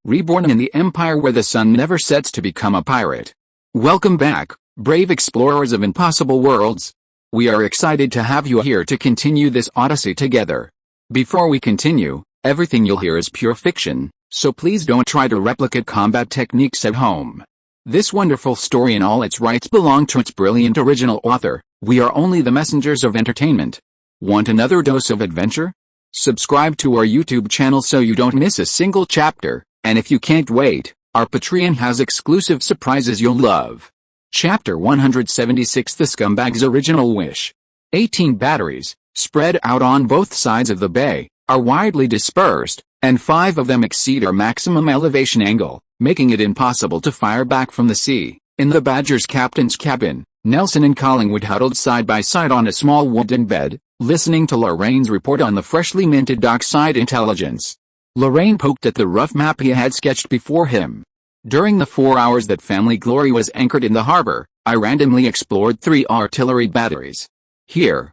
reborn in the empire where the sun never sets to become a pirate. Welcome back, brave explorers of impossible worlds. We are excited to have you here to continue this odyssey together. Before we continue, everything you'll hear is pure fiction, so please don't try to replicate combat techniques at home. This wonderful story in all its rights belong to its brilliant original author. We are only the messengers of entertainment. Want another dose of adventure? Subscribe to our YouTube channel so you don't miss a single chapter, and if you can't wait, our Patreon has exclusive surprises you'll love. Chapter 176: The Scumbag's Original Wish. 18 batteries, spread out on both sides of the bay, are widely dispersed, and 5 of them exceed our maximum elevation angle, making it impossible to fire back from the sea. In the Badger's captain's cabin, Nelson and Collingwood huddled side by side on a small wooden bed, listening to Lorraine's report on the freshly minted dockside intelligence. Lorraine poked at the rough map he had sketched before him. During the 4 hours that Family Glory was anchored in the harbor, I randomly explored 3 artillery batteries. Here,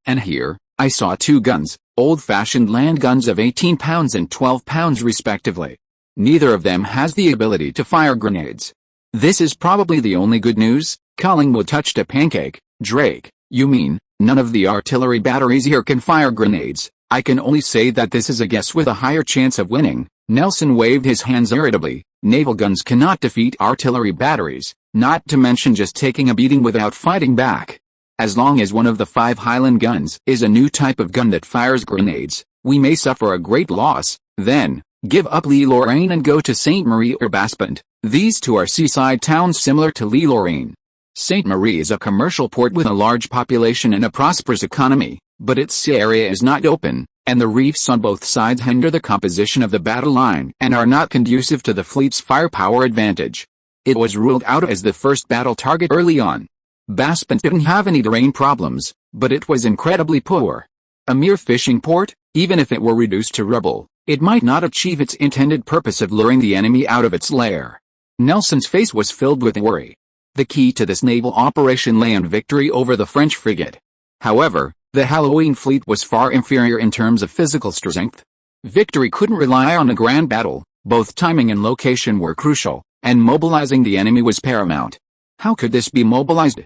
and here, I saw 2 guns, old-fashioned land guns of 18 pounds and 12 pounds respectively. Neither of them has the ability to fire grenades. This is probably the only good news. Collingwood touched a pancake. Drake, you mean, none of the artillery batteries here can fire grenades? I can only say that this is a guess with a higher chance of winning. Nelson waved his hands irritably. Naval guns cannot defeat artillery batteries, not to mention just taking a beating without fighting back. As long as one of the 5 Highland guns is a new type of gun that fires grenades, we may suffer a great loss. Then, give up Lorraine and go to St. Marie or Baspent. These 2 are seaside towns similar to Lorraine. St. Marie is a commercial port with a large population and a prosperous economy, but its sea area is not open, and the reefs on both sides hinder the composition of the battle line and are not conducive to the fleet's firepower advantage. It was ruled out as the first battle target early on. Baspent didn't have any terrain problems, but it was incredibly poor. A mere fishing port, even if it were reduced to rubble, it might not achieve its intended purpose of luring the enemy out of its lair. Nelson's face was filled with worry. The key to this naval operation lay in victory over the French frigate. However, the Halloween fleet was far inferior in terms of physical strength. Victory couldn't rely on a grand battle, both timing and location were crucial, and mobilizing the enemy was paramount. How could this be mobilized?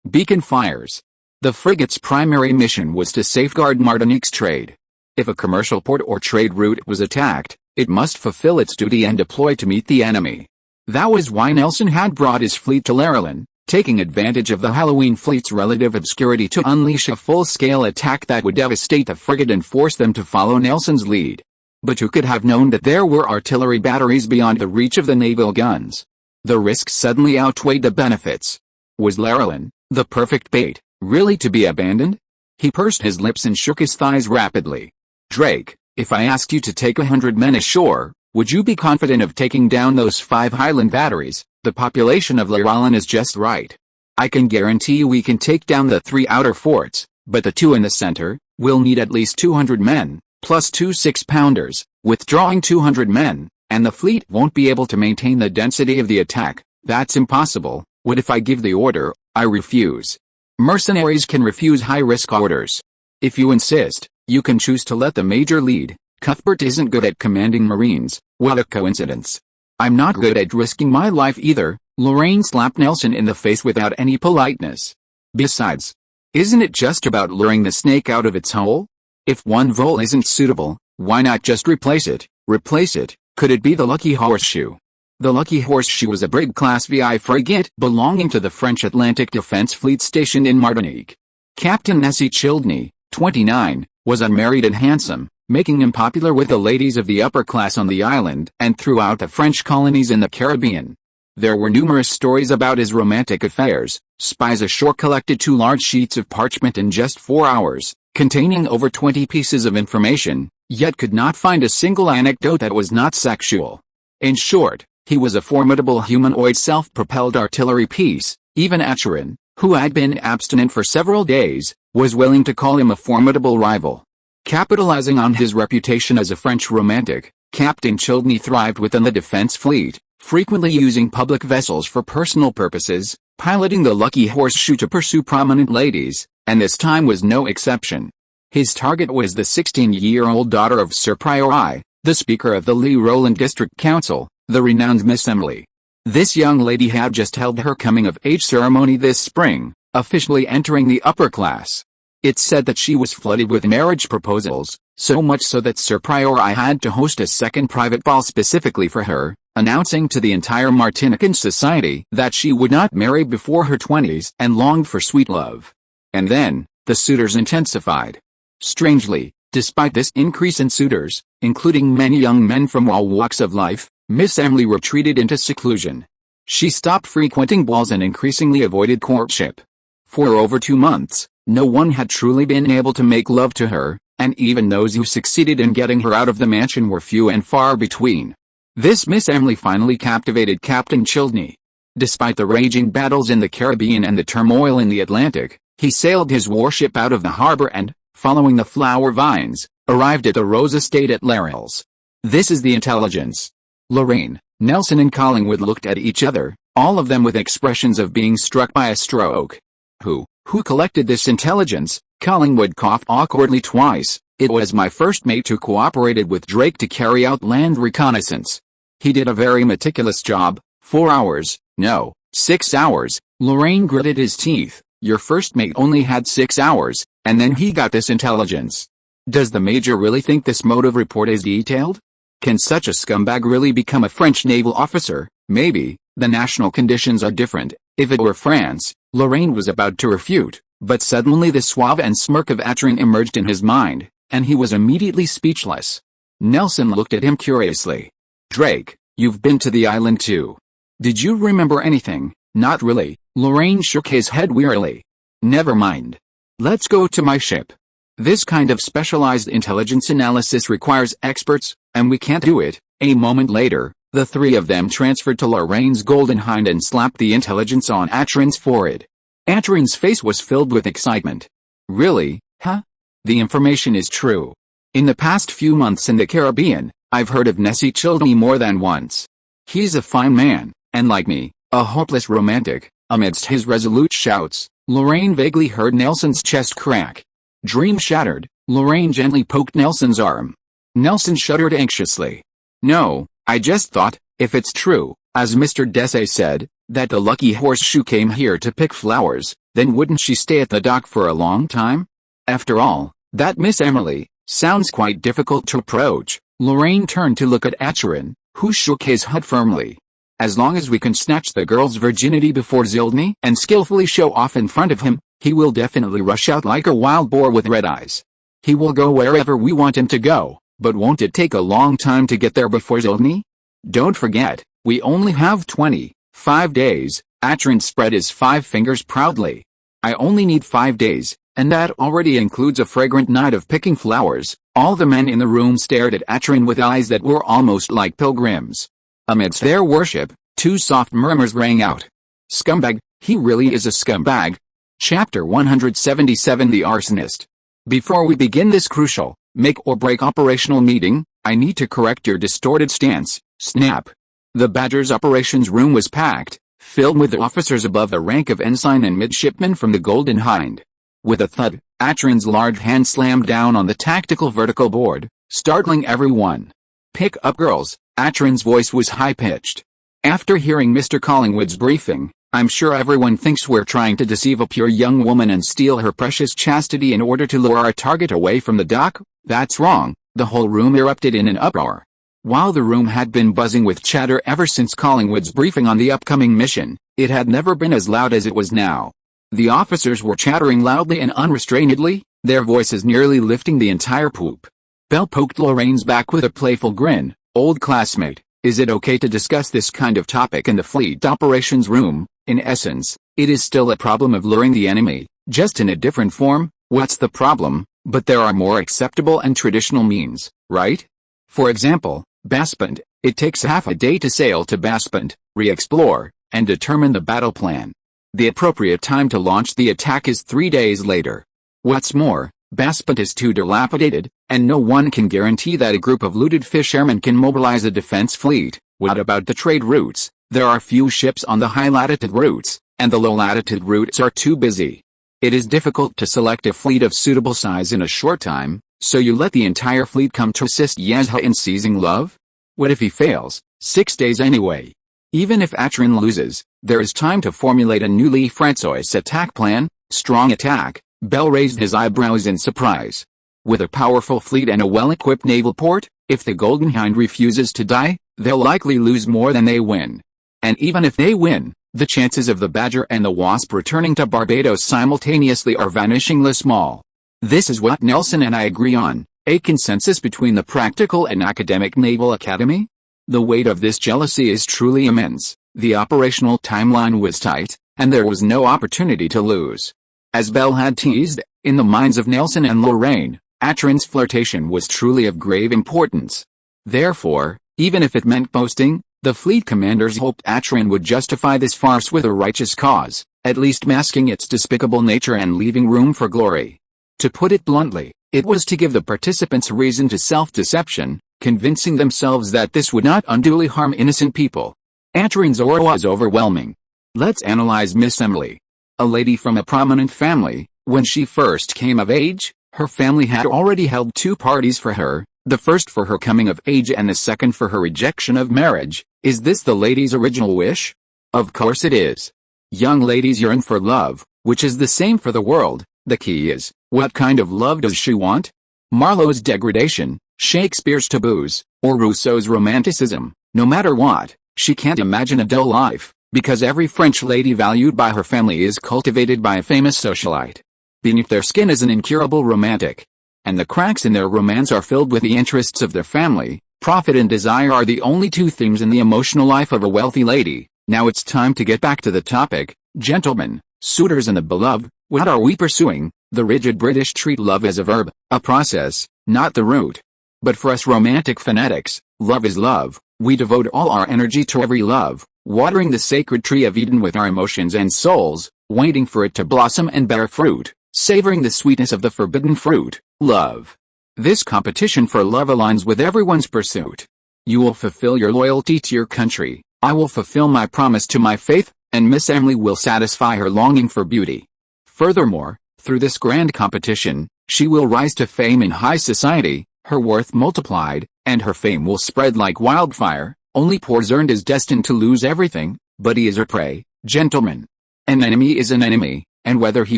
Beacon fires. The frigate's primary mission was to safeguard Martinique's trade. If a commercial port or trade route was attacked, it must fulfill its duty and deploy to meet the enemy. That was why Nelson had brought his fleet to Lorraine, taking advantage of the Halloween fleet's relative obscurity to unleash a full-scale attack that would devastate the frigate and force them to follow Nelson's lead. But who could have known that there were artillery batteries beyond the reach of the naval guns? The risks suddenly outweighed the benefits. Was Lorraine, the perfect bait, really to be abandoned? He pursed his lips and shook his thighs rapidly. Drake, if I asked you to take 100 men ashore, would you be confident of taking down those 5 Highland batteries? The population of Lorraine is just right. I can guarantee you we can take down the 3 outer forts, but the 2 in the center, will need at least 200 men, plus 2 6-pounders, withdrawing 200 men, and the fleet won't be able to maintain the density of the attack. That's impossible. What if I give the order? I refuse. Mercenaries can refuse high-risk orders. If you insist, you can choose to let the major lead. Cuthbert isn't good at commanding Marines. What a coincidence. I'm not good at risking my life either. Lorraine slapped Nelson in the face without any politeness. Besides, isn't it just about luring the snake out of its hole? If one vole isn't suitable, why not just replace it? Replace it? Could it be the Lucky Horseshoe? The Lucky Horseshoe was a brig class VI frigate belonging to the French Atlantic Defense Fleet stationed in Martinique. Captain Nessie Childney, 29, was unmarried and handsome, making him popular with the ladies of the upper class on the island and throughout the French colonies in the Caribbean. There were numerous stories about his romantic affairs. Spies ashore collected 2 large sheets of parchment in just 4 hours, containing over 20 pieces of information, yet could not find a single anecdote that was not sexual. In short, he was a formidable humanoid self-propelled artillery piece. Even Acheron, who had been abstinent for several days, was willing to call him a formidable rival. Capitalizing on his reputation as a French romantic, Captain Childney thrived within the defense fleet, frequently using public vessels for personal purposes, piloting the Lucky Horseshoe to pursue prominent ladies, and this time was no exception. His target was the 16-year-old daughter of Sir Priori, the speaker of the Lee Rowland District Council, the renowned Miss Emily. This young lady had just held her coming-of-age ceremony this spring, officially entering the upper class. It's said that she was flooded with marriage proposals, so much so that Sir Priori had to host a second private ball specifically for her, announcing to the entire Martinican society that she would not marry before her 20s and longed for sweet love. And then, the suitors intensified. Strangely, despite this increase in suitors, including many young men from all walks of life, Miss Emily retreated into seclusion. She stopped frequenting balls and increasingly avoided courtship. For over 2 months, no one had truly been able to make love to her, and even those who succeeded in getting her out of the mansion were few and far between. This Miss Emily finally captivated Captain Childney. Despite the raging battles in the Caribbean and the turmoil in the Atlantic, he sailed his warship out of the harbor and, following the flower vines, arrived at the Rose Estate at Laurels. This is the intelligence. Lorraine, Nelson and Collingwood looked at each other, all of them with expressions of being struck by a stroke. Who collected this intelligence? Collingwood coughed awkwardly twice. It was my first mate who cooperated with Drake to carry out land reconnaissance. He did a very meticulous job. 4 hours, no, 6 hours. Lorraine gritted his teeth. Your first mate only had 6 hours, and then he got this intelligence. Does the Major really think this motive report is detailed? Can such a scumbag really become a French naval officer? Maybe. The national conditions are different. If it were France, Lorraine was about to refute, but suddenly the suave and smirk of Atrin emerged in his mind, and he was immediately speechless. Nelson looked at him curiously. Drake, you've been to the island too. Did you remember anything? Not really. Lorraine shook his head wearily. Never mind. Let's go to my ship. This kind of specialized intelligence analysis requires experts, and we can't do it. A moment later, the three of them transferred to Lorraine's Golden Hind and slapped the intelligence on Atrin's forehead. Atrin's face was filled with excitement. Really, huh? The information is true. In the past few months in the Caribbean, I've heard of Nessie Childney more than once. He's a fine man, and like me, a hopeless romantic. Amidst his resolute shouts, Lorraine vaguely heard Nelson's chest crack. Dream shattered, Lorraine gently poked Nelson's arm. Nelson shuddered anxiously. No, I just thought, if it's true, as Mr. Desai said, that the lucky horseshoe came here to pick flowers, then wouldn't she stay at the dock for a long time? After all, that Miss Emily sounds quite difficult to approach. Lorraine turned to look at Atrin, who shook his head firmly. As long as we can snatch the girl's virginity before Zildney and skillfully show off in front of him, he will definitely rush out like a wild boar with red eyes. He will go wherever we want him to go, but won't it take a long time to get there before Zildney? Don't forget, we only have 25 days. Atrin spread his 5 fingers proudly. I only need 5 days, and that already includes a fragrant night of picking flowers. All the men in the room stared at Atrin with eyes that were almost like pilgrims. Amidst their worship, 2 soft murmurs rang out. Scumbag, he really is a scumbag. Chapter 177 The Arsonist. Before we begin this crucial, make-or-break operational meeting, I need to correct your distorted stance. Snap. The Badger's operations room was packed, filled with officers above the rank of ensign and midshipmen from the Golden Hind. With a thud, Atrin's large hand slammed down on the tactical vertical board, startling everyone. Pick up girls. Atrin's voice was high-pitched. After hearing Mr. Collingwood's briefing, I'm sure everyone thinks we're trying to deceive a pure young woman and steal her precious chastity in order to lure our target away from the dock. That's wrong. The whole room erupted in an uproar. While the room had been buzzing with chatter ever since Collingwood's briefing on the upcoming mission, it had never been as loud as it was now. The officers were chattering loudly and unrestrainedly, their voices nearly lifting the entire poop. Belle poked Lorraine's back with a playful grin. Old classmate, is it okay to discuss this kind of topic in the fleet operations room? In essence, it is still a problem of luring the enemy, just in a different form. What's the problem? But there are more acceptable and traditional means, right? For example, Baspent. It takes half a day to sail to Baspent, re-explore, and determine the battle plan. The appropriate time to launch the attack is 3 days later. What's more, Baspent is too dilapidated, and no one can guarantee that a group of looted fishermen can mobilize a defense fleet. What about the trade routes? There are few ships on the high-latitude routes, and the low-latitude routes are too busy. It is difficult to select a fleet of suitable size in a short time, So you let the entire fleet come to assist Yazha in seizing Love? What if he fails? 6 days anyway. Even if Atron loses, there is time to formulate a newly Francois attack plan. Strong attack. Bell raised his eyebrows in surprise. With a powerful fleet and a well-equipped naval port, if the Golden Hind refuses to die, they'll likely lose more than they win. And even if they win, the chances of the Badger and the Wasp returning to Barbados simultaneously are vanishingly small. This is what Nelson and I agree on, a consensus between the practical and academic Naval Academy? The weight of this jealousy is truly immense, the operational timeline was tight, and there was no opportunity to lose. As Bell had teased, in the minds of Nelson and Lorraine, Atron's flirtation was truly of grave importance. Therefore, even if it meant boasting, the fleet commanders hoped Atron would justify this farce with a righteous cause, at least masking its despicable nature and leaving room for glory. To put it bluntly, it was to give the participants reason to self-deception, convincing themselves that this would not unduly harm innocent people. Atron's aura was overwhelming. Let's analyze Miss Emily. A lady from a prominent family, when she first came of age, her family had already held 2 parties for her, the first for her coming of age and the second for her rejection of marriage. Is this the lady's original wish? Of course it is. Young ladies yearn for love, which is the same for the world. The key is, what kind of love does she want? Marlowe's degradation, Shakespeare's taboos, or Rousseau's romanticism. No matter what, she can't imagine a dull life, because every French lady valued by her family is cultivated by a famous socialite. Beneath their skin is an incurable romantic. And the cracks in their romance are filled with the interests of their family. Profit and desire are the only 2 themes in the emotional life of a wealthy lady. Now it's time to get back to the topic. Gentlemen, suitors and the beloved, what are we pursuing? The rigid British treat love as a verb, a process, not the root. But for us romantic fanatics, love is love. We devote all our energy to every love, watering the sacred tree of Eden with our emotions and souls, waiting for it to blossom and bear fruit, savoring the sweetness of the forbidden fruit, love. This competition for love aligns with everyone's pursuit. You will fulfill your loyalty to your country, I will fulfill my promise to my faith, and Miss Emily will satisfy her longing for beauty. Furthermore, through this grand competition, she will rise to fame in high society, her worth multiplied, and her fame will spread like wildfire. Only poor Zernd is destined to lose everything, but he is her prey. Gentlemen, an enemy is an enemy, and whether he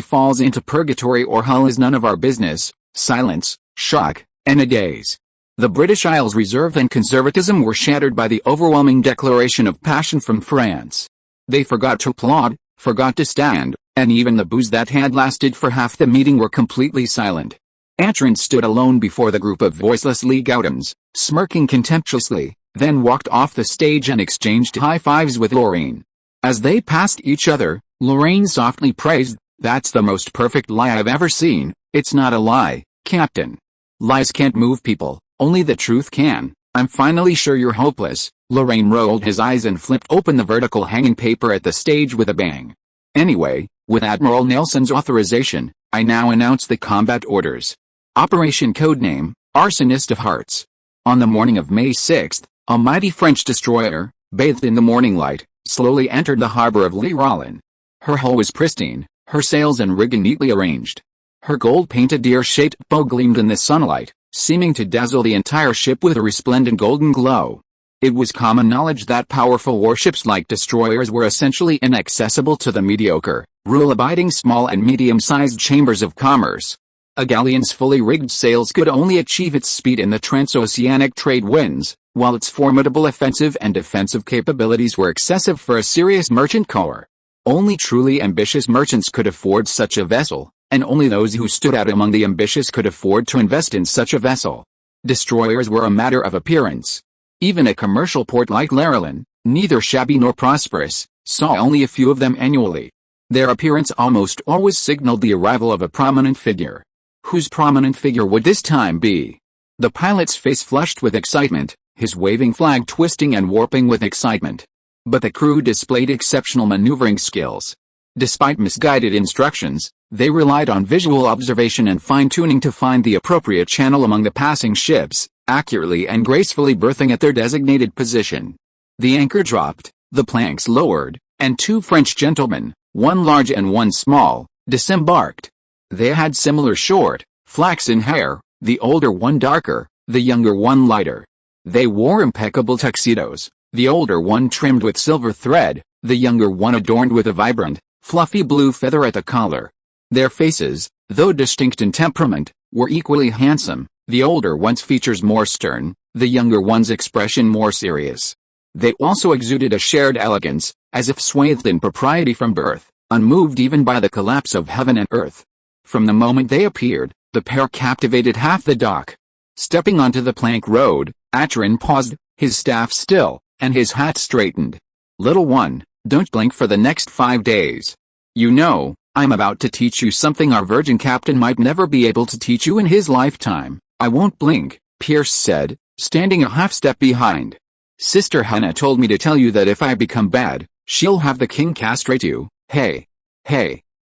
falls into purgatory or hell is none of our business. Silence, shock, and a gaze. The British Isles' reserve and conservatism were shattered by the overwhelming declaration of passion from France. They forgot to applaud, forgot to stand, and even the boos that had lasted for half the meeting were completely silent. Atron stood alone before the group of voiceless legautums, smirking contemptuously, then walked off the stage and exchanged high-fives with Lorraine. As they passed each other, Lorraine softly praised, "That's the most perfect lie I've ever seen." "It's not a lie, Captain. Lies can't move people, only the truth can. I'm finally sure you're hopeless." Lorraine rolled his eyes and flipped open the vertical hanging paper at the stage with a bang. "Anyway, with Admiral Nelson's authorization, I now announce the combat orders. Operation Codename, Arsonist of Hearts." On the morning of May 6th, a mighty French destroyer, bathed in the morning light, slowly entered the harbor of Lyrallin. Her hull was pristine, her sails and rigging neatly arranged. Her gold-painted deer-shaped bow gleamed in the sunlight, seeming to dazzle the entire ship with a resplendent golden glow. It was common knowledge that powerful warships like destroyers were essentially inaccessible to the mediocre, rule-abiding small and medium-sized chambers of commerce. A galleon's fully rigged sails could only achieve its speed in the transoceanic trade winds, while its formidable offensive and defensive capabilities were excessive for a serious merchant corps. Only truly ambitious merchants could afford such a vessel, and only those who stood out among the ambitious could afford to invest in such a vessel. Destroyers were a matter of appearance. Even a commercial port like Lyrallin, neither shabby nor prosperous, saw only a few of them annually. Their appearance almost always signaled the arrival of a prominent figure. Whose prominent figure would this time be? The pilot's face flushed with excitement, his waving flag twisting and warping with excitement. But the crew displayed exceptional maneuvering skills. Despite misguided instructions, they relied on visual observation and fine-tuning to find the appropriate channel among the passing ships, accurately and gracefully berthing at their designated position. The anchor dropped, the planks lowered, and 2 French gentlemen, one large and one small, disembarked. They had similar short, flaxen hair, the older one darker, the younger one lighter. They wore impeccable tuxedos, the older one trimmed with silver thread, the younger one adorned with a vibrant, fluffy blue feather at the collar. Their faces, though distinct in temperament, were equally handsome, the older one's features more stern, the younger one's expression more serious. They also exuded a shared elegance, as if swathed in propriety from birth, unmoved even by the collapse of heaven and earth. From the moment they appeared, the pair captivated half the dock. Stepping onto the plank road, Atron paused, his staff still, and his hat straightened. "Little one, don't blink for the next 5 days. You know, I'm about to teach you something our virgin captain might never be able to teach you in his lifetime." "I won't blink," Pierce said, standing a half step behind. "Sister Hannah told me to tell you that if I become bad, she'll have the king castrate you." Hey.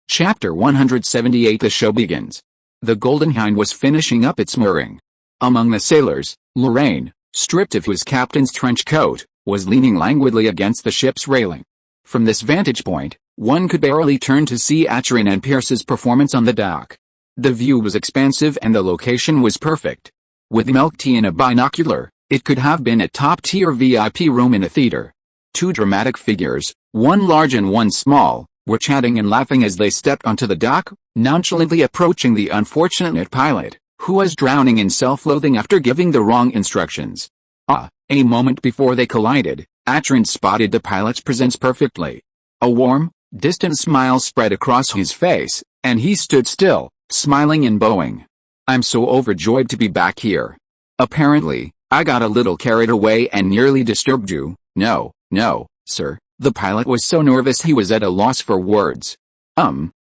Chapter 178. The show begins. The Golden Hind was finishing up its mooring. Among the sailors, Lorraine, stripped of his captain's trench coat, was leaning languidly against the ship's railing. From this vantage point, one could barely turn to see Atron and Pierce's performance on the dock. The view was expansive and the location was perfect. With milk tea and a binocular, it could have been a top-tier VIP room in a theater. Two dramatic figures, one large and one small, were chatting and laughing as they stepped onto the dock, nonchalantly approaching the unfortunate pilot, who was drowning in self-loathing after giving the wrong instructions. A moment before they collided, Atron spotted the pilot's presence perfectly. A warm, distant smile spread across his face, and he stood still, smiling and bowing. "I'm so overjoyed to be back here. Apparently, I got a little carried away and nearly disturbed you." No, sir." The pilot was so nervous he was at a loss for words.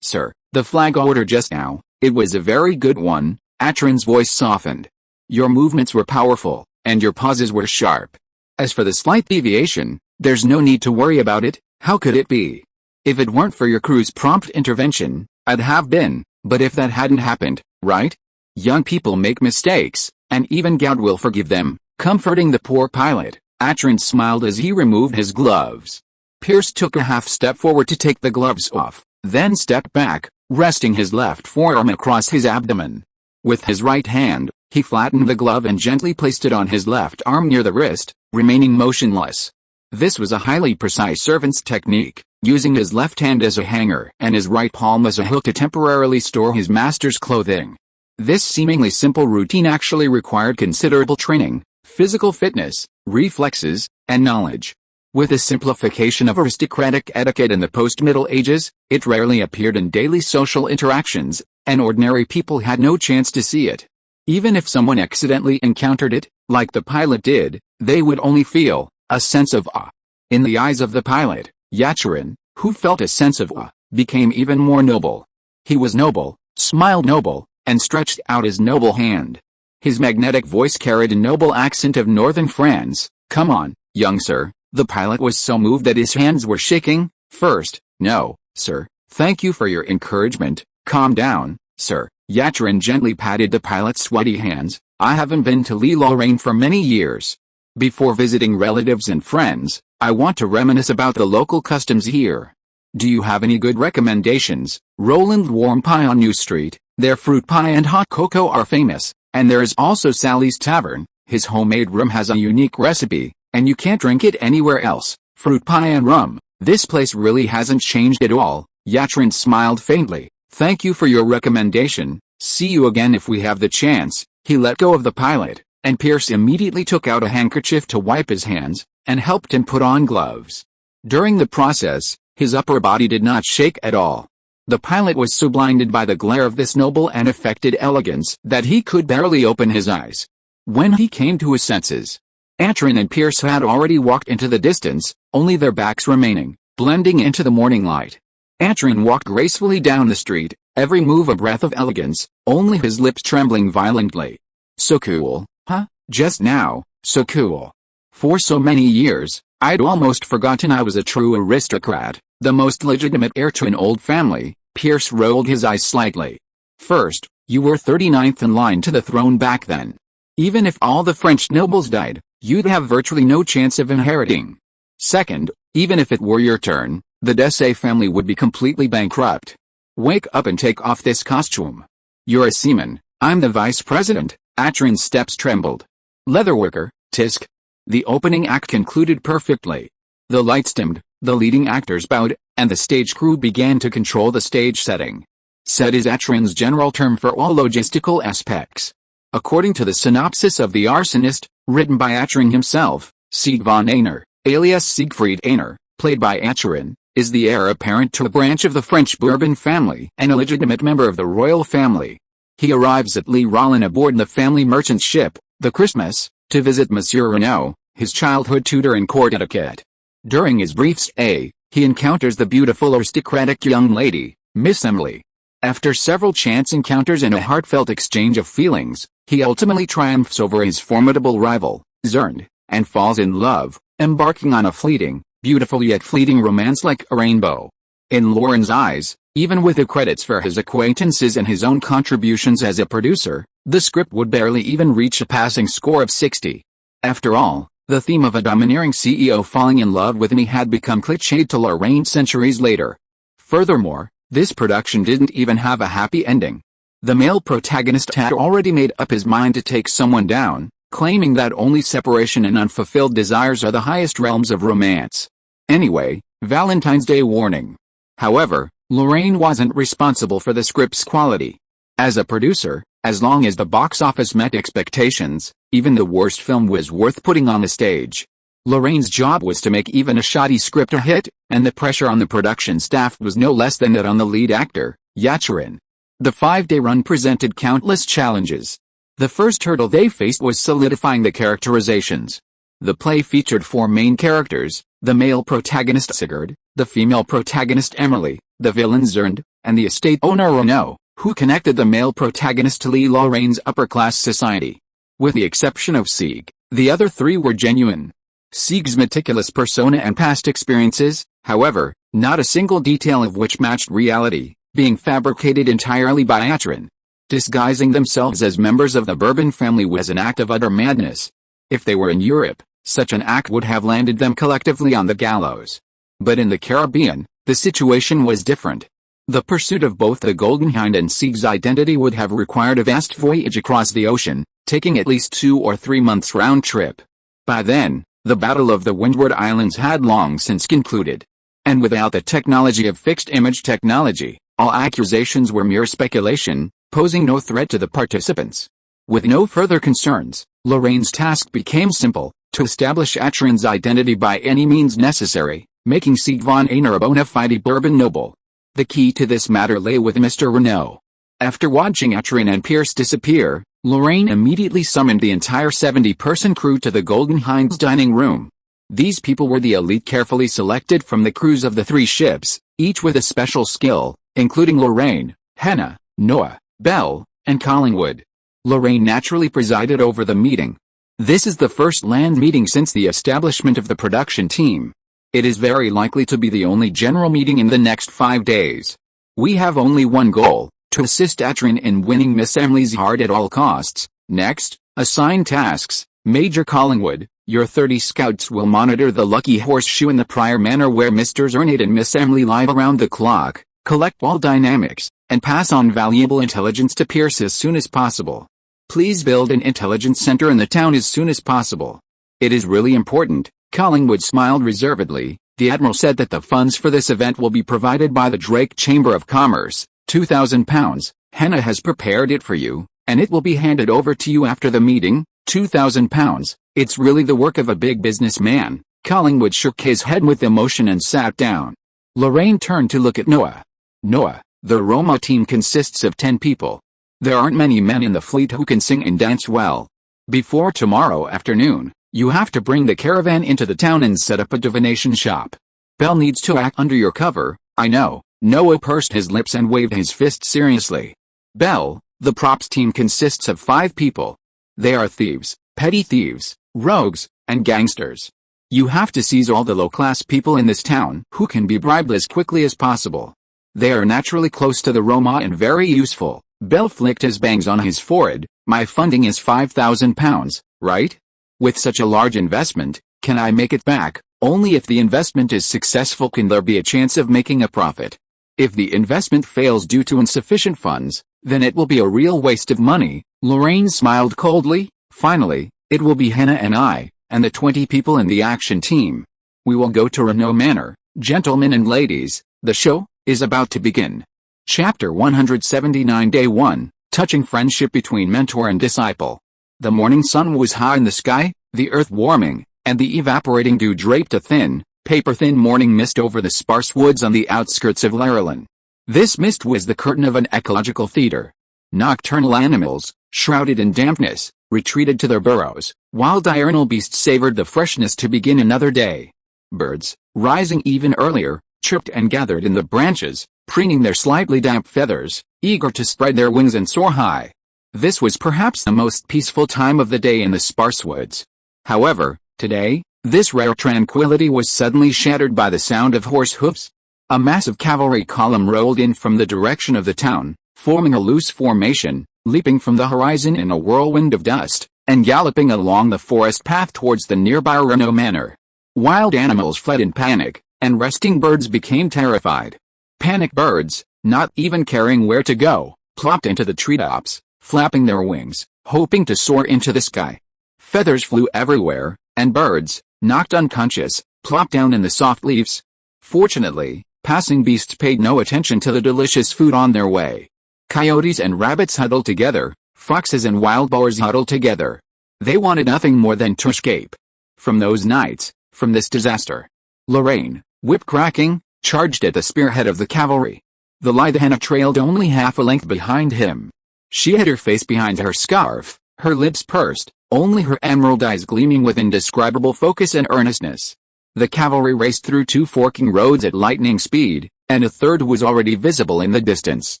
Sir, the flag order just now, it was a very good one." Atron's voice softened. "Your movements were powerful, and your pauses were sharp. As for the slight deviation, there's no need to worry about it. How could it be? If it weren't for your crew's prompt intervention, I'd have been, but if that hadn't happened, right? Young people make mistakes, and even God will forgive them." Comforting the poor pilot, Atron smiled as he removed his gloves. Pierce took a half step forward to take the gloves off, then stepped back, resting his left forearm across his abdomen. With his right hand, he flattened the glove and gently placed it on his left arm near the wrist, remaining motionless. This was a highly precise servant's technique, using his left hand as a hanger and his right palm as a hook to temporarily store his master's clothing. This seemingly simple routine actually required considerable training, physical fitness, reflexes, and knowledge. With the simplification of aristocratic etiquette in the post-Middle Ages, it rarely appeared in daily social interactions, and ordinary people had no chance to see it. Even if someone accidentally encountered it, like the pilot did, they would only feel a sense of awe. In the eyes of the pilot, Atron, who felt a sense of awe, became even more noble. He was noble, smiled noble, and stretched out his noble hand. His magnetic voice carried a noble accent of northern France. "Come on, young sir." The pilot was so moved that his hands were shaking. "First, no, sir, thank you for your encouragement. Calm down, sir." Atron gently patted the pilot's sweaty hands. "I haven't been to Lorraine for many years. Before visiting relatives and friends, I want to reminisce about the local customs here. Do you have any good recommendations?" Roland Warm Pie on New Street, their fruit pie and hot cocoa are famous, and there is also Sally's Tavern. His homemade rum has a unique recipe, and you can't drink it anywhere else. Fruit pie and rum. This place really hasn't changed at all." Atron smiled faintly. "Thank you for your recommendation. See you again if we have the chance." He let go of the pilot, and Pierce immediately took out a handkerchief to wipe his hands, and helped him put on gloves. During the process, his upper body did not shake at all. The pilot was so blinded by the glare of this noble and affected elegance that he could barely open his eyes. When he came to his senses, Atron and Pierce had already walked into the distance, only their backs remaining, blending into the morning light. Atron walked gracefully down the street, every move a breath of elegance, only his lips trembling violently. "So cool, huh? Just now, so cool. For so many years, I'd almost forgotten I was a true aristocrat, the most legitimate heir to an old family." Pierce rolled his eyes slightly. "First, you were 39th in line to the throne back then. Even if all the French nobles died, you'd have virtually no chance of inheriting. Second, even if it were your turn, the Desai family would be completely bankrupt. Wake up and take off this costume. You're a seaman, I'm the vice president. Atron's steps trembled. Leatherworker, tisk. The opening act concluded perfectly. The lights dimmed, the leading actors bowed, and the stage crew began to control the stage setting. Set is Atron's general term for all logistical aspects. According to the synopsis of The Arsonist, written by Atron himself, Sieg von Einer, alias Siegfried Einer, played by Atron, is the heir apparent to a branch of the French Bourbon family and a legitimate member of the royal family. He arrives at Le Rollin aboard the family merchant ship, the Christmas, to visit Monsieur Renaud, his childhood tutor in court etiquette. During his brief stay, he encounters the beautiful aristocratic young lady, Miss Emily. After several chance encounters and a heartfelt exchange of feelings, he ultimately triumphs over his formidable rival, Zheng, and falls in love, embarking on a fleeting, beautiful yet fleeting romance like a rainbow. In Lauren's eyes, even with the credits for his acquaintances and his own contributions as a producer, the script would barely even reach a passing score of 60. After all, the theme of a domineering CEO falling in love with me had become cliched to Lorraine centuries later. Furthermore, this production didn't even have a happy ending. The male protagonist had already made up his mind to take someone down, claiming that only separation and unfulfilled desires are the highest realms of romance. Anyway, Valentine's Day warning. However, Lorraine wasn't responsible for the script's quality. As a producer, as long as the box office met expectations, even the worst film was worth putting on the stage. Lorraine's job was to make even a shoddy script a hit, and the pressure on the production staff was no less than that on the lead actor, Atron. The 5-day run presented countless challenges. The first hurdle they faced was solidifying the characterizations. The play featured 4 main characters, the male protagonist Sigurd, the female protagonist Emily, the villain Zheng, and the estate owner Renaud, who connected the male protagonist to Lorraine's upper-class society. With the exception of Sieg, the other 3 were genuine. Sieg's meticulous persona and past experiences, however, not a single detail of which matched reality, being fabricated entirely by Atron. Disguising themselves as members of the Bourbon family was an act of utter madness. If they were in Europe, such an act would have landed them collectively on the gallows. But in the Caribbean, the situation was different. The pursuit of both the Golden Hind and Sieg's identity would have required a vast voyage across the ocean, taking at least 2 or 3 months round trip. By then, the Battle of the Windward Islands had long since concluded. And without the technology of fixed-image technology, all accusations were mere speculation, posing no threat to the participants. With no further concerns, Lorraine's task became simple, to establish Atron's identity by any means necessary, making Sieg von Einer a bona fide Bourbon noble. The key to this matter lay with Mr. Renaud. After watching Atron and Pierce disappear, Lorraine immediately summoned the entire 70-person crew to the Golden Hind's dining room. These people were the elite carefully selected from the crews of the 3 ships, each with a special skill, including Lorraine, Hannah, Noah, Belle, and Collingwood. Lorraine naturally presided over the meeting. This is the first land meeting since the establishment of the production team. It is very likely to be the only general meeting in the next 5 days. We have only one goal, to assist Atron in winning Miss Emily's heart at all costs. Next, assign tasks. Major Collingwood, your 30 scouts will monitor the Lucky Horseshoe in the Prior Manor where Mr. Zernate and Miss Emily live around the clock, collect all dynamics, and pass on valuable intelligence to Pierce as soon as possible. Please build an intelligence center in the town as soon as possible. It is really important. Collingwood smiled reservedly. The Admiral said that the funds for this event will be provided by the Drake Chamber of Commerce, £2,000. Hannah has prepared it for you, and it will be handed over to you after the meeting, £2,000. It's really the work of a big businessman. Collingwood shook his head with emotion and sat down. Lorraine turned to look at Noah. Noah, the Roma team consists of 10 people. There aren't many men in the fleet who can sing and dance well. Before tomorrow afternoon, you have to bring the caravan into the town and set up a divination shop. Belle needs to act under your cover, I know. Noah pursed his lips and waved his fist seriously. Belle, the props team consists of 5 people. They are thieves, petty thieves, rogues, and gangsters. You have to seize all the low-class people in this town who can be bribed as quickly as possible. They are naturally close to the Roma and very useful. Belle flicked his bangs on his forehead. My funding is £5,000, right? With such a large investment, can I make it back? Only if the investment is successful can there be a chance of making a profit. If the investment fails due to insufficient funds, Then it will be a real waste of money. Lorraine smiled coldly. Finally, it will be Henna and I, and the 20 people in the action team. We will go to Renault Manor. Gentlemen and ladies, the show is about to begin. Chapter 179 Day 1, Touching Friendship Between Mentor and Disciple. The morning sun was high in the sky, the earth warming, and the evaporating dew draped a thin, paper-thin morning mist over the sparse woods on the outskirts of Lorraine. This mist was the curtain of an ecological theater. Nocturnal animals, shrouded in dampness, retreated to their burrows, while diurnal beasts savored the freshness to begin another day. Birds, rising even earlier, chirped and gathered in the branches, preening their slightly damp feathers, eager to spread their wings and soar high. This was perhaps the most peaceful time of the day in the sparse woods. However, today, this rare tranquility was suddenly shattered by the sound of horse hoofs. A massive cavalry column rolled in from the direction of the town, forming a loose formation, leaping from the horizon in a whirlwind of dust, and galloping along the forest path towards the nearby Renault Manor. Wild animals fled in panic, and resting birds became terrified. Panicked birds, not even caring where to go, plopped into the treetops, flapping their wings, hoping to soar into the sky. Feathers flew everywhere, and birds, knocked unconscious, plopped down in the soft leaves. Fortunately, passing beasts paid no attention to the delicious food on their way. Coyotes and rabbits huddled together, foxes and wild boars huddled together. They wanted nothing more than to escape from those nights, from this disaster. Lorraine, whip cracking, charged at the spearhead of the cavalry. The lithe Henna trailed only half a length behind him. She hid her face behind her scarf, her lips pursed, only her emerald eyes gleaming with indescribable focus and earnestness. The cavalry raced through 2 forking roads at lightning speed, and a third was already visible in the distance.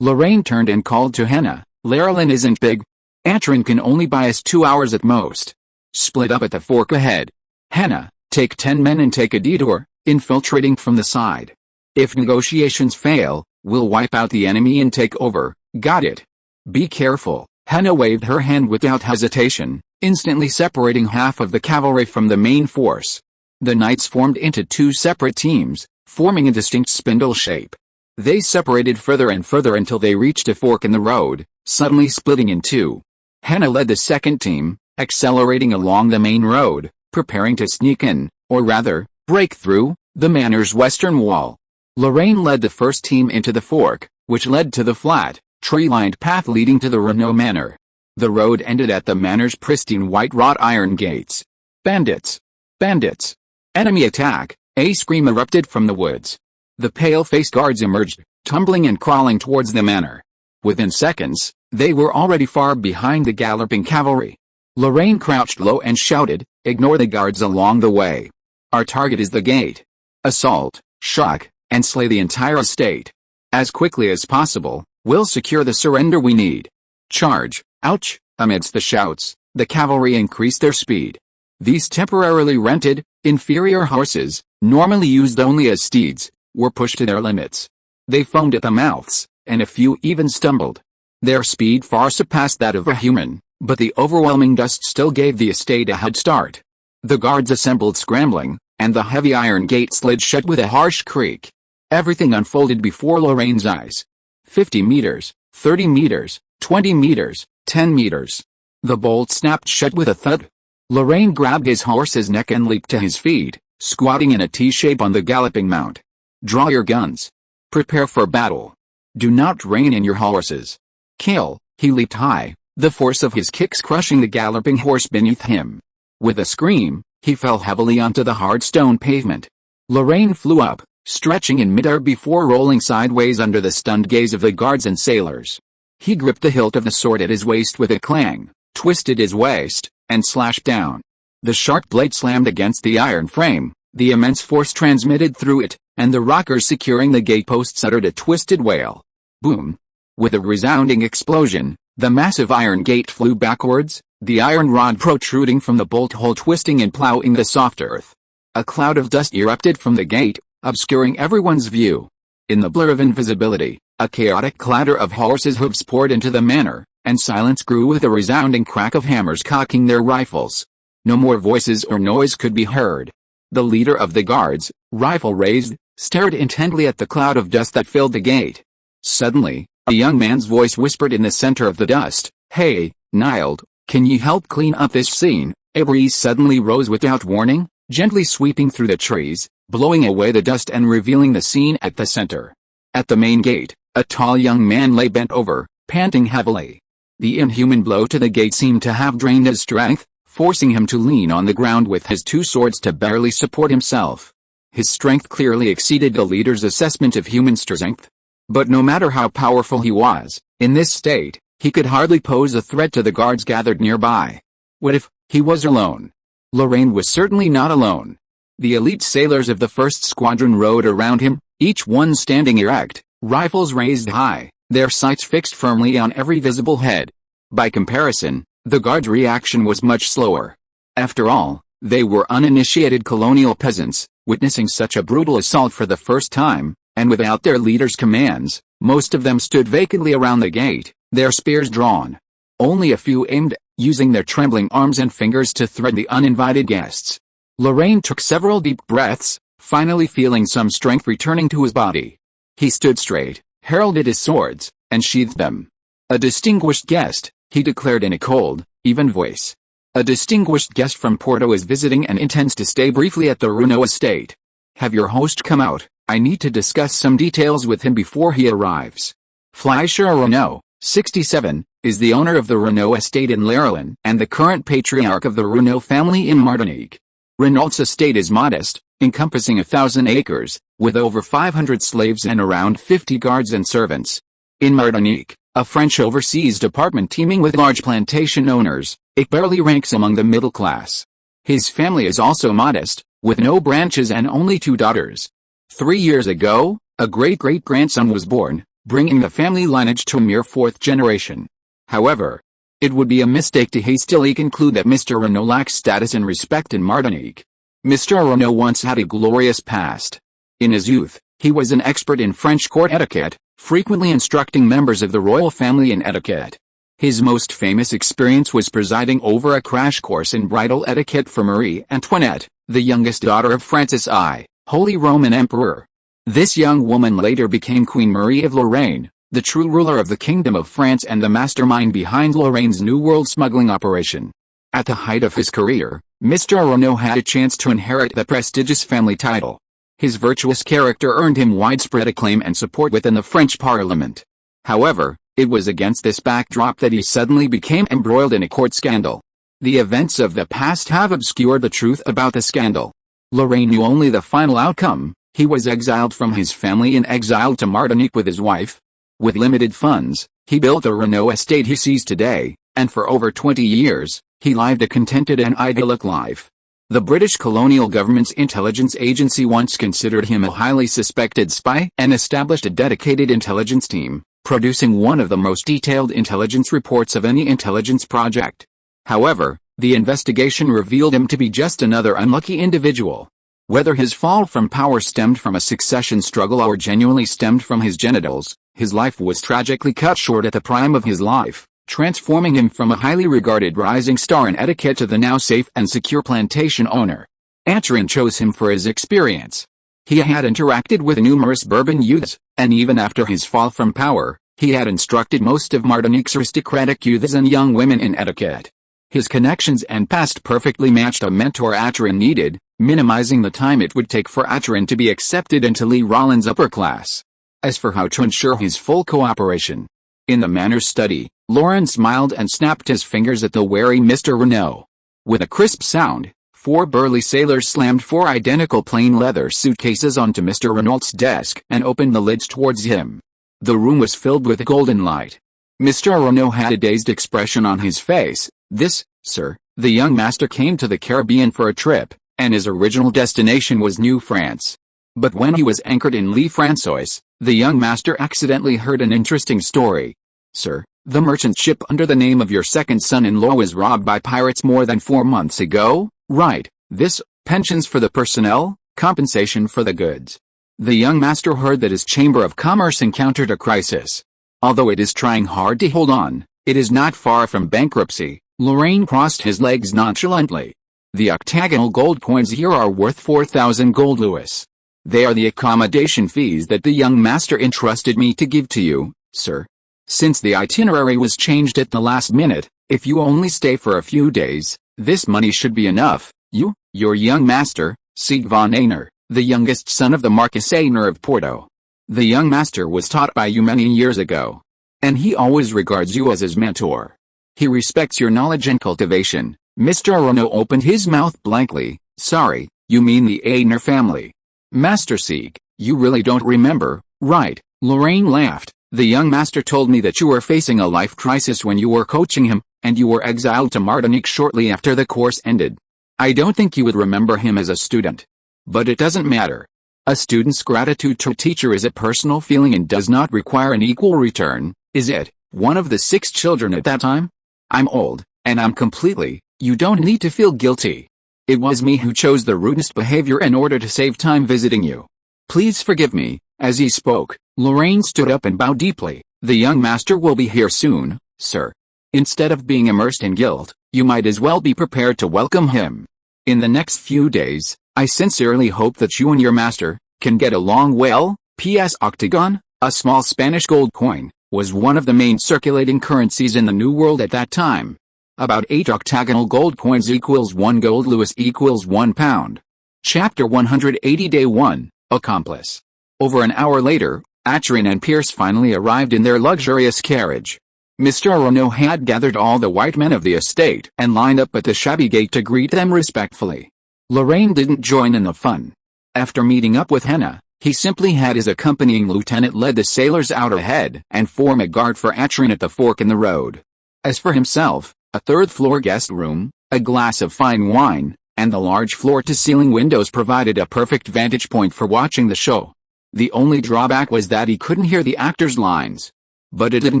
Lorraine turned and called to Henna, "Lorraine isn't big. Atron can only buy us 2 hours at most. Split up at the fork ahead. Henna, take 10 men and take a detour, infiltrating from the side. If negotiations fail, we'll wipe out the enemy and take over, got it? Be careful." Henna waved her hand without hesitation, instantly separating half of the cavalry from the main force. The knights formed into 2 separate teams, forming a distinct spindle shape. They separated further and further until they reached a fork in the road, suddenly splitting in 2. Henna led the second team, accelerating along the main road, preparing to sneak in, or rather, break through, the manor's western wall. Lorraine led the first team into the fork, which led to the flat, tree-lined path leading to the Renault Manor. The road ended at the manor's pristine white wrought iron gates. Bandits! Bandits! Enemy attack! A scream erupted from the woods. The pale-faced guards emerged, tumbling and crawling towards the manor. Within seconds, they were already far behind the galloping cavalry. Lorraine crouched low and shouted, "Ignore the guards along the way. Our target is the gate. Assault, shock, and slay the entire estate. As quickly as possible, we'll secure the surrender we need. Charge!" Ouch! Amidst the shouts, the cavalry increased their speed. These temporarily rented, inferior horses, normally used only as steeds, were pushed to their limits. They foamed at the mouths, and a few even stumbled. Their speed far surpassed that of a human, but the overwhelming dust still gave the estate a head start. The guards assembled scrambling, and the heavy iron gate slid shut with a harsh creak. Everything unfolded before Lorraine's eyes. 50 meters, 30 meters, 20 meters, 10 meters. The bolt snapped shut with a thud. Lorraine grabbed his horse's neck and leaped to his feet, squatting in a T-shape on the galloping mount. "Draw your guns. Prepare for battle. Do not rein in your horses. Kill!" He leaped high, the force of his kicks crushing the galloping horse beneath him. With a scream, he fell heavily onto the hard stone pavement. Lorraine flew up, stretching in midair before rolling sideways under the stunned gaze of the guards and sailors. He gripped the hilt of the sword at his waist with a clang, twisted his waist, and slashed down. The sharp blade slammed against the iron frame, the immense force transmitted through it, and the rockers securing the gateposts uttered a twisted wail. Boom! With a resounding explosion, the massive iron gate flew backwards, the iron rod protruding from the bolt hole twisting and plowing the soft earth. A cloud of dust erupted from the gate, obscuring everyone's view. In the blur of invisibility, a chaotic clatter of horses' hooves poured into the manor, and silence grew with a resounding crack of hammers cocking their rifles. No more voices or noise could be heard. The leader of the guards, rifle raised, stared intently at the cloud of dust that filled the gate. Suddenly, A young man's voice whispered in the center of the dust, "Hey, Nild, can you help clean up this scene?" A breeze suddenly rose without warning, gently sweeping through the trees, blowing away the dust and revealing the scene at the center. At the main gate, a tall young man lay bent over, panting heavily. The inhuman blow to the gate seemed to have drained his strength, forcing him to lean on the ground with his two swords to barely support himself. His strength clearly exceeded the leader's assessment of human strength. But no matter how powerful he was, in this state, he could hardly pose a threat to the guards gathered nearby. What if he was alone? Lorraine was certainly not alone. The elite sailors of the first squadron rode around him, each one standing erect, rifles raised high, their sights fixed firmly on every visible head. By comparison, the guards' reaction was much slower. After all, they were uninitiated colonial peasants, witnessing such a brutal assault for the first time, and without their leader's commands, most of them stood vacantly around the gate, their spears drawn. Only a few aimed, using their trembling arms and fingers to threaten the uninvited guests. Lorraine took several deep breaths, finally feeling some strength returning to his body. He stood straight, heralded his swords, and sheathed them. "A distinguished guest," he declared in a cold, even voice. "A distinguished guest from Porto is visiting and intends to stay briefly at the Renault estate. Have your host come out, I need to discuss some details with him before he arrives." Fleischer Renault, 67, is the owner of the Renault estate in Lorraine and the current patriarch of the Renault family in Martinique. Renault's estate is modest, encompassing 1,000 acres, with over 500 slaves and around 50 guards and servants. In Martinique, a French overseas department teeming with large plantation owners, it barely ranks among the middle class. His family is also modest, with no branches and only 2 daughters. 3 years ago, a great-great-grandson was born, bringing the family lineage to a mere 4th generation. However, it would be a mistake to hastily conclude that Mr. Renault lacks status and respect in Martinique. Mr. Renault once had a glorious past. In his youth, he was an expert in French court etiquette, frequently instructing members of the royal family in etiquette. His most famous experience was presiding over a crash course in bridal etiquette for Marie Antoinette, the youngest daughter of Francis I, Holy Roman Emperor. This young woman later became Queen Marie of Lorraine, the true ruler of the Kingdom of France and the mastermind behind Lorraine's New World smuggling operation. At the height of his career, Mr. Renault had a chance to inherit the prestigious family title. His virtuous character earned him widespread acclaim and support within the French Parliament. However, it was against this backdrop that he suddenly became embroiled in a court scandal. The events of the past have obscured the truth about the scandal. Lorraine knew only the final outcome. He was exiled from his family and exiled to Martinique with his wife. With limited funds, he built the Renault estate he sees today, and for over 20 years, he lived a contented and idyllic life. The British colonial government's intelligence agency once considered him a highly suspected spy and established a dedicated intelligence team, producing one of the most detailed intelligence reports of any intelligence project. However, the investigation revealed him to be just another unlucky individual. Whether his fall from power stemmed from a succession struggle or genuinely stemmed from his genitals, his life was tragically cut short at the prime of his life, transforming him from a highly regarded rising star in etiquette to the now safe and secure plantation owner. Antoine chose him for his experience. He had interacted with numerous Bourbon youths, and even after his fall from power, he had instructed most of Martinique's aristocratic youths and young women in etiquette. His connections and past perfectly matched a mentor Antoine needed, minimizing the time it would take for Antoine to be accepted into Lee Rollin's upper class. As for how to ensure his full cooperation, in the manners study, Laurent smiled and snapped his fingers at the wary Mr. Renault. With a crisp sound, 4 burly sailors slammed 4 identical plain leather suitcases onto Mr. Renault's desk and opened the lids towards him. The room was filled with golden light. Mr. Renault had a dazed expression on his face. "This, sir, the young master came to the Caribbean for a trip, and his original destination was New France. But when he was anchored in Le François, the young master accidentally heard an interesting story. Sir, the merchant ship under the name of your second son-in-law was robbed by pirates more than 4 months ago, right? This, pensions for the personnel, compensation for the goods. The young master heard that his Chamber of Commerce encountered a crisis. Although it is trying hard to hold on, it is not far from bankruptcy." Lorraine crossed his legs nonchalantly. "The octagonal gold coins here are worth 4,000 gold Louis. They are the accommodation fees that the young master entrusted me to give to you, sir. Since the itinerary was changed at the last minute, if you only stay for a few days, this money should be enough. Your young master, Sieg von Einer, the youngest son of the Marquis Einer of Porto. The young master was taught by you many years ago. And he always regards you as his mentor. He respects your knowledge and cultivation. Mr. Renault opened his mouth blankly. Sorry, you mean the Einer family. Master Sieg, you really don't remember, right? Lorraine laughed. The young master told me that you were facing a life crisis when you were coaching him, and you were exiled to Martinique shortly after the course ended. I don't think you would remember him as a student. But it doesn't matter. A student's gratitude to a teacher is a personal feeling and does not require an equal return, is it? One of the 6 children at that time? I'm old, and I'm completely, you don't need to feel guilty. It was me who chose the rudest behavior in order to save time visiting you. Please forgive me. As he spoke, Lorraine stood up and bowed deeply. The young master will be here soon, sir. Instead of being immersed in guilt, you might as well be prepared to welcome him. In the next few days, I sincerely hope that you and your master can get along well. P.S. Octagon, a small Spanish gold coin, was one of the main circulating currencies in the New World at that time. About 8 octagonal gold coins equals 1 gold Louis equals 1 pound. Chapter 180 Day 1, Accomplice. Over an hour later, Atrin and Pierce finally arrived in their luxurious carriage. Mr. Renault had gathered all the white men of the estate and lined up at the shabby gate to greet them respectfully. Lorraine didn't join in the fun. After meeting up with Henna, he simply had his accompanying lieutenant lead the sailors out ahead and form a guard for Atrin at the fork in the road. As for himself, a third-floor guest room, a glass of fine wine, and the large floor-to-ceiling windows provided a perfect vantage point for watching the show. The only drawback was that he couldn't hear the actors' lines. But it didn't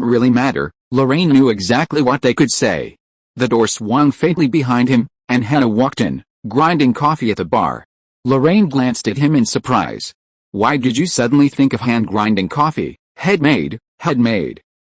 really matter. Lorraine knew exactly what they could say. The door swung faintly behind him, and Henna walked in, grinding coffee at the bar. Lorraine glanced at him in surprise. Why did you suddenly think of hand-grinding coffee, head maid?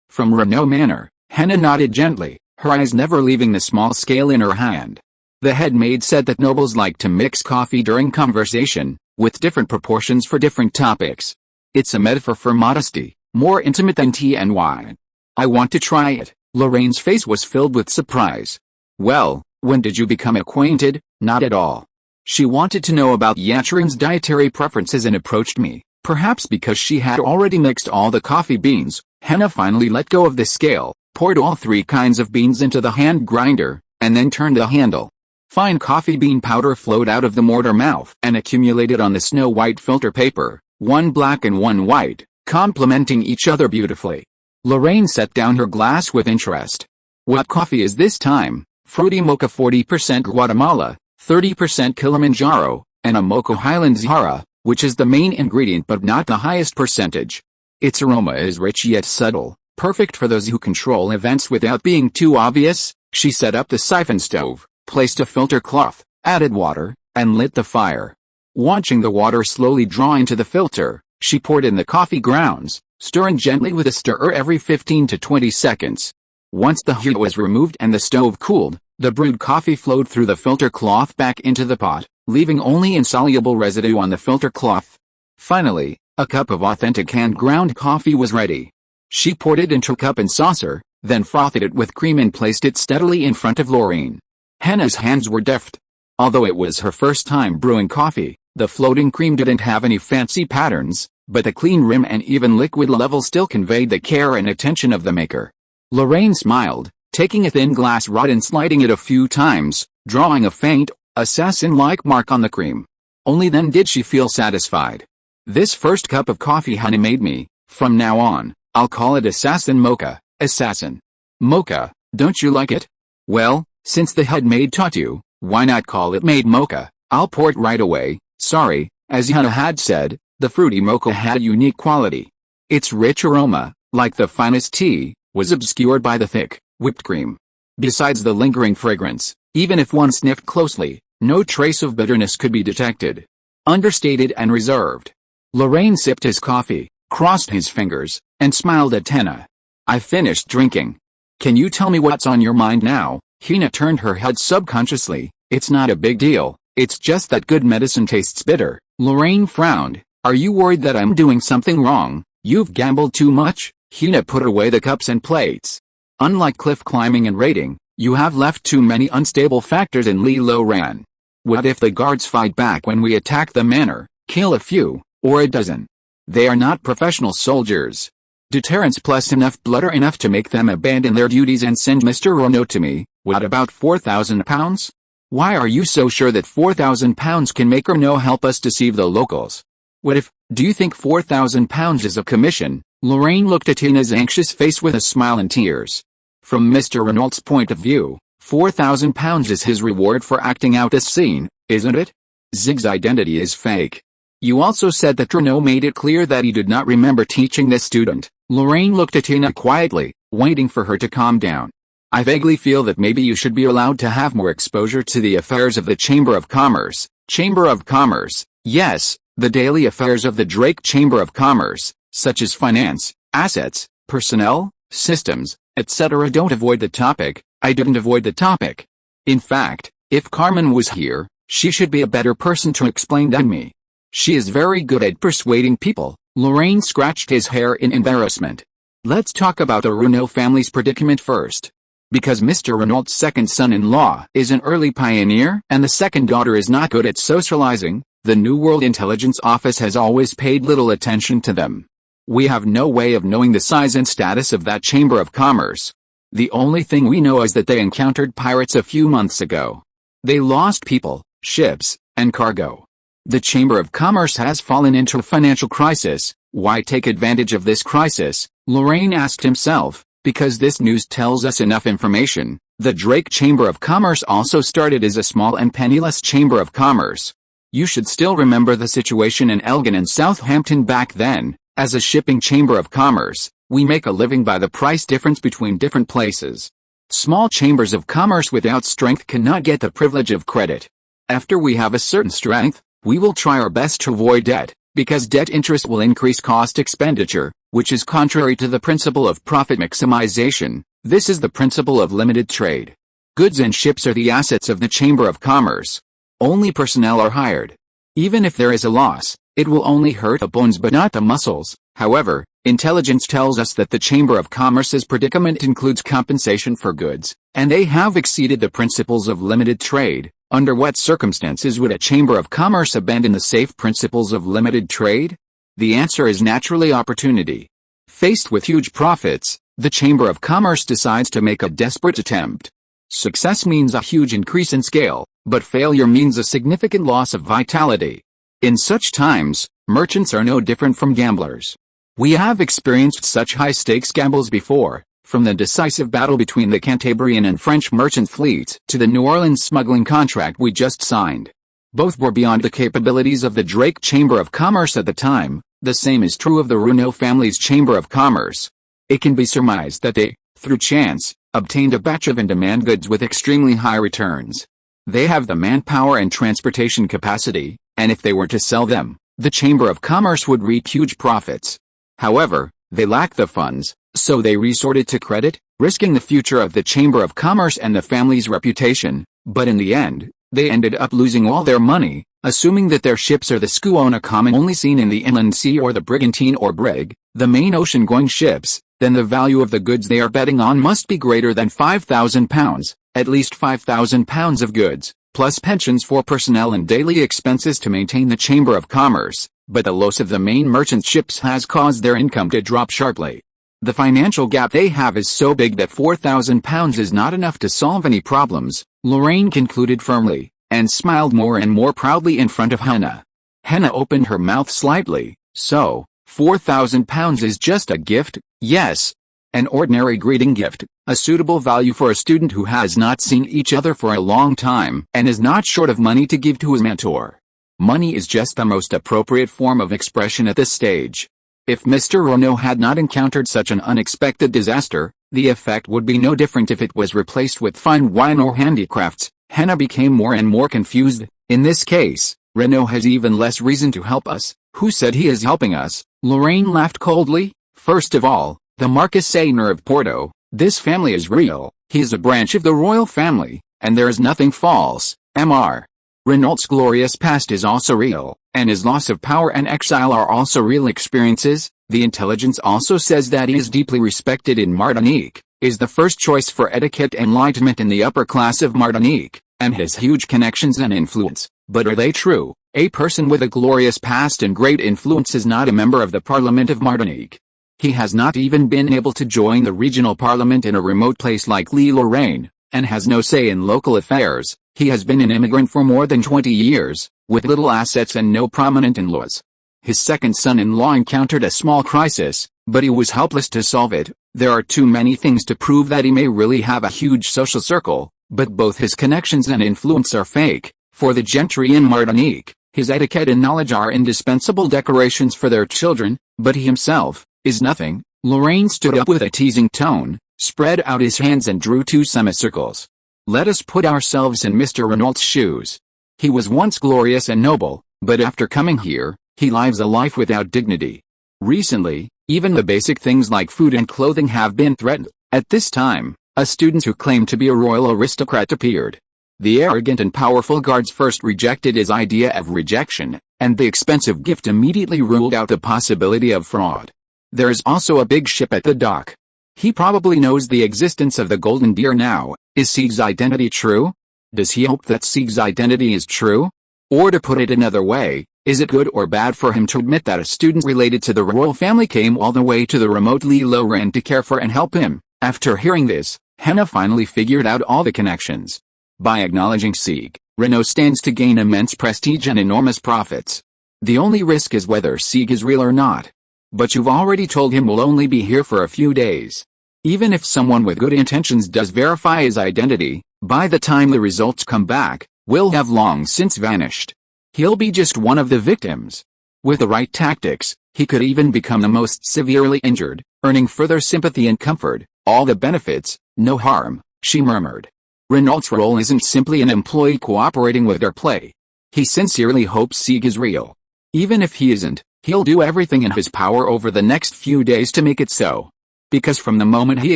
From Renault Manor, Henna nodded gently, her eyes never leaving the small scale in her hand. The head maid said that nobles like to mix coffee during conversation, with different proportions for different topics. It's a metaphor for modesty, more intimate than tea and wine. I want to try it. Lorraine's face was filled with surprise. Well, when did you become acquainted? Not at all. She wanted to know about Yatrin's dietary preferences and approached me, perhaps because she had already mixed all the coffee beans. Henna finally let go of the scale, poured all 3 kinds of beans into the hand grinder, and then turned the handle. Fine coffee bean powder flowed out of the mortar mouth and accumulated on the snow-white filter paper, one black and one white, complementing each other beautifully. Lorraine set down her glass with interest. What coffee is this time? Fruity mocha 40% Guatemala, 30% Kilimanjaro, and a mocha Highland Zahara, which is the main ingredient but not the highest percentage. Its aroma is rich yet subtle, perfect for those who control events without being too obvious. She set up the siphon stove, placed a filter cloth, added water, and lit the fire. Watching the water slowly draw into the filter, she poured in the coffee grounds, stirring gently with a stirrer every 15 to 20 seconds. Once the heat was removed and the stove cooled, the brewed coffee flowed through the filter cloth back into the pot, leaving only insoluble residue on the filter cloth. Finally, a cup of authentic hand-ground coffee was ready. She poured it into a cup and saucer, then frothed it with cream and placed it steadily in front of Lorraine. Henna's hands were deft. Although it was her first time brewing coffee, the floating cream didn't have any fancy patterns, but the clean rim and even liquid level still conveyed the care and attention of the maker. Lorraine smiled, taking a thin glass rod and sliding it a few times, drawing a faint, assassin-like mark on the cream. Only then did she feel satisfied. This first cup of coffee Henna made me. From now on, I'll call it Assassin Mocha. Assassin Mocha, don't you like it? Well, since the head maid taught you, why not call it Maid Mocha? I'll pour it right away. Sorry, as Henna had said, the fruity mocha had a unique quality. Its rich aroma, like the finest tea, was obscured by the thick, whipped cream. Besides the lingering fragrance, even if one sniffed closely, no trace of bitterness could be detected. Understated and reserved. Lorraine sipped his coffee, crossed his fingers, and smiled at Henna. I finished drinking. Can you tell me what's on your mind now? Henna turned her head subconsciously. It's not a big deal, it's just that good medicine tastes bitter. Lorraine frowned. Are you worried that I'm doing something wrong? You've gambled too much? Hina put away the cups and plates. Unlike cliff climbing and raiding, you have left too many unstable factors in Li Lorraine. What if the guards fight back when we attack the manor, kill a few, or a dozen? They are not professional soldiers. Deterrence plus enough blood are enough to make them abandon their duties and send Mr. Renault to me. What about £4,000? Why are you so sure that £4,000 can make Renault help us deceive the locals? What if, do you think £4,000 is a commission? Lorraine looked at Hina's anxious face with a smile and tears. From Mr. Renault's point of view, £4,000 is his reward for acting out this scene, isn't it? Zig's identity is fake. You also said that Renault made it clear that he did not remember teaching this student. Lorraine looked at Hina quietly, waiting for her to calm down. I vaguely feel that maybe you should be allowed to have more exposure to the affairs of the Chamber of Commerce. Chamber of Commerce, yes, the daily affairs of the Drake Chamber of Commerce, such as finance, assets, personnel, systems, etc. Don't avoid the topic. I didn't avoid the topic. In fact, if Carmen was here, she should be a better person to explain than me. She is very good at persuading people. Lorraine scratched his hair in embarrassment. Let's talk about the Renault family's predicament first. Because Mr. Renault's second son-in-law is an early pioneer and the second daughter is not good at socializing, the New World Intelligence Office has always paid little attention to them. We have no way of knowing the size and status of that Chamber of Commerce. The only thing we know is that they encountered pirates a few months ago. They lost people, ships, and cargo. The Chamber of Commerce has fallen into a financial crisis. Why take advantage of this crisis? Lorraine asked himself. Because this news tells us enough information. The Drake Chamber of Commerce also started as a small and penniless Chamber of Commerce. You should still remember the situation in Elgin and Southampton back then. As a shipping Chamber of Commerce, we make a living by the price difference between different places. Small chambers of commerce without strength cannot get the privilege of credit. After we have a certain strength, we will try our best to avoid debt, because debt interest will increase cost expenditure, which is contrary to the principle of profit maximization. This is the principle of limited trade. Goods and ships are the assets of the Chamber of Commerce. Only personnel are hired. Even if there is a loss, it will only hurt the bones but not the muscles. However, intelligence tells us that the Chamber of Commerce's predicament includes compensation for goods, and they have exceeded the principles of limited trade. Under what circumstances would a Chamber of Commerce abandon the safe principles of limited trade? The answer is naturally opportunity. Faced with huge profits, the Chamber of Commerce decides to make a desperate attempt. Success means a huge increase in scale, but failure means a significant loss of vitality. In such times, merchants are no different from gamblers. We have experienced such high-stakes gambles before, from the decisive battle between the Cantabrian and French merchant fleets to the New Orleans smuggling contract we just signed. Both were beyond the capabilities of the Drake Chamber of Commerce at the time. The same is true of the Renault family's Chamber of Commerce. It can be surmised that they, through chance, obtained a batch of in-demand goods with extremely high returns. They have the manpower and transportation capacity, and if they were to sell them, the Chamber of Commerce would reap huge profits. However, they lack the funds, so they resorted to credit, risking the future of the Chamber of Commerce and the family's reputation, but in the end, they ended up losing all their money, assuming that their ships are the Scuona common only seen in the inland sea or the brigantine or brig, the main ocean-going ships, then the value of the goods they are betting on must be greater than £5,000, at least £5,000 of goods, plus pensions for personnel and daily expenses to maintain the Chamber of Commerce, but the loss of the main merchant ships has caused their income to drop sharply. The financial gap they have is so big that £4,000 is not enough to solve any problems, Lorraine concluded firmly, and smiled more and more proudly in front of Hina. Hina opened her mouth slightly. So, £4,000 is just a gift? Yes. An ordinary greeting gift, a suitable value for a student who has not seen each other for a long time and is not short of money to give to his mentor. Money is just the most appropriate form of expression at this stage. If Mr. Renault had not encountered such an unexpected disaster, the effect would be no different if it was replaced with fine wine or handicrafts. Hina became more and more confused. In this case, Renault has even less reason to help us. Who said he is helping us? Lorraine laughed coldly. First of all, the Marquis Heir of Porto. This family is real. He is a branch of the royal family, and there is nothing false. Mr. Renault's glorious past is also real, And his loss of power and exile are also real experiences. The intelligence also says that he is deeply respected in Martinique, is the first choice for etiquette and enlightenment in the upper class of Martinique, and has huge connections and influence. But are they true? A person with a glorious past and great influence is not a member of the Parliament of Martinique. He has not even been able to join the regional parliament in a remote place like Lorraine, and has no say in local affairs. He has been an immigrant for more than 20 years, with little assets and no prominent in-laws. His second son-in-law encountered a small crisis, but he was helpless to solve it. There are too many things to prove that he may really have a huge social circle, but both his connections and influence are fake. For the gentry in Martinique, his etiquette and knowledge are indispensable decorations for their children, but he himself is nothing. Lorraine stood up with a teasing tone, spread out his hands and drew two semicircles. Let us put ourselves in Mr. Renault's shoes. He was once glorious and noble, but after coming here, he lives a life without dignity. Recently, even the basic things like food and clothing have been threatened. At this time, a student who claimed to be a royal aristocrat appeared. The arrogant and powerful guards first rejected his idea of rejection, and the expensive gift immediately ruled out the possibility of fraud. There is also a big ship at the dock. He probably knows the existence of the Golden Deer now. Is Sieg's identity true? Does he hope that Sieg's identity is true? Or to put it another way, is it good or bad for him to admit that a student related to the royal family came all the way to the remote Lorraine to care for and help him? After hearing this, Hannah finally figured out all the connections. By acknowledging Sieg, Renault stands to gain immense prestige and enormous profits. The only risk is whether Sieg is real or not. But you've already told him we'll only be here for a few days. Even if someone with good intentions does verify his identity, by the time the results come back, will have long since vanished. He'll be just one of the victims. With the right tactics, he could even become the most severely injured, earning further sympathy and comfort. All the benefits, no harm, she murmured. Renault's role isn't simply an employee cooperating with their play. He sincerely hopes Sieg is real. Even if he isn't, he'll do everything in his power over the next few days to make it so. Because from the moment he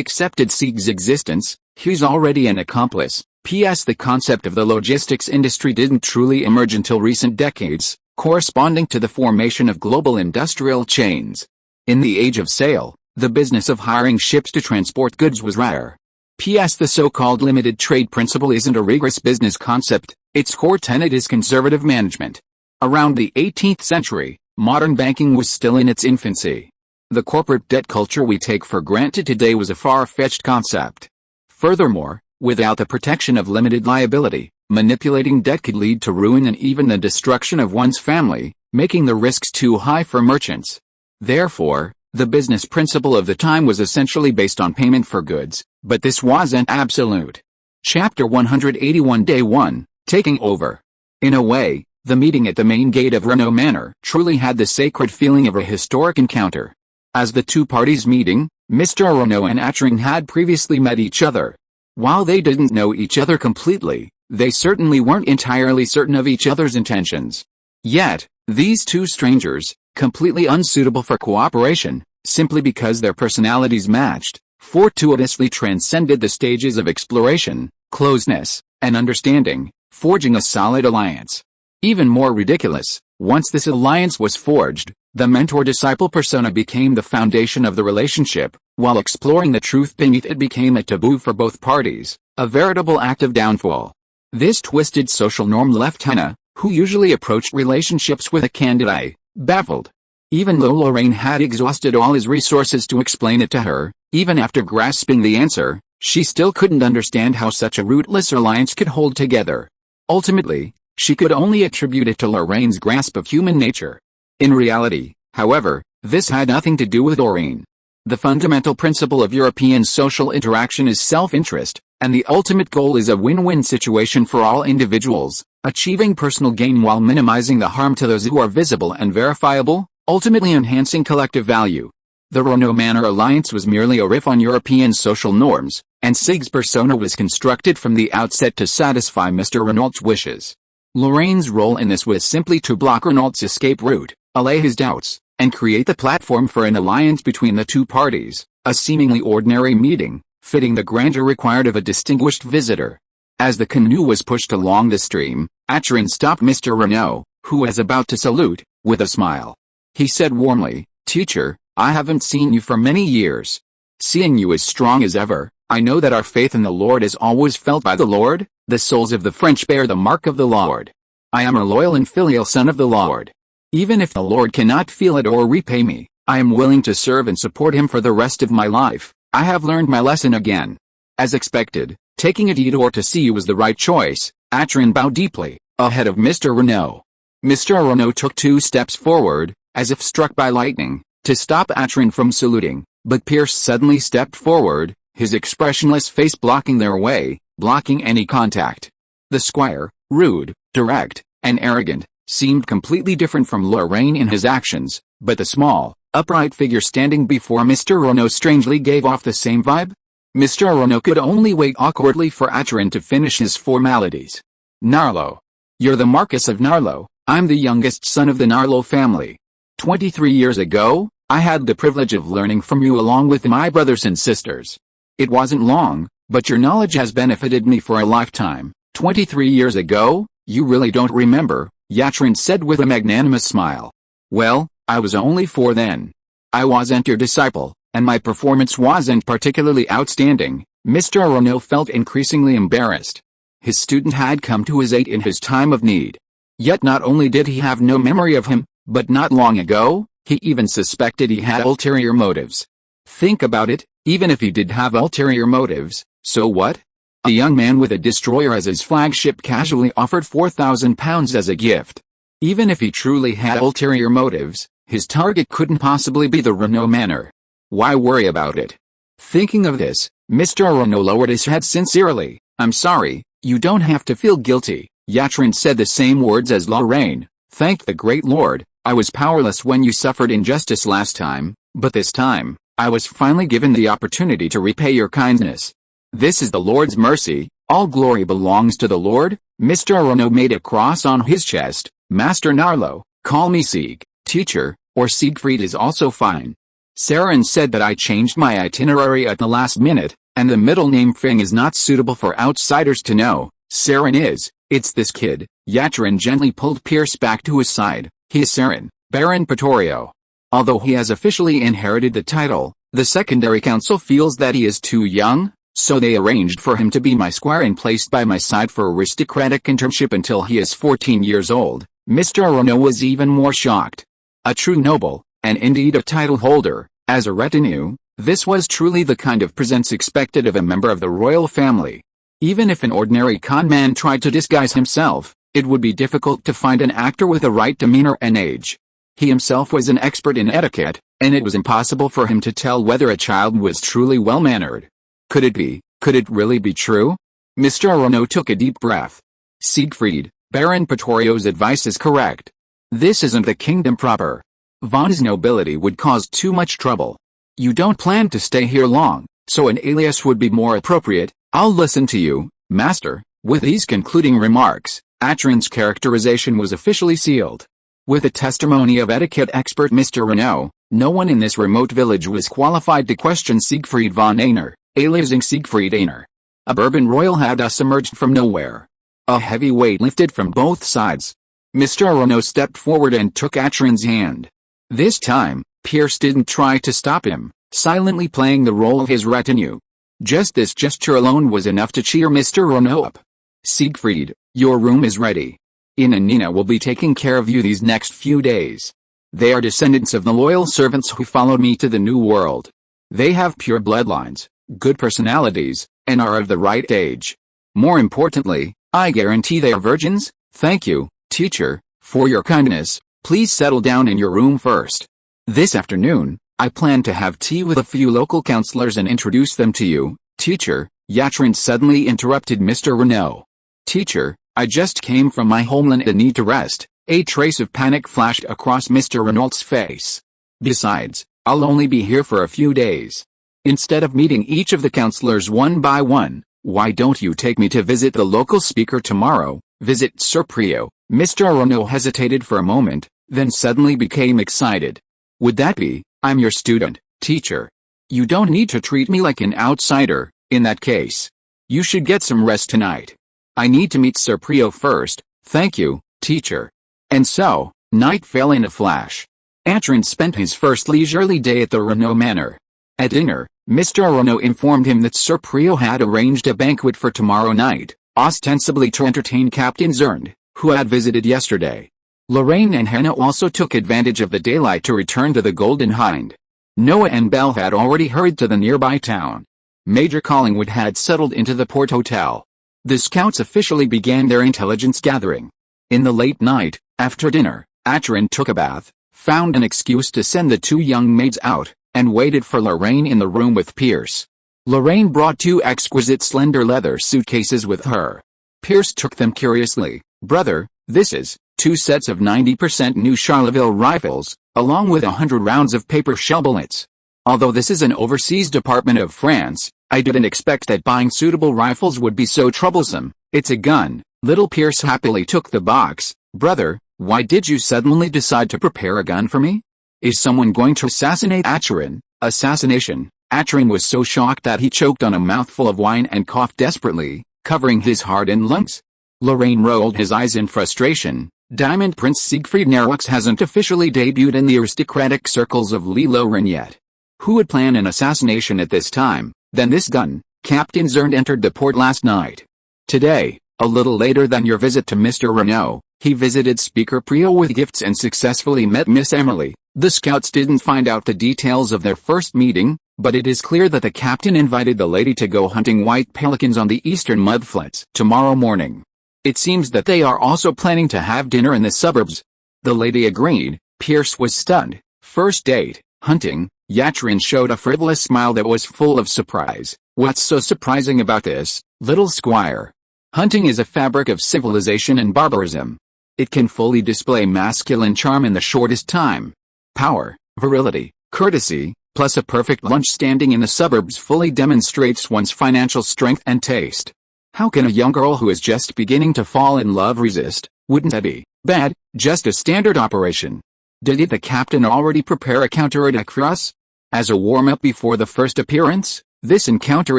accepted Sieg's existence, he's already an accomplice. P.S. The concept of the logistics industry didn't truly emerge until recent decades, corresponding to the formation of global industrial chains. In the age of sail, the business of hiring ships to transport goods was rare. P.S. The so-called limited trade principle isn't a rigorous business concept, its core tenet is conservative management. Around the 18th century, modern banking was still in its infancy. The corporate debt culture we take for granted today was a far-fetched concept. Furthermore, without the protection of limited liability, manipulating debt could lead to ruin and even the destruction of one's family, making the risks too high for merchants. Therefore, the business principle of the time was essentially based on payment for goods, but this wasn't absolute. Chapter 181 Day 1, Taking Over. In a way, the meeting at the main gate of Renault Manor truly had the sacred feeling of a historic encounter. As the two parties meeting, Mr. Renault and Atring had previously met each other. While they didn't know each other completely, they certainly weren't entirely certain of each other's intentions. Yet, these two strangers, completely unsuitable for cooperation, simply because their personalities matched, fortuitously transcended the stages of exploration, closeness, and understanding, forging a solid alliance. Even more ridiculous, once this alliance was forged, the mentor-disciple persona became the foundation of the relationship, while exploring the truth beneath it became a taboo for both parties, a veritable act of downfall. This twisted social norm left Hannah, who usually approached relationships with a candid eye, baffled. Even though Lorraine had exhausted all his resources to explain it to her, even after grasping the answer, she still couldn't understand how such a rootless alliance could hold together. Ultimately, she could only attribute it to Lorraine's grasp of human nature. In reality, however, this had nothing to do with Lorraine. The fundamental principle of European social interaction is self-interest, and the ultimate goal is a win-win situation for all individuals, achieving personal gain while minimizing the harm to those who are visible and verifiable, ultimately enhancing collective value. The Renault Manor alliance was merely a riff on European social norms, and Sieg's persona was constructed from the outset to satisfy Mr. Renault's wishes. Lorraine's role in this was simply to block Renault's escape route, allay his doubts, and create the platform for an alliance between the two parties, a seemingly ordinary meeting, fitting the grandeur required of a distinguished visitor. As the canoe was pushed along the stream, Atrin stopped Mr. Renault, who was about to salute, with a smile. He said warmly, "Teacher, I haven't seen you for many years. Seeing you as strong as ever, I know that our faith in the Lord is always felt by the Lord. The souls of the French bear the mark of the Lord. I am a loyal and filial son of the Lord. Even if the Lord cannot feel it or repay me, I am willing to serve and support him for the rest of my life. I have learned my lesson again." As expected, taking a detour to see you was the right choice. Atron bowed deeply, ahead of Mr. Renault. Mr. Renault took 2 steps forward, as if struck by lightning, to stop Atron from saluting, but Pierce suddenly stepped forward, his expressionless face blocking their way, blocking any contact. The squire, rude, direct, and arrogant, seemed completely different from Lorraine in his actions, but the small, upright figure standing before Mr. Renault strangely gave off the same vibe. Mr. Renault could only wait awkwardly for Atron to finish his formalities. "Narlo. You're the Marquis of Narlo. I'm the youngest son of the Narlo family. 23 years ago, I had the privilege of learning from you along with my brothers and sisters. It wasn't long, but your knowledge has benefited me for a lifetime." 23 years ago? You really don't remember, Yatron said with a magnanimous smile. "Well, I was only 4 then. I wasn't your disciple, and my performance wasn't particularly outstanding." Mr. Renault felt increasingly embarrassed. His student had come to his aid in his time of need. Yet not only did he have no memory of him, but not long ago, he even suspected he had ulterior motives. Think about it, even if he did have ulterior motives, so what? A young man with a destroyer as his flagship casually offered £4,000 as a gift. Even if he truly had ulterior motives, his target couldn't possibly be the Renault manor. Why worry about it? Thinking of this, Mr. Renault lowered his head sincerely. "I'm sorry, you don't have to feel guilty." Yatron said the same words as Lorraine. "Thank the great Lord, I was powerless when you suffered injustice last time, but this time, I was finally given the opportunity to repay your kindness. This is the Lord's mercy, all glory belongs to the Lord." Mr. Renault made a cross on his chest. "Master Narlo, call me Sieg, teacher, or Siegfried is also fine. Saren said that I changed my itinerary at the last minute, and the middle name Fing is not suitable for outsiders to know. Saren is. It's this kid." Yatron gently pulled Pierce back to his side. "He is Saren, Baron Pettorio. Although he has officially inherited the title, the secondary council feels that he is too young, so they arranged for him to be my squire and placed by my side for aristocratic internship until he is 14 years old." Mr. Renault was even more shocked. A true noble, and indeed a title holder, as a retinue, this was truly the kind of presents expected of a member of the royal family. Even if an ordinary conman tried to disguise himself, it would be difficult to find an actor with the right demeanor and age. He himself was an expert in etiquette, and it was impossible for him to tell whether a child was truly well-mannered. Could it be? Could it really be true? Mr. Renault took a deep breath. "Siegfried, Baron Pettorio's advice is correct. This isn't the kingdom proper. Vaughn's nobility would cause too much trouble. You don't plan to stay here long, so an alias would be more appropriate. I'll listen to you, master." With these concluding remarks, Atron's characterization was officially sealed. With the testimony of etiquette expert Mr. Renault, no one in this remote village was qualified to question Siegfried von Einer, aliasing Siegfried Einer. A Bourbon Royal had thus emerged from nowhere. A heavy weight lifted from both sides. Mr. Renault stepped forward and took Atron's hand. This time, Pierce didn't try to stop him, silently playing the role of his retinue. Just this gesture alone was enough to cheer Mr. Renault up. "Siegfried, your room is ready. Ina and Nina will be taking care of you these next few days. They are descendants of the loyal servants who followed me to the New World. They have pure bloodlines, good personalities, and are of the right age. More importantly, I guarantee they are virgins." "Thank you, teacher, for your kindness. Please settle down in your room first. This afternoon, I plan to have tea with a few local counselors and introduce them to you." "Teacher," Yatron suddenly interrupted Mr. Renault. "Teacher, I just came from my homeland and need to rest." A trace of panic flashed across Mr. Renault's face. "Besides, I'll only be here for a few days. Instead of meeting each of the counselors one by one, why don't you take me to visit the local speaker tomorrow? Visit Sir Prio." Mr. Renault hesitated for a moment, then suddenly became excited. "Would that be? I'm your student, teacher. You don't need to treat me like an outsider. In that case, you should get some rest tonight. I need to meet Sir Prio first." "Thank you, teacher." And so, night fell in a flash. Adorned spent his first leisurely day at the Renault Manor. At dinner, Mr. Renault informed him that Sir Prio had arranged a banquet for tomorrow night, ostensibly to entertain Captain Zheng, who had visited yesterday. Lorraine and Hannah also took advantage of the daylight to return to the Golden Hind. Noah and Belle had already hurried to the nearby town. Major Collingwood had settled into the Port Hotel. The scouts officially began their intelligence gathering. In the late night, after dinner, Adorned took a bath, found an excuse to send the two young maids out, and waited for Lorraine in the room with Pierce. Lorraine brought two exquisite slender leather suitcases with her. Pierce took them curiously. "Brother, this is 2 sets of 90% new Charleville rifles, along with 100 rounds of paper shell bullets. Although this is an overseas department of France, I didn't expect that buying suitable rifles would be so troublesome. It's a gun." Little Pierce happily took the box. "Brother, why did you suddenly decide to prepare a gun for me? Is someone going to assassinate Adorned?" Assassination. Adorned was so shocked that he choked on a mouthful of wine and coughed desperately, covering his hardened lungs. Lorraine rolled his eyes in frustration. Diamond Prince Siegfried Nerux hasn't officially debuted in the aristocratic circles of Lorraine yet. Who would plan an assassination at this time? Then this gun. Captain Zheng entered the port last night. Today, a little later than your visit to Mr. Renault, he visited Speaker Prio with gifts and successfully met Miss Emily. The scouts didn't find out the details of their first meeting, but it is clear that the captain invited the lady to go hunting white pelicans on the eastern mudflats tomorrow morning. It seems that they are also planning to have dinner in the suburbs. The lady agreed. Pierce was stunned. First date, hunting. Adorned showed a frivolous smile that was full of surprise. "What's so surprising about this, little squire? Hunting is a fabric of civilization and barbarism. It can fully display masculine charm in the shortest time. Power, virility, courtesy, plus a perfect lunch standing in the suburbs fully demonstrates one's financial strength and taste. How can a young girl who is just beginning to fall in love resist? Wouldn't that be bad? Just a standard operation." Did the captain already prepare a counterattack for us? As a warm-up before the first appearance, this encounter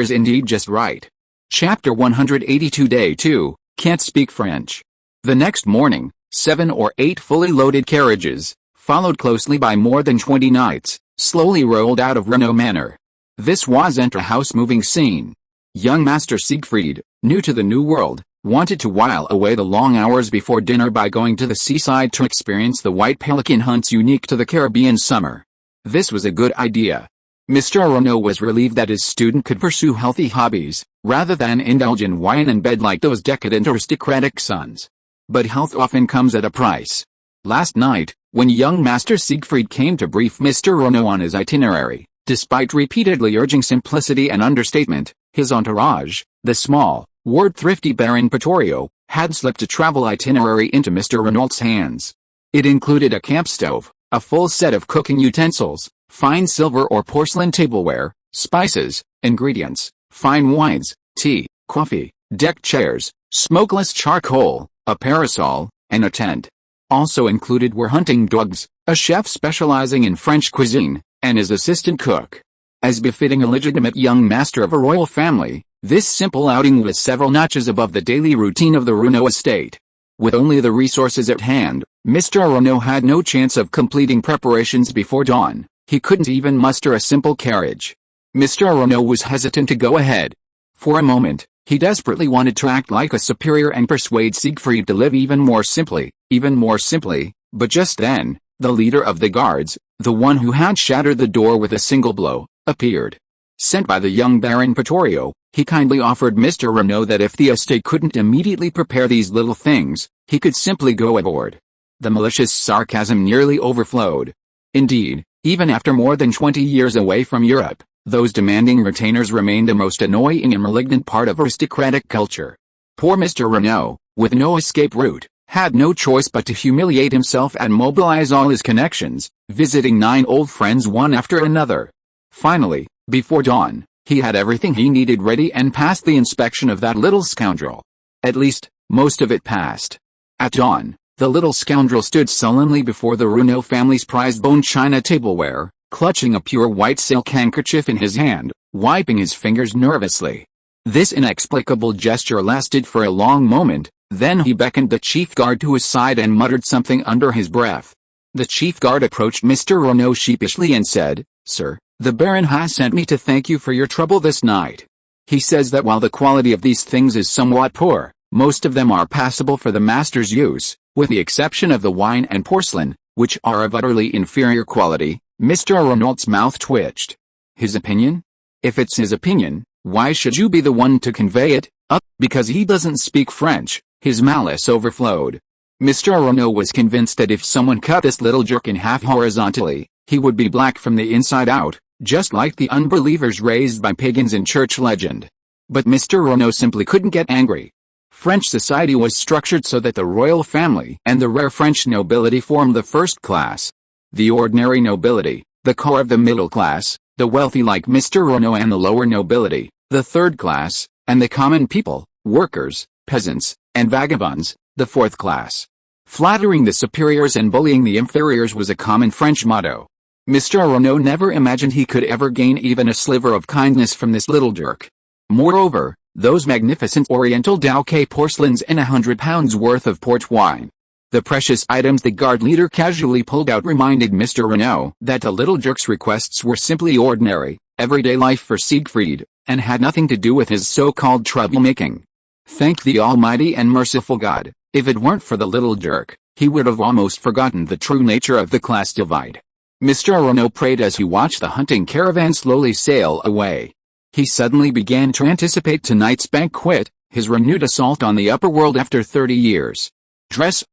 is indeed just right. Chapter 182 Day 2, Can't Speak French. The next morning, 7 or 8 fully loaded carriages, followed closely by more than 20 knights, slowly rolled out of Renault Manor. This wasn't a house-moving scene. Young Master Siegfried, new to the new world, wanted to while away the long hours before dinner by going to the seaside to experience the white pelican hunts unique to the Caribbean summer. This was a good idea. Mr. Renault was relieved that his student could pursue healthy hobbies, rather than indulge in wine and bed like those decadent aristocratic sons. But health often comes at a price. Last night, when young Master Siegfried came to brief Mr. Renault on his itinerary, despite repeatedly urging simplicity and understatement, his entourage, the small, word-thrifty Baron Pettorio, had slipped a travel itinerary into Mr. Renault's hands. It included a camp stove, a full set of cooking utensils, fine silver or porcelain tableware, spices, ingredients, fine wines, tea, coffee, deck chairs, smokeless charcoal, a parasol, and a tent. Also included were hunting dogs, a chef specializing in French cuisine, and his assistant cook. As befitting a legitimate young master of a royal family, this simple outing was several notches above the daily routine of the Renault estate. With only the resources at hand, Mr. Renault had no chance of completing preparations before dawn. He couldn't even muster a simple carriage. Mr. Renault was hesitant to go ahead. For a moment, he desperately wanted to act like a superior and persuade Siegfried to live even more simply, but just then, the leader of the guards, the one who had shattered the door with a single blow, appeared. Sent by the young Baron Pettorio, he kindly offered Mr. Renault that if the estate couldn't immediately prepare these little things, he could simply go aboard. The malicious sarcasm nearly overflowed. Indeed, even after more than 20 years away from Europe, those demanding retainers remained a most annoying and malignant part of aristocratic culture. Poor Mr. Renault, with no escape route, had no choice but to humiliate himself and mobilize all his connections, visiting 9 old friends one after another. Finally, before dawn, he had everything he needed ready and passed the inspection of that little scoundrel. At least, most of it passed. At dawn, the little scoundrel stood sullenly before the Renault family's prized bone china tableware, clutching a pure white silk handkerchief in his hand, wiping his fingers nervously. This inexplicable gesture lasted for a long moment, Then he beckoned the chief guard to his side and muttered something under his breath. The chief guard approached Mr. Renault sheepishly and said, "Sir, the Baron has sent me to thank you for your trouble this night. He says that while the quality of these things is somewhat poor, most of them are passable for the master's use, with the exception of the wine and porcelain, which are of utterly inferior quality." Mr. Renault's mouth twitched. His opinion? If it's his opinion, why should you be the one to convey it? Because he doesn't speak French. His malice overflowed. Mr. Renault was convinced that if someone cut this little jerk in half horizontally, he would be black from the inside out, just like the unbelievers raised by pagans in church legend. But Mr. Renault simply couldn't get angry. French society was structured so that the royal family and the rare French nobility formed the first class. The ordinary nobility, the core of the middle class, the wealthy like Mr. Renault, and the lower nobility, the third class, and the common people, workers, peasants, and vagabonds, the fourth class. Flattering the superiors and bullying the inferiors was a common French motto. Mr. Renault never imagined he could ever gain even a sliver of kindness from this little jerk. Moreover, those magnificent oriental Dauquet porcelains and 100 pounds worth of port wine. The precious items the guard leader casually pulled out reminded Mr. Renault that the little jerk's requests were simply ordinary, everyday life for Siegfried, and had nothing to do with his so-called troublemaking. Thank the almighty and merciful God, if it weren't for the little jerk, he would have almost forgotten the true nature of the class divide. Mr. Renault prayed as he watched the hunting caravan slowly sail away. He suddenly began to anticipate tonight's banquet, his renewed assault on the upper world after 30 years. Dress.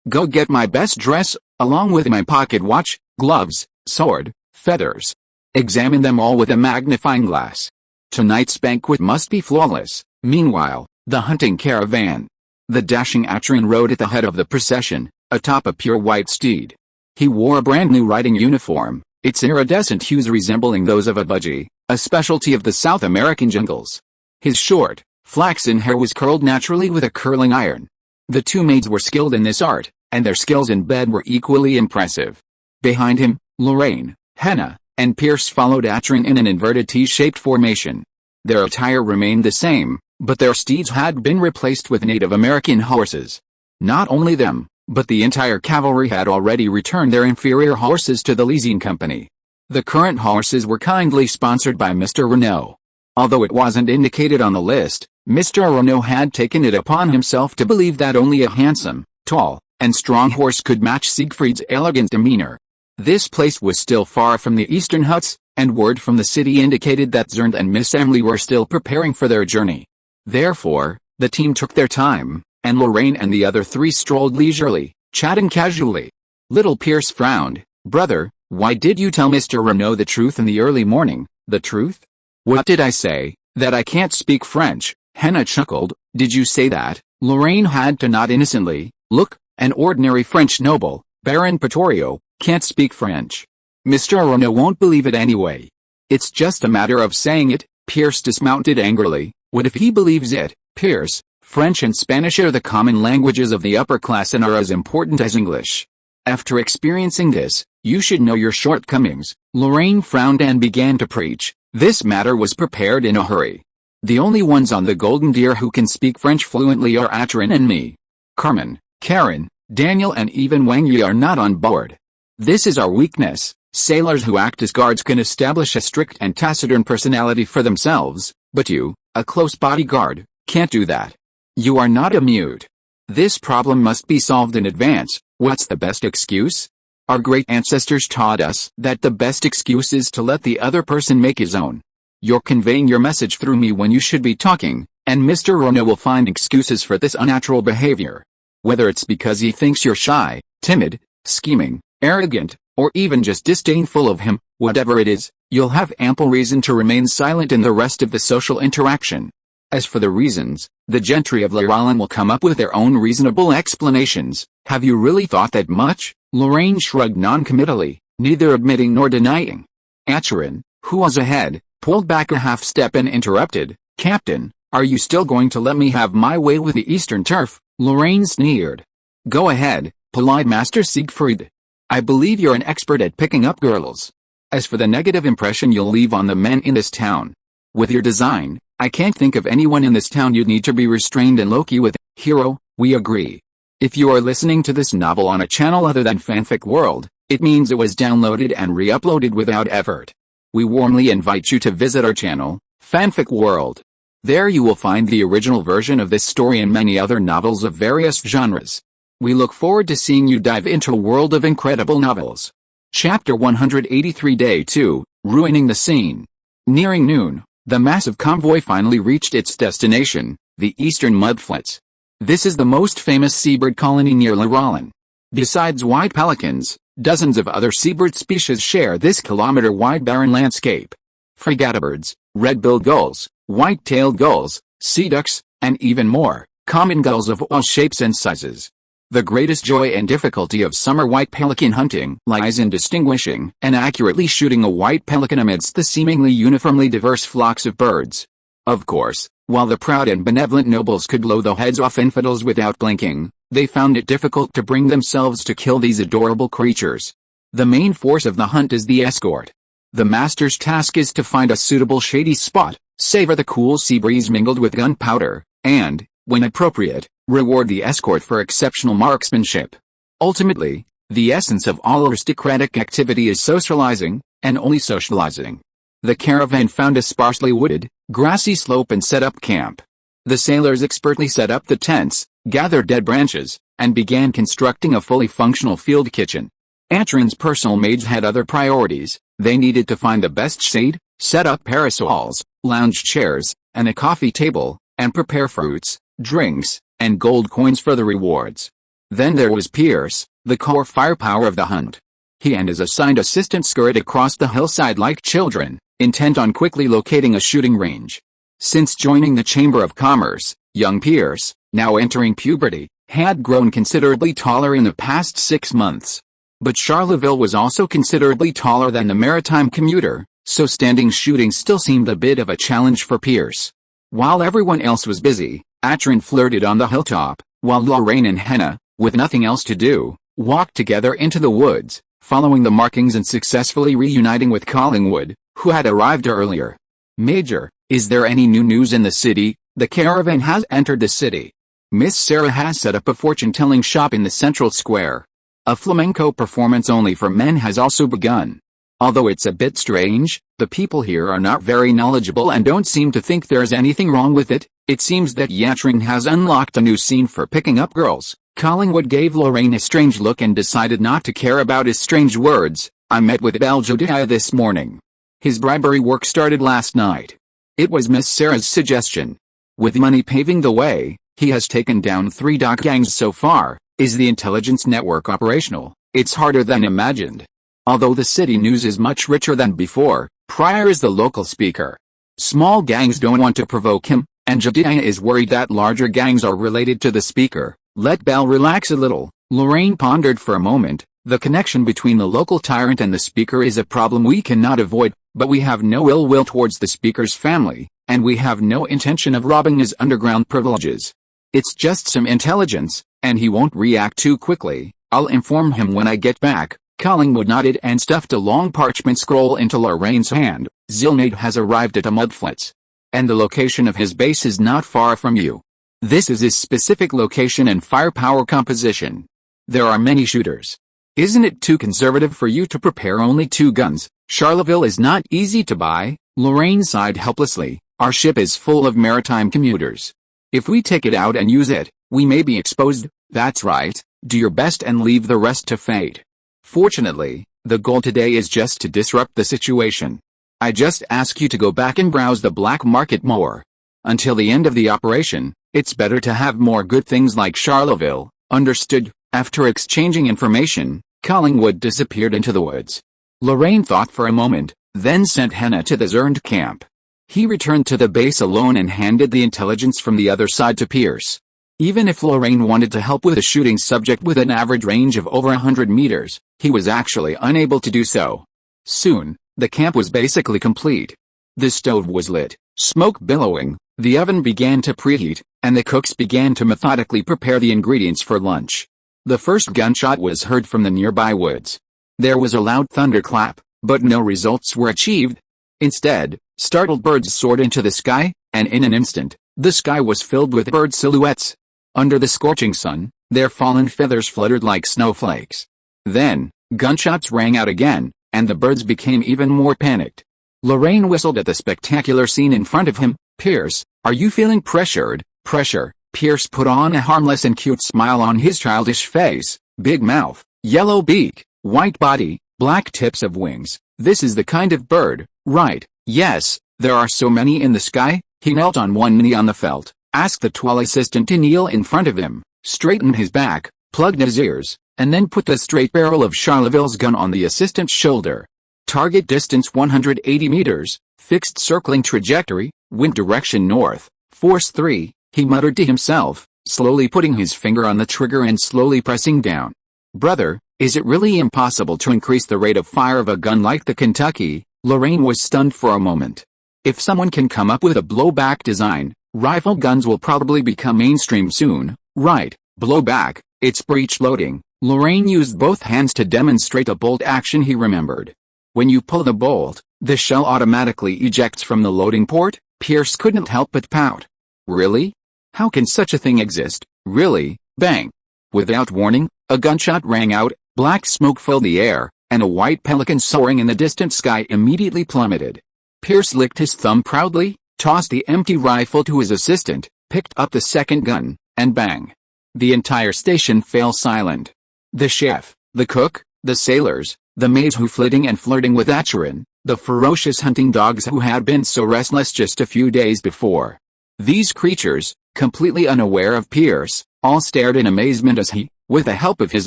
Go get my best dress, along with my pocket watch, gloves, sword, feathers. Examine them all with a magnifying glass. Tonight's banquet must be flawless. Meanwhile, the hunting caravan. The dashing Atron rode at the head of the procession, atop a pure white steed. He wore a brand new riding uniform, its iridescent hues resembling those of a budgie, a specialty of the South American jungles. His short, flaxen hair was curled naturally with a curling iron. The two maids were skilled in this art, and their skills in bed were equally impressive. Behind him, Lorraine, Henna, and Pierce followed Atron in an inverted T-shaped formation. Their attire remained the same, but their steeds had been replaced with Native American horses. Not only them, but the entire cavalry had already returned their inferior horses to the leasing company. The current horses were kindly sponsored by Mr. Renault. Although it wasn't indicated on the list, Mr. Renault had taken it upon himself to believe that only a handsome, tall, and strong horse could match Siegfried's elegant demeanor. This place was still far from the eastern huts, and word from the city indicated that Zheng and Miss Emily were still preparing for their journey. Therefore, the team took their time, and Lorraine and the other three strolled leisurely, chatting casually. Little Pierce frowned. "Brother, why did you tell Mr. Renault the truth in the early morning?" "The truth? What did I say? That I can't speak French?" Henna chuckled. "Did you say that?" Lorraine had to nod innocently. "Look, an ordinary French noble, Baron Pretorio, can't speak French. Mr. Renault won't believe it anyway. It's just a matter of saying it." Pierce dismounted angrily. "What if he believes it, Pierce? French and Spanish are the common languages of the upper class and are as important as English. After experiencing this, you should know your shortcomings." Lorraine frowned and began to preach. This matter was prepared in a hurry. The only ones on the Golden Deer who can speak French fluently are Atron and me. Carmen, Karen, Daniel and even Wang Yi are not on board. This is our weakness. Sailors who act as guards can establish a strict and taciturn personality for themselves, but you, a close bodyguard, can't do that. You are not a mute. This problem must be solved in advance. What's the best excuse? Our great ancestors taught us that the best excuse is to let the other person make his own. You're conveying your message through me when you should be talking, and Mr. Renault will find excuses for this unnatural behavior. Whether it's because he thinks you're shy, timid, scheming, arrogant, or even just disdainful of him, whatever it is, you'll have ample reason to remain silent in the rest of the social interaction. As for the reasons, the gentry of Lorraine will come up with their own reasonable explanations. Have you really thought that much? Lorraine shrugged non-committally, neither admitting nor denying. Atron, who was ahead, pulled back a half step and interrupted. "Captain, are you still going to let me have my way with the Eastern turf?" Lorraine sneered. "Go ahead, polite Master Siegfried. I believe you're an expert at picking up girls. As for the negative impression you'll leave on the men in this town, with your design, I can't think of anyone in this town you'd need to be restrained and low-key with." Hero, we agree. If you are listening to this novel on a channel other than Fanfic World, it means it was downloaded and re-uploaded without effort. We warmly invite you to visit our channel, Fanfic World. There you will find the original version of this story and many other novels of various genres. We look forward to seeing you dive into a world of incredible novels. Chapter 183 Day 2, Ruining the Scene. Nearing noon, the massive convoy finally reached its destination, the Eastern Mudflats. This is the most famous seabird colony near Lorraine. Besides white pelicans, dozens of other seabird species share this kilometer-wide barren landscape. Fregatibirds, red-billed gulls, white-tailed gulls, sea ducks, and even more, common gulls of all shapes and sizes. The greatest joy and difficulty of summer white pelican hunting lies in distinguishing and accurately shooting a white pelican amidst the seemingly uniformly diverse flocks of birds. Of course, while the proud and benevolent nobles could blow the heads off infidels without blinking, they found it difficult to bring themselves to kill these adorable creatures. The main force of the hunt is the escort. The master's task is to find a suitable shady spot, savor the cool sea breeze mingled with gunpowder, and, when appropriate, reward the escort for exceptional marksmanship. Ultimately, the essence of all aristocratic activity is socializing, and only socializing. The caravan found a sparsely wooded, grassy slope and set up camp. The sailors expertly set up the tents, gathered dead branches, and began constructing a fully functional field kitchen. Atron's personal maids had other priorities. They needed to find the best shade, set up parasols, lounge chairs, and a coffee table, and prepare fruits, drinks, and gold coins for the rewards. Then there was Pierce, the core firepower of the hunt. He and his assigned assistant scurried across the hillside like children, intent on quickly locating a shooting range. Since joining the Chamber of Commerce, young Pierce, now entering puberty, had grown considerably taller in the past 6 months. But Charleville was also considerably taller than the maritime commuter, so standing shooting still seemed a bit of a challenge for Pierce. While everyone else was busy, Atron flirted on the hilltop, while Lorraine and Henna, with nothing else to do, walked together into the woods, following the markings and successfully reuniting with Collingwood, who had arrived earlier. Major, is there any new news in the city? The caravan has entered the city. Miss Sarah has set up a fortune-telling shop in the central square. A flamenco performance only for men has also begun. Although it's a bit strange, the people here are not very knowledgeable and don't seem to think there's anything wrong with it. It seems that Yatring has unlocked a new scene for picking up girls. Collingwood gave Lorraine a strange look and decided not to care about his strange words. I met with Jediah this morning. His bribery work started last night. It was Miss Sarah's suggestion. With money paving the way, he has taken down 3 dock gangs so far. Is the intelligence network operational? It's harder than imagined. Although the city news is much richer than before, Pryor is the local speaker. Small gangs don't want to provoke him, and Jediah is worried that larger gangs are related to the speaker. Let Bell relax a little. Lorraine pondered for a moment. The connection between the local tyrant and the speaker is a problem we cannot avoid, but we have no ill will towards the speaker's family, and we have no intention of robbing his underground privileges. It's just some intelligence, and he won't react too quickly. I'll inform him when I get back. Collingwood nodded and stuffed a long parchment scroll into Lorraine's hand. Zilnade has arrived at a Mudflats. And the location of his base is not far from you. This is his specific location and firepower composition. There are many shooters. Isn't it too conservative for you to prepare only 2 guns? Charleville is not easy to buy. Lorraine sighed helplessly. Our ship is full of maritime commuters. If we take it out and use it, we may be exposed. That's right. Do your best and leave the rest to fate. Fortunately, the goal today is just to disrupt the situation. I just ask you to go back and browse the black market more. Until the end of the operation, it's better to have more good things like Charleville. Understood? After exchanging information, Collingwood disappeared into the woods. Lorraine thought for a moment, then sent Henna to the Zernd camp. He returned to the base alone and handed the intelligence from the other side to Pierce. Even if Lorraine wanted to help with a shooting subject with an average range of over 100 meters, he was actually unable to do so. Soon, the camp was basically complete. The stove was lit, smoke billowing, the oven began to preheat, and the cooks began to methodically prepare the ingredients for lunch. The first gunshot was heard from the nearby woods. There was a loud thunderclap, but no results were achieved. Instead, startled birds soared into the sky, and in an instant, the sky was filled with bird silhouettes. Under the scorching sun, their fallen feathers fluttered like snowflakes. Then, gunshots rang out again, and the birds became even more panicked. Lorraine whistled at the spectacular scene in front of him. "Pierce, are you feeling pressured?" "Pressure?" Pierce put on a harmless and cute smile on his childish face. "Big mouth, yellow beak, white body, black tips of wings. This is the kind of bird, right?" "Yes, there are so many in the sky." He knelt on one knee on the felt, asked the tall assistant to kneel in front of him, straightened his back, plugged his ears, and then put the straight barrel of Charleville's gun on the assistant's shoulder. "Target distance 180 meters, fixed circling trajectory, wind direction north, force 3, he muttered to himself, slowly putting his finger on the trigger and slowly pressing down. "Brother, is it really impossible to increase the rate of fire of a gun like the Kentucky?" Lorraine was stunned for a moment. "If someone can come up with a blowback design, rifle guns will probably become mainstream soon, right?" "Blowback, it's breech loading." Lorraine used both hands to demonstrate a bolt action he remembered. When you pull the bolt, the shell automatically ejects from the loading port. Pierce couldn't help but pout. "Really? How can such a thing exist?" "Really?" Bang! Without warning, a gunshot rang out, black smoke filled the air, and a white pelican soaring in the distant sky immediately plummeted. Pierce licked his thumb proudly, tossed the empty rifle to his assistant, picked up the second gun, and bang! The entire station fell silent. The chef, the cook, the sailors, the maids who flitting and flirting with Acheron, the ferocious hunting dogs who had been so restless just a few days before. These creatures, completely unaware of Pierce, all stared in amazement as he, with the help of his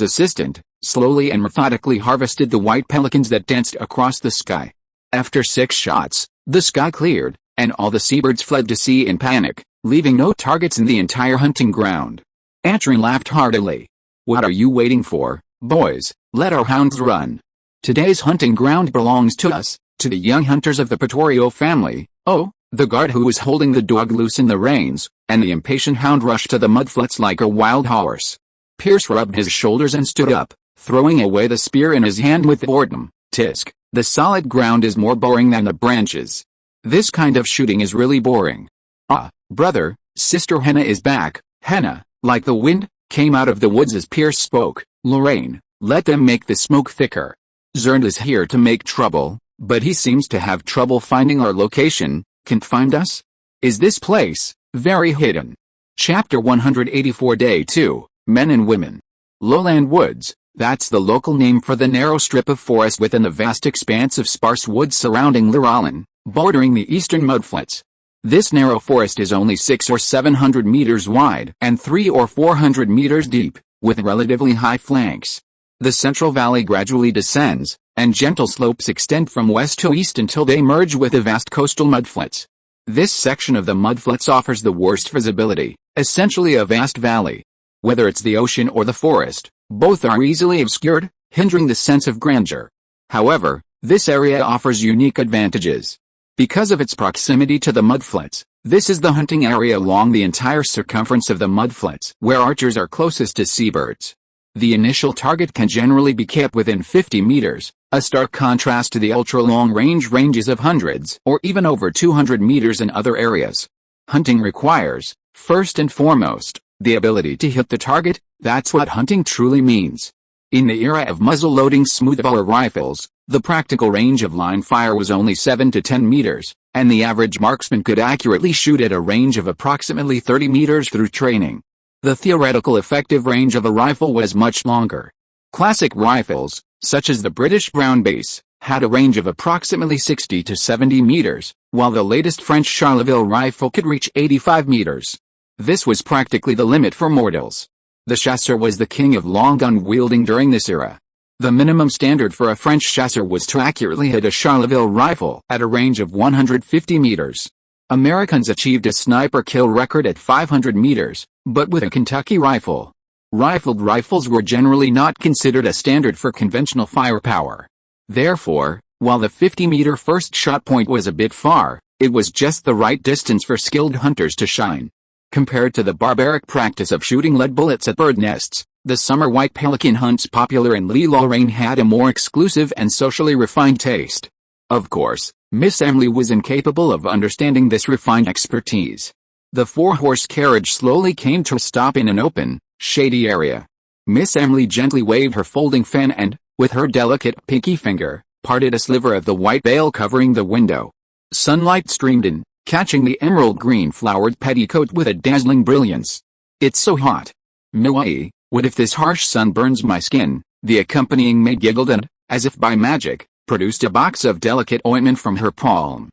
assistant, slowly and methodically harvested the white pelicans that danced across the sky. After 6 shots, the sky cleared, and all the seabirds fled to sea in panic, leaving no targets in the entire hunting ground. Acheron laughed heartily. "What are you waiting for, boys? Let our hounds run. Today's hunting ground belongs to us, to the young hunters of the Pretorio family." "Oh!" The guard who was holding the dog loosened the reins, and the impatient hound rushed to the mudflats like a wild horse. Pierce rubbed his shoulders and stood up, throwing away the spear in his hand with boredom. "Tisk, the solid ground is more boring than the branches. This kind of shooting is really boring." "Ah, brother, Sister Henna is back." Henna, like the wind, came out of the woods as Pierce spoke. "Lorraine, let them make the smoke thicker. Zern is here to make trouble, but he seems to have trouble finding our location. Can't find us? Is this place very hidden?" Chapter 184 Day 2, Men and Women. Lowland Woods, that's the local name for the narrow strip of forest within the vast expanse of sparse woods surrounding Liralin, bordering the eastern mudflats. This narrow forest is only 600 or 700 meters wide and 300 or 400 meters deep, with relatively high flanks. The central valley gradually descends, and gentle slopes extend from west to east until they merge with the vast coastal mudflats. This section of the mudflats offers the worst visibility, essentially a vast valley. Whether it's the ocean or the forest, both are easily obscured, hindering the sense of grandeur. However, this area offers unique advantages. Because of its proximity to the mudflats, this is the hunting area along the entire circumference of the mudflats where archers are closest to seabirds. The initial target can generally be kept within 50 meters, a stark contrast to the ultra-long-range ranges of hundreds or even over 200 meters in other areas. Hunting requires, first and foremost, the ability to hit the target. That's what hunting truly means. In the era of muzzle-loading smoothbore rifles, the practical range of line fire was only 7 to 10 meters, and the average marksman could accurately shoot at a range of approximately 30 meters through training. The theoretical effective range of a rifle was much longer. Classic rifles, such as the British Brown Base, had a range of approximately 60 to 70 meters, while the latest French Charleville rifle could reach 85 meters. This was practically the limit for mortals. The chasseur was the king of long gun wielding during this era. The minimum standard for a French chasseur was to accurately hit a Charleville rifle at a range of 150 meters. Americans achieved a sniper kill record at 500 meters, but with a Kentucky rifle. Rifled rifles were generally not considered a standard for conventional firepower. Therefore, while the 50-meter first shot point was a bit far, it was just the right distance for skilled hunters to shine. Compared to the barbaric practice of shooting lead bullets at bird nests, the summer white pelican hunts popular in Lorraine had a more exclusive and socially refined taste. Of course, Miss Emily was incapable of understanding this refined expertise. The four-horse carriage slowly came to a stop in an open, shady area. Miss Emily gently waved her folding fan and, with her delicate pinky finger, parted a sliver of the white veil covering the window. Sunlight streamed in, catching the emerald green flowered petticoat with a dazzling brilliance. "It's so hot. Miwai, what if this harsh sun burns my skin?" The accompanying maid giggled and, as if by magic, produced a box of delicate ointment from her palm.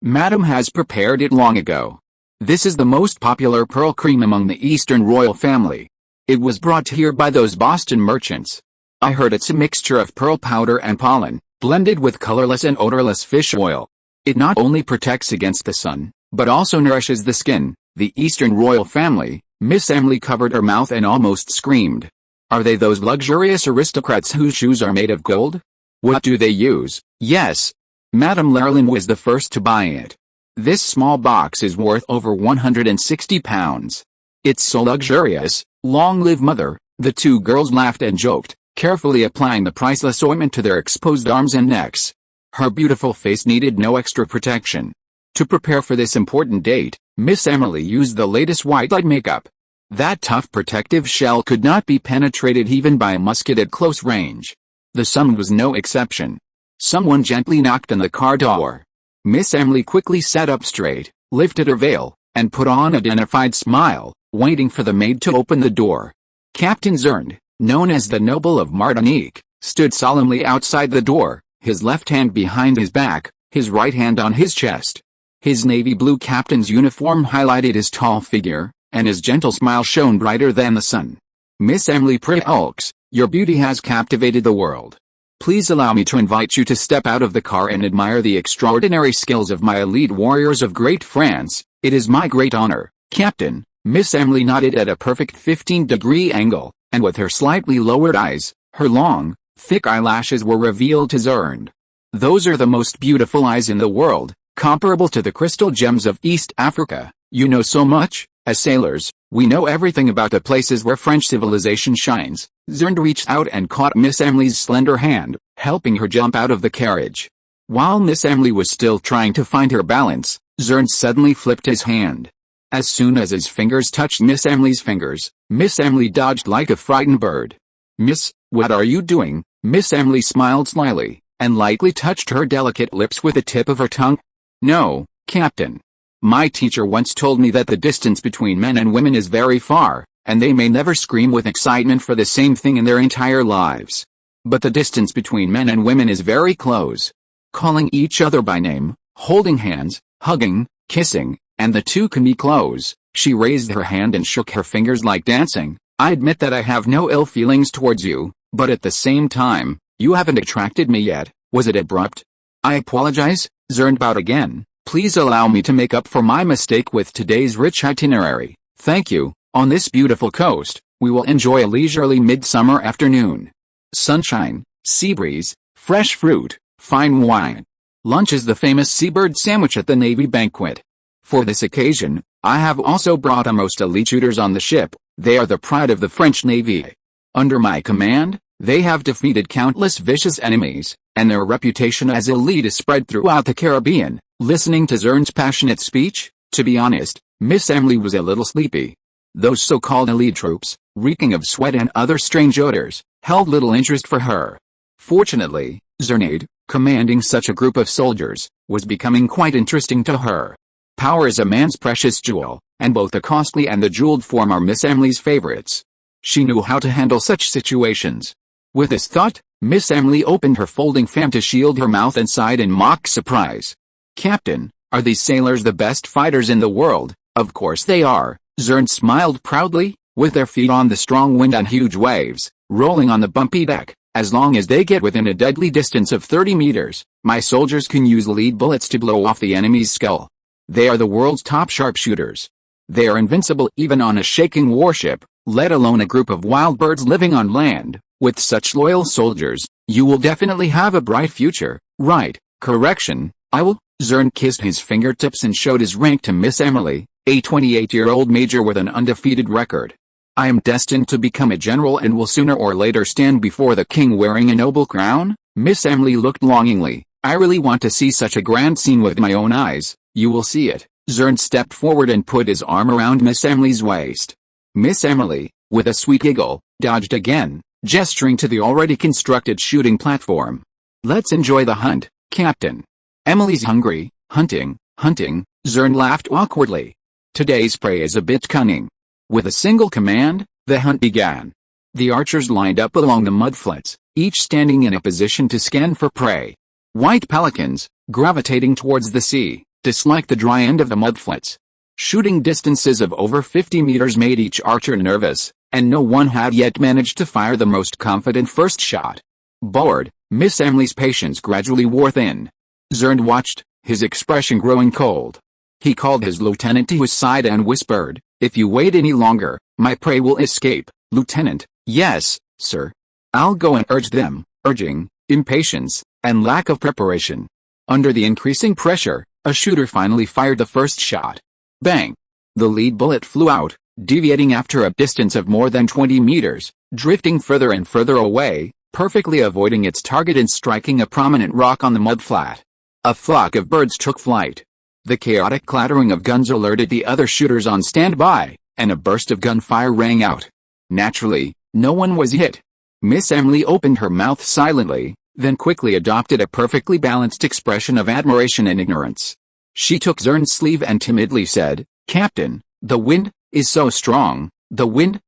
Madam has prepared it long ago. This is the most popular pearl cream among the Eastern royal family. It was brought here by those Boston merchants. I heard it's a mixture of pearl powder and pollen, blended with colorless and odorless fish oil. It not only protects against the sun, but also nourishes the skin. The Eastern royal family. Miss Emily covered her mouth and almost screamed. Are they those luxurious aristocrats whose shoes are made of gold? What do they use? Yes. Madame Lerlin was the first to buy it. This small box is worth over £160. It's so luxurious. Long live mother. The two girls laughed and joked, carefully applying the priceless ointment to their exposed arms and necks. Her beautiful face needed no extra protection. To prepare for this important date, Miss Emily used the latest white light makeup. That tough protective shell could not be penetrated even by a musket at close range. The sun was no exception. Someone gently knocked on the car door. Miss Emily quickly sat up straight, lifted her veil, and put on a dignified smile, waiting for the maid to open the door. Captain Zheng, known as the Noble of Martinique, stood solemnly outside the door, his left hand behind his back, his right hand on his chest. His navy blue captain's uniform highlighted his tall figure, and his gentle smile shone brighter than the sun. Miss Emily Preux, your beauty has captivated the world. Please allow me to invite you to step out of the car and admire the extraordinary skills of my elite warriors of Great France. It is my great honor, Captain. Miss Emily nodded at a perfect 15-degree angle, and with her slightly lowered eyes, her long, thick eyelashes were revealed to Zheng. Those are the most beautiful eyes in the world, comparable to the crystal gems of East Africa. You know so much. As sailors, we know everything about the places where French civilization shines. Zheng reached out and caught Miss Emily's slender hand, helping her jump out of the carriage. While Miss Emily was still trying to find her balance, Zheng suddenly flipped his hand. As soon as his fingers touched Miss Emily's fingers, Miss Emily dodged like a frightened bird. "Miss, what are you doing?" Miss Emily smiled slyly, and lightly touched her delicate lips with the tip of her tongue. "No, Captain. My teacher once told me that the distance between men and women is very far, and they may never scream with excitement for the same thing in their entire lives. But the distance between men and women is very close. Calling each other by name, holding hands, hugging, kissing, and the two can be close." She raised her hand and shook her fingers like dancing. "I admit that I have no ill feelings towards you, but at the same time, you haven't attracted me yet." Was it abrupt? "I apologize," Zheng bowed again. "Please allow me to make up for my mistake with today's rich itinerary. Thank you. On this beautiful coast, we will enjoy a leisurely midsummer afternoon. Sunshine, sea breeze, fresh fruit, fine wine. Lunch is the famous seabird sandwich at the Navy banquet. For this occasion, I have also brought our most elite shooters on the ship. They are the pride of the French Navy. Under my command, they have defeated countless vicious enemies, and their reputation as elite is spread throughout the Caribbean." Listening to Zheng's passionate speech, to be honest, Miss Emily was a little sleepy. Those so-called elite troops, reeking of sweat and other strange odors, held little interest for her. Fortunately, Zheng, commanding such a group of soldiers, was becoming quite interesting to her. Power is a man's precious jewel, and both the costly and the jeweled form are Miss Emily's favorites. She knew how to handle such situations. With this thought, Miss Emily opened her folding fan to shield her mouth and sighed in mock surprise. "Captain, are these sailors the best fighters in the world?" "Of course they are," Zheng smiled proudly, "with their feet on the strong wind and huge waves, rolling on the bumpy deck. As long as they get within a deadly distance of 30 meters, my soldiers can use lead bullets to blow off the enemy's skull. They are the world's top sharpshooters. They are invincible even on a shaking warship, let alone a group of wild birds living on land. With such loyal soldiers, you will definitely have a bright future." "Right, correction, I will." Zheng kissed his fingertips and showed his rank to Miss Emily, a 28-year-old major with an undefeated record. "I am destined to become a general and will sooner or later stand before the king wearing a noble crown." Miss Emily looked longingly. "I really want to see such a grand scene with my own eyes." "You will see it," Zheng stepped forward and put his arm around Miss Emily's waist. Miss Emily, with a sweet giggle, dodged again, gesturing to the already constructed shooting platform. "Let's enjoy the hunt, Captain." "Emily's hungry, hunting, Zheng laughed awkwardly. "Today's prey is a bit cunning." With a single command, the hunt began. The archers lined up along the mudflats, each standing in a position to scan for prey. White pelicans, gravitating towards the sea, disliked the dry end of the mudflats. Shooting distances of over 50 meters made each archer nervous, and no one had yet managed to fire the most confident first shot. Bored, Miss Emily's patience gradually wore thin. Zheng watched, his expression growing cold. He called his lieutenant to his side and whispered, "If you wait any longer, my prey will escape." "Lieutenant." "Yes, sir." "I'll go and urge them." Urging, impatience, and lack of preparation. Under the increasing pressure, a shooter finally fired the first shot. Bang! The lead bullet flew out, deviating after a distance of more than 20 meters, drifting further and further away, perfectly avoiding its target and striking a prominent rock on the mudflat. A flock of birds took flight. The chaotic clattering of guns alerted the other shooters on standby, and a burst of gunfire rang out. Naturally, no one was hit. Miss Emily opened her mouth silently, then quickly adopted a perfectly balanced expression of admiration and ignorance. She took Zheng's sleeve and timidly said, "Captain, the wind is so strong. The wind,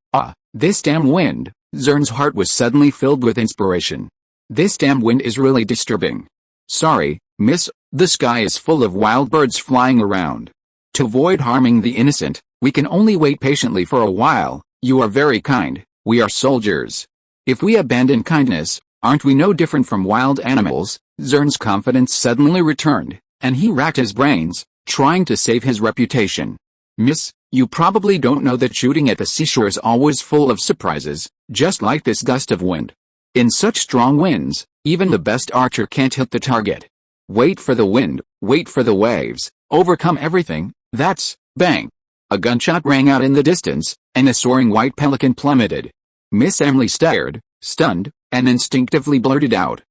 this damn wind." Zheng's heart was suddenly filled with inspiration. "This damn wind is really disturbing." "Sorry, miss, the sky is full of wild birds flying around. To avoid harming the innocent, we can only wait patiently for a while." "You are very kind, we are soldiers. If we abandon kindness, aren't we no different from wild animals?" Zheng's confidence suddenly returned, and he racked his brains, trying to save his reputation. "Miss, you probably don't know that shooting at the seashore is always full of surprises, just like this gust of wind. In such strong winds, even the best archer can't hit the target. Wait for the wind, wait for the waves, overcome everything, that's..." Bang! A gunshot rang out in the distance, and a soaring white pelican plummeted. Miss Emily stared, stunned, and instinctively blurted out,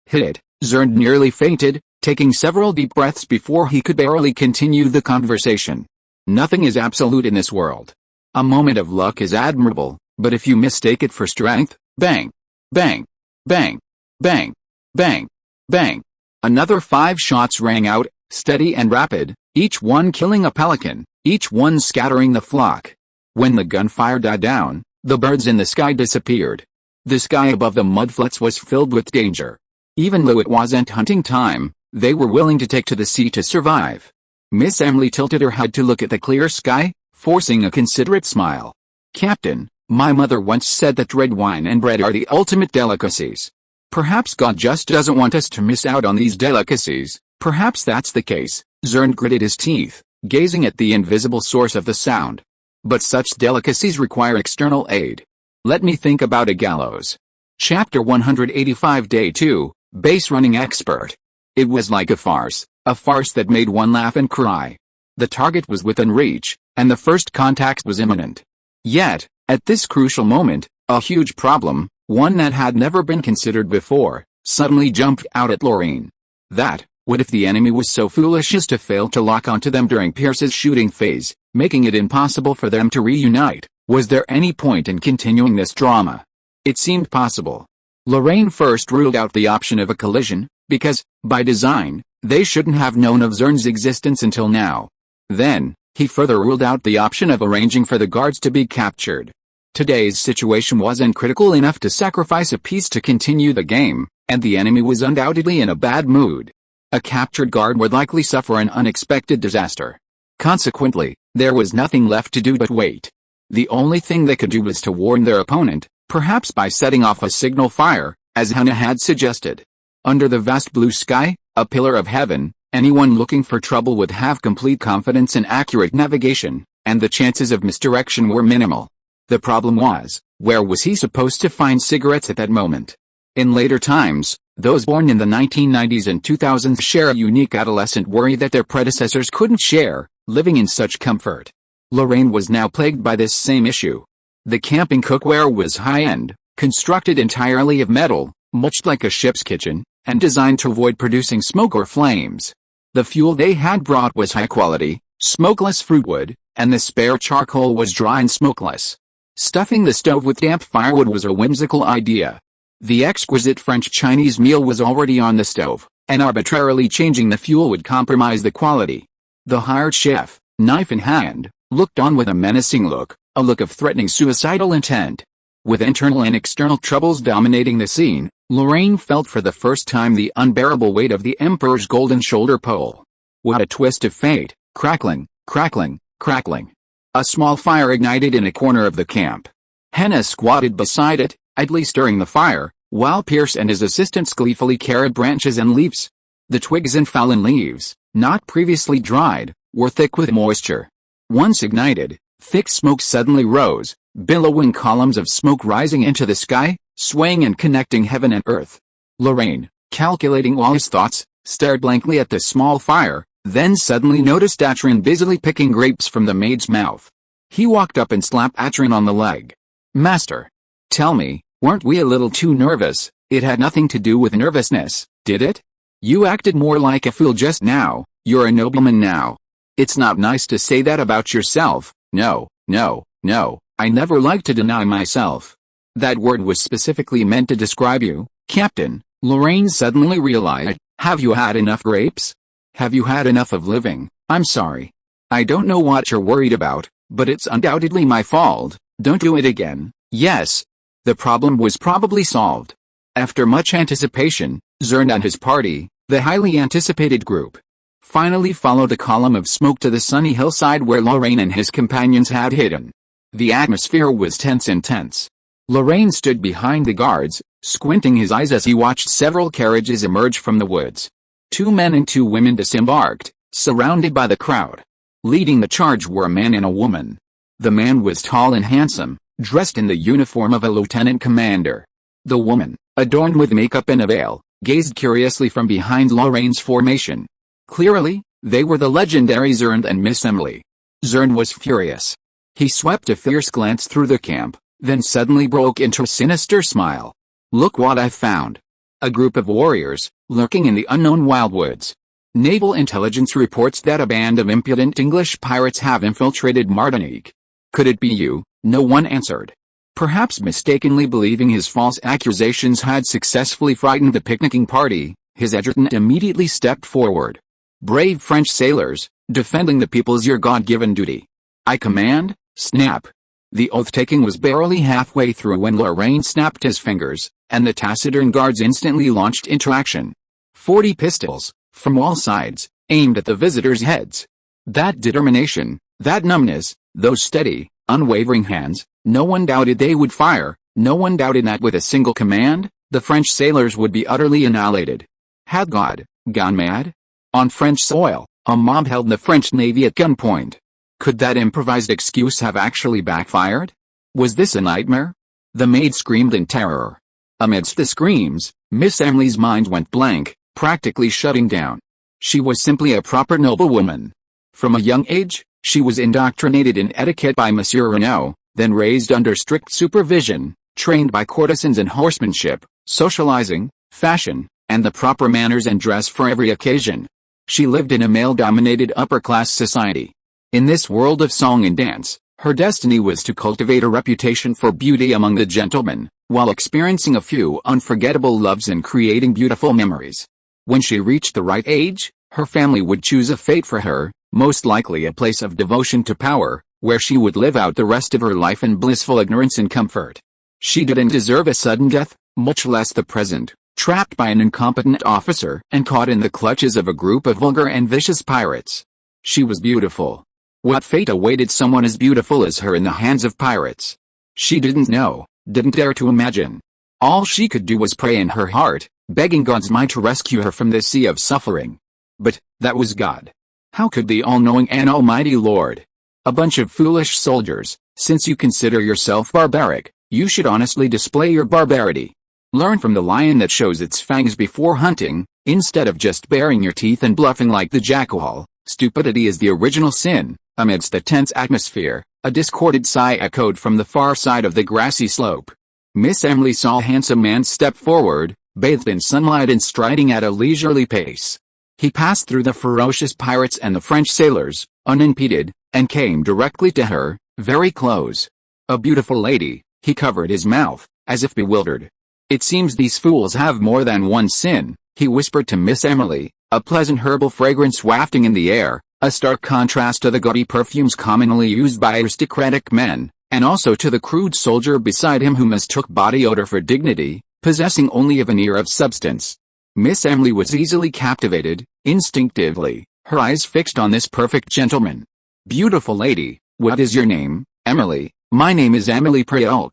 "Hit it." Zheng nearly fainted, taking several deep breaths before he could barely continue the conversation. Nothing is absolute in this world. A moment of luck is admirable, but if you mistake it for strength, bang, bang, bang, bang, bang, bang. Another 5 shots rang out, steady and rapid, each one killing a pelican, each one scattering the flock. When the gunfire died down, the birds in the sky disappeared. The sky above the mudflats was filled with danger. Even though it wasn't hunting time, they were willing to take to the sea to survive. Miss Emily tilted her head to look at the clear sky, forcing a considerate smile. "Captain, my mother once said that red wine and bread are the ultimate delicacies. Perhaps God just doesn't want us to miss out on these delicacies." "Perhaps that's the case." Zheng gritted his teeth, gazing at the invisible source of the sound. "But such delicacies require external aid. Let me think about a gallows." Chapter 185 Day 2, Base Running Expert. It was like a farce that made one laugh and cry. The target was within reach, and the first contact was imminent. Yet, at this crucial moment, a huge problem, one that had never been considered before, suddenly jumped out at Lorraine. What if the enemy was so foolish as to fail to lock onto them during Pierce's shooting phase, making it impossible for them to reunite? Was there any point in continuing this drama? It seemed possible. Lorraine first ruled out the option of a collision, because, by design, they shouldn't have known of Zheng's existence until now. Then, he further ruled out the option of arranging for the guards to be captured. Today's situation wasn't critical enough to sacrifice a piece to continue the game, and the enemy was undoubtedly in a bad mood. A captured guard would likely suffer an unexpected disaster. Consequently, there was nothing left to do but wait. The only thing they could do was to warn their opponent, perhaps by setting off a signal fire, as Hannah had suggested. Under the vast blue sky, a pillar of heaven, anyone looking for trouble would have complete confidence in accurate navigation, and the chances of misdirection were minimal. The problem was, where was he supposed to find cigarettes at that moment? In later times, those born in the 1990s and 2000s share a unique adolescent worry that their predecessors couldn't share, living in such comfort. Lorraine was now plagued by this same issue. The camping cookware was high-end, constructed entirely of metal, much like a ship's kitchen, and designed to avoid producing smoke or flames. The fuel they had brought was high quality, smokeless fruitwood, and the spare charcoal was dry and smokeless. Stuffing the stove with damp firewood was a whimsical idea. The exquisite French-Chinese meal was already on the stove, and arbitrarily changing the fuel would compromise the quality. The hired chef, knife in hand, looked on with a menacing look, a look of threatening suicidal intent. With internal and external troubles dominating the scene, Lorraine felt for the first time the unbearable weight of the Emperor's golden shoulder pole. What a twist of fate! Crackling, crackling, crackling. A small fire ignited in a corner of the camp. Henna squatted beside it, idly stirring the fire, while Pierce and his assistants gleefully carried branches and leaves. The twigs and fallen leaves, not previously dried, were thick with moisture. Once ignited, thick smoke suddenly rose, billowing columns of smoke rising into the sky, swaying and connecting heaven and earth. Lorraine, calculating all his thoughts, stared blankly at the small fire, then suddenly noticed Atron busily picking grapes from the maid's mouth. He walked up and slapped Atron on the leg. "Master, tell me, weren't we a little too nervous? It had nothing to do with nervousness, did it? You acted more like a fool just now. You're a nobleman now. It's not nice to say that about yourself. No, no, no, I never like to deny myself. That word was specifically meant to describe you, Captain." Lorraine suddenly realized. "Have you had enough grapes? Have you had enough of living? I'm sorry. I don't know what you're worried about, but it's undoubtedly my fault. Don't do it again." Yes. The problem was probably solved. After much anticipation, Zheng and his party, the highly anticipated group, finally followed a column of smoke to the sunny hillside where Lorraine and his companions had hidden. The atmosphere was tense and tense. Lorraine stood behind the guards, squinting his eyes as he watched several carriages emerge from the woods. 2 men and 2 women disembarked, surrounded by the crowd. Leading the charge were a man and a woman. The man was tall and handsome, dressed in the uniform of a lieutenant commander. The woman, adorned with makeup and a veil, gazed curiously from behind Lorraine's formation. Clearly, they were the legendary Zheng and Miss Emily. Zheng was furious. He swept a fierce glance through the camp, then suddenly broke into a sinister smile. "Look what I've found. A group of warriors, lurking in the unknown wildwoods. Naval intelligence reports that a band of impudent English pirates have infiltrated Martinique. Could it be you?" No one answered. Perhaps mistakenly believing his false accusations had successfully frightened the picnicking party, his adjutant immediately stepped forward. "Brave French sailors, defending the people's your God-given duty. I command." Snap. The oath-taking was barely halfway through when Lorraine snapped his fingers, and the taciturn guards instantly launched into action. 40 pistols, from all sides, aimed at the visitors' heads. That determination, that numbness, those steady, unwavering hands, no one doubted they would fire, no one doubted that with a single command, the French sailors would be utterly annihilated. Had God gone mad? On French soil, a mob held the French Navy at gunpoint. Could that improvised excuse have actually backfired? Was this a nightmare? The maid screamed in terror. Amidst the screams, Miss Emily's mind went blank, practically shutting down. She was simply a proper noblewoman. From a young age, she was indoctrinated in etiquette by Monsieur Renaud, then raised under strict supervision, trained by courtesans in horsemanship, socializing, fashion, and the proper manners and dress for every occasion. She lived in a male-dominated upper-class society. In this world of song and dance, her destiny was to cultivate a reputation for beauty among the gentlemen, while experiencing a few unforgettable loves and creating beautiful memories. When she reached the right age, her family would choose a fate for her, most likely a place of devotion to power, where she would live out the rest of her life in blissful ignorance and comfort. She didn't deserve a sudden death, much less the present, trapped by an incompetent officer and caught in the clutches of a group of vulgar and vicious pirates. She was beautiful. What fate awaited someone as beautiful as her in the hands of pirates? She didn't know, didn't dare to imagine. All she could do was pray in her heart, begging God's might to rescue her from this sea of suffering. But, that was God. How could the all-knowing and almighty Lord? A bunch of foolish soldiers. Since you consider yourself barbaric, you should honestly display your barbarity. Learn from the lion that shows its fangs before hunting, instead of just baring your teeth and bluffing like the jackal. Stupidity is the original sin. Amidst the tense atmosphere, a discordant sigh echoed from the far side of the grassy slope. Miss Emily saw a handsome man step forward, bathed in sunlight and striding at a leisurely pace. He passed through the ferocious pirates and the French sailors, unimpeded, and came directly to her, very close. A beautiful lady, he covered his mouth, as if bewildered. It seems these fools have more than one sin, he whispered to Miss Emily, a pleasant herbal fragrance wafting in the air, a stark contrast to the gaudy perfumes commonly used by aristocratic men, and also to the crude soldier beside him who mistook body odor for dignity, possessing only a veneer of substance. Miss Emily was easily captivated, instinctively, her eyes fixed on this perfect gentleman. Beautiful lady, what is your name? Emily. My name is Emily Preaux.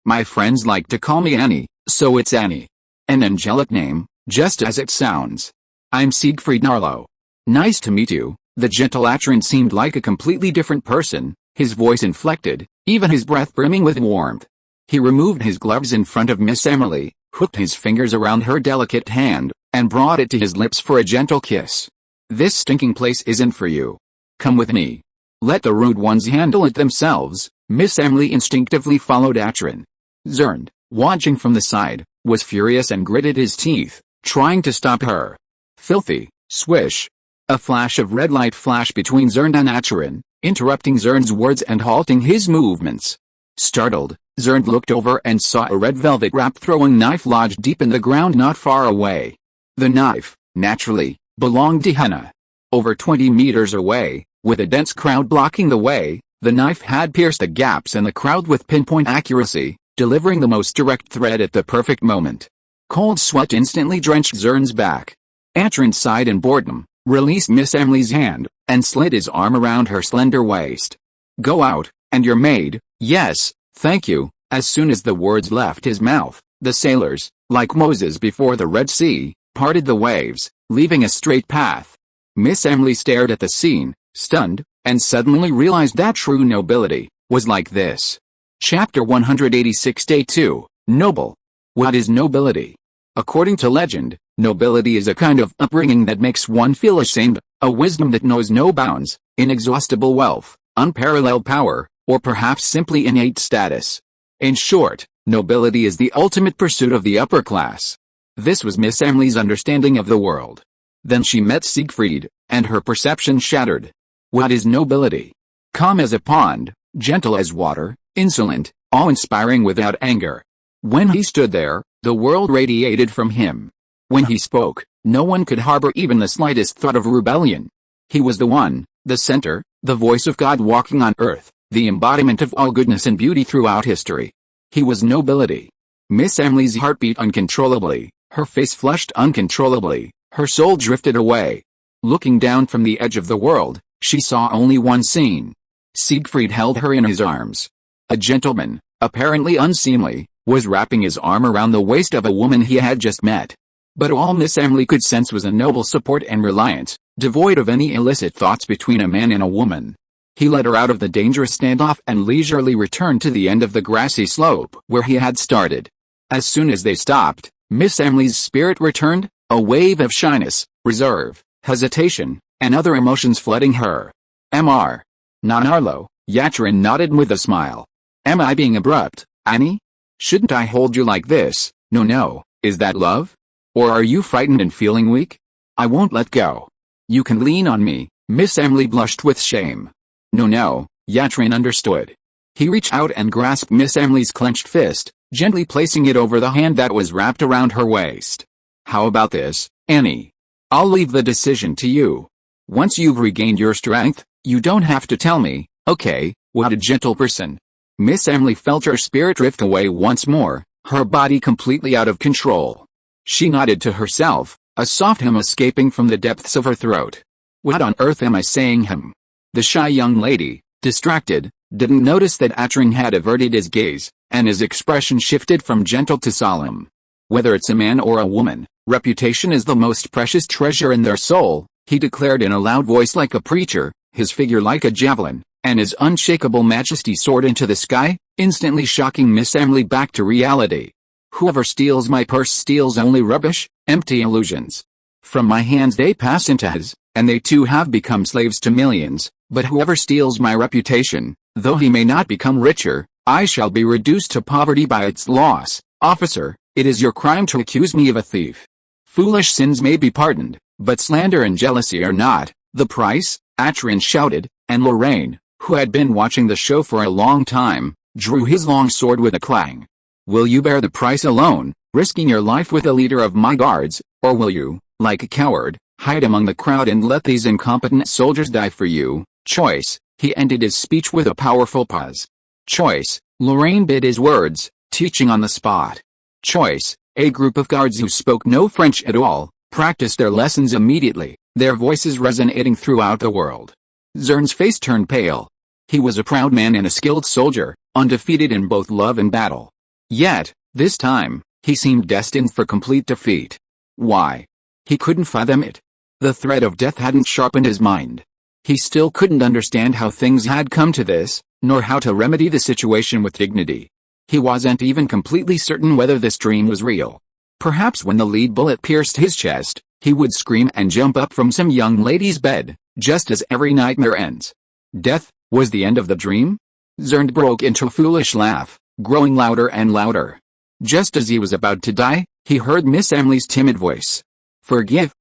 My friends like to call me Annie, so it's Annie. An angelic name, just as it sounds. I'm Siegfried Narlow. Nice to meet you. The gentle Atron seemed like a completely different person, his voice inflected, even his breath brimming with warmth. He removed his gloves in front of Miss Emily, hooked his fingers around her delicate hand, and brought it to his lips for a gentle kiss. This stinking place isn't for you. Come with me. Let the rude ones handle it themselves. Miss Emily instinctively followed Atron. Zheng, watching from the side, was furious and gritted his teeth, trying to stop her. Filthy, swish. A flash of red light flashed between Zheng and Atron, interrupting Zheng's words and halting his movements. Startled, Zheng looked over and saw a red velvet wrap throwing knife lodged deep in the ground not far away. The knife, naturally, belonged to Henna. Over 20 meters away, with a dense crowd blocking the way, the knife had pierced the gaps in the crowd with pinpoint accuracy, delivering the most direct threat at the perfect moment. Cold sweat instantly drenched Zheng's back. Atron sighed in boredom, released Miss Emily's hand, and slid his arm around her slender waist. Go out, and your maid. Yes, thank you. As soon as the words left his mouth, the sailors, like Moses before the Red Sea, parted the waves, leaving a straight path. Miss Emily stared at the scene, stunned, and suddenly realized that true nobility was like this. Chapter 186 Day 2, Noble. What is nobility? According to legend, nobility is a kind of upbringing that makes one feel ashamed, a wisdom that knows no bounds, inexhaustible wealth, unparalleled power, or perhaps simply innate status. In short, nobility is the ultimate pursuit of the upper class. This was Miss Emily's understanding of the world. Then she met Siegfried, and her perception shattered. What is nobility? Calm as a pond, gentle as water, insolent, awe-inspiring without anger. When he stood there, the world radiated from him. When he spoke, no one could harbor even the slightest thought of rebellion. He was the one, the center, the voice of God walking on earth, the embodiment of all goodness and beauty throughout history. He was nobility. Miss Emily's heart beat uncontrollably, her face flushed uncontrollably, her soul drifted away. Looking down from the edge of the world, she saw only one scene. Siegfried held her in his arms. A gentleman, apparently unseemly, was wrapping his arm around the waist of a woman he had just met. But all Miss Emily could sense was a noble support and reliance, devoid of any illicit thoughts between a man and a woman. He led her out of the dangerous standoff and leisurely returned to the end of the grassy slope where he had started. As soon as they stopped, Miss Emily's spirit returned, a wave of shyness, reserve, hesitation, and other emotions flooding her. Mr. Nanarlo, Atron nodded with a smile. Am I being abrupt, Annie? Shouldn't I hold you like this? No, is that love? Or are you frightened and feeling weak? I won't let go. You can lean on me. Miss Emily blushed with shame. No, Atron understood. He reached out and grasped Miss Emily's clenched fist, gently placing it over the hand that was wrapped around her waist. How about this, Annie? I'll leave the decision to you. Once you've regained your strength, you don't have to tell me, okay? What a gentle person. Miss Emily felt her spirit drift away once more, her body completely out of control. She nodded to herself, a soft hum escaping from the depths of her throat. What on earth am I saying him? The shy young lady, distracted, didn't notice that Atron had averted his gaze, and his expression shifted from gentle to solemn. Whether it's a man or a woman, reputation is the most precious treasure in their soul, he declared in a loud voice like a preacher, his figure like a javelin, and his unshakable majesty soared into the sky, instantly shocking Miss Emily back to reality. Whoever steals my purse steals only rubbish, empty illusions. From my hands they pass into his, and they too have become slaves to millions, but whoever steals my reputation, though he may not become richer, I shall be reduced to poverty by its loss. Officer, it is your crime to accuse me of a thief. Foolish sins may be pardoned, But slander and jealousy are not the price, Atron shouted, and Lorraine, who had been watching the show for a long time, drew his long sword with a clang. Will you bear the price alone, risking your life with a leader of my guards, or will you, like a coward, hide among the crowd and let these incompetent soldiers die for you? Choice. He ended his speech with a powerful pause. Choice. Lorraine bit his words, teaching on the spot. Choice. A group of guards who spoke no French at all, practiced their lessons immediately, their voices resonating throughout the world. Zheng's face turned pale. He was a proud man and a skilled soldier, undefeated in both love and battle. Yet, this time, he seemed destined for complete defeat. Why? He couldn't fathom it. The threat of death hadn't sharpened his mind. He still couldn't understand how things had come to this, nor how to remedy the situation with dignity. He wasn't even completely certain whether this dream was real. Perhaps when the lead bullet pierced his chest, he would scream and jump up from some young lady's bed, just as every nightmare ends. Death was the end of the dream? Zheng broke into a foolish laugh, growing louder and louder. Just as he was about to die, he heard Miss Emily's timid voice. Forgive,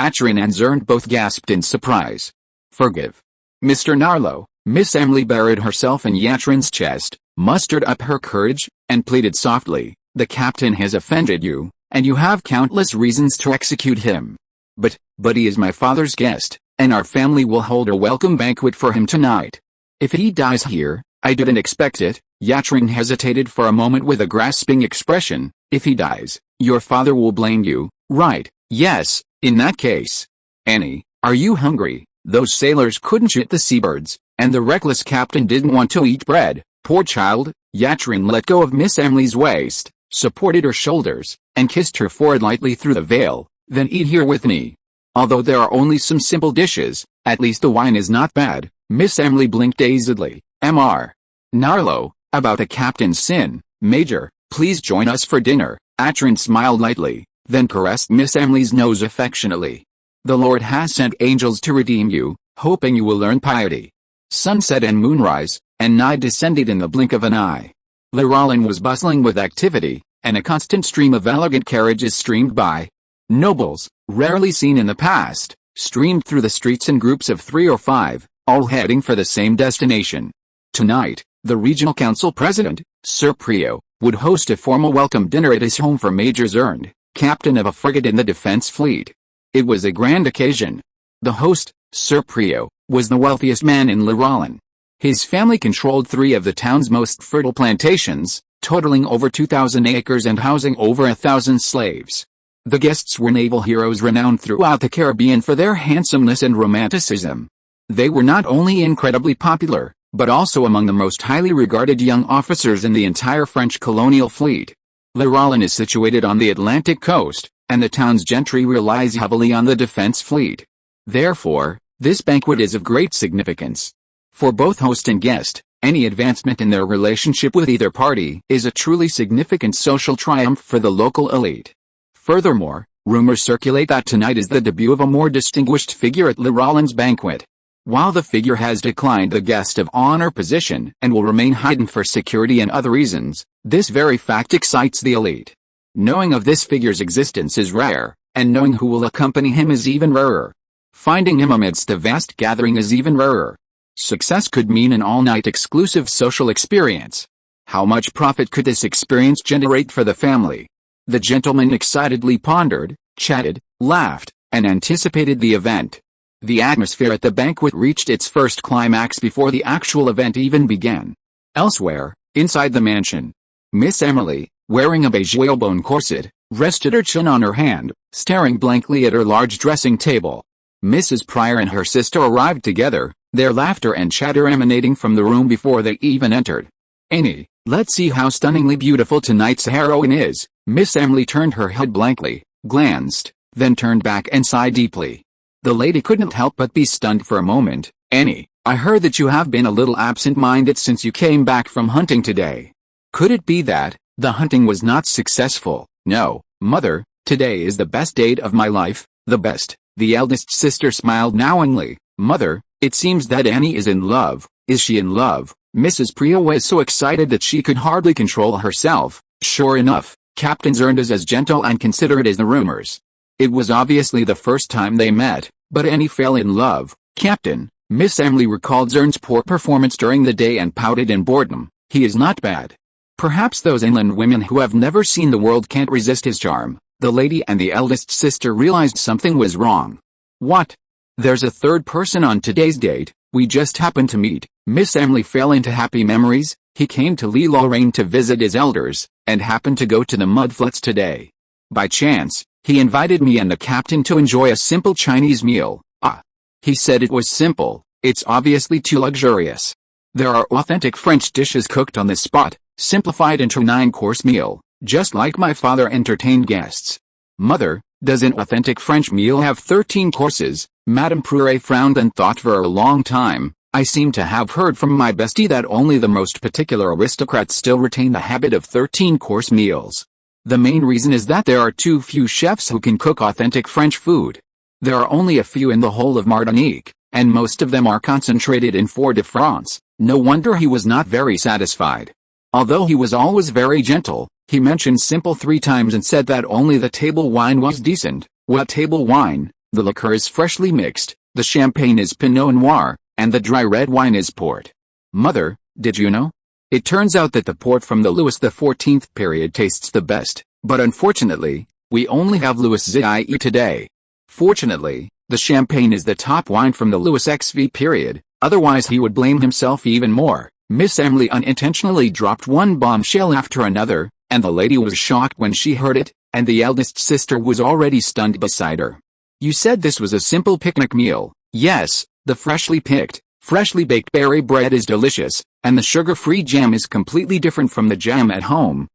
Atron and Zheng both gasped in surprise. Forgive. Mr. Narlo. Miss Emily buried herself in Yatron's chest, mustered up her courage, and pleaded softly, the captain has offended you, and you have countless reasons to execute him. But he is my father's guest, and our family will hold a welcome banquet for him tonight. If he dies here, I didn't expect it. Yatron hesitated for a moment with a grasping expression. If he dies, your father will blame you, right? Yes, in that case. Annie, are you hungry? Those sailors couldn't shoot the seabirds, and the reckless captain didn't want to eat bread. Poor child. Yatron let go of Miss Emily's waist, supported her shoulders, and kissed her forehead lightly through the veil. Then eat here with me. Although there are only some simple dishes, at least the wine is not bad. Miss Emily blinked dazedly. Mr. Narlo, about the captain's sin, Major, please join us for dinner. Atron smiled lightly, then caressed Miss Emily's nose affectionately. The Lord has sent angels to redeem you, hoping you will learn piety. Sunset and moonrise, and night descended in the blink of an eye. Lorraine was bustling with activity, and a constant stream of elegant carriages streamed by. Nobles, rarely seen in the past, streamed through the streets in groups of 3 or 5, all heading for the same destination. Tonight, the regional council president, Sir Prio, would host a formal welcome dinner at his home for Major Zheng, captain of a frigate in the defense fleet. It was a grand occasion. The host, Sir Prio, was the wealthiest man in Lorraine. His family controlled 3 of the town's most fertile plantations, totaling over 2,000 acres and housing over 1,000 slaves. The guests were naval heroes renowned throughout the Caribbean for their handsomeness and romanticism. They were not only incredibly popular, but also among the most highly regarded young officers in the entire French colonial fleet. Lorraine is situated on the Atlantic coast, and the town's gentry relies heavily on the defense fleet. Therefore, this banquet is of great significance. For both host and guest, any advancement in their relationship with either party is a truly significant social triumph for the local elite. Furthermore, rumors circulate that tonight is the debut of a more distinguished figure at Lorraine's banquet. While the figure has declined the guest of honor position and will remain hidden for security and other reasons, this very fact excites the elite. Knowing of this figure's existence is rare, and knowing who will accompany him is even rarer. Finding him amidst a vast gathering is even rarer. Success could mean an all-night exclusive social experience. How much profit could this experience generate for the family? The gentleman excitedly pondered, chatted, laughed, and anticipated the event. The atmosphere at the banquet reached its first climax before the actual event even began. Elsewhere, inside the mansion, Miss Emily, wearing a beige whalebone corset, rested her chin on her hand, staring blankly at her large dressing table. Mrs. Pryor and her sister arrived together, their laughter and chatter emanating from the room before they even entered. Annie, let's see how stunningly beautiful tonight's heroine is. Miss Emily turned her head blankly, glanced, then turned back and sighed deeply. The lady couldn't help but be stunned for a moment. Annie, I heard that you have been a little absent-minded since you came back from hunting today. Could it be that the hunting was not successful? No, mother, today is the best day of my life, the best. The eldest sister smiled knowingly. Mother, it seems that Annie is in love. Is she in love? Mrs. Prio was so excited that she could hardly control herself. Sure enough, Captain Zheng is as gentle and considerate as the rumors. It was obviously the first time they met, but Annie fell in love. Captain, Miss Emily recalled Zheng's poor performance during the day and pouted in boredom. He is not bad. Perhaps those inland women who have never seen the world can't resist his charm. The lady and the eldest sister realized something was wrong. What? There's a third person on today's date. We just happened to meet. Miss Emily fell into happy memories. He came to Lorraine to visit his elders, and happened to go to the mud flats today. By chance, he invited me and the captain to enjoy a simple Chinese meal. He said it was simple. It's obviously too luxurious. There are authentic French dishes cooked on the spot, simplified into a 9-course meal, just like my father entertained guests. Mother, does an authentic French meal have 13 courses? Madame Prouet frowned and thought for a long time. I seem to have heard from my bestie that only the most particular aristocrats still retain the habit of 13-course meals. The main reason is that there are too few chefs who can cook authentic French food. There are only a few in the whole of Martinique, and most of them are concentrated in Fort-de-France. No wonder he was not very satisfied. Although he was always very gentle, he mentioned simple 3 times and said that only the table wine was decent. What table wine? The liqueur is freshly mixed, the champagne is Pinot Noir, and the dry red wine is port. Mother, did you know? It turns out that the port from the Louis XIV period tastes the best, but unfortunately, we only have Louis XIV today. Fortunately, the champagne is the top wine from the Louis XV period, otherwise he would blame himself even more. Miss Emily unintentionally dropped one bombshell after another, and the lady was shocked when she heard it, and the eldest sister was already stunned beside her. You said this was a simple picnic meal. Yes, the freshly picked, freshly baked berry bread is delicious, and the sugar-free jam is completely different from the jam at home.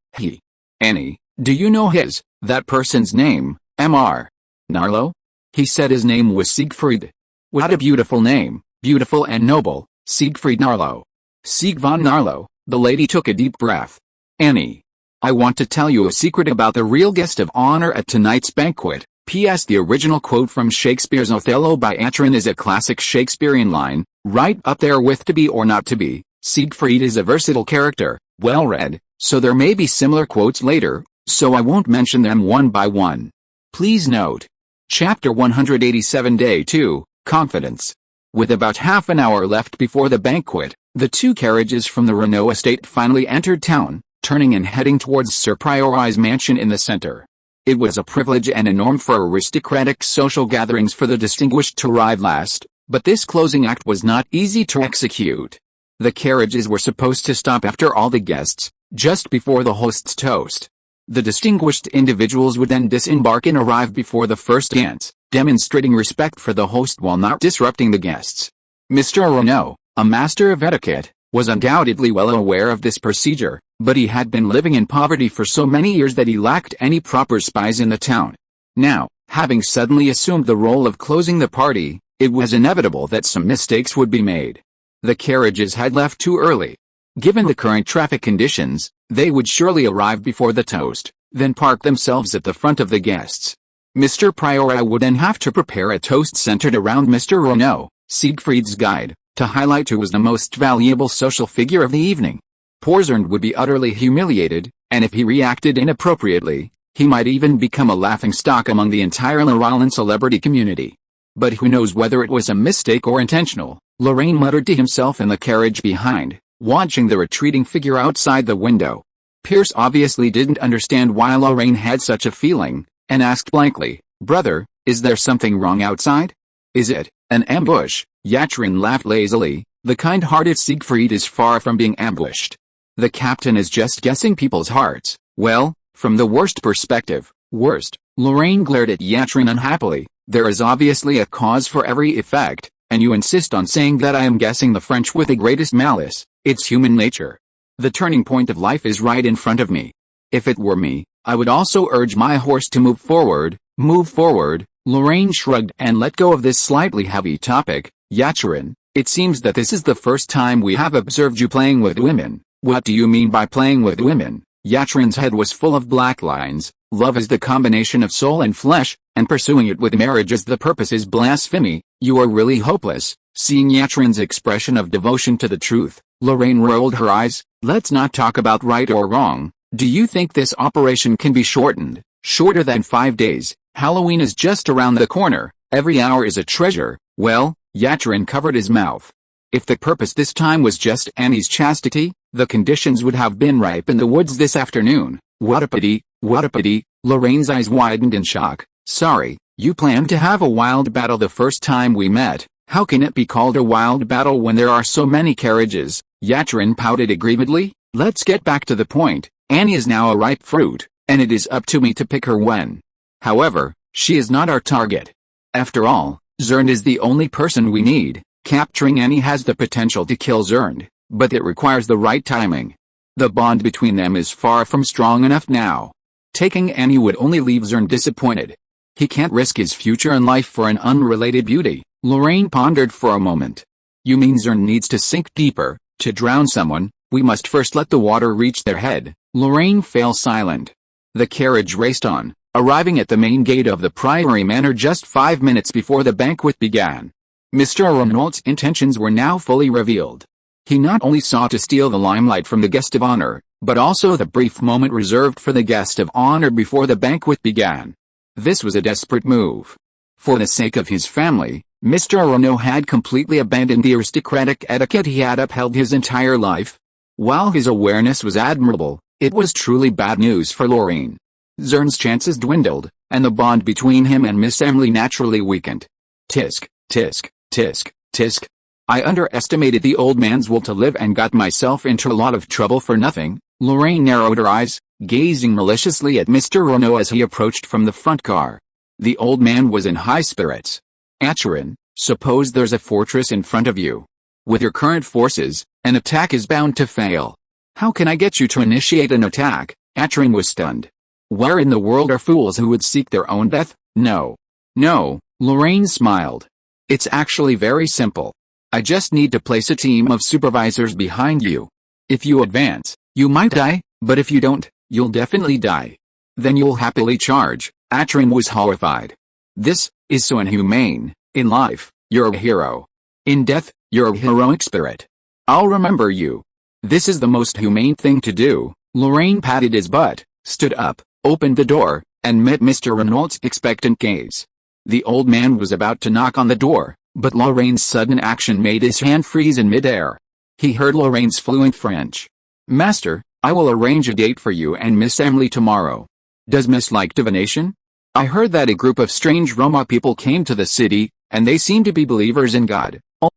Annie, do you know that person's name? Mr. Narlo? He said his name was Siegfried. What a beautiful name, beautiful and noble, Siegfried Narlo. Sieg von Narlo. The lady took a deep breath. Annie, I want to tell you a secret about the real guest of honor at tonight's banquet. P.S. The original quote from Shakespeare's Othello by Atron is a classic Shakespearean line, right up there with to be or not to be. Siegfried is a versatile character, well read, so there may be similar quotes later, so I won't mention them one by one. Please note. Chapter 187 Day 2, Confidence. With about half an hour left before the banquet, the 2 carriages from the Renault estate finally entered town, turning and heading towards Sir Priory's mansion in the center. It was a privilege and a norm for aristocratic social gatherings for the distinguished to arrive last, but this closing act was not easy to execute. The carriages were supposed to stop after all the guests, just before the host's toast. The distinguished individuals would then disembark and arrive before the first dance, demonstrating respect for the host while not disrupting the guests. Mr. Renault, a master of etiquette, was undoubtedly well aware of this procedure, but he had been living in poverty for so many years that he lacked any proper spies in the town. Now, having suddenly assumed the role of closing the party, it was inevitable that some mistakes would be made. The carriages had left too early. Given the current traffic conditions, they would surely arrive before the toast, then park themselves at the front of the guests. Mr. Priory would then have to prepare a toast centered around Mr. Renault, Siegfried's guide, to highlight who was the most valuable social figure of the evening. Poor Zheng would be utterly humiliated, and if he reacted inappropriately, he might even become a laughingstock among the entire Lorraine celebrity community. But who knows whether it was a mistake or intentional? Lorraine muttered to himself in the carriage behind, watching the retreating figure outside the window. Pierce obviously didn't understand why Lorraine had such a feeling, and asked blankly, "Brother, is there something wrong outside? Is it an ambush?" Yatrin laughed lazily. The kind-hearted Siegfried is far from being ambushed. The captain is just guessing people's hearts. Well, from the worst perspective, worst. Lorraine glared at Yatrin unhappily. There is obviously a cause for every effect, and you insist on saying that I am guessing the French with the greatest malice. It's human nature. The turning point of life is right in front of me. If it were me, I would also urge my horse to move forward. Move forward. Lorraine shrugged and let go of this slightly heavy topic. Yatrin, it seems that this is the first time we have observed you playing with women. What do you mean by playing with women? Yatrin's head was full of black lines. Love is the combination of soul and flesh, and pursuing it with marriage as the purpose is blasphemy. You are really hopeless. Seeing Yatrin's expression of devotion to the truth, Lorraine rolled her eyes. Let's not talk about right or wrong. Do you think this operation can be shortened? Shorter than 5 days. Halloween is just around the corner, every hour is a treasure. Well, Yatrin covered his mouth. If the purpose this time was just Annie's chastity, the conditions would have been ripe in the woods this afternoon. What a pity, what a pity. Lorraine's eyes widened in shock. Sorry, you planned to have a wild battle the first time we met. How can it be called a wild battle when there are so many carriages? Yatrin pouted aggrievedly. Let's get back to the point. Annie is now a ripe fruit, and it is up to me to pick her when. However, she is not our target. After all, Zheng is the only person we need. Capturing Annie has the potential to kill Zheng, but it requires the right timing. The bond between them is far from strong enough now. Taking Annie would only leave Zheng disappointed. He can't risk his future and life for an unrelated beauty. Lorraine pondered for a moment. You mean Zheng needs to sink deeper, to drown someone? We must first let the water reach their head. Lorraine fell silent. The carriage raced on, arriving at the main gate of the Priory Manor just 5 minutes before the banquet began. Mr. Renault's intentions were now fully revealed. He not only sought to steal the limelight from the guest of honor, but also the brief moment reserved for the guest of honor before the banquet began. This was a desperate move. For the sake of his family, Mr. Renault had completely abandoned the aristocratic etiquette he had upheld his entire life. While his awareness was admirable, it was truly bad news for Lorraine. Zheng's chances dwindled, and the bond between him and Miss Emily naturally weakened. Tisk, tisk, tisk, tisk. I underestimated the old man's will to live and got myself into a lot of trouble for nothing. Lorraine narrowed her eyes, gazing maliciously at Mr. Renault as he approached from the front car. The old man was in high spirits. Yatrin, suppose there's a fortress in front of you. With your current forces, an attack is bound to fail. How can I get you to initiate an attack? Yatrin was stunned. Where in the world are fools who would seek their own death? No. No, Lorraine smiled. It's actually very simple. I just need to place a team of supervisors behind you. If you advance, you might die, but if you don't, you'll definitely die. Then you'll happily charge. Yatrin was horrified. This is so inhumane. In life, you're a hero. In death, you're a heroic spirit. I'll remember you. This is the most humane thing to do. Lorraine patted his butt, stood up, opened the door, and met Mr. Renault's expectant gaze. The old man was about to knock on the door, but Lorraine's sudden action made his hand freeze in midair. He heard Lorraine's fluent French. Master, I will arrange a date for you and Miss Emily tomorrow. Does Miss like divination? I heard that a group of strange Roma people came to the city, and they seem to be believers in God. Oh,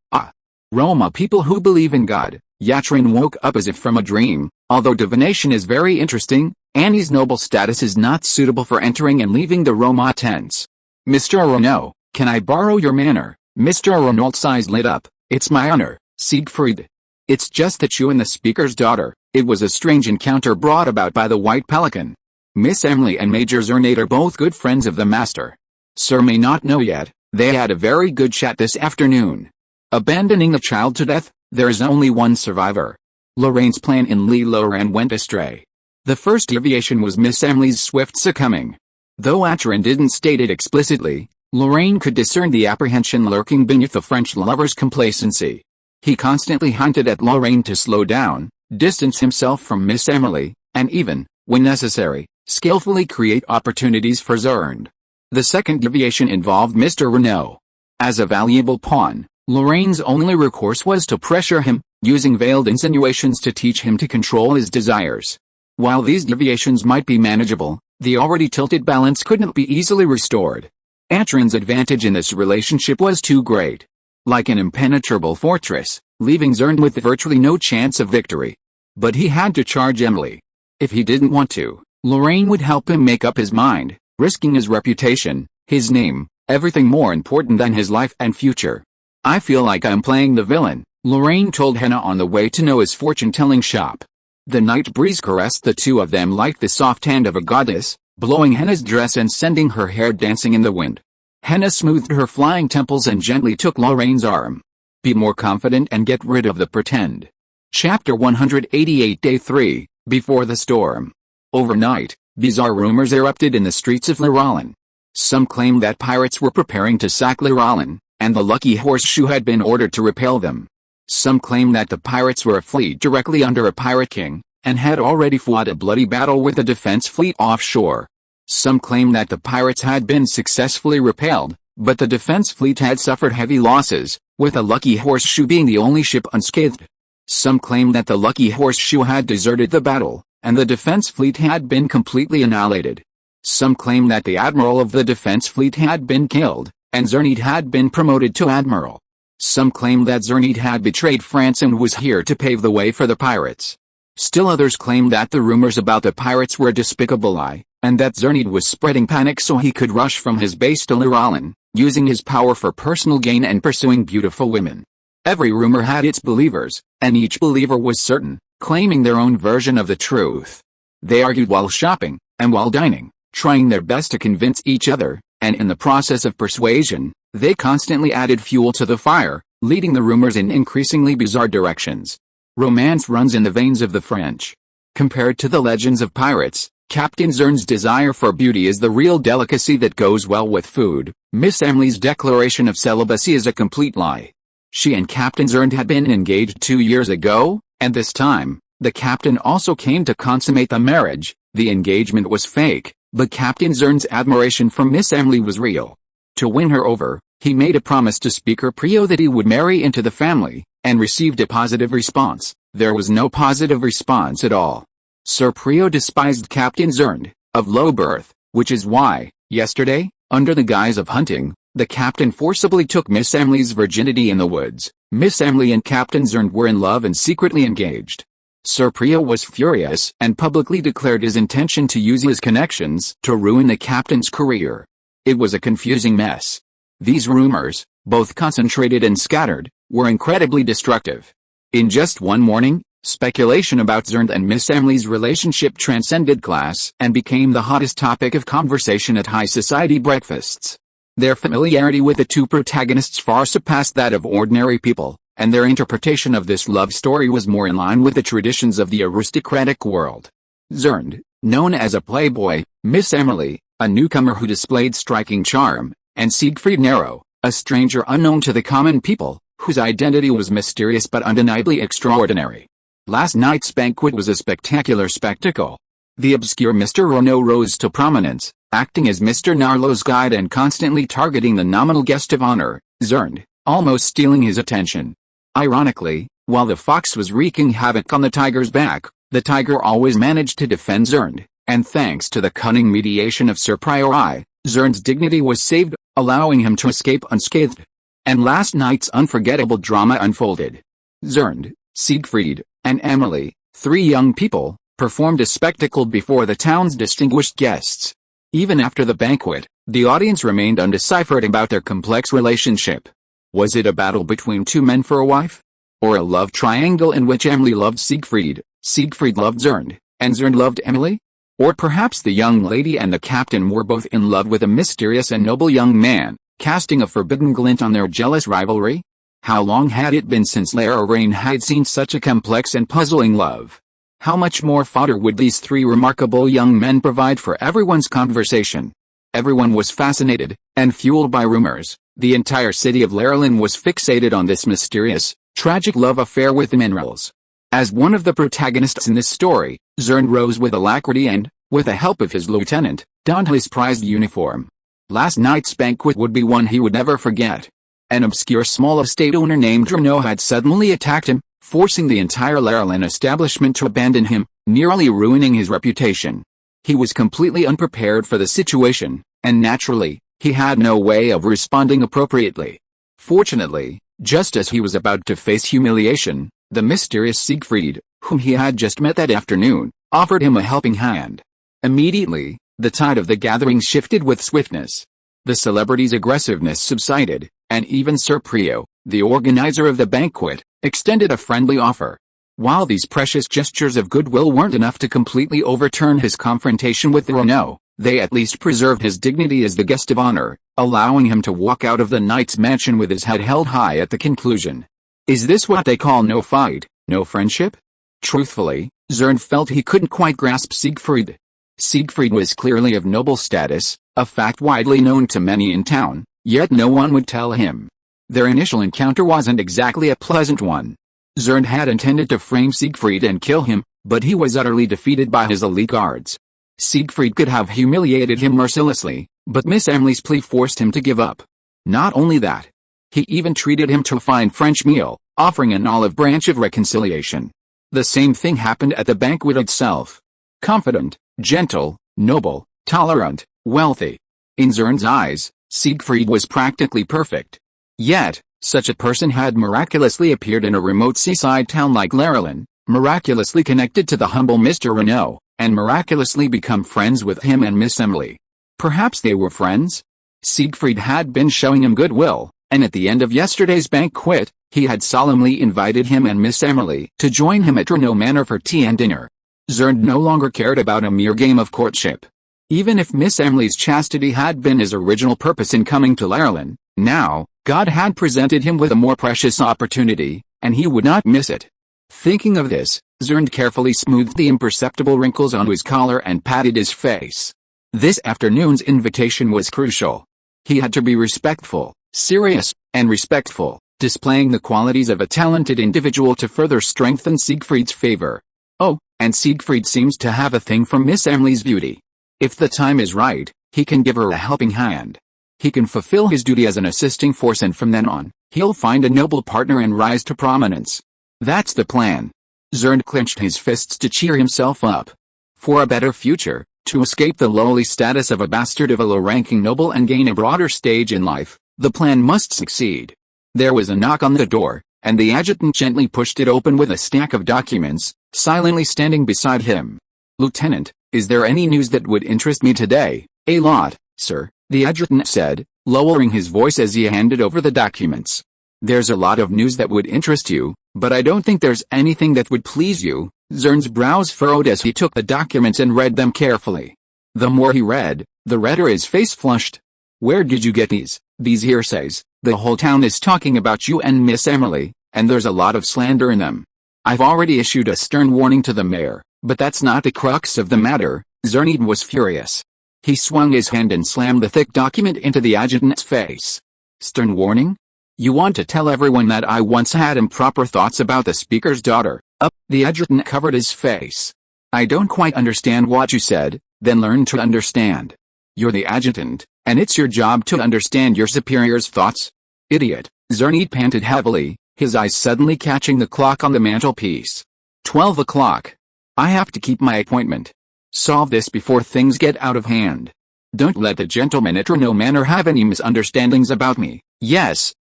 Roma people who believe in God. Yatrin woke up as if from a dream. Although divination is very interesting, Annie's noble status is not suitable for entering and leaving the Roma tents. Mr. Renault, can I borrow your manor? Mr. Renault's eyes lit up. It's my honor, Siegfried. It's just that you and the speaker's daughter. It was a strange encounter brought about by the White Pelican. Miss Emily and Major Zernate are both good friends of the master. Sir may not know yet, they had a very good chat this afternoon. Abandoning the child to death, there is only one survivor. Lorraine's plan in Lorraine went astray. The first deviation was Miss Emily's swift succumbing. Though Yatrin didn't state it explicitly, Lorraine could discern the apprehension lurking beneath the French lover's complacency. He constantly hinted at Lorraine to slow down, distance himself from Miss Emily, and even, when necessary, skillfully create opportunities for Zheng. The second deviation involved Mr. Renault. As a valuable pawn, Lorraine's only recourse was to pressure him, using veiled insinuations to teach him to control his desires. While these deviations might be manageable, the already tilted balance couldn't be easily restored. Yatrin's advantage in this relationship was too great. Like an impenetrable fortress, leaving Zheng with virtually no chance of victory. But he had to charge Emily. If he didn't want to, Lorraine would help him make up his mind, risking his reputation, his name, everything more important than his life and future. I feel like I'm playing the villain, Lorraine told Henna on the way to Noah's fortune-telling shop. The night breeze caressed the two of them like the soft hand of a goddess, blowing Henna's dress and sending her hair dancing in the wind. Henna smoothed her flying temples and gently took Lorraine's arm. Be more confident and get rid of the pretend. Chapter 188 Day 3, Before the Storm. Overnight, bizarre rumors erupted in the streets of Lorraine. Some claimed that pirates were preparing to sack Lorraine, and the Lucky Horseshoe had been ordered to repel them. Some claimed that the pirates were a fleet directly under a pirate king, and had already fought a bloody battle with the defense fleet offshore. Some claimed that the pirates had been successfully repelled, but the defense fleet had suffered heavy losses, with a Lucky Horseshoe being the only ship unscathed. Some claimed that the Lucky Horseshoe had deserted the battle, and the defense fleet had been completely annihilated. Some claimed that the admiral of the defense fleet had been killed, and Zheng Anyue had been promoted to admiral. Some claimed that Zheng Anyue had betrayed France and was here to pave the way for the pirates. Still others claimed that the rumors about the pirates were a despicable lie, and that Zheng Anyue was spreading panic so he could rush from his base to Lorraine, using his power for personal gain and pursuing beautiful women. Every rumor had its believers, and each believer was certain, claiming their own version of the truth. They argued while shopping, and while dining, trying their best to convince each other, and in the process of persuasion, they constantly added fuel to the fire, leading the rumors in increasingly bizarre directions. Romance runs in the veins of the French. Compared to the legends of pirates, Captain Zheng's desire for beauty is the real delicacy that goes well with food. Miss Emily's declaration of celibacy is a complete lie. She and Captain Zheng had been engaged 2 years ago, and this time, the captain also came to consummate the marriage. The engagement was fake, but Captain Zheng's admiration for Miss Emily was real. To win her over, he made a promise to Speaker Prio that he would marry into the family, and received a positive response. There was no positive response at all. Sir Prio despised Captain Zheng, of low birth, which is why, yesterday, under the guise of hunting, the captain forcibly took Miss Emily's virginity in the woods. Miss Emily and Captain Zheng were in love and secretly engaged. Sir Prio was furious and publicly declared his intention to use his connections to ruin the captain's career. It was a confusing mess. These rumors, both concentrated and scattered, were incredibly destructive. In just one morning, speculation about Zheng and Miss Emily's relationship transcended class and became the hottest topic of conversation at high society breakfasts. Their familiarity with the two protagonists far surpassed that of ordinary people, and their interpretation of this love story was more in line with the traditions of the aristocratic world. Zheng, known as a playboy, Miss Emily, a newcomer who displayed striking charm, and Siegfried Nero, a stranger unknown to the common people, whose identity was mysterious but undeniably extraordinary. Last night's banquet was a spectacular spectacle. The obscure Mr. Renaud rose to prominence, acting as Mr. Narlow's guide and constantly targeting the nominal guest of honor, Zheng, almost stealing his attention. Ironically, while the fox was wreaking havoc on the tiger's back, the tiger always managed to defend Zheng, and thanks to the cunning mediation of Sir Prio, Zheng's dignity was saved, allowing him to escape unscathed. And last night's unforgettable drama unfolded. Zheng, Siegfried, and Emily, 3 young people, performed a spectacle before the town's distinguished guests. Even after the banquet, the audience remained undeciphered about their complex relationship. Was it a battle between 2 men for a wife? Or a love triangle in which Emily loved Siegfried, Siegfried loved Zheng, and Zheng loved Emily? Or perhaps the young lady and the captain were both in love with a mysterious and noble young man, casting a forbidden glint on their jealous rivalry? How long had it been since Lorraine had seen such a complex and puzzling love? How much more fodder would these 3 remarkable young men provide for everyone's conversation? Everyone was fascinated, and fueled by rumors. The entire city of Lorraine was fixated on this mysterious, tragic love affair with the minerals. As one of the protagonists in this story, Zheng rose with alacrity and, with the help of his lieutenant, donned his prized uniform. Last night's banquet would be one he would never forget. An obscure small estate owner named Renaud had suddenly attacked him, forcing the entire Lorraine establishment to abandon him, nearly ruining his reputation. He was completely unprepared for the situation, and naturally, he had no way of responding appropriately. Fortunately, just as he was about to face humiliation, the mysterious Siegfried, whom he had just met that afternoon, offered him a helping hand. Immediately, the tide of the gathering shifted with swiftness. The celebrity's aggressiveness subsided, and even Sir Prio, the organizer of the banquet, extended a friendly offer. While these precious gestures of goodwill weren't enough to completely overturn his confrontation with Renaud, they at least preserved his dignity as the guest of honor, allowing him to walk out of the knight's mansion with his head held high at the conclusion. Is this what they call no fight, no friendship? Truthfully, Zheng felt he couldn't quite grasp Siegfried. Siegfried was clearly of noble status, a fact widely known to many in town, yet no one would tell him. Their initial encounter wasn't exactly a pleasant one. Zheng had intended to frame Siegfried and kill him, but he was utterly defeated by his elite guards. Siegfried could have humiliated him mercilessly, but Miss Emily's plea forced him to give up. Not only that, he even treated him to a fine French meal, offering an olive branch of reconciliation. The same thing happened at the banquet itself. Confident, gentle, noble, tolerant, wealthy. In Zheng's eyes, Siegfried was practically perfect. Yet, such a person had miraculously appeared in a remote seaside town like Lorraine, miraculously connected to the humble Mr. Renault, and miraculously become friends with him and Miss Emily. Perhaps they were friends? Siegfried had been showing him goodwill, and at the end of yesterday's banquet, he had solemnly invited him and Miss Emily to join him at Renault Manor for tea and dinner. Zheng no longer cared about a mere game of courtship. Even if Miss Emily's chastity had been his original purpose in coming to Lorraine, now, God had presented him with a more precious opportunity, and he would not miss it. Thinking of this, Zheng carefully smoothed the imperceptible wrinkles on his collar and patted his face. This afternoon's invitation was crucial. He had to be respectful, serious, and respectful, displaying the qualities of a talented individual to further strengthen Siegfried's favor. Oh, and Siegfried seems to have a thing for Miss Emily's beauty. If the time is right, he can give her a helping hand. He can fulfill his duty as an assisting force, and from then on, he'll find a noble partner and rise to prominence. That's the plan. Zheng clenched his fists to cheer himself up. For a better future, to escape the lowly status of a bastard of a low-ranking noble and gain a broader stage in life, the plan must succeed. There was a knock on the door, and the adjutant gently pushed it open with a stack of documents, silently standing beside him. "Lieutenant, is there any news that would interest me today?" "A lot, sir," the adjutant said, lowering his voice as he handed over the documents. "There's a lot of news that would interest you, but I don't think there's anything that would please you." Zheng's brows furrowed as he took the documents and read them carefully. The more he read, the redder his face flushed. "Where did you get these hearsays? The whole town is talking about you and Miss Emily, and there's a lot of slander in them. I've already issued a stern warning to the mayor, but that's not the crux of the matter." Zheng was furious. He swung his hand and slammed the thick document into the adjutant's face. "Stern warning? You want to tell everyone that I once had improper thoughts about the speaker's daughter?" The adjutant covered his face. "I don't quite understand what you said." "Then learn to understand. You're the adjutant, and it's your job to understand your superior's thoughts." "Idiot," Zheng panted heavily, his eyes suddenly catching the clock on the mantelpiece. 12 o'clock. "I have to keep my appointment. Solve this before things get out of hand. Don't let the gentlemen at Renault Manor have any misunderstandings about me." Yes,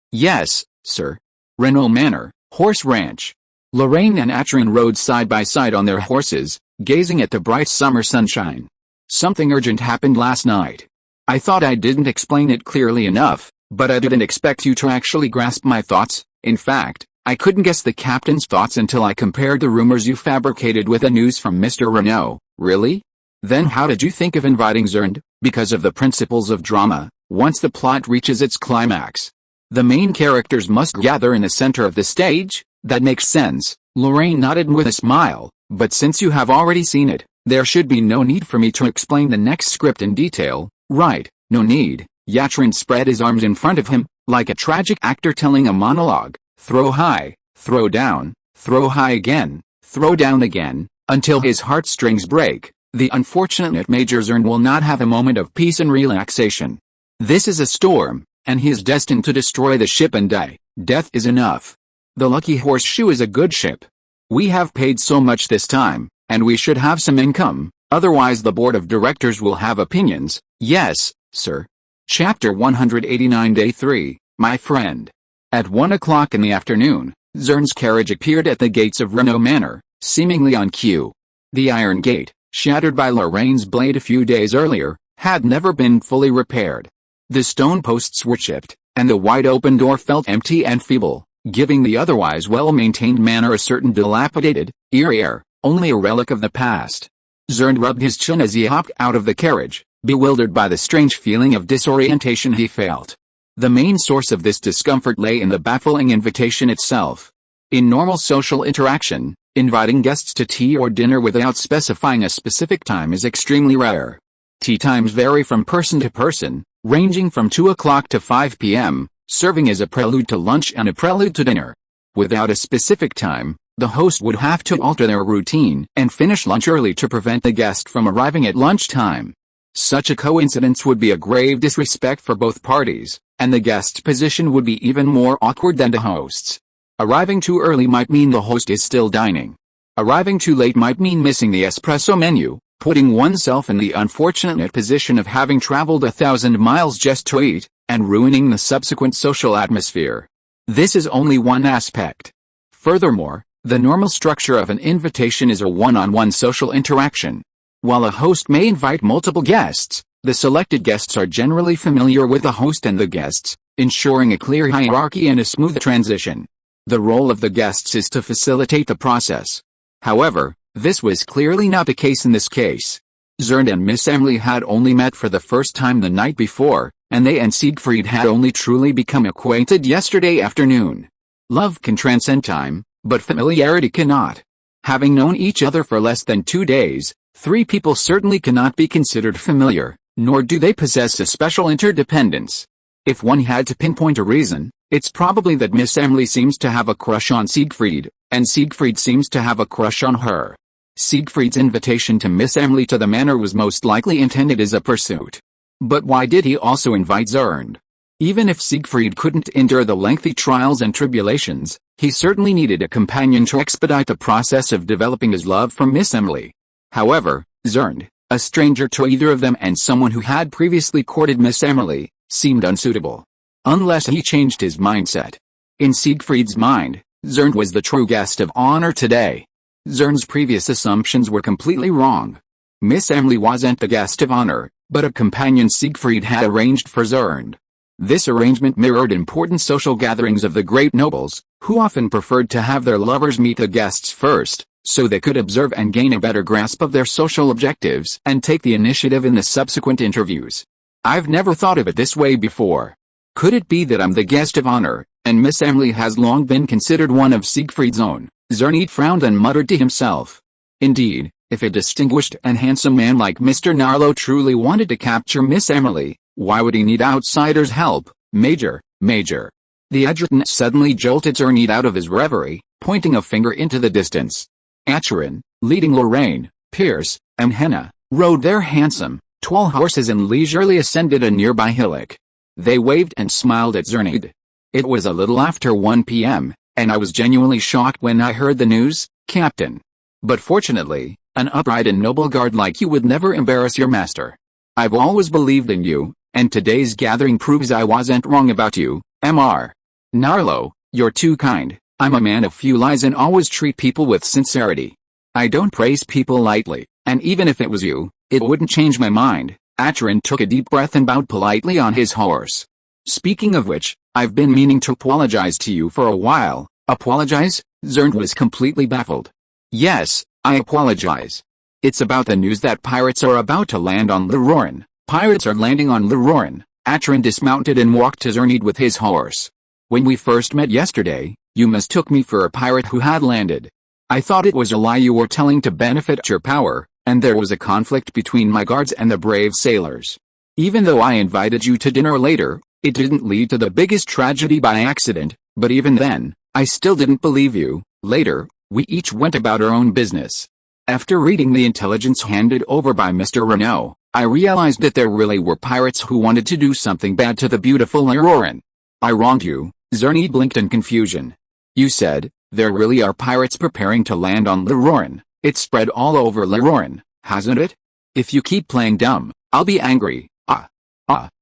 sir." Renault Manor, Horse Ranch. Lorraine and Atrin rode side by side on their horses, gazing at the bright summer sunshine. "Something urgent happened last night. I thought I didn't explain it clearly enough, but I didn't expect you to actually grasp my thoughts. In fact, I couldn't guess the captain's thoughts until I compared the rumors you fabricated with the news from Mr. Renault." "Really? Then how did you think of inviting Zheng?" "Because of the principles of drama. Once the plot reaches its climax, the main characters must gather in the center of the stage." "That makes sense," Lorraine nodded with a smile, "but since you have already seen it, there should be no need for me to explain the next script in detail." "Right, no need." Yatrin spread his arms in front of him, like a tragic actor telling a monologue. "Throw high, throw down, throw high again, throw down again, until his heartstrings break. The unfortunate Major Zheng will not have a moment of peace and relaxation. This is a storm, and he is destined to destroy the ship and die. Death is enough. The Lucky Horseshoe is a good ship. We have paid so much this time, and we should have some income, otherwise the board of directors will have opinions." "Yes, sir." Chapter 189 Day 3, My Friend. At 1 o'clock in the afternoon, Zheng's carriage appeared at the gates of Renault Manor, seemingly on cue. The iron gate, shattered by Lorraine's blade a few days earlier, had never been fully repaired. The stone posts were chipped, and the wide open door felt empty and feeble, giving the otherwise well-maintained manor a certain dilapidated, eerie air, only a relic of the past. Zheng rubbed his chin as he hopped out of the carriage, bewildered by the strange feeling of disorientation he felt. The main source of this discomfort lay in the baffling invitation itself. In normal social interaction, inviting guests to tea or dinner without specifying a specific time is extremely rare. Tea times vary from person to person, ranging from 2 o'clock to 5 p.m., serving as a prelude to lunch and a prelude to dinner. Without a specific time, The host would have to alter their routine and finish lunch early to prevent the guest from arriving at lunchtime. Such a coincidence would be a grave disrespect for both parties, and the guest's position would be even more awkward than the host's. Arriving too early might mean the host is still dining. Arriving too late might mean missing the espresso menu, putting oneself in the unfortunate position of having traveled 1,000 miles just to eat, and ruining the subsequent social atmosphere. This is only one aspect. Furthermore, the normal structure of an invitation is a one-on-one social interaction. While a host may invite multiple guests, the selected guests are generally familiar with the host and the guests, ensuring a clear hierarchy and a smooth transition. The role of the guests is to facilitate the process. However, this was clearly not the case in this case. Zheng and Miss Emily had only met for the first time the night before, and they and Siegfried had only truly become acquainted yesterday afternoon. Love can transcend time, but familiarity cannot. Having known each other for less than 2 days, 3 people certainly cannot be considered familiar, nor do they possess a special interdependence. If one had to pinpoint a reason, it's probably that Miss Emily seems to have a crush on Siegfried, and Siegfried seems to have a crush on her. Siegfried's invitation to Miss Emily to the manor was most likely intended as a pursuit. But why did he also invite Zheng? Even if Siegfried couldn't endure the lengthy trials and tribulations, he certainly needed a companion to expedite the process of developing his love for Miss Emily. However, Zheng, a stranger to either of them and someone who had previously courted Miss Emily, seemed unsuitable. Unless he changed his mindset. In Siegfried's mind, Zheng was the true guest of honor today. Zheng's previous assumptions were completely wrong. Miss Emily wasn't the guest of honor, but a companion Siegfried had arranged for Zheng. This arrangement mirrored important social gatherings of the great nobles, who often preferred to have their lovers meet the guests first, so they could observe and gain a better grasp of their social objectives and take the initiative in the subsequent interviews. I've never thought of it this way before. Could it be that I'm the guest of honor, and Miss Emily has long been considered one of Siegfried's own? Zheng frowned and muttered to himself. Indeed, if a distinguished and handsome man like Mr. Narlow truly wanted to capture Miss Emily, why would he need outsiders' help? Major. The adjutant suddenly jolted Zheng out of his reverie, pointing a finger into the distance. Acheron, leading Lorraine, Pierce, and Henna, rode their handsome, tall horses and leisurely ascended a nearby hillock. They waved and smiled at Zheng. It was a little after 1 p.m., and I was genuinely shocked when I heard the news, Captain. But fortunately, an upright and noble guard like you would never embarrass your master. I've always believed in you, and today's gathering proves I wasn't wrong about you, Mr. Narlow. You're too kind. I'm a man of few lies and always treat people with sincerity. I don't praise people lightly, and even if it was you, it wouldn't change my mind. Acheron took a deep breath and bowed politely on his horse. Speaking of which, I've been meaning to apologize to you for a while. Apologize? Zheng was completely baffled. Yes, I apologize. It's about the news that pirates are about to land on Reborn. Pirates are landing on Reborn. Acheron dismounted and walked to Zheng with his horse. When we first met yesterday, you mistook me for a pirate who had landed. I thought it was a lie you were telling to benefit your power, and there was a conflict between my guards and the brave sailors. Even though I invited you to dinner later, it didn't lead to the biggest tragedy by accident, but even then, I still didn't believe you. Later, we each went about our own business. After reading the intelligence handed over by Mr. Renault, I realized that there really were pirates who wanted to do something bad to the beautiful Lorraine. I wronged you. Zheng blinked in confusion. You said, there really are pirates preparing to land on Reborn. It's spread all over Reborn, hasn't it? If you keep playing dumb, I'll be angry.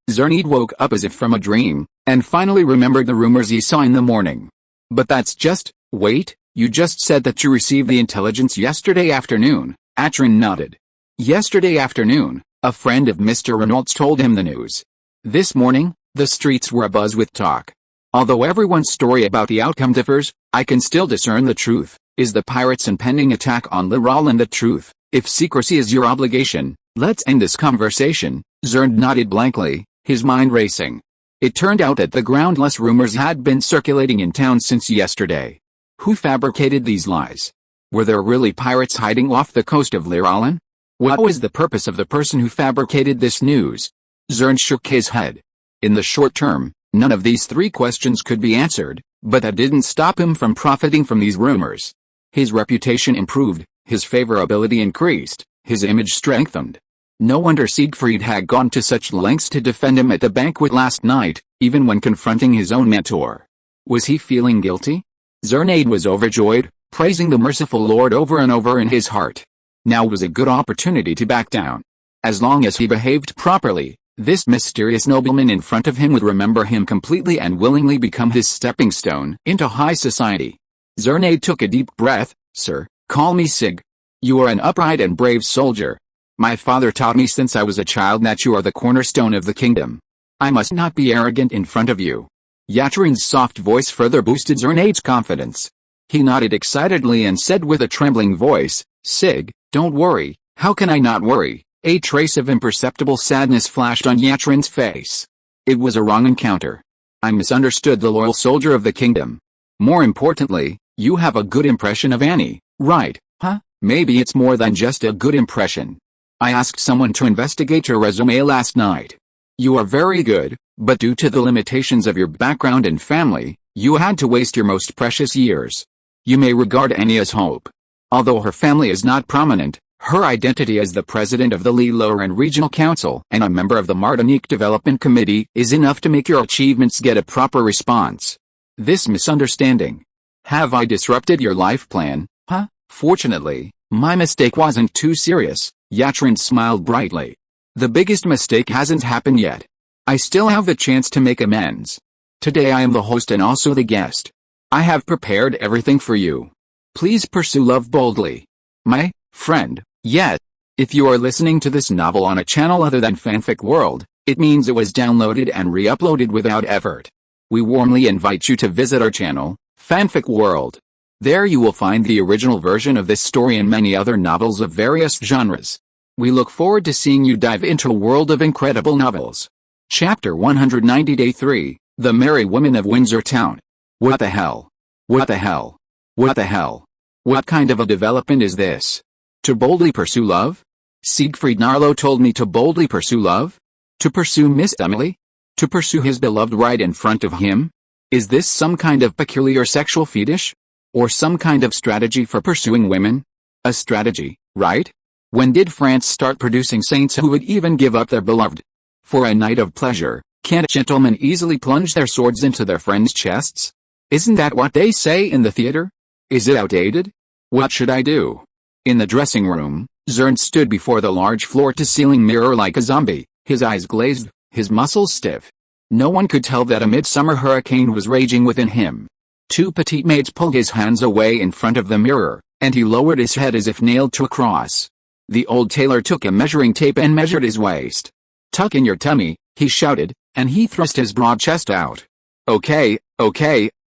Zheng woke up as if from a dream, and finally remembered the rumors he saw in the morning. But that's just, wait, you just said that you received the intelligence yesterday afternoon. Acheron nodded. Yesterday afternoon, a friend of Mr. Renault's told him the news. This morning, the streets were abuzz with talk. Although everyone's story about the outcome differs, I can still discern the truth. Is the pirates' impending attack on Reborn the truth? If secrecy is your obligation, let's end this conversation. Zheng nodded blankly, his mind racing. It turned out that the groundless rumors had been circulating in town since yesterday. Who fabricated these lies? Were there really pirates hiding off the coast of Reborn? What was the purpose of the person who fabricated this news? Zheng shook his head. In the short term, none of these 3 questions could be answered, but that didn't stop him from profiting from these rumors. His reputation improved, his favorability increased, his image strengthened. No wonder Siegfried had gone to such lengths to defend him at the banquet last night, even when confronting his own mentor. Was he feeling guilty? Zheng was overjoyed, praising the merciful Lord over and over in his heart. Now was a good opportunity to back down. As long as he behaved properly, this mysterious nobleman in front of him would remember him completely and willingly become his stepping stone into high society. Zheng took a deep breath. Sir, call me Sig. You are an upright and brave soldier. My father taught me since I was a child that you are the cornerstone of the kingdom. I must not be arrogant in front of you. Yatrin's soft voice further boosted Zheng's confidence. He nodded excitedly and said with a trembling voice, Sig, don't worry. How can I not worry? A trace of imperceptible sadness flashed on Yatrin's face. It was a wrong encounter. I misunderstood the loyal soldier of the kingdom. More importantly, you have a good impression of Annie, right? Huh? Maybe it's more than just a good impression. I asked someone to investigate your resume last night. You are very good, but due to the limitations of your background and family, you had to waste your most precious years. You may regard Annie as hope. Although her family is not prominent, her identity as the president of the Lorraine Regional Council and a member of the Martinique Development Committee is enough to make your achievements get a proper response. This misunderstanding. Have I disrupted your life plan, huh? Fortunately, my mistake wasn't too serious. Yatrin smiled brightly. The biggest mistake hasn't happened yet. I still have the chance to make amends. Today I am the host and also the guest. I have prepared everything for you. Please pursue love boldly. My friend, yet. If you are listening to this novel on a channel other than Fanfic World, it means it was downloaded and re-uploaded without effort. We warmly invite you to visit our channel, Fanfic World. There you will find the original version of this story and many other novels of various genres. We look forward to seeing you dive into a world of incredible novels. Chapter 190 Day 3, The Merry Women of Windsor Town. What the hell? What the hell? What the hell? What kind of a development is this? To boldly pursue love? Siegfried Narlow told me to boldly pursue love? To pursue Miss Emily? To pursue his beloved right in front of him? Is this some kind of peculiar sexual fetish? Or some kind of strategy for pursuing women? A strategy, right? When did France start producing saints who would even give up their beloved? For a night of pleasure, can't gentlemen easily plunge their swords into their friends' chests? Isn't that what they say in the theater? Is it outdated? What should I do? In the dressing room, Zheng stood before the large floor-to-ceiling mirror like a zombie, his eyes glazed, his muscles stiff. No one could tell that a midsummer hurricane was raging within him. Two petite maids pulled his hands away in front of the mirror, and he lowered his head as if nailed to a cross. The old tailor took a measuring tape and measured his waist. Tuck in your tummy, he shouted, and he thrust his broad chest out. Okay,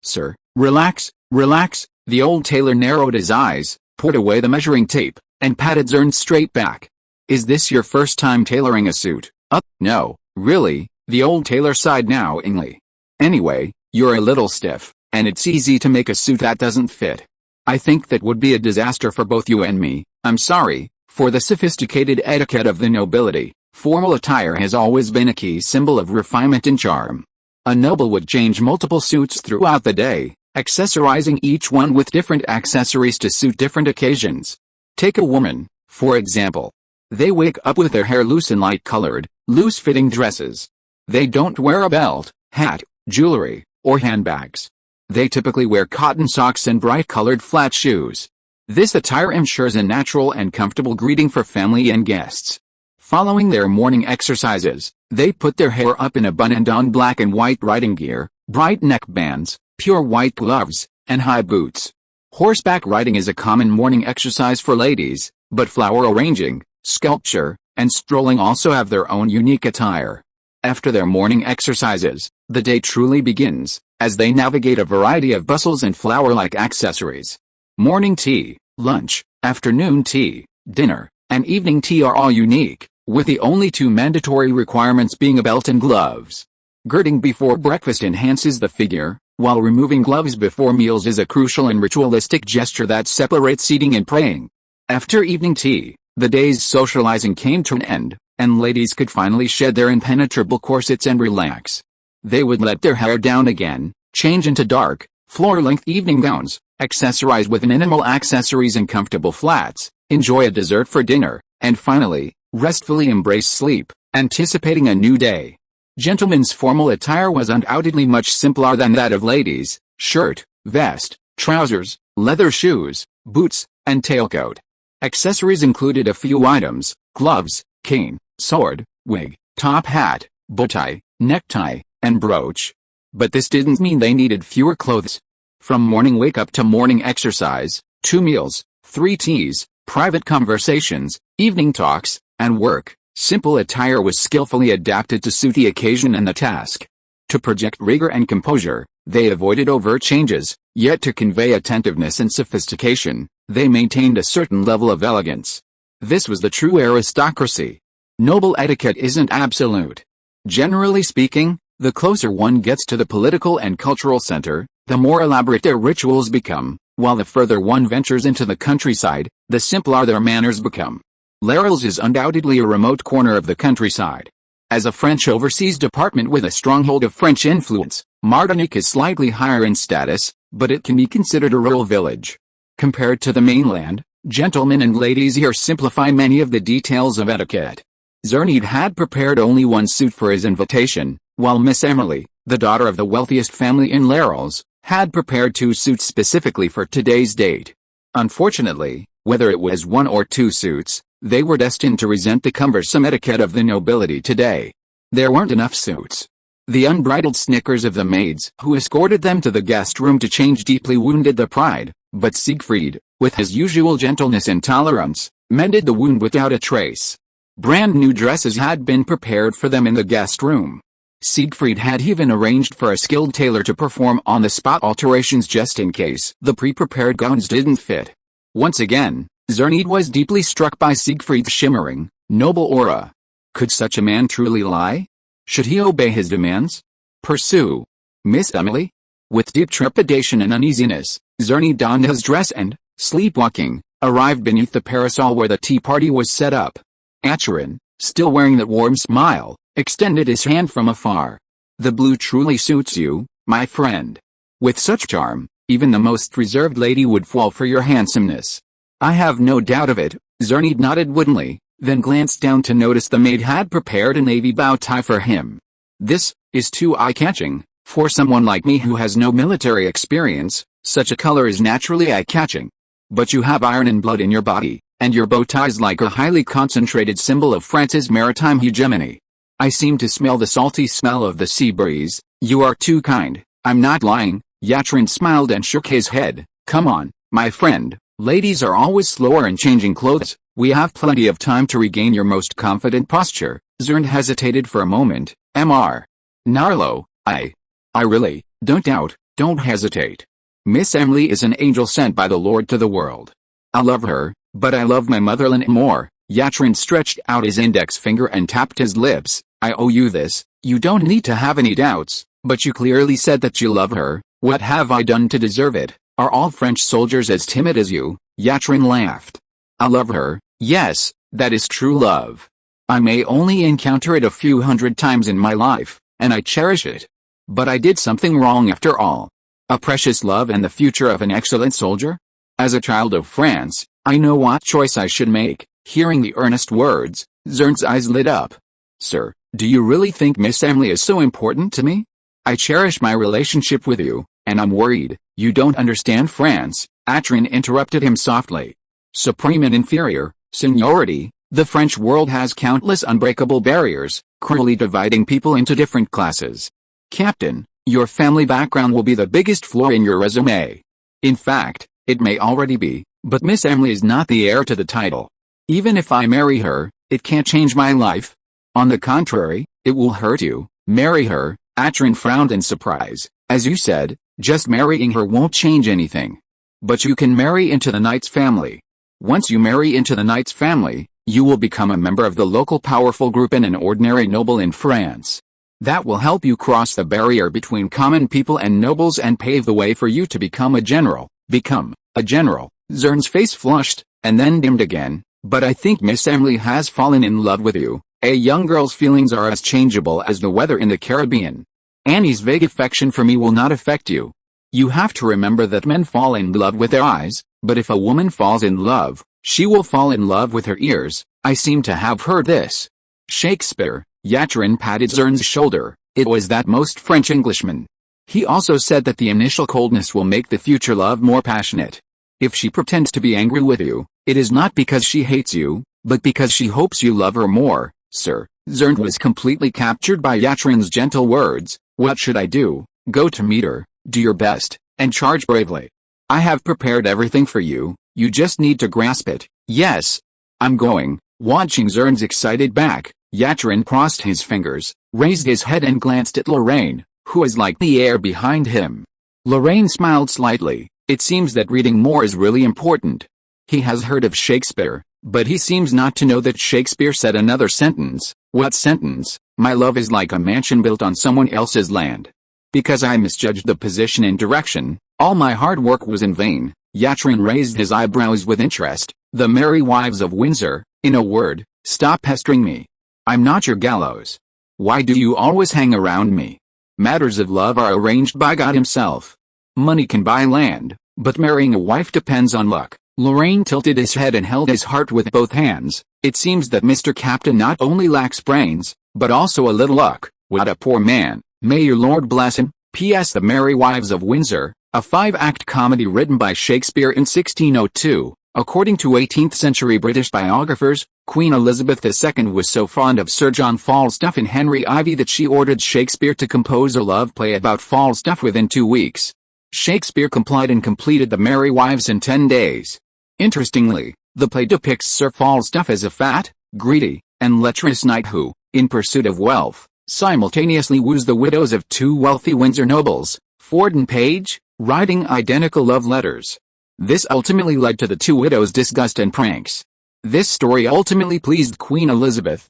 sir, relax, relax. The old tailor narrowed his eyes, put away the measuring tape, and patted Zheng straight back. Is this your first time tailoring a suit? No, really, the old tailor sighed knowingly. Anyway, you're a little stiff, and it's easy to make a suit that doesn't fit. I think that would be a disaster for both you and me. I'm sorry. For the sophisticated etiquette of the nobility, formal attire has always been a key symbol of refinement and charm. A noble would change multiple suits throughout the day, accessorizing each one with different accessories to suit different occasions. Take a woman, for example. They wake up with their hair loose in light-colored, loose-fitting dresses. They don't wear a belt, hat, jewelry, or handbags. They typically wear cotton socks and bright-colored flat shoes. This attire ensures a natural and comfortable greeting for family and guests. Following their morning exercises, they put their hair up in a bun and don black and white riding gear, bright neckbands, pure white gloves, and high boots. Horseback riding is a common morning exercise for ladies, but flower arranging, sculpture, and strolling also have their own unique attire. After their morning exercises, the day truly begins, as they navigate a variety of bustles and flower-like accessories. Morning tea, lunch, afternoon tea, dinner, and evening tea are all unique, with the only two mandatory requirements being a belt and gloves. Girding before breakfast enhances the figure, while removing gloves before meals is a crucial and ritualistic gesture that separates eating and praying. After evening tea, the day's socializing came to an end, and ladies could finally shed their impenetrable corsets and relax. They would let their hair down again, change into dark, floor-length evening gowns, accessorize with minimal accessories and comfortable flats, enjoy a dessert for dinner, and finally, restfully embrace sleep, anticipating a new day. Gentlemen's formal attire was undoubtedly much simpler than that of ladies: shirt, vest, trousers, leather shoes, boots, and tailcoat. Accessories included a few items: gloves, cane, sword, wig, top hat, bowtie, necktie, and brooch. But this didn't mean they needed fewer clothes. From morning wake-up to morning exercise, 2 meals, 3 teas, private conversations, evening talks, and work, simple attire was skillfully adapted to suit the occasion and the task. To project rigor and composure, they avoided overt changes, yet to convey attentiveness and sophistication, they maintained a certain level of elegance. This was the true aristocracy. Noble etiquette isn't absolute. Generally speaking, the closer one gets to the political and cultural center, the more elaborate their rituals become, while the further one ventures into the countryside, the simpler their manners become. Laurels is undoubtedly a remote corner of the countryside. As a French overseas department with a stronghold of French influence, Martinique is slightly higher in status, but it can be considered a rural village. Compared to the mainland, gentlemen and ladies here simplify many of the details of etiquette. Zheng had prepared only one suit for his invitation, while Miss Emily, the daughter of the wealthiest family in Laurels, had prepared 2 suits specifically for today's date. Unfortunately, whether it was 1 or 2 suits, they were destined to resent the cumbersome etiquette of the nobility today. There weren't enough suits. The unbridled snickers of the maids who escorted them to the guest room to change deeply wounded their pride, but Siegfried, with his usual gentleness and tolerance, mended the wound without a trace. Brand new dresses had been prepared for them in the guest room. Siegfried had even arranged for a skilled tailor to perform on-the-spot alterations just in case the pre-prepared gowns didn't fit. Once again, Zheng was deeply struck by Siegfried's shimmering, noble aura. Could such a man truly lie? Should he obey his demands? Pursue Miss Emily? With deep trepidation and uneasiness, Zheng donned his dress and, sleepwalking, arrived beneath the parasol where the tea party was set up. Acheron, still wearing that warm smile, extended his hand from afar. The blue truly suits you, my friend. With such charm, even the most reserved lady would fall for your handsomeness. I have no doubt of it, Zheng nodded woodenly, then glanced down to notice the maid had prepared a navy bow tie for him. This is too eye-catching. For someone like me who has no military experience, such a color is naturally eye-catching. But you have iron and blood in your body, and your bow tie's like a highly concentrated symbol of France's maritime hegemony. I seem to smell the salty smell of the sea breeze. You are too kind, I'm not lying. Acheron smiled and shook his head. Come on, my friend, ladies are always slower in changing clothes. We have plenty of time to regain your most confident posture. Zheng hesitated for a moment. Mr. Narlo, I really, don't hesitate. Miss Emily is an angel sent by the Lord to the world. I love her, but I love my motherland more. Acheron stretched out his index finger and tapped his lips. I owe you this. You don't need to have any doubts, but you clearly said that you love her. What have I done to deserve it? Are all French soldiers as timid as you? Acheron laughed. I love her, yes, that is true love. I may only encounter it a few hundred times in my life, and I cherish it. But I did something wrong after all. A precious love and the future of an excellent soldier? As a child of France, I know what choice I should make. Hearing the earnest words, Zheng's eyes lit up. Sir, do you really think Miss Emily is so important to me? I cherish my relationship with you, and I'm worried. You don't understand France, Acheron interrupted him softly. Supreme and inferior, seniority, the French world has countless unbreakable barriers, cruelly dividing people into different classes. Captain, your family background will be the biggest flaw in your resume. In fact, it may already be, but Miss Emily is not the heir to the title. Even if I marry her, it can't change my life. On the contrary, it will hurt you. Marry her, Acheron frowned in surprise. As you said, just marrying her won't change anything. But you can marry into the knight's family. Once you marry into the knight's family, you will become a member of the local powerful group and an ordinary noble in France. That will help you cross the barrier between common people and nobles and pave the way for you to become a general. Become a general. Zheng's face flushed, and then dimmed again. But I think Miss Emily has fallen in love with you. A young girl's feelings are as changeable as the weather in the Caribbean. Annie's vague affection for me will not affect you. You have to remember that men fall in love with their eyes, but if a woman falls in love, she will fall in love with her ears. I seem to have heard this. Shakespeare. Yatrin patted Zern's shoulder. It was that most French Englishman. He also said that the initial coldness will make the future love more passionate. If she pretends to be angry with you, it is not because she hates you, but because she hopes you love her more, sir. Zern was completely captured by Yatrin's gentle words. What should I do? Go to meet her, do your best, and charge bravely. I have prepared everything for you, you just need to grasp it. Yes. I'm going. Watching Zern's excited back, Yatrin crossed his fingers, raised his head and glanced at Lorraine, who was like the heir behind him. Lorraine smiled slightly. It seems that reading more is really important. He has heard of Shakespeare, but he seems not to know that Shakespeare said another sentence. What sentence? My love is like a mansion built on someone else's land. Because I misjudged the position and direction, all my hard work was in vain. Yatrin raised his eyebrows with interest. The Merry Wives of Windsor, in a word, stop pestering me. I'm not your gallows. Why do you always hang around me? Matters of love are arranged by God himself. Money can buy land, but marrying a wife depends on luck. Lorraine tilted his head and held his heart with both hands. It seems that Mr. Captain not only lacks brains, but also a little luck. What a poor man. May your Lord bless him. P.S. The Merry Wives of Windsor, a 5-act comedy written by Shakespeare in 1602. According to 18th-century British biographers, Queen Elizabeth II was so fond of Sir John Falstaff and Henry Ivy that she ordered Shakespeare to compose a love play about Falstaff within 2 weeks. Shakespeare complied and completed The Merry Wives in 10 days. Interestingly, the play depicts Sir Falstaff as a fat, greedy, and lecherous knight who, in pursuit of wealth, simultaneously woos the widows of 2 wealthy Windsor nobles, Ford and Page, writing identical love letters. This ultimately led to the 2 widows' disgust and pranks. This story ultimately pleased Queen Elizabeth.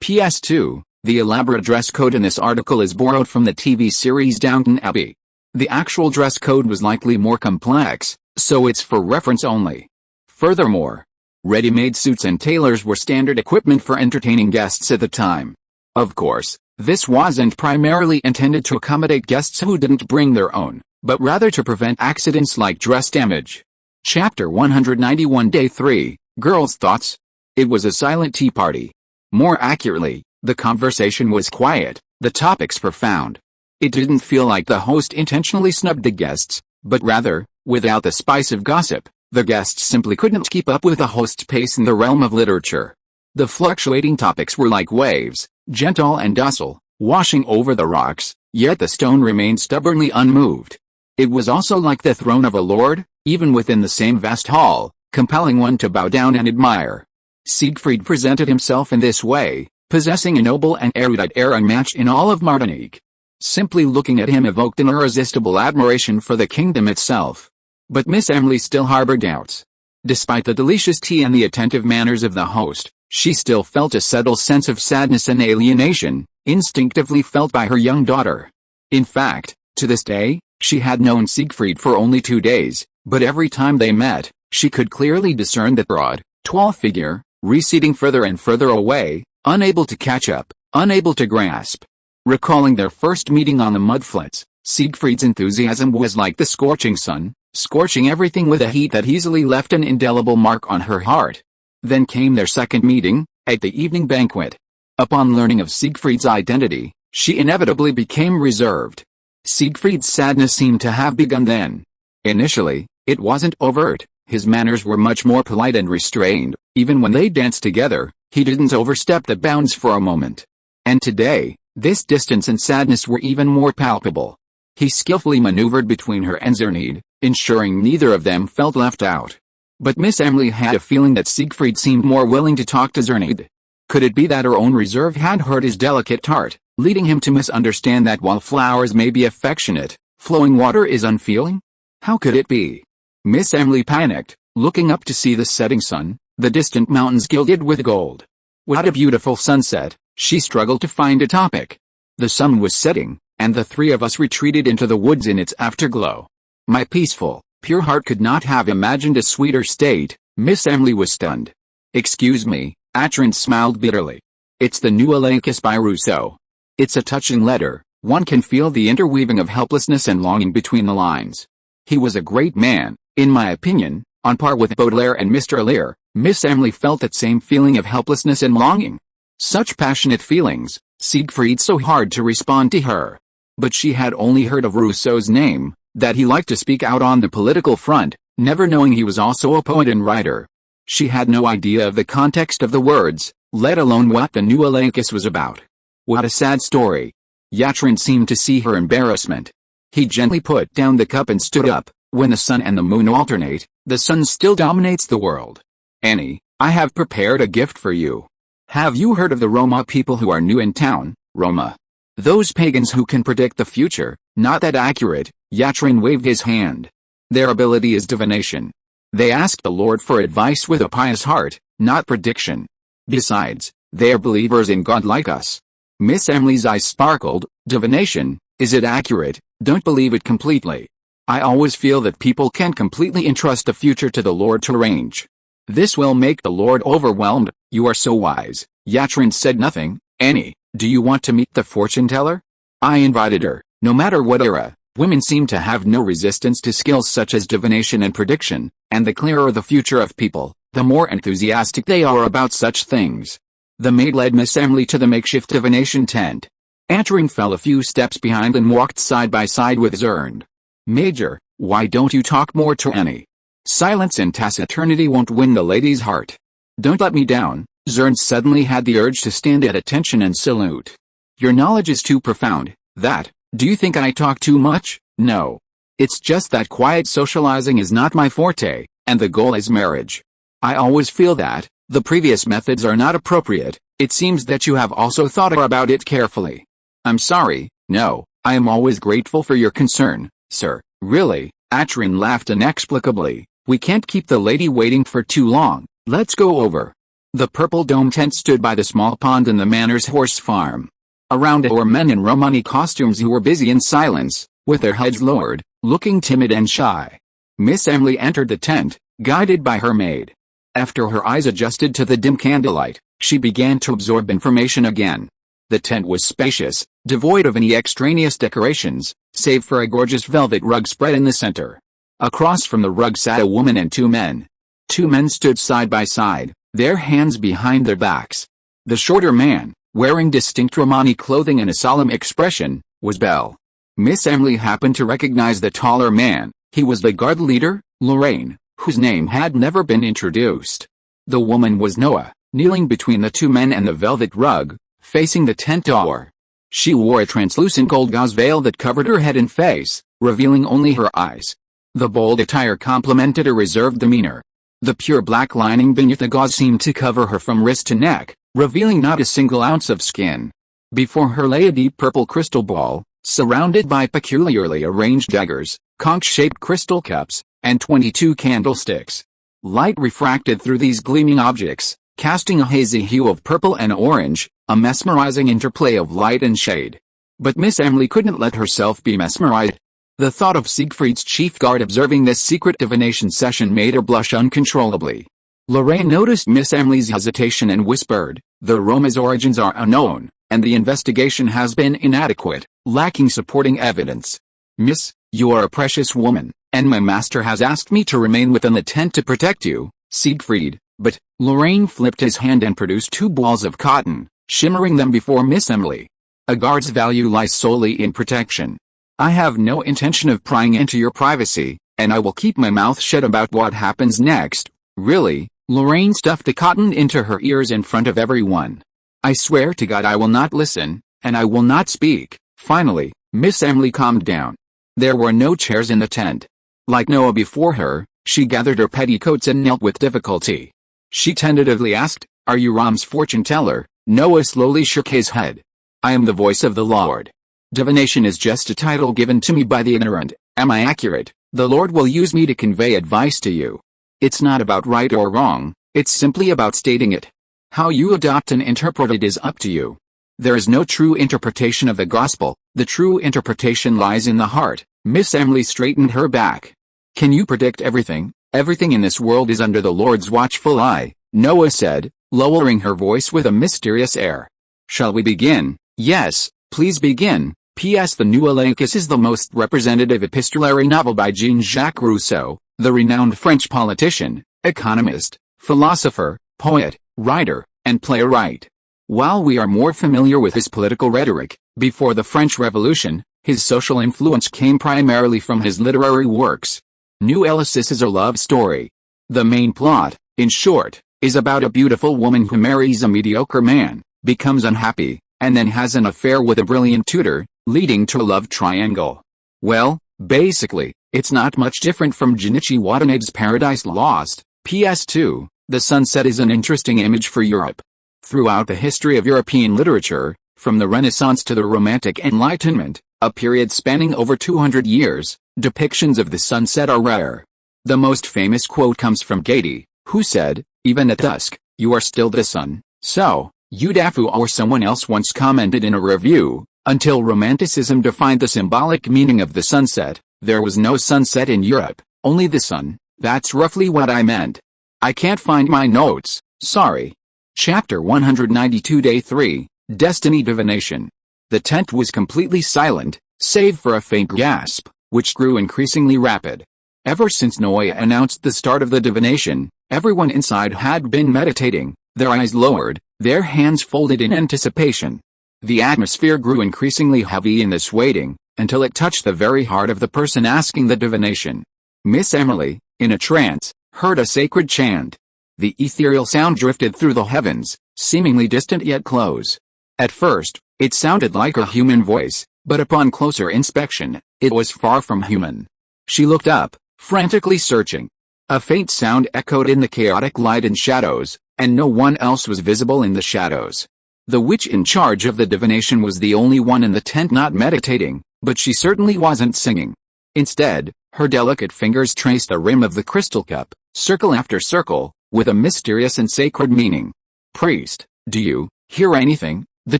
PS2, the elaborate dress code in this article is borrowed from the TV series Downton Abbey. The actual dress code was likely more complex, so it's for reference only. Furthermore, ready-made suits and tailors were standard equipment for entertaining guests at the time. Of course, this wasn't primarily intended to accommodate guests who didn't bring their own, but rather to prevent accidents like dress damage. Chapter 191 Day 3, Girls' Thoughts. It was a silent tea party. More accurately, the conversation was quiet, the topics profound. It didn't feel like the host intentionally snubbed the guests, but rather, without the spice of gossip, the guests simply couldn't keep up with the host's pace in the realm of literature. The fluctuating topics were like waves, gentle and docile, washing over the rocks, yet the stone remained stubbornly unmoved. It was also like the throne of a lord, even within the same vast hall, compelling one to bow down and admire. Siegfried presented himself in this way, possessing a noble and erudite air unmatched in all of Martinique. Simply looking at him evoked an irresistible admiration for the kingdom itself. But Miss Emily still harbored doubts. Despite the delicious tea and the attentive manners of the host, she still felt a subtle sense of sadness and alienation, instinctively felt by her young daughter. In fact, to this day, she had known Siegfried for only 2 days, but every time they met, she could clearly discern that broad, tall figure, receding further and further away, unable to catch up, unable to grasp. Recalling their first meeting on the mudflats, Siegfried's enthusiasm was like the scorching sun, scorching everything with a heat that easily left an indelible mark on her heart. Then came their second meeting, at the evening banquet. Upon learning of Siegfried's identity, she inevitably became reserved. Siegfried's sadness seemed to have begun then. Initially, it wasn't overt, his manners were much more polite and restrained. Even when they danced together, he didn't overstep the bounds for a moment. And today, this distance and sadness were even more palpable. He skillfully maneuvered between her and Zernide, ensuring neither of them felt left out. But Miss Emily had a feeling that Siegfried seemed more willing to talk to Zernide. Could it be that her own reserve had hurt his delicate heart, leading him to misunderstand that while flowers may be affectionate, flowing water is unfeeling? How could it be? Miss Emily panicked, looking up to see the setting sun, the distant mountains gilded with gold. What a beautiful sunset, she struggled to find a topic. The sun was setting, and the 3 of us retreated into the woods in its afterglow. My peaceful, pure heart could not have imagined a sweeter state. Miss Emily was stunned. Excuse me, Yatrin smiled bitterly. It's the new Awakens by Rousseau. It's a touching letter, One can feel the interweaving of helplessness and longing between the lines. He was a great man, in my opinion, on par with Baudelaire and Mr. Lear. Miss Emily felt that same feeling of helplessness and longing. Such passionate feelings, Siegfried so hard to respond to her. But she had only heard of Rousseau's name, that he liked to speak out on the political front, never knowing he was also a poet and writer. She had no idea of the context of the words, let alone what the new awakens was about. What a sad story. Yatrin seemed to see her embarrassment. He gently put down the cup and stood up. When the sun and the moon alternate, the sun still dominates the world. Annie, I have prepared a gift for you. Have you heard of the Roma people who are new in town, Roma? Those pagans who can predict the future, not that accurate. Yatrin waved his hand. Their ability is divination. They ask the Lord for advice with a pious heart, not prediction. Besides, they are believers in God like us. Miss Emily's eyes sparkled. Divination, is it accurate? Don't believe it completely. I always feel that people can completely entrust the future to the Lord to arrange. This will make the Lord overwhelmed. You are so wise. Yatrin said nothing. Annie, do you want to meet the fortune teller? I invited her. No matter what era, women seem to have no resistance to skills such as divination and prediction, and the clearer the future of people, the more enthusiastic they are about such things. The maid led Miss Emily to the makeshift divination tent. Yatrin fell a few steps behind and walked side by side with Zheng. Major, why don't you talk more to Annie? Silence and taciturnity won't win the lady's heart. Don't let me down. Zheng suddenly had the urge to stand at attention and salute. Your knowledge is too profound. Do you think I talk too much? No. It's just that quiet socializing is not my forte, and the goal is marriage. I always feel that the previous methods are not appropriate. It seems that you have also thought about it carefully. I'm sorry, no, I am always grateful for your concern, sir. Really? Yatrin laughed inexplicably. We can't keep the lady waiting for too long. Let's go over. The purple dome tent stood by the small pond in the manor's horse farm. Around it were men in Romani costumes who were busy in silence, with their heads lowered, looking timid and shy. Miss Emily entered the tent, guided by her maid. After her eyes adjusted to the dim candlelight, she began to absorb information again. The tent was spacious, devoid of any extraneous decorations, save for a gorgeous velvet rug spread in the center. Across from the rug sat a woman and two men. Two men stood side by side, their hands behind their backs. The shorter man, wearing distinct Romani clothing and a solemn expression, was Bell. Miss Emily happened to recognize the taller man. He was the guard leader, Lorraine, whose name had never been introduced. The woman was Noah, kneeling between the two men and the velvet rug, facing the tent door. She wore a translucent gold gauze veil that covered her head and face, revealing only her eyes. The bold attire complemented her reserved demeanor. The pure black lining beneath the gauze seemed to cover her from wrist to neck, revealing not a single ounce of skin. Before her lay a deep purple crystal ball, surrounded by peculiarly arranged daggers, conch-shaped crystal cups, and 22 candlesticks. Light refracted through these gleaming objects, casting a hazy hue of purple and orange, a mesmerizing interplay of light and shade. But Miss Emily couldn't let herself be mesmerized. The thought of Siegfried's chief guard observing this secret divination session made her blush uncontrollably. Lorraine noticed Miss Emily's hesitation and whispered, "The Roma's origins are unknown, and the investigation has been inadequate, lacking supporting evidence. Miss, you are a precious woman, and my master has asked me to remain within the tent to protect you, Siegfried." But Lorraine flipped his hand and produced two balls of cotton, shimmering them before Miss Emily. "A guard's value lies solely in protection. I have no intention of prying into your privacy, and I will keep my mouth shut about what happens next." Really? Lorraine stuffed the cotton into her ears in front of everyone. "I swear to God I will not listen, and I will not speak." Finally, Miss Emily calmed down. There were no chairs in the tent. Like Noah before her, she gathered her petticoats and knelt with difficulty. She tentatively asked, "Are you Ram's fortune teller?" Noah slowly shook his head. "I am the voice of the Lord. Divination is just a title given to me by the ignorant. Am I accurate? The Lord will use me to convey advice to you. It's not about right or wrong, it's simply about stating it. How you adopt and interpret it is up to you. There is no true interpretation of the gospel, the true interpretation lies in the heart." Miss Emily straightened her back. "Can you predict everything? Everything in this world is under the Lord's watchful eye," Noah said, lowering her voice with a mysterious air. "Shall we begin?" "Yes, please begin," P.S. The New Awakens is the most representative epistolary novel by Jean-Jacques Rousseau, the renowned French politician, economist, philosopher, poet, writer, and playwright. While we are more familiar with his political rhetoric, before the French Revolution, his social influence came primarily from his literary works. New Awakens is a love story. The main plot, in short, is about a beautiful woman who marries a mediocre man, becomes unhappy, and then has an affair with a brilliant tutor, leading to a love triangle. Well, basically, it's not much different from Junichi Watanabe's Paradise Lost. PS2, the sunset is an interesting image for Europe. Throughout the history of European literature, from the Renaissance to the Romantic Enlightenment, a period spanning over 200 years, depictions of the sunset are rare. The most famous quote comes from Goethe, who said, "Even at dusk, you are still the sun." So, Udafu or someone else once commented in a review, until Romanticism defined the symbolic meaning of the sunset, there was no sunset in Europe, only the sun. That's roughly what I meant. I can't find my notes, sorry. Chapter 192 Day 3, Destiny Divination. The tent was completely silent, save for a faint gasp, which grew increasingly rapid. Ever since Noah announced the start of the divination, everyone inside had been meditating, their eyes lowered, their hands folded in anticipation. The atmosphere grew increasingly heavy in this waiting, until it touched the very heart of the person asking the divination. Miss Emily, in a trance, heard a sacred chant. The ethereal sound drifted through the heavens, seemingly distant yet close. At first, it sounded like a human voice, but upon closer inspection, it was far from human. She looked up, frantically searching. A faint sound echoed in the chaotic light and shadows, and no one else was visible in the shadows. The witch in charge of the divination was the only one in the tent not meditating, but she certainly wasn't singing. Instead, her delicate fingers traced the rim of the crystal cup, circle after circle, with a mysterious and sacred meaning. "Priest, do you hear anything?" The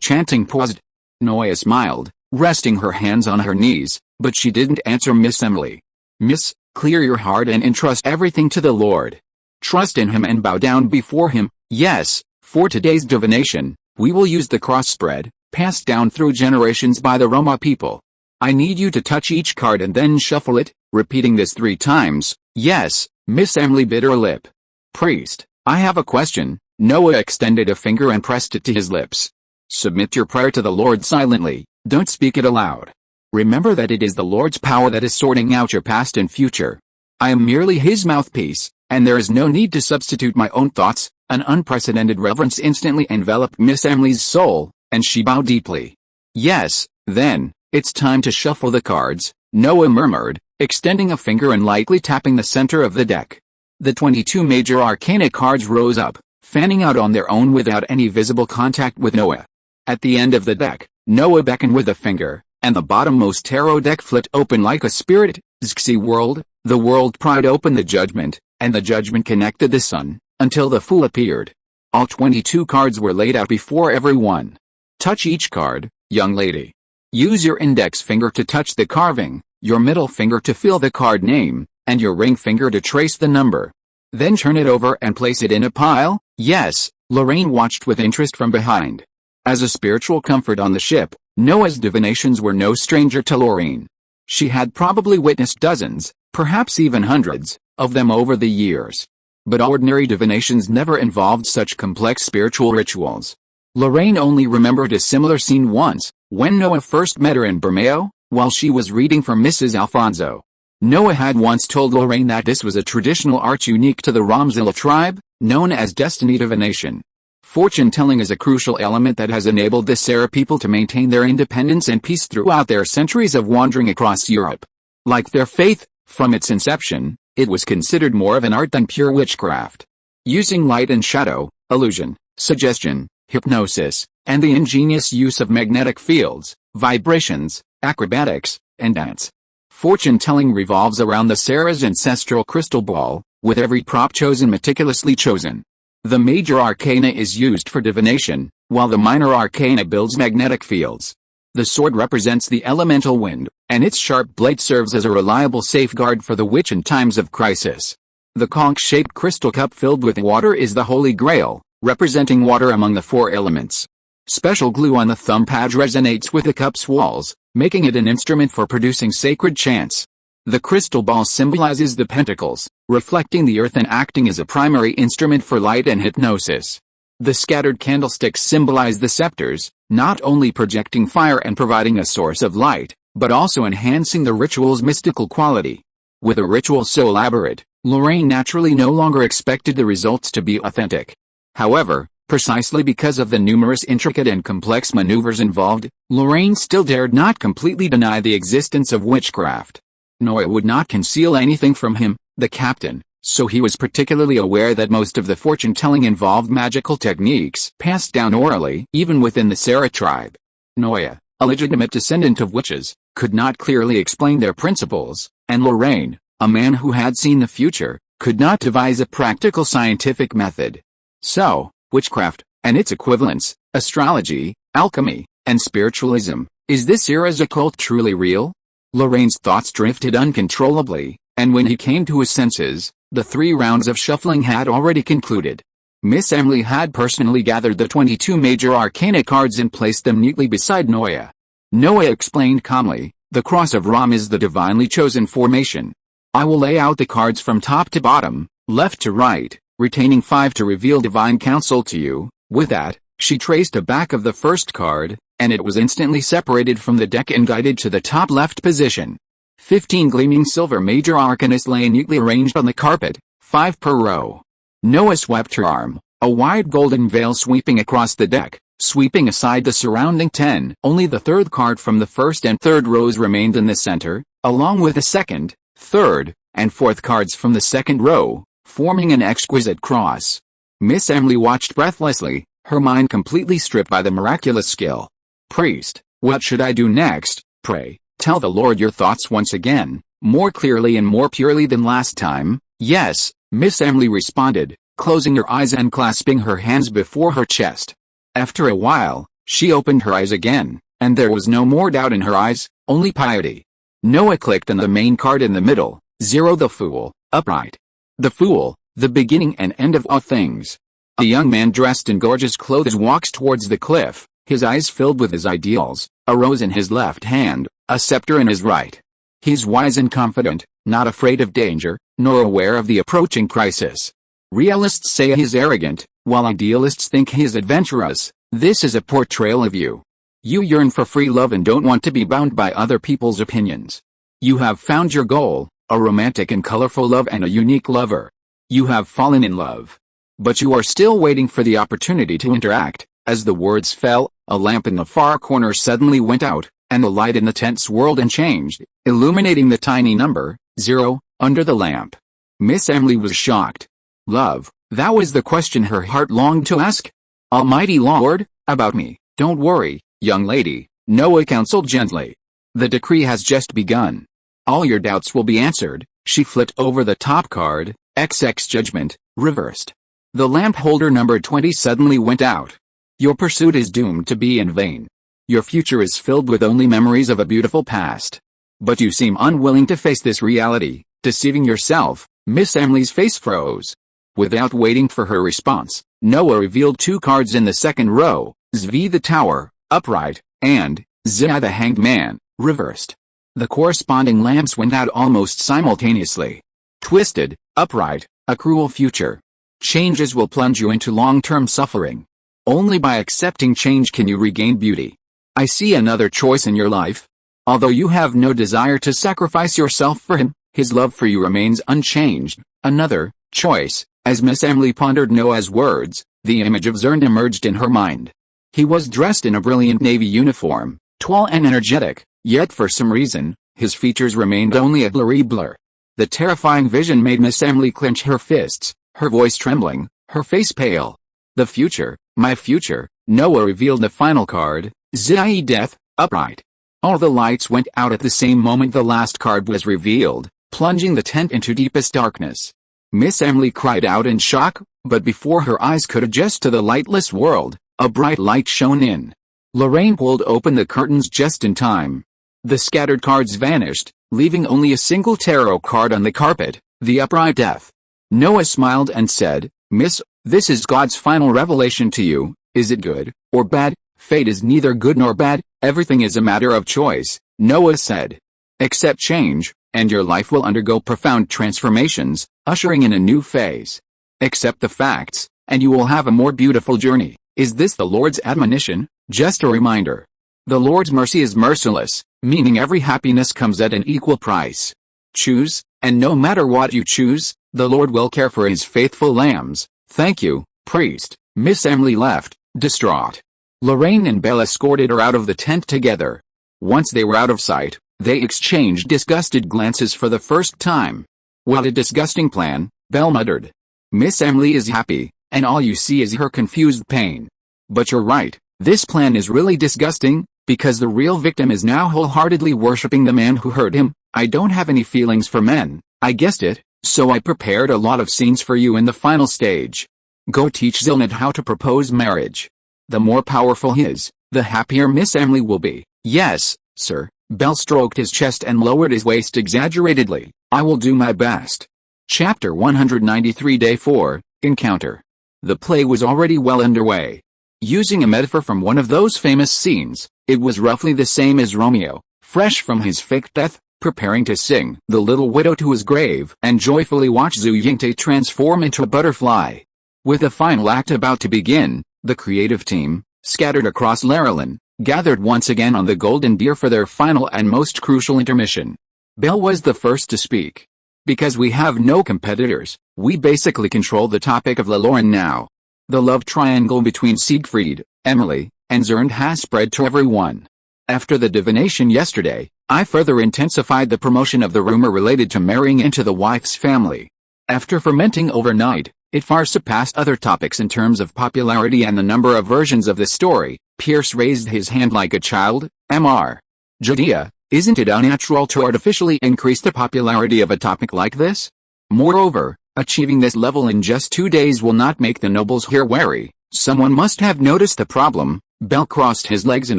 chanting paused. Noah smiled, resting her hands on her knees, but she didn't answer Miss Emily. "Miss, clear your heart and entrust everything to the Lord. Trust in Him and bow down before Him. Yes, for today's divination, we will use the cross spread, passed down through generations by the Roma people. I need you to touch each card and then shuffle it," repeating this 3 times. "Yes," Miss Emily bit her lip. "Priest, I have a question." Noah extended a finger and pressed it to his lips. "Submit your prayer to the Lord silently, don't speak it aloud. Remember that it is the Lord's power that is sorting out your past and future. I am merely His mouthpiece, and there is no need to substitute my own thoughts." An unprecedented reverence instantly enveloped Miss Emily's soul, and she bowed deeply. "Yes, then, it's time to shuffle the cards," Noah murmured, extending a finger and lightly tapping the center of the deck. The 22 major arcana cards rose up, fanning out on their own without any visible contact with Noah. At the end of the deck, Noah beckoned with a finger, and the bottommost tarot deck flipped open like a spirit. Zxi world, the world pried open the judgment, and the judgment connected the sun, until the Fool appeared. All 22 cards were laid out before everyone. "Touch each card, young lady. Use your index finger to touch the carving, your middle finger to feel the card name, and your ring finger to trace the number. Then turn it over and place it in a pile." "Yes," Lorraine watched with interest from behind. As a spiritual comfort on the ship, Noah's divinations were no stranger to Lorraine. She had probably witnessed dozens, perhaps even hundreds, of them over the years. But ordinary divinations never involved such complex spiritual rituals. Lorraine only remembered a similar scene once, when Noah first met her in Bermeo, while she was reading for Mrs. Alfonso. Noah had once told Lorraine that this was a traditional art unique to the Ramzilla tribe, known as destiny divination. Fortune-telling is a crucial element that has enabled the Sera people to maintain their independence and peace throughout their centuries of wandering across Europe. Like their faith, from its inception, it was considered more of an art than pure witchcraft. Using light and shadow, illusion, suggestion, hypnosis, and the ingenious use of magnetic fields, vibrations, acrobatics, and dance. Fortune-telling revolves around the Sera's ancestral crystal ball, with every prop meticulously chosen. The major arcana is used for divination, while the minor arcana builds magnetic fields. The sword represents the elemental wind, and its sharp blade serves as a reliable safeguard for the witch in times of crisis. The conch-shaped crystal cup filled with water is the Holy Grail, representing water among the 4 elements. Special glue on the thumb pad resonates with the cup's walls, making it an instrument for producing sacred chants. The crystal ball symbolizes the pentacles, reflecting the earth and acting as a primary instrument for light and hypnosis. The scattered candlesticks symbolize the scepters, not only projecting fire and providing a source of light, but also enhancing the ritual's mystical quality. With a ritual so elaborate, Lorraine naturally no longer expected the results to be authentic. However, precisely because of the numerous intricate and complex maneuvers involved, Lorraine still dared not completely deny the existence of witchcraft. Noah would not conceal anything from him, the captain, so he was particularly aware that most of the fortune-telling involved magical techniques passed down orally even within the Sarah tribe. Noah, a legitimate descendant of witches, could not clearly explain their principles, and Lorraine, a man who had seen the future, could not devise a practical scientific method. So, witchcraft, and its equivalents, astrology, alchemy, and spiritualism, is this era's occult truly real? Lorraine's thoughts drifted uncontrollably, and when he came to his senses, the 3 rounds of shuffling had already concluded. Miss Emily had personally gathered the 22 major arcana cards and placed them neatly beside Noah. Noah explained calmly, "The Cross of Ram is the divinely chosen formation. I will lay out the cards from top to bottom, left to right, retaining 5 to reveal divine counsel to you." With that, she traced the back of the first card, and it was instantly separated from the deck and guided to the top left position. 15 gleaming silver major arcanas lay neatly arranged on the carpet, 5 per row. Noah swept her arm, a wide golden veil sweeping across the deck, sweeping aside the surrounding 10. Only the 3rd card from the 1st and 3rd rows remained in the center, along with the 2nd, 3rd, and 4th cards from the 2nd row, forming an exquisite cross. Miss Emily watched breathlessly, her mind completely stripped by the miraculous skill. "Priest, what should I do next? Pray, tell the Lord your thoughts once again, more clearly and more purely than last time." "Yes," Miss Emily responded, closing her eyes and clasping her hands before her chest. After a while, she opened her eyes again, and there was no more doubt in her eyes, only piety. Noah clicked on the main card in the middle, 0 the Fool, upright. The Fool, the beginning and end of all things. A young man dressed in gorgeous clothes walks towards the cliff, his eyes filled with his ideals, a rose in his left hand, a scepter in his right. He's wise and confident, not afraid of danger, nor aware of the approaching crisis. Realists say he's arrogant, while idealists think he's adventurous. This is a portrayal of you. You yearn for free love and don't want to be bound by other people's opinions. You have found your goal, a romantic and colorful love and a unique lover. You have fallen in love. But you are still waiting for the opportunity to interact. As the words fell, a lamp in the far corner suddenly went out, and the light in the tent swirled and changed, illuminating the tiny number, 0, under the lamp. Miss Emily was shocked. Love, that was the question her heart longed to ask. Almighty Lord, about me, don't worry, young lady, Noah counseled gently. The decree has just begun. All your doubts will be answered. She flipped over the top card, XX Judgment, reversed. The lamp holder number 20 suddenly went out. Your pursuit is doomed to be in vain. Your future is filled with only memories of a beautiful past. But you seem unwilling to face this reality, deceiving yourself. Miss Emily's face froze. Without waiting for her response, Noah revealed 2 cards in the 2nd row, Zvi the Tower, upright, and Zai the Hanged Man, reversed. The corresponding lamps went out almost simultaneously. Twisted, upright, a cruel future. Changes will plunge you into long-term suffering. Only by accepting change can you regain beauty. I see another choice in your life. Although you have no desire to sacrifice yourself for him, his love for you remains unchanged. Another choice. As Miss Emily pondered Noah's words, the image of Zheng emerged in her mind. He was dressed in a brilliant navy uniform, tall and energetic, yet for some reason, his features remained only a blurry blur. The terrifying vision made Miss Emily clench her fists, her voice trembling, her face pale. The future, my future. Noah revealed the final card, Zai Death, upright. All the lights went out at the same moment the last card was revealed, plunging the tent into deepest darkness. Miss Emily cried out in shock, but before her eyes could adjust to the lightless world, a bright light shone in. Lorraine pulled open the curtains just in time. The scattered cards vanished, leaving only a single tarot card on the carpet, the upright Death. Noah smiled and said, Miss, this is God's final revelation to you. Is it good, or bad? Fate is neither good nor bad, everything is a matter of choice, Noah said. Accept change, and your life will undergo profound transformations, ushering in a new phase. Accept the facts, and you will have a more beautiful journey. Is this the Lord's admonition? Just a reminder. The Lord's mercy is merciless, meaning every happiness comes at an equal price. Choose, and no matter what you choose, the Lord will care for his faithful lambs. Thank you, priest. Miss Emily left, distraught. Lorraine and Belle escorted her out of the tent together. Once they were out of sight, they exchanged disgusted glances for the first time. What a disgusting plan, Belle muttered. Miss Emily is happy, and all you see is her confused pain. But you're right, this plan is really disgusting, because the real victim is now wholeheartedly worshipping the man who hurt him. I don't have any feelings for men, I guessed it, so I prepared a lot of scenes for you in the final stage. Go teach Zilnad how to propose marriage. The more powerful he is, the happier Miss Emily will be. Yes, sir. Belle stroked his chest and lowered his waist exaggeratedly. I will do my best. Chapter 193 Day 4, Encounter. The play was already well underway. Using a metaphor from one of those famous scenes, it was roughly the same as Romeo, fresh from his faked death, preparing to sing the little widow to his grave and joyfully watch Zhu Yingte transform into a butterfly. With the final act about to begin, the creative team, scattered across Lareland, gathered once again on the Golden Deer for their final and most crucial intermission. Belle was the first to speak. Because we have no competitors, we basically control the topic of Leloran now. The love triangle between Siegfried, Emily, and Zernd has spread to everyone. After the divination yesterday, I further intensified the promotion of the rumor related to marrying into the wife's family. After fermenting overnight, it far surpassed other topics in terms of popularity and the number of versions of the story. Pierce raised his hand like a child. Mr. Judea, isn't it unnatural to artificially increase the popularity of a topic like this? Moreover, achieving this level in just 2 days will not make the nobles here wary. Someone must have noticed the problem. Belle crossed his legs in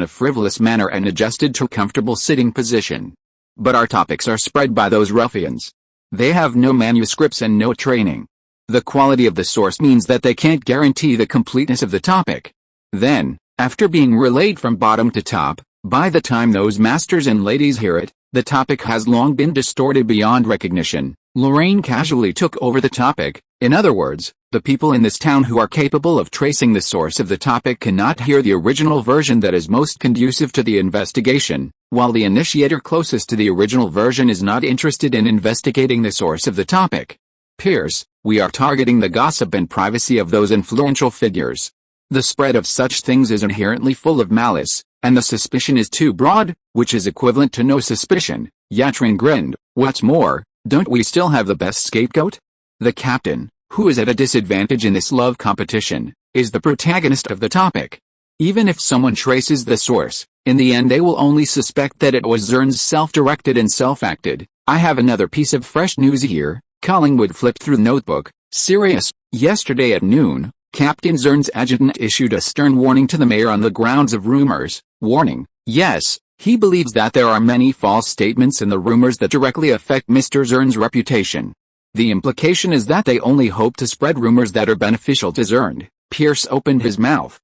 a frivolous manner and adjusted to a comfortable sitting position. But our topics are spread by those ruffians. They have no manuscripts and no training. The quality of the source means that they can't guarantee the completeness of the topic. Then, after being relayed from bottom to top, by the time those masters and ladies hear it, the topic has long been distorted beyond recognition. Lorraine casually took over the topic. In other words, the people in this town who are capable of tracing the source of the topic cannot hear the original version that is most conducive to the investigation, while the initiator closest to the original version is not interested in investigating the source of the topic. Pierce, we are targeting the gossip and privacy of those influential figures. The spread of such things is inherently full of malice, and the suspicion is too broad, which is equivalent to no suspicion. Yatrin grinned. What's more, don't we still have the best scapegoat? The captain, who is at a disadvantage in this love competition, is the protagonist of the topic. Even if someone traces the source, in the end they will only suspect that it was Zern's self-directed and self-acted. I have another piece of fresh news here. Collingwood flipped through the notebook. Serious. Yesterday at noon, Captain Zern's adjutant issued a stern warning to the mayor on the grounds of rumors. Warning. Yes, he believes that there are many false statements in the rumors that directly affect Mr. Zern's reputation. The implication is that they only hope to spread rumors that are beneficial to Zern. Pierce opened his mouth.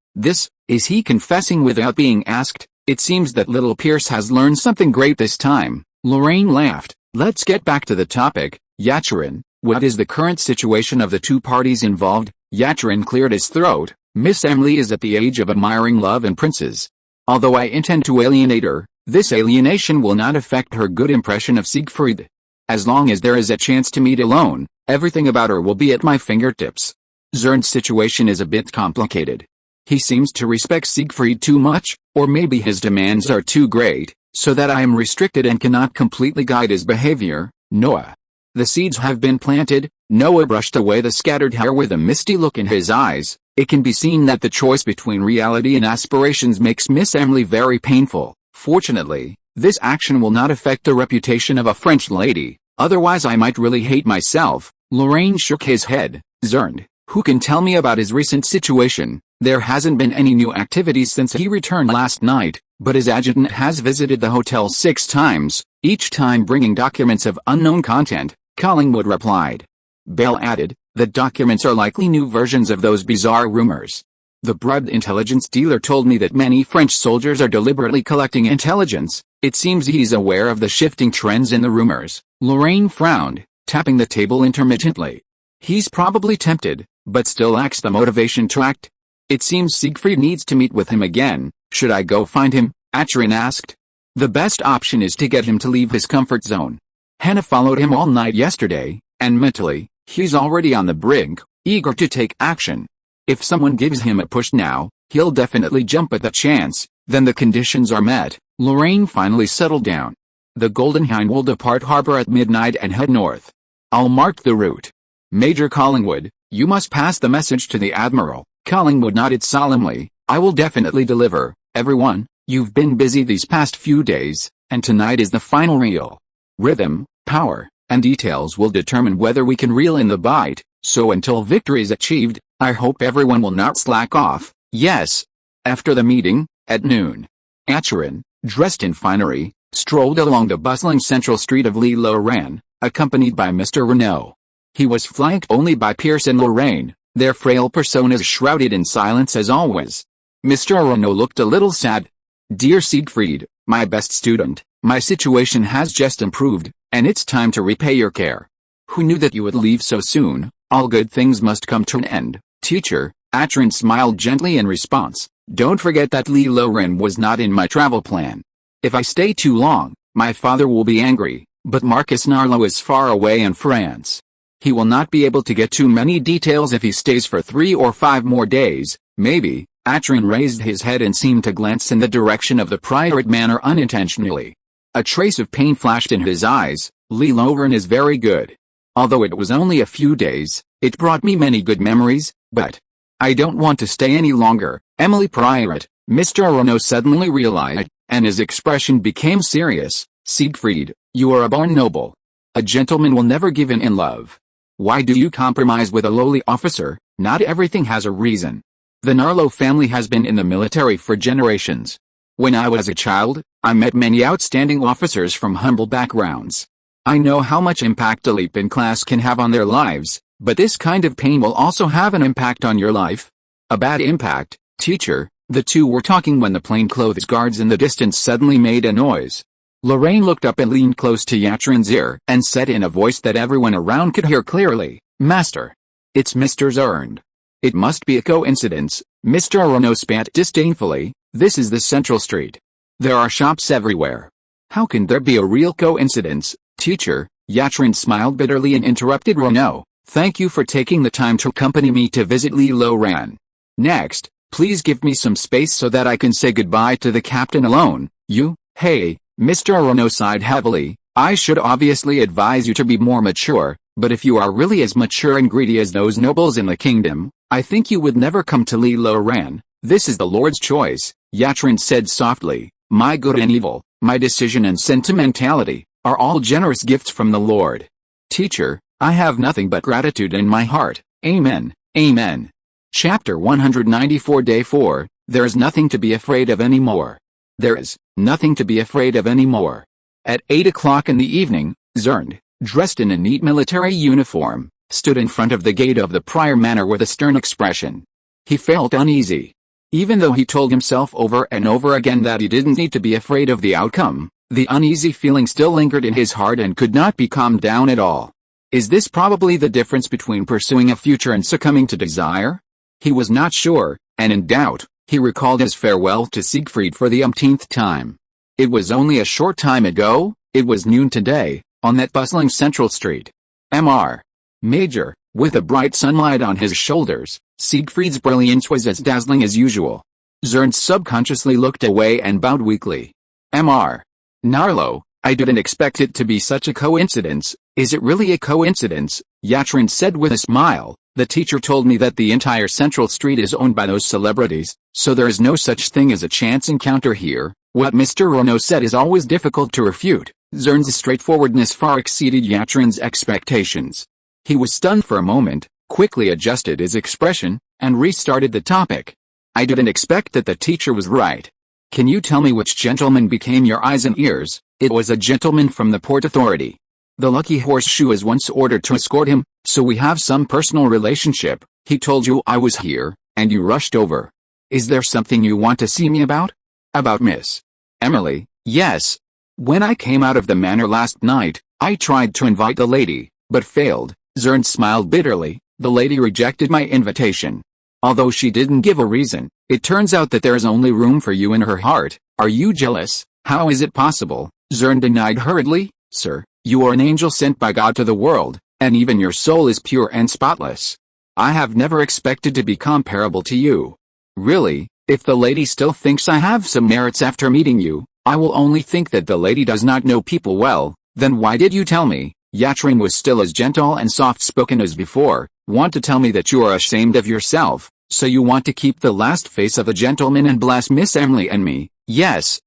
Is he confessing without being asked? It seems that little Pierce has learned something great this time. Lorraine laughed. Let's get back to the topic. Yatrin, what is the current situation of the two parties involved? Yatrin cleared his throat. Miss Emily is at the age of admiring love and princes. Although I intend to alienate her, this alienation will not affect her good impression of Siegfried. As long as there is a chance to meet alone, everything about her will be at my fingertips. Zern's situation is a bit complicated. He seems to respect Siegfried too much, or maybe his demands are too great, so that I am restricted and cannot completely guide his behavior. Noah. The seeds have been planted. Noah brushed away the scattered hair with a misty look in his eyes. It can be seen that the choice between reality and aspirations makes Miss Emily very painful. Fortunately, this action will not affect the reputation of a French lady, otherwise I might really hate myself. Lorraine shook his head. Zern, who can tell me about his recent situation? There hasn't been any new activities since he returned last night, but his adjutant has visited the hotel 6 times, each time bringing documents of unknown content. Collingwood replied. Belle added, the documents are likely new versions of those bizarre rumors. The bribed intelligence dealer told me that many French soldiers are deliberately collecting intelligence. It seems he's aware of the shifting trends in the rumors. Lorraine frowned, tapping the table intermittently. He's probably tempted, but still lacks the motivation to act. It seems Siegfried needs to meet with him again. Should I go find him? Atrin asked. The best option is to get him to leave his comfort zone. Hannah followed him all night yesterday, and mentally, he's already on the brink, eager to take action. If someone gives him a push now, he'll definitely jump at the chance. Then the conditions are met. Lorraine finally settled down. The Golden Hind will depart harbor at midnight and head north. I'll mark the route. Major Collingwood, you must pass the message to the Admiral. Collingwood nodded solemnly. I will definitely deliver. Everyone, you've been busy these past few days, and tonight is the final reel. Rhythm, power, and details will determine whether we can reel in the bite, so until victory is achieved, I hope everyone will not slack off. Yes. After the meeting, at noon, Atrin, dressed in finery, strolled along the bustling central street of Lorraine, accompanied by Mr. Renault. He was flanked only by Pierce and Lorraine, their frail personas shrouded in silence as always. Mr. Renault looked a little sad. Dear Siegfried, my best student, my situation has just improved, and it's time to repay your care. Who knew that you would leave so soon? All good things must come to an end, teacher. Atrin smiled gently in response. Don't forget that Lorraine was not in my travel plan. If I stay too long, my father will be angry, but Marcus Narlo is far away in France. He will not be able to get too many details if he stays for 3 or 5 more days, maybe. Atrin raised his head and seemed to glance in the direction of the Priorate Manor unintentionally. A trace of pain flashed in his eyes. Lorraine is very good. Although it was only a few days, it brought me many good memories, but I don't want to stay any longer. Emily Priorate, Mr. Renault suddenly realized, and his expression became serious. Siegfried, you are a born noble. A gentleman will never give in love. Why do you compromise with a lowly officer? Not everything has a reason. The Narlo family has been in the military for generations. When I was a child, I met many outstanding officers from humble backgrounds. I know how much impact a leap in class can have on their lives, but this kind of pain will also have an impact on your life. A bad impact, teacher. The two were talking when the plainclothes guards in the distance suddenly made a noise. Lorraine looked up and leaned close to Yatrin's ear and said in a voice that everyone around could hear clearly, Master. It's Mr. Adorned. It must be a coincidence. Mr. Renault spat disdainfully. This is the central street. There are shops everywhere. How can there be a real coincidence, teacher? Yatrin smiled bitterly and interrupted Renault. Thank you for taking the time to accompany me to visit Lorraine. Next, please give me some space so that I can say goodbye to the captain alone. You, hey, Mr. Renault sighed heavily. I should obviously advise you to be more mature, but if you are really as mature and greedy as those nobles in the kingdom, I think you would never come to Lorraine. This is the Lord's choice, Yatrin said softly. My good and evil, my decision and sentimentality, are all generous gifts from the Lord. Teacher, I have nothing but gratitude in my heart. Amen. Amen. Chapter 194 Day 4, There is nothing to be afraid of anymore. There is nothing to be afraid of anymore. At 8 o'clock in the evening, Zernd, dressed in a neat military uniform, stood in front of the gate of the Prior Manor with a stern expression. He felt uneasy. Even though he told himself over and over again that he didn't need to be afraid of the outcome, the uneasy feeling still lingered in his heart and could not be calmed down at all. Is this probably the difference between pursuing a future and succumbing to desire? He was not sure, and in doubt, he recalled his farewell to Siegfried for the umpteenth time. It was only a short time ago. It was noon today, on that bustling central street. Mr. Major, with a bright sunlight on his shoulders, Siegfried's brilliance was as dazzling as usual. Zernd subconsciously looked away and bowed weakly. Mr. Narlo, I didn't expect it to be such a coincidence. Is it really a coincidence? Yatrin said with a smile. The teacher told me that the entire central street is owned by those celebrities, so there is no such thing as a chance encounter here. What Mr. Renault said is always difficult to refute. Zernd's straightforwardness far exceeded Yatrin's expectations. He was stunned for a moment, quickly adjusted his expression, and restarted the topic. I didn't expect that the teacher was right. Can you tell me which gentleman became your eyes and ears? It was a gentleman from the Port Authority. The Lucky Horseshoe is once ordered to escort him, so we have some personal relationship. He told you I was here, and you rushed over. Is there something you want to see me about? About Miss Emily? Yes. When I came out of the manor last night, I tried to invite the lady, but failed. Zheng smiled bitterly. The lady rejected my invitation. Although she didn't give a reason, it turns out that there's only room for you in her heart. Are you jealous? How is it possible? Zheng denied hurriedly. Sir, you are an angel sent by God to the world, and even your soul is pure and spotless. I have never expected to be comparable to you. Really, if the lady still thinks I have some merits after meeting you, I will only think that the lady does not know people well. Then why did you tell me? Yatrin was still as gentle and soft-spoken as before. Want to tell me that you are ashamed of yourself, so you want to keep the last face of a gentleman and bless Miss Emily and me? Yes,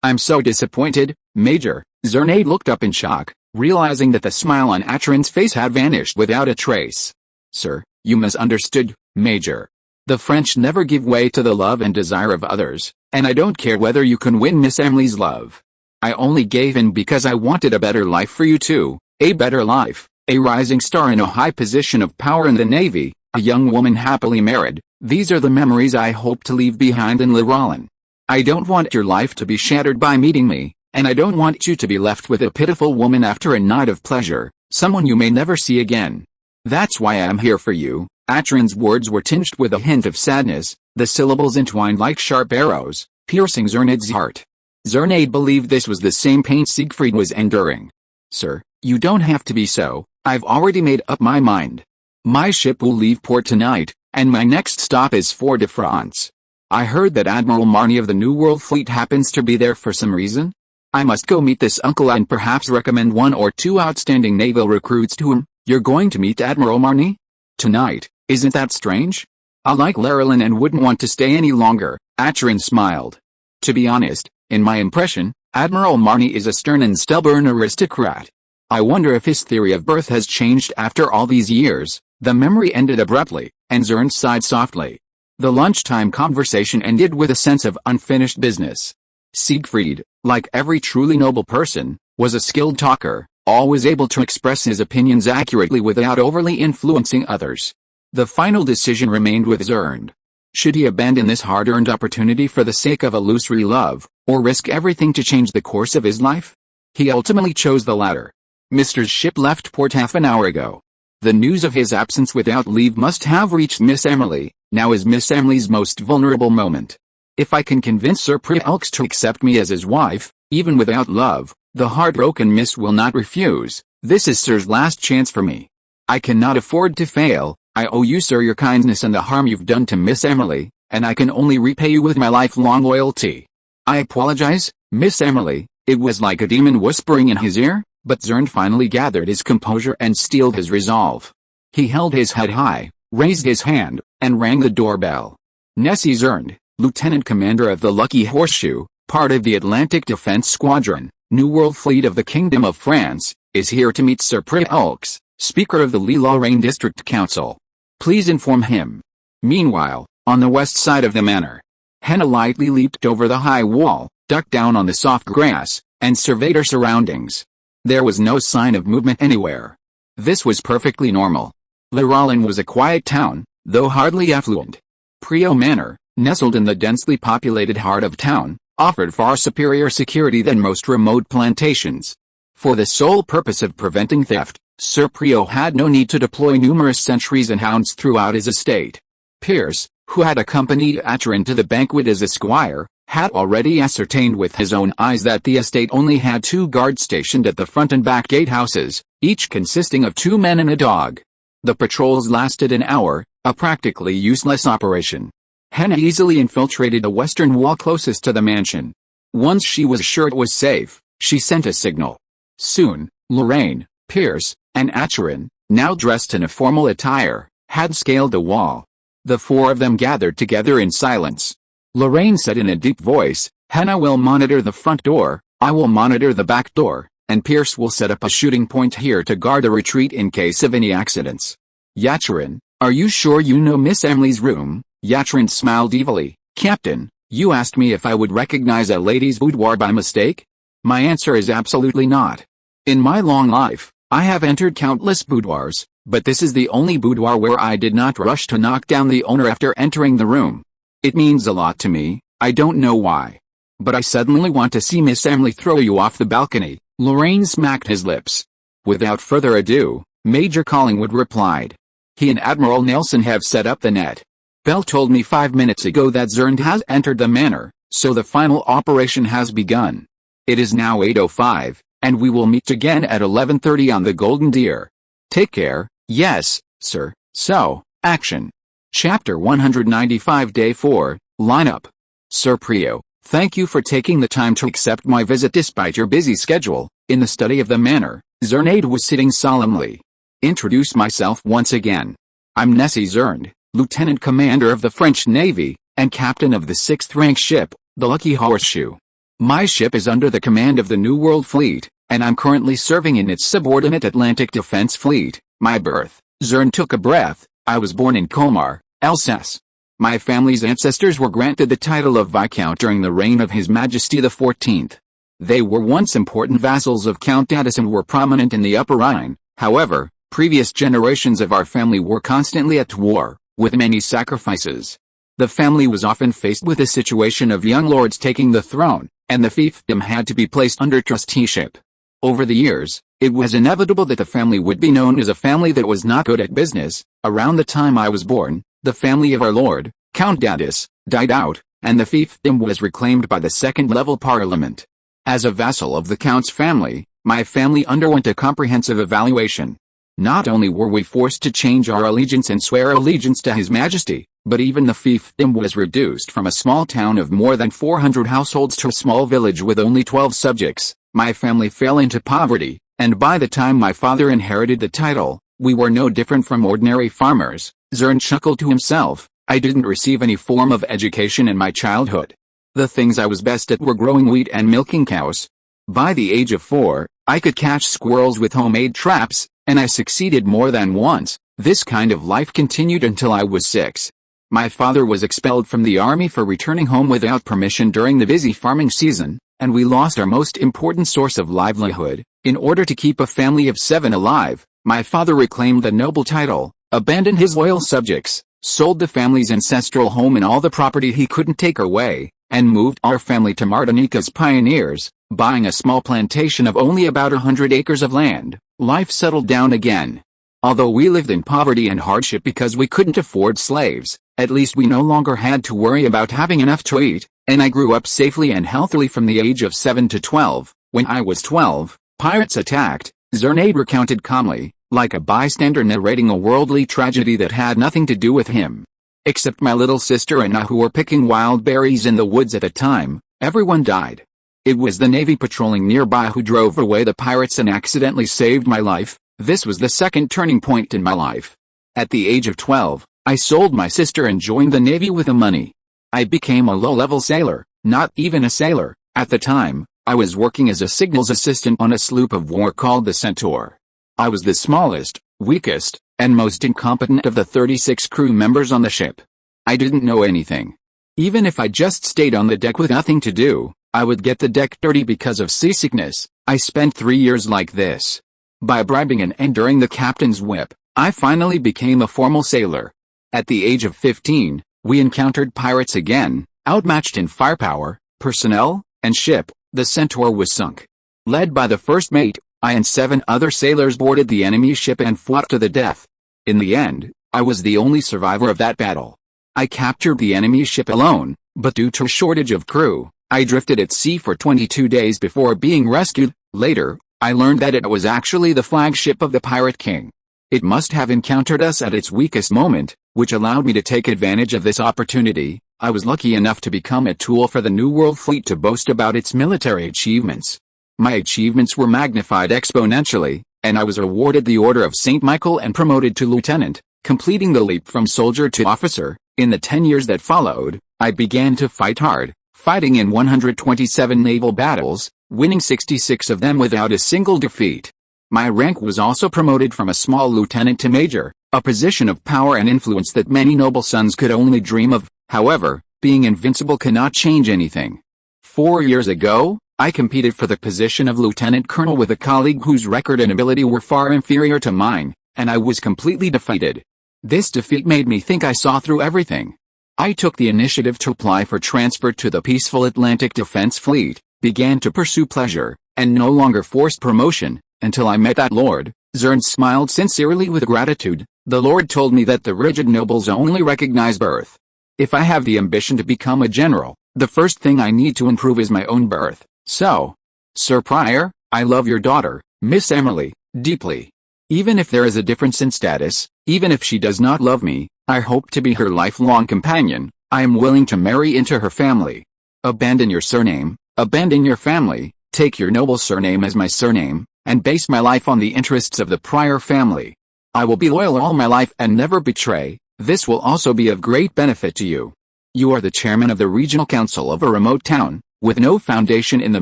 I'm so disappointed, Major. Zheng looked up in shock, realizing that the smile on Atrin's face had vanished without a trace. Sir, you misunderstood, Major. The French never give way to the love and desire of others, and I don't care whether you can win Miss Emily's love. I only gave in because I wanted a better life for you too, a better life, a rising star in a high position of power in the Navy, a young woman happily married. These are the memories I hope to leave behind in Lorraine. I don't want your life to be shattered by meeting me, and I don't want you to be left with a pitiful woman after a night of pleasure, someone you may never see again. That's why I am here for you. Atrin's words were tinged with a hint of sadness, the syllables entwined like sharp arrows, piercing Zheng's heart. Zheng believed this was the same pain Siegfried was enduring. Sir, you don't have to be so. I've already made up my mind. My ship will leave port tonight, and my next stop is Fort-de-France. I heard that Admiral Marnie of the New World Fleet happens to be there for some reason. I must go meet this uncle and perhaps recommend one or two outstanding naval recruits to him. You're going to meet Admiral Marnie? Tonight, isn't that strange? I like Lorraine and wouldn't want to stay any longer. Atrin smiled. To be honest, in my impression, Admiral Marnie is a stern and stubborn aristocrat. I wonder if his theory of birth has changed after all these years. The memory ended abruptly, and Zheng sighed softly. The lunchtime conversation ended with a sense of unfinished business. Siegfried, like every truly noble person, was a skilled talker, always able to express his opinions accurately without overly influencing others. The final decision remained with Zheng. Should he abandon this hard-earned opportunity for the sake of illusory love, or risk everything to change the course of his life? He ultimately chose the latter. Mr.'s ship left port half an hour ago. The news of his absence without leave must have reached Miss Emily. Now is Miss Emily's most vulnerable moment. If I can convince Sir Elks to accept me as his wife, even without love, the heartbroken Miss will not refuse. This is Sir's last chance for me. I cannot afford to fail. I owe you, Sir, your kindness and the harm you've done to Miss Emily, and I can only repay you with my lifelong loyalty. I apologize, Miss Emily. It was like a demon whispering in his ear, but Zheng finally gathered his composure and steeled his resolve. He held his head high, raised his hand, and rang the doorbell. Nessie Zheng, Lieutenant Commander of the Lucky Horseshoe, part of the Atlantic Defense Squadron, New World Fleet of the Kingdom of France, is here to meet Sir Elks, Speaker of the Lorraine District Council. Please inform him. Meanwhile, on the west side of the manor, Henna lightly leaped over the high wall, ducked down on the soft grass, and surveyed her surroundings. There was no sign of movement anywhere. This was perfectly normal. Lorraine was a quiet town, though hardly affluent. Prio Manor, nestled in the densely populated heart of town, offered far superior security than most remote plantations. For the sole purpose of preventing theft, Sir Prio had no need to deploy numerous sentries and hounds throughout his estate. Pierce, who had accompanied Atrin to the banquet as a squire, had already ascertained with his own eyes that the estate only had 2 guards stationed at the front and back gatehouses, each consisting of 2 men and a dog. The patrols lasted an hour, a practically useless operation. Henna easily infiltrated the western wall closest to the mansion. Once she was sure it was safe, she sent a signal. Soon, Lorraine, Pierce, and Atrin, now dressed in a formal attire, had scaled the wall. The 4 of them gathered together in silence. Lorraine said in a deep voice, Henna will monitor the front door, I will monitor the back door, and Pierce will set up a shooting point here to guard the retreat in case of any accidents. Yatrin, are you sure you know Miss Emily's room? Yatrin smiled evilly. Captain, you asked me if I would recognize a lady's boudoir by mistake? My answer is absolutely not. In my long life, I have entered countless boudoirs, but this is the only boudoir where I did not rush to knock down the owner after entering the room. It means a lot to me, I don't know why. But I suddenly want to see Miss Emily throw you off the balcony." Lorraine smacked his lips. Without further ado, Major Collingwood replied. "He and Admiral Nelson have set up the net. Bell told me 5 minutes ago that Zheng has entered the manor, so the final operation has begun. It is now 8:05, and we will meet again at 11:30 on the Golden Deer. Take care." "Yes, sir." So, action. Chapter 195 Day 4, Lineup. "Sir Prio, thank you for taking the time to accept my visit despite your busy schedule." In the study of the manor, Zheng Anyue was sitting solemnly. "Introduce myself once again. I'm Nessie Zheng, Lieutenant Commander of the French Navy, and Captain of the 6th-rank ship, the Lucky Horseshoe. My ship is under the command of the New World Fleet, and I'm currently serving in its subordinate Atlantic Defense Fleet. My birth." Zheng took a breath. "I was born in Colmar, Alsace. My family's ancestors were granted the title of Viscount during the reign of His Majesty the 14th. They were once important vassals of Count Datus and were prominent in the Upper Rhine. However, previous generations of our family were constantly at war, with many sacrifices. The family was often faced with a situation of young lords taking the throne, and the fiefdom had to be placed under trusteeship. Over the years, it was inevitable that the family would be known as a family that was not good at business. Around the time I was born, the family of our lord, Count Datus, died out, and the fiefdom was reclaimed by the second-level parliament. As a vassal of the Count's family, my family underwent a comprehensive evaluation. Not only were we forced to change our allegiance and swear allegiance to His Majesty, but even the fiefdom was reduced from a small town of more than 400 households to a small village with only 12 subjects. My family fell into poverty, and by the time my father inherited the title, we were no different from ordinary farmers." Zheng chuckled to himself. "I didn't receive any form of education in my childhood. The things I was best at were growing wheat and milking cows. By the age of 4, I could catch squirrels with homemade traps, and I succeeded more than once. This kind of life continued until I was 6. My father was expelled from the army for returning home without permission during the busy farming season, and we lost our most important source of livelihood. In order to keep a family of 7 alive, my father reclaimed the noble title, abandoned his loyal subjects, sold the family's ancestral home and all the property he couldn't take away, and moved our family to Martinique's pioneers, buying a small plantation of only about 100 acres of land. Life settled down again. Although we lived in poverty and hardship because we couldn't afford slaves, at least we no longer had to worry about having enough to eat, and I grew up safely and healthily from the age of 7 to 12. When I was 12, pirates attacked," Zheng Anyue recounted calmly, like a bystander narrating a worldly tragedy that had nothing to do with him. "Except my little sister and I, who were picking wild berries in the woods at the time, everyone died. It was the Navy patrolling nearby who drove away the pirates and accidentally saved my life. This was the second turning point in my life. At the age of 12, I sold my sister and joined the Navy with the money. I became a low-level sailor, not even a sailor. At the time, I was working as a signals assistant on a sloop of war called the Centaur. I was the smallest, weakest, and most incompetent of the 36 crew members on the ship. I didn't know anything. Even if I just stayed on the deck with nothing to do, I would get the deck dirty because of seasickness. I spent 3 years like this. By bribing and enduring the captain's whip, I finally became a formal sailor. At the age of 15, we encountered pirates again. Outmatched in firepower, personnel, and ship, the Centaur was sunk. Led by the first mate, I and 7 other sailors boarded the enemy ship and fought to the death. In the end, I was the only survivor of that battle. I captured the enemy ship alone, but due to a shortage of crew, I drifted at sea for 22 days before being rescued. Later, I learned that it was actually the flagship of the Pirate King. It must have encountered us at its weakest moment, which allowed me to take advantage of this opportunity. I was lucky enough to become a tool for the New World Fleet to boast about its military achievements. My achievements were magnified exponentially, and I was awarded the Order of St. Michael and promoted to lieutenant, completing the leap from soldier to officer. In the 10 years that followed, I began to fight hard, fighting in 127 naval battles, winning 66 of them without a single defeat. My rank was also promoted from a small lieutenant to major, a position of power and influence that many noble sons could only dream of. However, being invincible cannot change anything. 4 years ago, I competed for the position of lieutenant colonel with a colleague whose record and ability were far inferior to mine, and I was completely defeated. This defeat made me think I saw through everything. I took the initiative to apply for transfer to the peaceful Atlantic Defense Fleet, began to pursue pleasure, and no longer forced promotion, until I met that lord. Zheng smiled sincerely with gratitude. The lord told me that the rigid nobles only recognize birth. If I have the ambition to become a general, the first thing I need to improve is my own birth. So, Sir Prior, I love your daughter, Miss Emily, deeply. Even if there is a difference in status, even if she does not love me, I hope to be her lifelong companion. I am willing to marry into her family. Abandon your surname, abandon your family, take your noble surname as my surname, and base my life on the interests of the Prior family. I will be loyal all my life and never betray. This will also be of great benefit to you. You are the chairman of the regional council of a remote town, with no foundation in the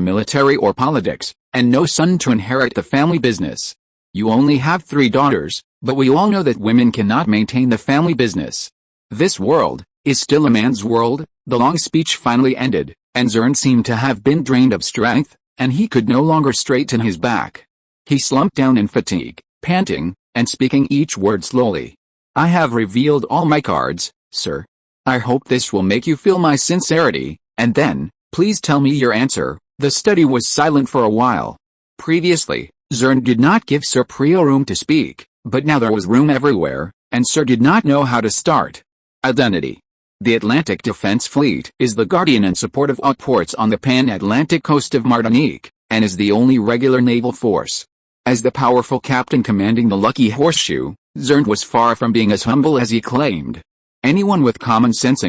military or politics, and no son to inherit the family business. You only have 3 daughters, but we all know that women cannot maintain the family business. This world is still a man's world. The long speech finally ended, and Zheng seemed to have been drained of strength, and he could no longer straighten his back. He slumped down in fatigue, panting, and speaking each word slowly. I have revealed all my cards, sir. I hope this will make you feel my sincerity, and then, please tell me your answer. The study was silent for a while. Previously, Zheng did not give Sir Prior room to speak, but now there was room everywhere, and Sir did not know how to start. Identity. The Atlantic Defense Fleet is the guardian and support of all ports on the pan-Atlantic coast of Martinique, and is the only regular naval force. As the powerful captain commanding the Lucky Horseshoe, Zheng was far from being as humble as he claimed. Anyone with common sense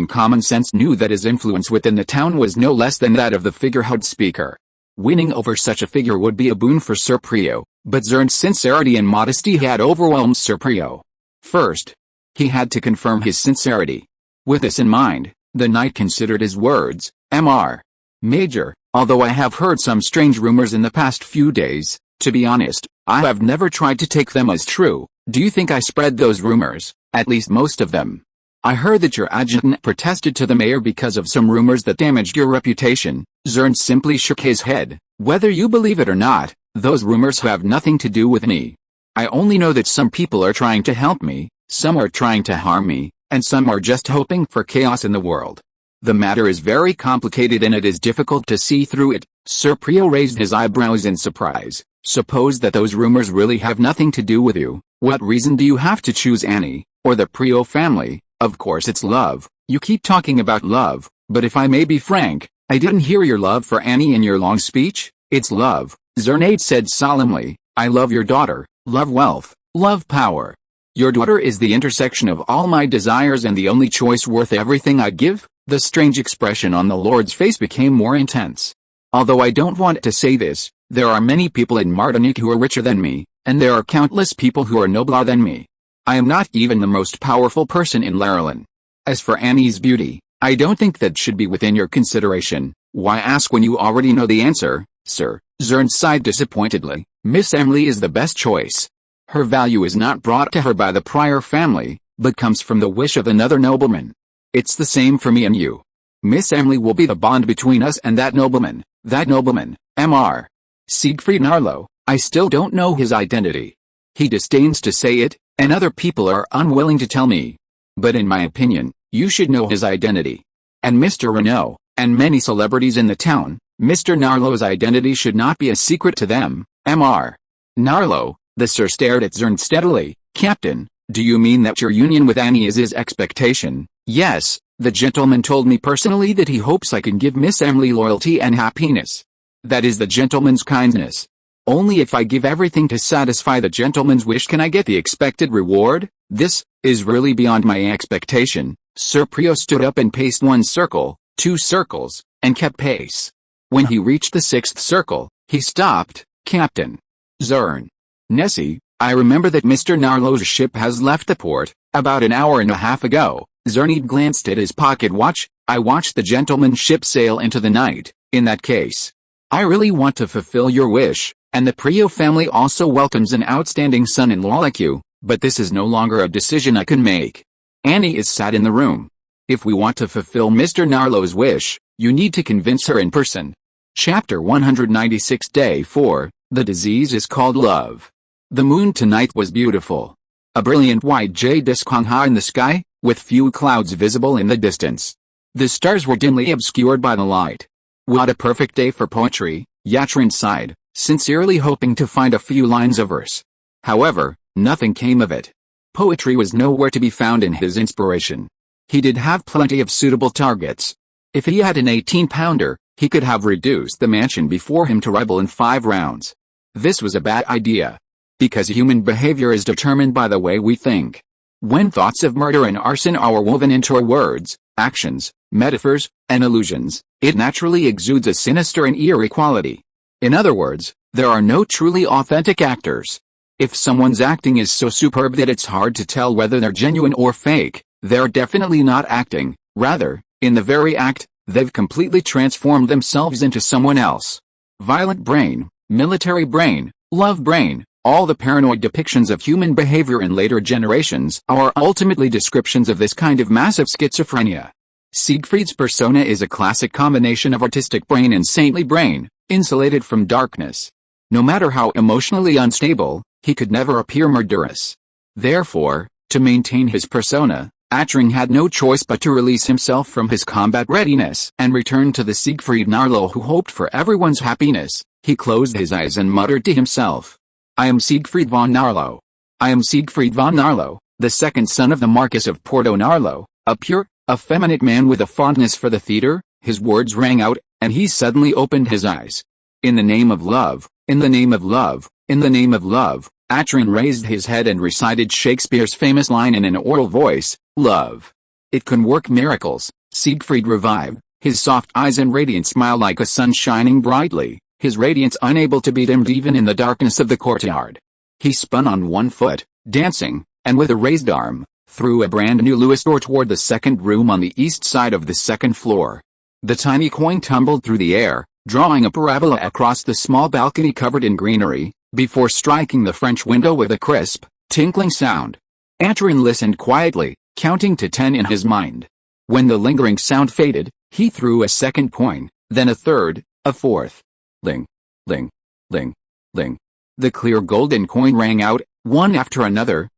knew that his influence within the town was no less than that of the figurehead speaker. Winning over such a figure would be a boon for Sir Prior, but Zheng's sincerity and modesty had overwhelmed Sir Prior. First, he had to confirm his sincerity. With this in mind, the knight considered his words. Mr. Major, although I have heard some strange rumors in the past few days, to be honest, I have never tried to take them as true. Do you think I spread those rumors? At least most of them. I heard that your adjutant protested to the mayor because of some rumors that damaged your reputation. Zheng simply shook his head. Whether you believe it or not, those rumors have nothing to do with me. I only know that some people are trying to help me, some are trying to harm me, and some are just hoping for chaos in the world. The matter is very complicated and it is difficult to see through it. Sir Prior raised his eyebrows in surprise. Suppose that those rumors really have nothing to do with you. What reason do you have to choose Annie, or the Prior family? Of course it's love. You keep talking about love, but if I may be frank, I didn't hear your love for Annie in your long speech. It's love, Zheng said solemnly. I love your daughter, love wealth, love power. Your daughter is the intersection of all my desires and the only choice worth everything I give. The strange expression on the Lord's face became more intense. Although I don't want to say this, there are many people in Martinique who are richer than me, and there are countless people who are nobler than me. I am not even the most powerful person in Lorraine. As for Annie's beauty, I don't think that should be within your consideration. Why ask when you already know the answer, sir? Zheng sighed disappointedly. Miss Emily is the best choice. Her value is not brought to her by the Prior family, but comes from the wish of another nobleman. It's the same for me and you. Miss Emily will be the bond between us and that nobleman. That nobleman, Mr. Siegfried Narlo. I still don't know his identity. He disdains to say it, and other people are unwilling to tell me. But in my opinion, you should know his identity. And Mr. Renault, and many celebrities in the town, Mr. Narlo's identity should not be a secret to them. Mr. Narlo, the sir stared at Zheng steadily. Captain, do you mean that your union with Annie is his expectation? Yes, the gentleman told me personally that he hopes I can give Miss Emily loyalty and happiness. That is the gentleman's kindness. Only if I give everything to satisfy the gentleman's wish can I get the expected reward. This is really beyond my expectation. Sir Prior stood up and paced 1 circle, 2 circles, and kept pace. When he reached the 6th circle, he stopped. Captain Zheng. Nessie, I remember that Mr. Narlo's ship has left the port, about an hour and a half ago. Zheng glanced at his pocket watch. I watched the gentleman's ship sail into the night. In that case, I really want to fulfill your wish. And the Prior family also welcomes an outstanding son-in-law like you, but this is no longer a decision I can make. Annie is sat in the room. If we want to fulfill Mr. Narlo's wish, you need to convince her in person. Chapter 196 Day 4, The disease is called love. The moon tonight was beautiful. A brilliant white jade disk hung high in the sky, with few clouds visible in the distance. The stars were dimly obscured by the light. What a perfect day for poetry, Yatrin sighed, sincerely hoping to find a few lines of verse. However, nothing came of it. Poetry was nowhere to be found in his inspiration. He did have plenty of suitable targets. If he had an 18-pounder, he could have reduced the mansion before him to rubble in 5 rounds. This was a bad idea. Because human behavior is determined by the way we think. When thoughts of murder and arson are woven into our words, actions, metaphors, and illusions, it naturally exudes a sinister and eerie quality. In other words, there are no truly authentic actors. If someone's acting is so superb that it's hard to tell whether they're genuine or fake, they're definitely not acting. Rather, in the very act, they've completely transformed themselves into someone else. Violent brain, military brain, love brain, all the paranoid depictions of human behavior in later generations are ultimately descriptions of this kind of massive schizophrenia. Siegfried's persona is a classic combination of artistic brain and saintly brain, insulated from darkness. No matter how emotionally unstable, he could never appear murderous. Therefore, to maintain his persona, Yatrin had no choice but to release himself from his combat readiness and return to the Siegfried Narlo who hoped for everyone's happiness. He closed his eyes and muttered to himself, "I am Siegfried von Narlo. I am Siegfried von Narlo, the second son of the Marquis of Porto Narlo, a pure, effeminate man with a fondness for the theater." His words rang out, and he suddenly opened his eyes. "In the name of love, in the name of love, in the name of love," Yatrin raised his head and recited Shakespeare's famous line in an oral voice, "Love. It can work miracles." Siegfried revived, his soft eyes and radiant smile like a sun shining brightly, his radiance unable to be dimmed even in the darkness of the courtyard. He spun on one foot, dancing, and with a raised arm, threw a brand new Louis door toward the second room on the east side of the second floor. The tiny coin tumbled through the air, drawing a parabola across the small balcony covered in greenery, before striking the French window with a crisp, tinkling sound. Yatrin listened quietly, counting to 10 in his mind. When the lingering sound faded, he threw a second coin, then a third, a fourth. Ling, ling, ling, ling. The clear golden coin rang out, one after another,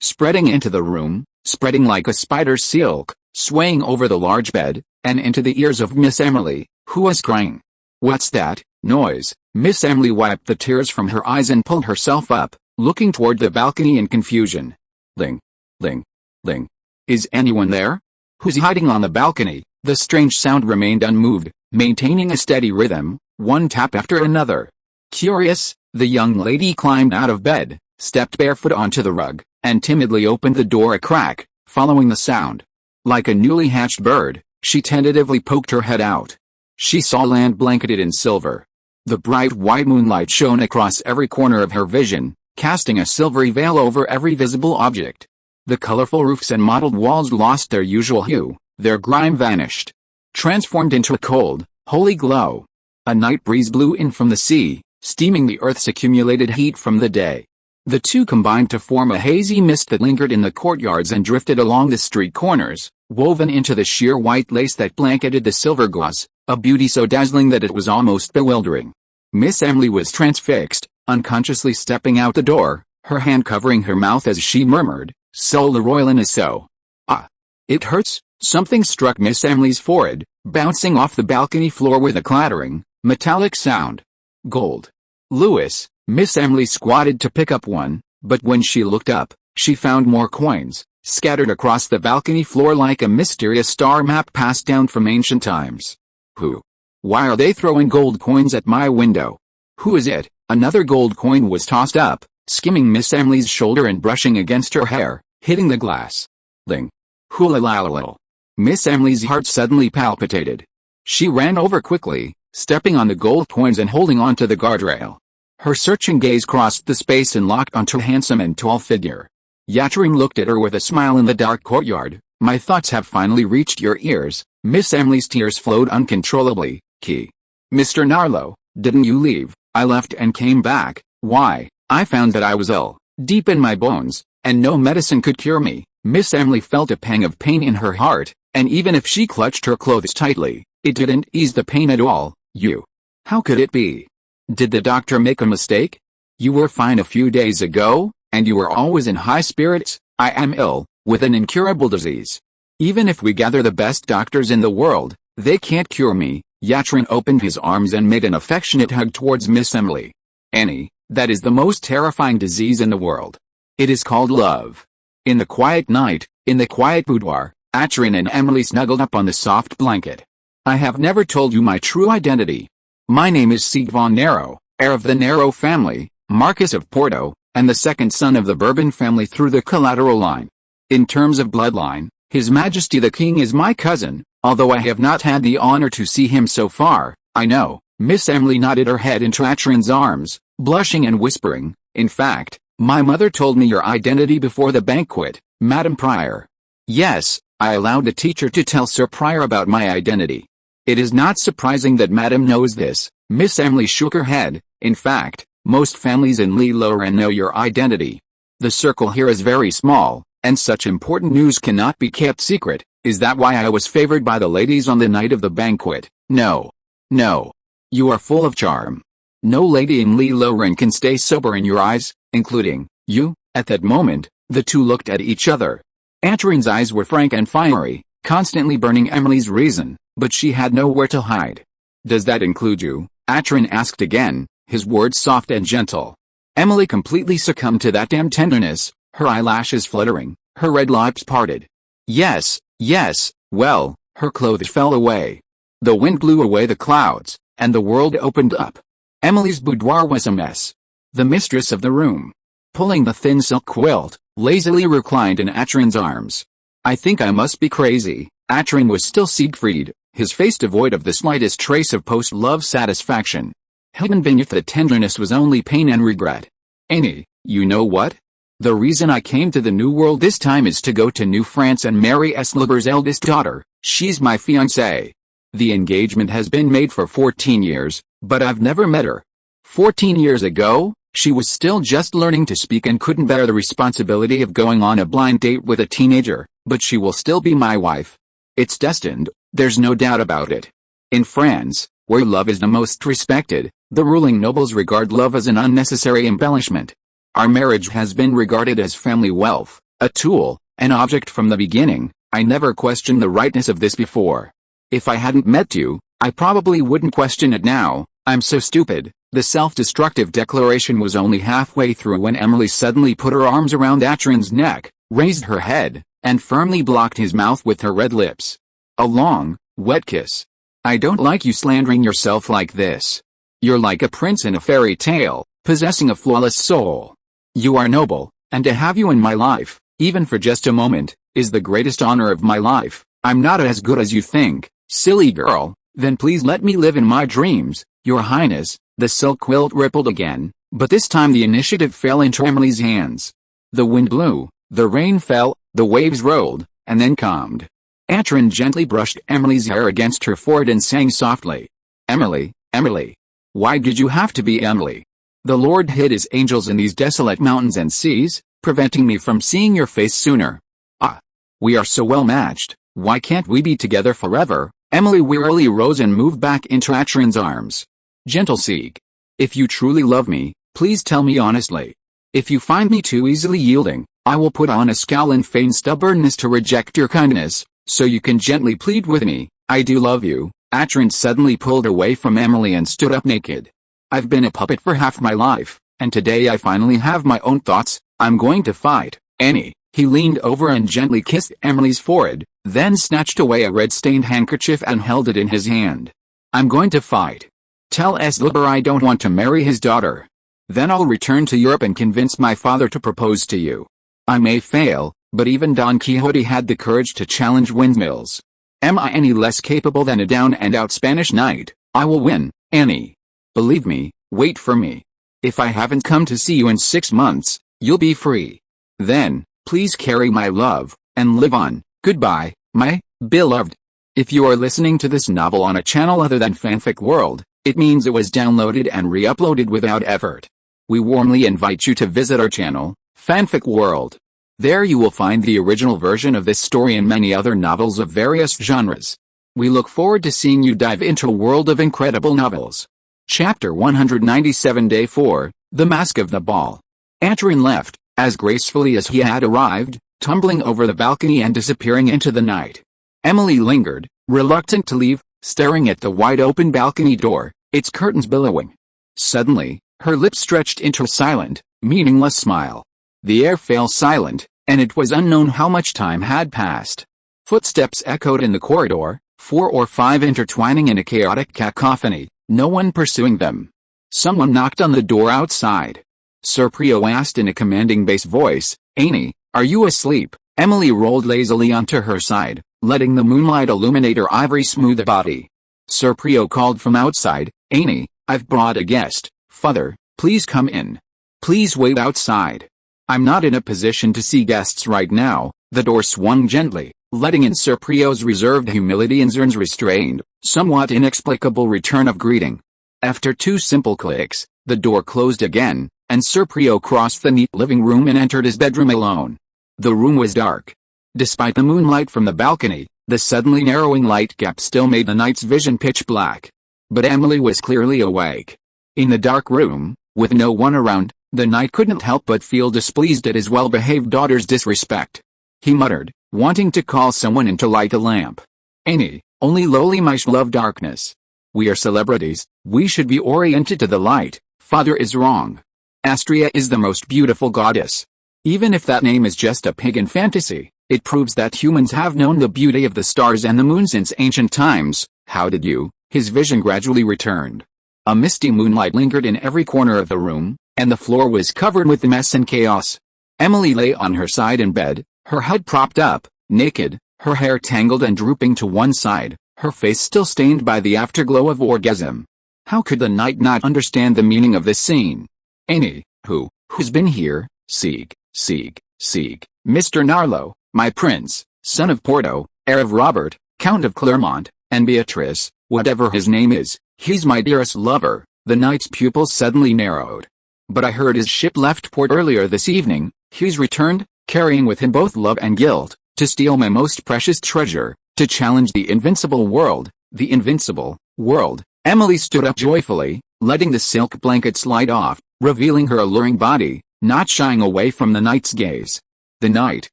spreading into the room, spreading like a spider's silk, swaying over the large bed, and into the ears of Miss Emily, who was crying. "What's that noise?" Miss Emily wiped the tears from her eyes and pulled herself up, looking toward the balcony in confusion. Ling, ling, ling. "Is anyone there? Who's hiding on the balcony?" The strange sound remained unmoved, maintaining a steady rhythm, one tap after another. Curious, the young lady climbed out of bed, stepped barefoot onto the rug, and timidly opened the door a crack, following the sound. Like a newly hatched bird, she tentatively poked her head out. She saw land blanketed in silver. The bright white moonlight shone across every corner of her vision, casting a silvery veil over every visible object. The colorful roofs and mottled walls lost their usual hue, their grime vanished, transformed into a cold, holy glow. A night breeze blew in from the sea, steaming the earth's accumulated heat from the day. The two combined to form a hazy mist that lingered in the courtyards and drifted along the street corners, woven into the sheer white lace that blanketed the silver gauze, a beauty so dazzling that it was almost bewildering. Miss Emily was transfixed, unconsciously stepping out the door, her hand covering her mouth as she murmured, "So le royal is so." "Ah. It hurts." Something struck Miss Emily's forehead, bouncing off the balcony floor with a clattering, metallic sound. Gold. Louis. Miss Emily squatted to pick up one, but when she looked up, she found more coins, scattered across the balcony floor like a mysterious star map passed down from ancient times. "Who? Why are they throwing gold coins at my window? Who is it?" Another gold coin was tossed up, skimming Miss Emily's shoulder and brushing against her hair, hitting the glass. Ling. Hula-la-la-la. Miss Emily's heart suddenly palpitated. She ran over quickly, stepping on the gold coins and holding onto the guardrail. Her searching gaze crossed the space and locked onto a handsome and tall figure. Yatrin looked at her with a smile in the dark courtyard. "My thoughts have finally reached your ears." Miss Emily's tears flowed uncontrollably. "Mr. Narlo, didn't you leave?" "I left and came back." "Why?" "I found that I was ill, deep in my bones, and no medicine could cure me." Miss Emily felt a pang of pain in her heart, and even if she clutched her clothes tightly, it didn't ease the pain at all. "You? How could it be? Did the doctor make a mistake? You were fine a few days ago, and you were always in high spirits." "I am ill, with an incurable disease. Even if we gather the best doctors in the world, they can't cure me. Yatrin opened his arms and made an affectionate hug towards Miss Emily. Annie, that is the most terrifying disease in the world. It is called love. In the quiet night, in the quiet boudoir, Yatrin and Emily snuggled up on the soft blanket. I have never told you my true identity. My name is Sieg von Nero, heir of the Nero family, Marquis of Porto, and the second son of the Bourbon family through the collateral line. In terms of bloodline, His Majesty the King is my cousin, although I have not had the honor to see him so far. I know. Miss Emily nodded her head into Yatrin's arms, blushing and whispering, in fact, my mother told me your identity before the banquet, Madam Prior. Yes, I allowed the teacher to tell Sir Prior about my identity. It is not surprising that Madam knows this. Miss Emily shook her head. In fact, most families in Lorraine know your identity. The circle here is very small, and such important news cannot be kept secret. Is that why I was favored by the ladies on the night of the banquet? No. No. You are full of charm. No lady in Lorraine can stay sober in your eyes, including you. At that moment, the two looked at each other. Yatrin's eyes were frank and fiery, constantly burning Emily's reason, but she had nowhere to hide. Does that include you? Yatrin asked again, his words soft and gentle. Emily completely succumbed to that damn tenderness, her eyelashes fluttering, her red lips parted. Yes, yes, well, her clothes fell away. The wind blew away the clouds, and the world opened up. Emily's boudoir was a mess. The mistress of the room, pulling the thin silk quilt, lazily reclined in Yatrin's arms. I think I must be crazy. Yatrin was still Siegfried, his face devoid of the slightest trace of post-love satisfaction. Hidden beneath the tenderness was only pain and regret. Annie, you know what? The reason I came to the New World this time is to go to New France and marry Esliber's eldest daughter. She's my fiancée. The engagement has been made for 14 years, but I've never met her. 14 years ago, she was still just learning to speak and couldn't bear the responsibility of going on a blind date with a teenager, but she will still be my wife. It's destined, there's no doubt about it. In France, where love is the most respected, the ruling nobles regard love as an unnecessary embellishment. Our marriage has been regarded as family wealth, a tool, an object from the beginning. I never questioned the rightness of this before. If I hadn't met you, I probably wouldn't question it now. I'm so stupid. The self-destructive declaration was only halfway through when Emily suddenly put her arms around Yatrin's neck, raised her head, and firmly blocked his mouth with her red lips. A long, wet kiss. I don't like you slandering yourself like this. You're like a prince in a fairy tale, possessing a flawless soul. You are noble, and to have you in my life, even for just a moment, is the greatest honor of my life. I'm not as good as you think, silly girl. Then please let me live in my dreams, Your Highness. The silk quilt rippled again, but this time the initiative fell into Emily's hands. The wind blew, the rain fell, the waves rolled, and then calmed. Yatrin gently brushed Emily's hair against her forehead and sang softly, Emily, Emily. Why did you have to be Emily? The Lord hid his angels in these desolate mountains and seas, preventing me from seeing your face sooner. Ah. We are so well matched, why can't we be together forever? Emily wearily rose and moved back into Yatrin's arms. Gentle Sieg. If you truly love me, please tell me honestly. If you find me too easily yielding, I will put on a scowl and feign stubbornness to reject your kindness, so you can gently plead with me. I do love you. Yatrin suddenly pulled away from Emily and stood up naked. I've been a puppet for half my life, and today I finally have my own thoughts. I'm going to fight, Annie. He leaned over and gently kissed Emily's forehead, then snatched away a red-stained handkerchief and held it in his hand. I'm going to fight. Tell Esliber I don't want to marry his daughter. Then I'll return to Europe and convince my father to propose to you. I may fail, but even Don Quixote had the courage to challenge windmills. Am I any less capable than a down-and-out Spanish knight? I will win, Annie. Believe me, wait for me. If I haven't come to see you in 6 months, you'll be free. Then, please carry my love, and live on. Goodbye, my beloved. If you are listening to this novel on a channel other than Fanfic World, it means it was downloaded and re-uploaded without effort. We warmly invite you to visit our channel, Fanfic World. There you will find the original version of this story and many other novels of various genres. We look forward to seeing you dive into a world of incredible novels. Chapter 197 Day 4, The Mask of the Ball. Yatrin left, as gracefully as he had arrived, tumbling over the balcony and disappearing into the night. Emily lingered, reluctant to leave, staring at the wide-open balcony door, its curtains billowing. Suddenly, her lips stretched into a silent, meaningless smile. The air fell silent, and it was unknown how much time had passed. Footsteps echoed in the corridor, 4 or 5 intertwining in a chaotic cacophony, no one pursuing them. Someone knocked on the door outside. Sir Prio asked in a commanding bass voice, "Annie, are you asleep?" Emily rolled lazily onto her side, letting the moonlight illuminate her ivory-smooth body. Sir Prio called from outside, "Annie, I've brought a guest. Father, please come in. Please wait outside." "I'm not in a position to see guests right now." The door swung gently, letting in Sir Prio's reserved humility and Zern's restrained, somewhat inexplicable return of greeting. After 2 simple clicks, the door closed again, and Sir Prio crossed the neat living room and entered his bedroom alone. The room was dark. Despite the moonlight from the balcony, the suddenly narrowing light gap still made the night's vision pitch black. But Emily was clearly awake. In the dark room, with no one around, the knight couldn't help but feel displeased at his well-behaved daughter's disrespect. He muttered, wanting to call someone in to light a lamp. "Annie, only lowly mice love darkness. We are celebrities, we should be oriented to the light. Father is wrong. Astrea is the most beautiful goddess. Even if that name is just a pagan fantasy, it proves that humans have known the beauty of the stars and the moon since ancient times." "How did you?" His vision gradually returned. A misty moonlight lingered in every corner of the room, and the floor was covered with mess and chaos. Emily lay on her side in bed, her head propped up, naked, her hair tangled and drooping to one side, her face still stained by the afterglow of orgasm. How could the knight not understand the meaning of this scene? "Annie, who's been here?" Seek. "Mr. Narlo, my prince, son of Porto, heir of Robert, Count of Clermont, and Beatrice, whatever his name is, he's my dearest lover." The knight's pupils suddenly narrowed. "But I heard his ship left port earlier this evening. He's returned, carrying with him both love and guilt, to steal my most precious treasure, to challenge the invincible world." The invincible world. Emily stood up joyfully, letting the silk blanket slide off, revealing her alluring body, not shying away from the knight's gaze. The knight,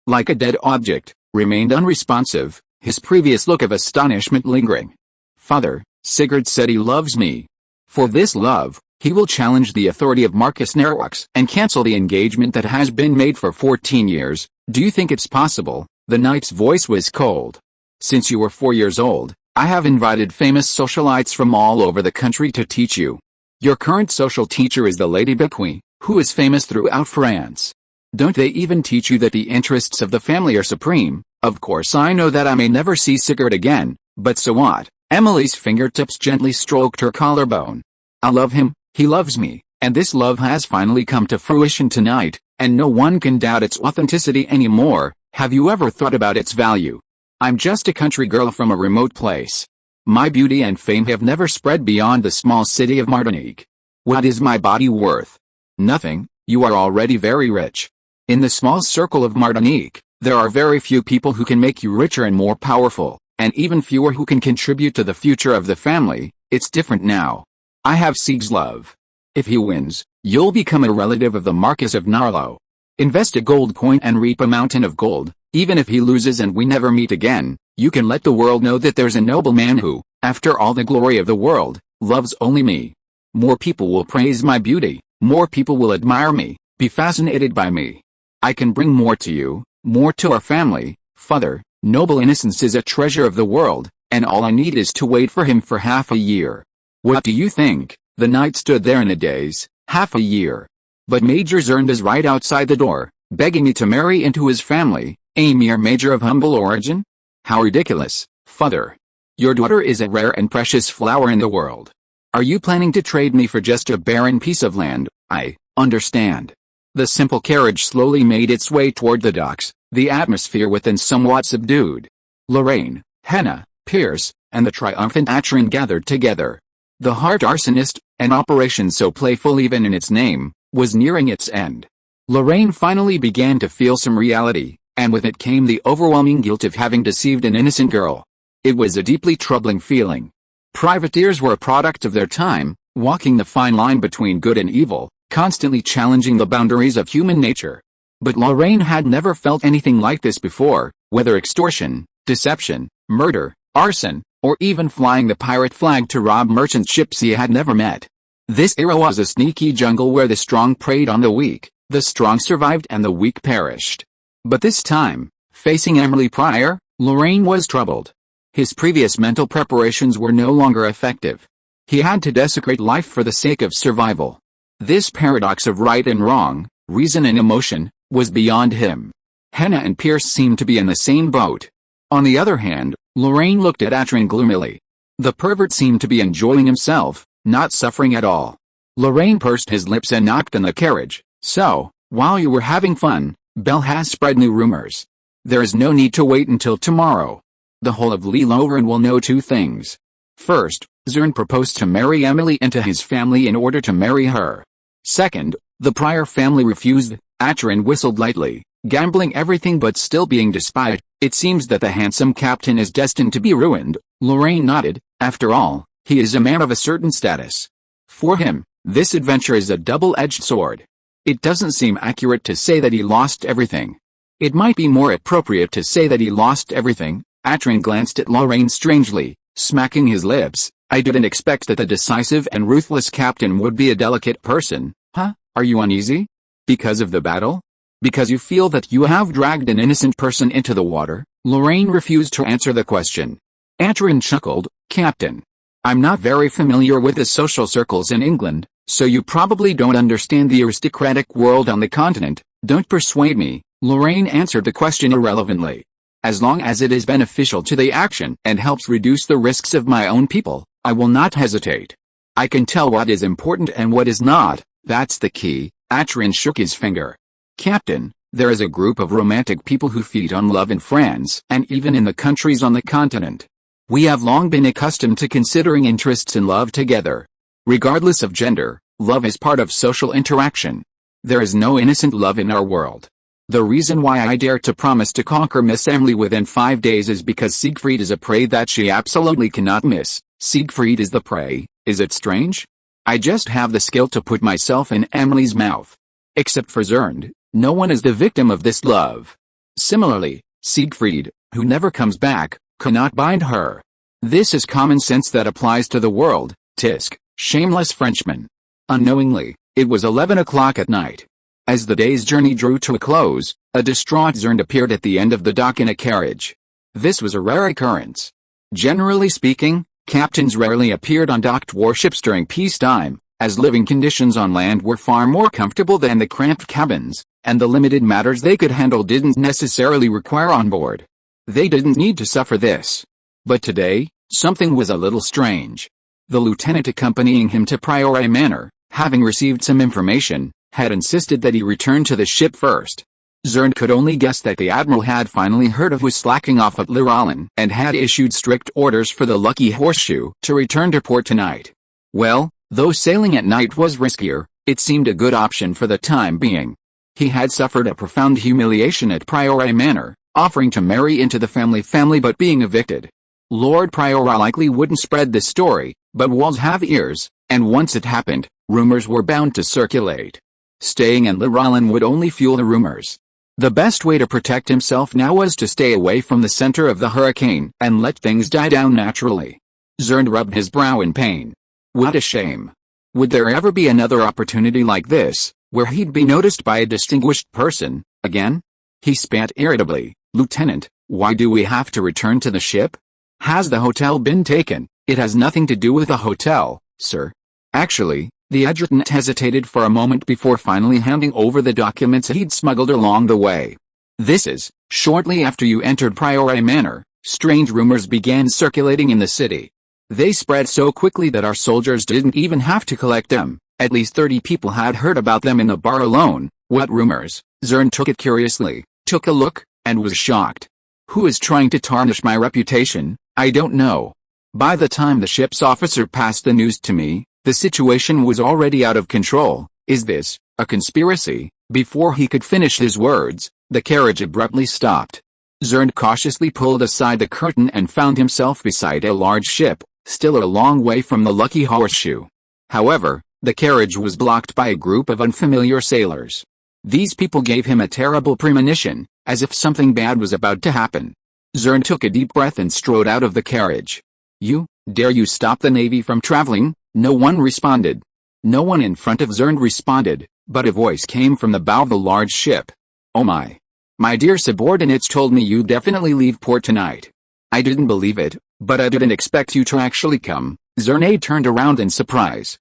like a dead object, remained unresponsive, his previous look of astonishment lingering. "Father, Sigurd said he loves me. For this love, he will challenge the authority of Marcus Nerwux and cancel the engagement that has been made for 14 years. Do you think it's possible?" The knight's voice was cold. "Since you were 4 years old, I have invited famous socialites from all over the country to teach you. Your current social teacher is the Lady Bequi, who is famous throughout France. Don't they even teach you that the interests of the family are supreme? Of course I know that I may never see Sigurd again, but so what?" Emily's fingertips gently stroked her collarbone. "I love him, he loves me, and this love has finally come to fruition tonight, and no one can doubt its authenticity anymore. Have you ever thought about its value? I'm just a country girl from a remote place. My beauty and fame have never spread beyond the small city of Martinique. What is my body worth? Nothing. You are already very rich. In the small circle of Martinique, there are very few people who can make you richer and more powerful, and even fewer who can contribute to the future of the family. It's different now. I have Sieg's love. If he wins, you'll become a relative of the Marquis of Narlo. Invest a gold coin and reap a mountain of gold. Even if he loses and we never meet again, you can let the world know that there's a noble man who, after all the glory of the world, loves only me. More people will praise my beauty, more people will admire me, be fascinated by me. I can bring more to you, more to our family. Father, noble innocence is a treasure of the world, and all I need is to wait for him for half a year." "What do you think?" The knight stood there in a daze. "Half a year? But Major Zern is right outside the door, begging me to marry into his family, a mere major of humble origin? How ridiculous, Father. Your daughter is a rare and precious flower in the world. Are you planning to trade me for just a barren piece of land?" "I understand." The simple carriage slowly made its way toward the docks, the atmosphere within somewhat subdued. Lorraine, Henna, Pierce, and the triumphant Atrin gathered together. The Heart Arsonist, an operation so playful even in its name, was nearing its end. Lorraine finally began to feel some reality, and with it came the overwhelming guilt of having deceived an innocent girl. It was a deeply troubling feeling. Privateers were a product of their time, walking the fine line between good and evil, constantly challenging the boundaries of human nature. But Lorraine had never felt anything like this before, whether extortion, deception, murder, arson, or even flying the pirate flag to rob merchant ships he had never met. This era was a sneaky jungle where the strong preyed on the weak, the strong survived and the weak perished. But this time, facing Emily Pryor, Lorraine was troubled. His previous mental preparations were no longer effective. He had to desecrate life for the sake of survival. This paradox of right and wrong, reason and emotion, was beyond him. Henna and Pierce seemed to be in the same boat. On the other hand, Lorraine looked at Atrin gloomily. The pervert seemed to be enjoying himself, not suffering at all. Lorraine pursed his lips and knocked on the carriage. So, while you were having fun, Belle has spread new rumors. There is no need to wait until tomorrow. The whole of Lorraine will know two things. First, Zheng proposed to marry Emily into his family in order to marry her. Second, the Pryor family refused. Atrin whistled lightly, gambling everything but still being despised. It seems that the handsome captain is destined to be ruined. Lorraine nodded. After all, he is a man of a certain status. For him, this adventure is a double-edged sword. It doesn't seem accurate to say that he lost everything. It might be more appropriate to say that he lost everything. Atrin glanced at Lorraine strangely, smacking his lips. I didn't expect that the decisive and ruthless captain would be a delicate person. Huh? Are you uneasy? Because of the battle? Because you feel that you have dragged an innocent person into the water? Lorraine refused to answer the question. Atrin chuckled. Captain, I'm not very familiar with the social circles in England, so you probably don't understand the aristocratic world on the continent. Don't persuade me. Lorraine answered the question irrelevantly. As long as it is beneficial to the action and helps reduce the risks of my own people, I will not hesitate. I can tell what is important and what is not. That's the key. Atrin shook his finger. Captain, there is a group of romantic people who feed on love in France and even in the countries on the continent. We have long been accustomed to considering interests in love together. Regardless of gender, love is part of social interaction. There is no innocent love in our world. The reason why I dare to promise to conquer Miss Emily within 5 days is because Siegfried is a prey that she absolutely cannot miss. Siegfried is the prey. Is it strange? I just have the skill to put myself in Emily's mouth. Except for Zheng, no one is the victim of this love. Similarly, Siegfried, who never comes back, cannot bind her. This is common sense that applies to the world. Tisk, shameless Frenchman. Unknowingly, it was 11 o'clock at night. As the day's journey drew to a close, a distraught Zheng appeared at the end of the dock in a carriage. This was a rare occurrence. Generally speaking, captains rarely appeared on docked warships during peacetime, as living conditions on land were far more comfortable than the cramped cabins, and the limited matters they could handle didn't necessarily require on board. They didn't need to suffer this. But today, something was a little strange. The lieutenant accompanying him to Priory Manor, having received some information, had insisted that he return to the ship first. Zheng could only guess that the admiral had finally heard of his slacking off at Lorraine and had issued strict orders for the Lucky Horseshoe to return to port tonight. Well, though sailing at night was riskier, it seemed a good option for the time being. He had suffered a profound humiliation at Priory Manor, offering to marry into the family but being evicted. Lord Priory likely wouldn't spread this story, but walls have ears, and once it happened, rumors were bound to circulate. Staying in Lorraine would only fuel the rumors. The best way to protect himself now was to stay away from the center of the hurricane and let things die down naturally. Zheng rubbed his brow in pain. What a shame. Would there ever be another opportunity like this, where he'd be noticed by a distinguished person, again? He spat irritably. Lieutenant, why do we have to return to the ship? Has the hotel been taken? It has nothing to do with the hotel, sir. Actually, the adjutant hesitated for a moment before finally handing over the documents he'd smuggled along the way. This is, shortly after you entered Priory Manor, strange rumors began circulating in the city. They spread so quickly that our soldiers didn't even have to collect them. At least 30 people had heard about them in the bar alone. What rumors? Zheng took it curiously, took a look, and was shocked. Who is trying to tarnish my reputation? I don't know. By the time the ship's officer passed the news to me, the situation was already out of control. Is this a conspiracy? Before he could finish his words, the carriage abruptly stopped. Zheng cautiously pulled aside the curtain and found himself beside a large ship, still a long way from the Lucky Horseshoe. However, the carriage was blocked by a group of unfamiliar sailors. These people gave him a terrible premonition, as if something bad was about to happen. Zheng took a deep breath and strode out of the carriage. Dare you stop the Navy from traveling? No one responded. No one in front of Zheng responded, but a voice came from the bow of the large ship. Oh my. My dear subordinates told me you'd definitely leave port tonight. I didn't believe it, but I didn't expect you to actually come. Zheng turned around in surprise.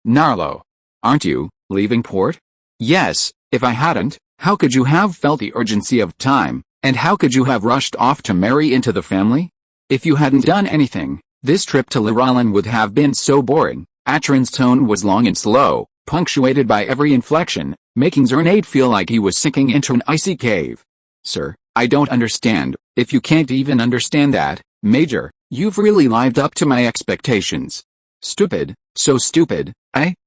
Narlo. Aren't you leaving port? Yes, if I hadn't, how could you have felt the urgency of time, and how could you have rushed off to marry into the family? If you hadn't done anything, this trip to Lorraine would have been so boring. Atron's tone was long and slow, punctuated by every inflection, making Zheng feel like he was sinking into an icy cave. Sir, I don't understand. If you can't even understand that, Major, you've really lived up to my expectations. Stupid, so stupid.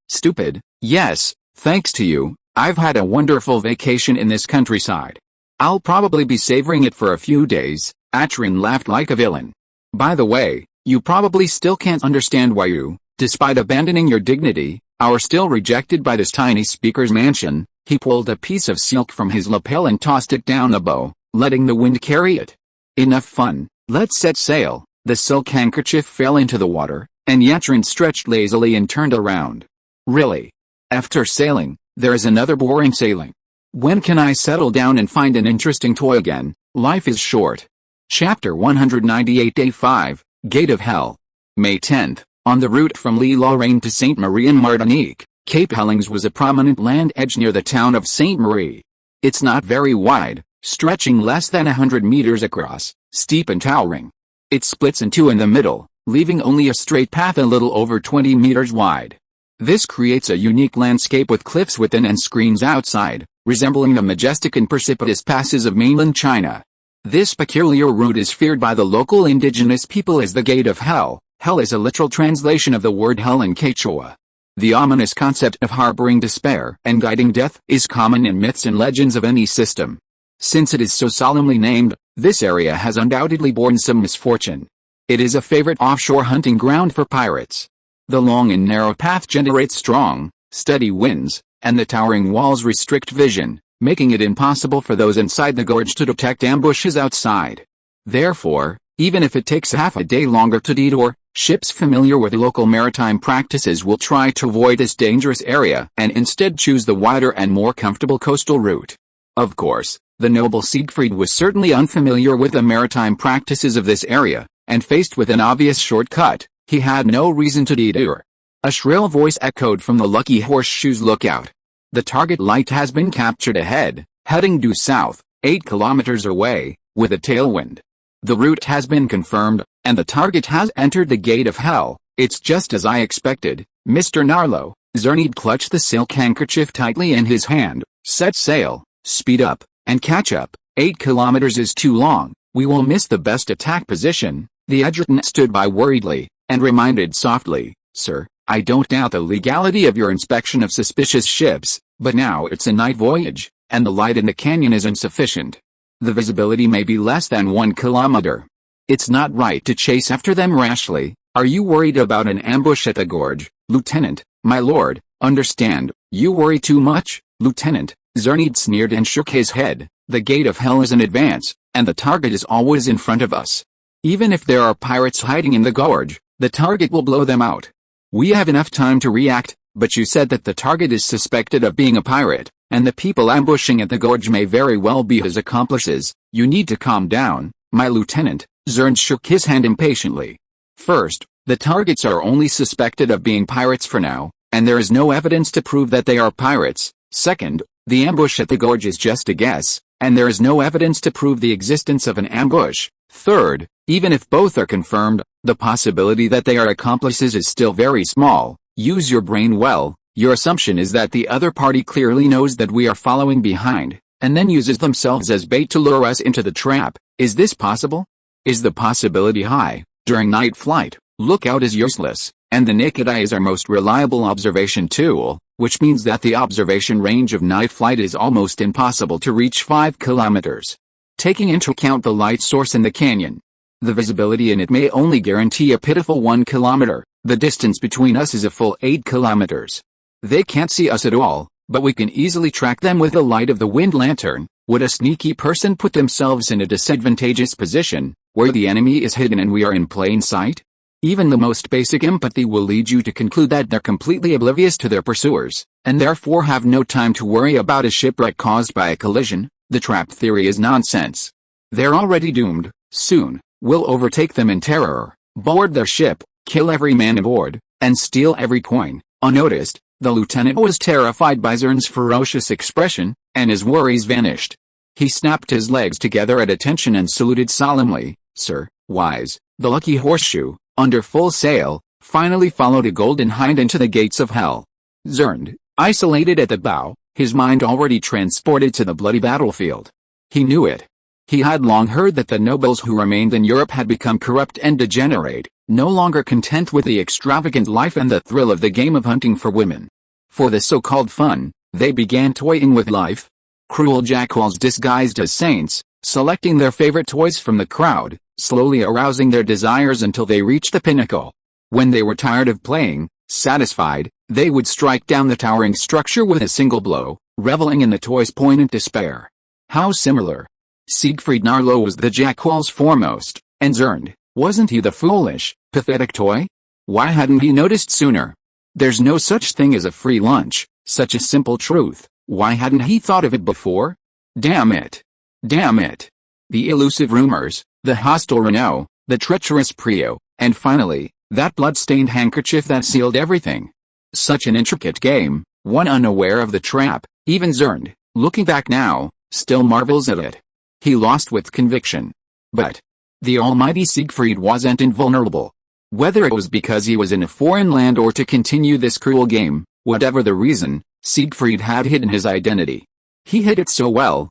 Stupid. Yes, thanks to you, I've had a wonderful vacation in this countryside. I'll probably be savoring it for a few days. Atron laughed like a villain. By the way, you probably still can't understand why you, despite abandoning your dignity, are still rejected by this tiny speaker's mansion. He pulled a piece of silk from his lapel and tossed it down the bow, letting the wind carry it. Enough fun, let's set sail. The silk handkerchief fell into the water, and Yatron stretched lazily and turned around. Really? After sailing, there is another boring sailing. When can I settle down and find an interesting toy again? Life is short. Chapter 198 Day 5, Gate of Hell. May 10th, on the route from Lorraine to Sainte Marie in Martinique, Cape Hellings was a prominent land edge near the town of Sainte Marie. It's not very wide, stretching less than 100 meters across, steep and towering. It splits in two in the middle, leaving only a straight path a little over 20 meters wide. This creates a unique landscape with cliffs within and screens outside, resembling the majestic and precipitous passes of mainland China. This peculiar route is feared by the local indigenous people as the Gate of Hell. Hell is a literal translation of the word hell in Quechua. The ominous concept of harboring despair and guiding death is common in myths and legends of any system. Since it is so solemnly named, this area has undoubtedly borne some misfortune. It is a favorite offshore hunting ground for pirates. The long and narrow path generates strong, steady winds, and the towering walls restrict vision, making it impossible for those inside the gorge to detect ambushes outside. Therefore, even if it takes half a day longer to detour, ships familiar with local maritime practices will try to avoid this dangerous area and instead choose the wider and more comfortable coastal route. Of course, the noble Siegfried was certainly unfamiliar with the maritime practices of this area, and faced with an obvious shortcut, he had no reason to detour. A shrill voice echoed from the Lucky Horseshoes lookout. The target light has been captured ahead, heading due south, 8 kilometers away, with a tailwind. The route has been confirmed, and the target has entered the Gate of Hell. It's just as I expected, Mr. Narlo. Zheng clutched the silk handkerchief tightly in his hand. Set sail, speed up, and catch up. 8 kilometers is too long, we will miss the best attack position. The adjutant stood by worriedly, and reminded softly, Sir, I don't doubt the legality of your inspection of suspicious ships, but now it's a night voyage, and the light in the canyon is insufficient. The visibility may be less than 1 kilometer. It's not right to chase after them rashly. Are you worried about an ambush at the gorge, Lieutenant? My lord, understand, you worry too much, Lieutenant. Zheng sneered and shook his head. The Gate of Hell is in advance, and the target is always in front of us. Even if there are pirates hiding in the gorge, the target will blow them out. We have enough time to react, but you said that the target is suspected of being a pirate, and the people ambushing at the gorge may very well be his accomplices. You need to calm down, my lieutenant. Zheng shook his hand impatiently. First, the targets are only suspected of being pirates for now, and there is no evidence to prove that they are pirates. Second, the ambush at the gorge is just a guess, and there is no evidence to prove the existence of an ambush. Third, even if both are confirmed, the possibility that they are accomplices is still very small. Use your brain well. Your assumption is that the other party clearly knows that we are following behind, and then uses themselves as bait to lure us into the trap. Is this possible? Is the possibility high? During night flight, lookout is useless, and the naked eye is our most reliable observation tool, which means that the observation range of night flight is almost impossible to reach 5 kilometers. Taking into account the light source in the canyon, the visibility in it may only guarantee a pitiful 1 kilometer. The distance between us is a full 8 kilometers. They can't see us at all, but we can easily track them with the light of the wind lantern. Would a sneaky person put themselves in a disadvantageous position, where the enemy is hidden and we are in plain sight? Even the most basic empathy will lead you to conclude that they're completely oblivious to their pursuers, and therefore have no time to worry about a shipwreck caused by a collision. The trap theory is nonsense. They're already doomed. Soon, we'll overtake them in terror, board their ship, kill every man aboard, and steal every coin, unnoticed. The lieutenant was terrified by Zheng's ferocious expression, and his worries vanished. He snapped his legs together at attention and saluted solemnly. Sir, Wise, the lucky horseshoe, under full sail, finally followed a golden hind into the gates of hell. Zheng, isolated at the bow, his mind already transported to the bloody battlefield. He knew it. He had long heard that the nobles who remained in Europe had become corrupt and degenerate, no longer content with the extravagant life and the thrill of the game of hunting for women. For the so-called fun, they began toying with life. Cruel jackals disguised as saints, selecting their favorite toys from the crowd, slowly arousing their desires until they reached the pinnacle. When they were tired of playing, satisfied, they would strike down the towering structure with a single blow, reveling in the toy's poignant despair. How similar. Siegfried Narlo was the jackal's foremost, and Zheng, wasn't he the foolish, pathetic toy? Why hadn't he noticed sooner? There's no such thing as a free lunch, such a simple truth. Why hadn't he thought of it before? Damn it. Damn it. The elusive rumors, the hostile Renault, the treacherous Prio, and finally, that blood-stained handkerchief that sealed everything. Such an intricate game, one unaware of the trap. Even Zheng, looking back now, still marvels at it. He lost with conviction. But the almighty Siegfried wasn't invulnerable. Whether it was because he was in a foreign land or to continue this cruel game, whatever the reason, Siegfried had hidden his identity. He hid it so well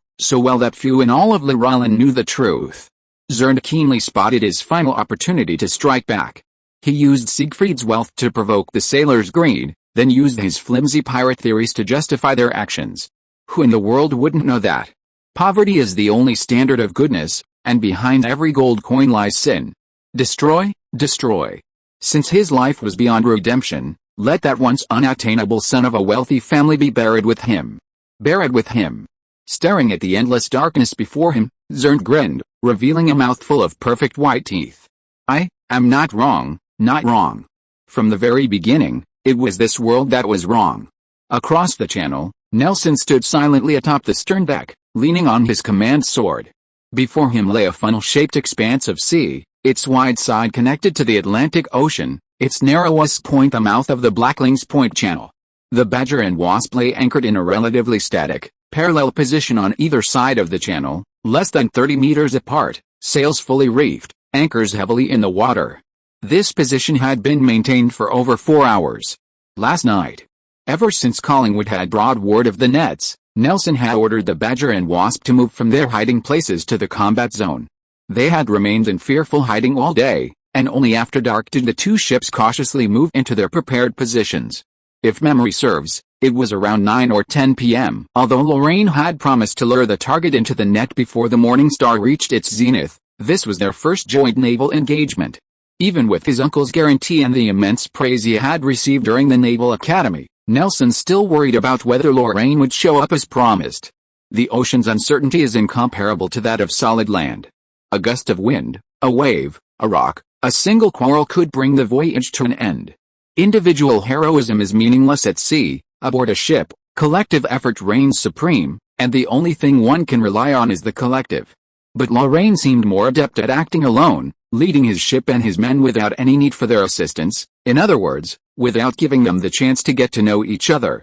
that few in all of Lorraine knew the truth. Zheng keenly spotted his final opportunity to strike back. He used Siegfried's wealth to provoke the sailors' greed, then used his flimsy pirate theories to justify their actions. Who in the world wouldn't know that? Poverty is the only standard of goodness, and behind every gold coin lies sin. Destroy, destroy. Since his life was beyond redemption, let that once unattainable son of a wealthy family be buried with him. Buried with him. Staring at the endless darkness before him, Zheng grinned, revealing a mouthful of perfect white teeth. I am not wrong, not wrong. From the very beginning, it was this world that was wrong. Across the channel, Nelson stood silently atop the stern deck, leaning on his command sword. Before him lay a funnel-shaped expanse of sea, its wide side connected to the Atlantic Ocean, its narrowest point the mouth of the Blackling's Point Channel. The Badger and Wasp lay anchored in a relatively static, parallel position on either side of the channel, less than 30 meters apart, sails fully reefed, anchors heavily in the water. This position had been maintained for over 4 hours. Last night, ever since Collingwood had brought word of the nets, Nelson had ordered the Badger and Wasp to move from their hiding places to the combat zone. They had remained in fearful hiding all day, and only after dark did the two ships cautiously move into their prepared positions. If memory serves, it was around 9 or 10 p.m. Although Lorraine had promised to lure the target into the net before the morning star reached its zenith, this was their first joint naval engagement. Even with his uncle's guarantee and the immense praise he had received during the Naval Academy, Nelson still worried about whether Lorraine would show up as promised. The ocean's uncertainty is incomparable to that of solid land. A gust of wind, a wave, a rock, a single quarrel could bring the voyage to an end. Individual heroism is meaningless at sea. Aboard a ship, collective effort reigns supreme, and the only thing one can rely on is the collective. But Lorraine seemed more adept at acting alone, leading his ship and his men without any need for their assistance, in other words, without giving them the chance to get to know each other.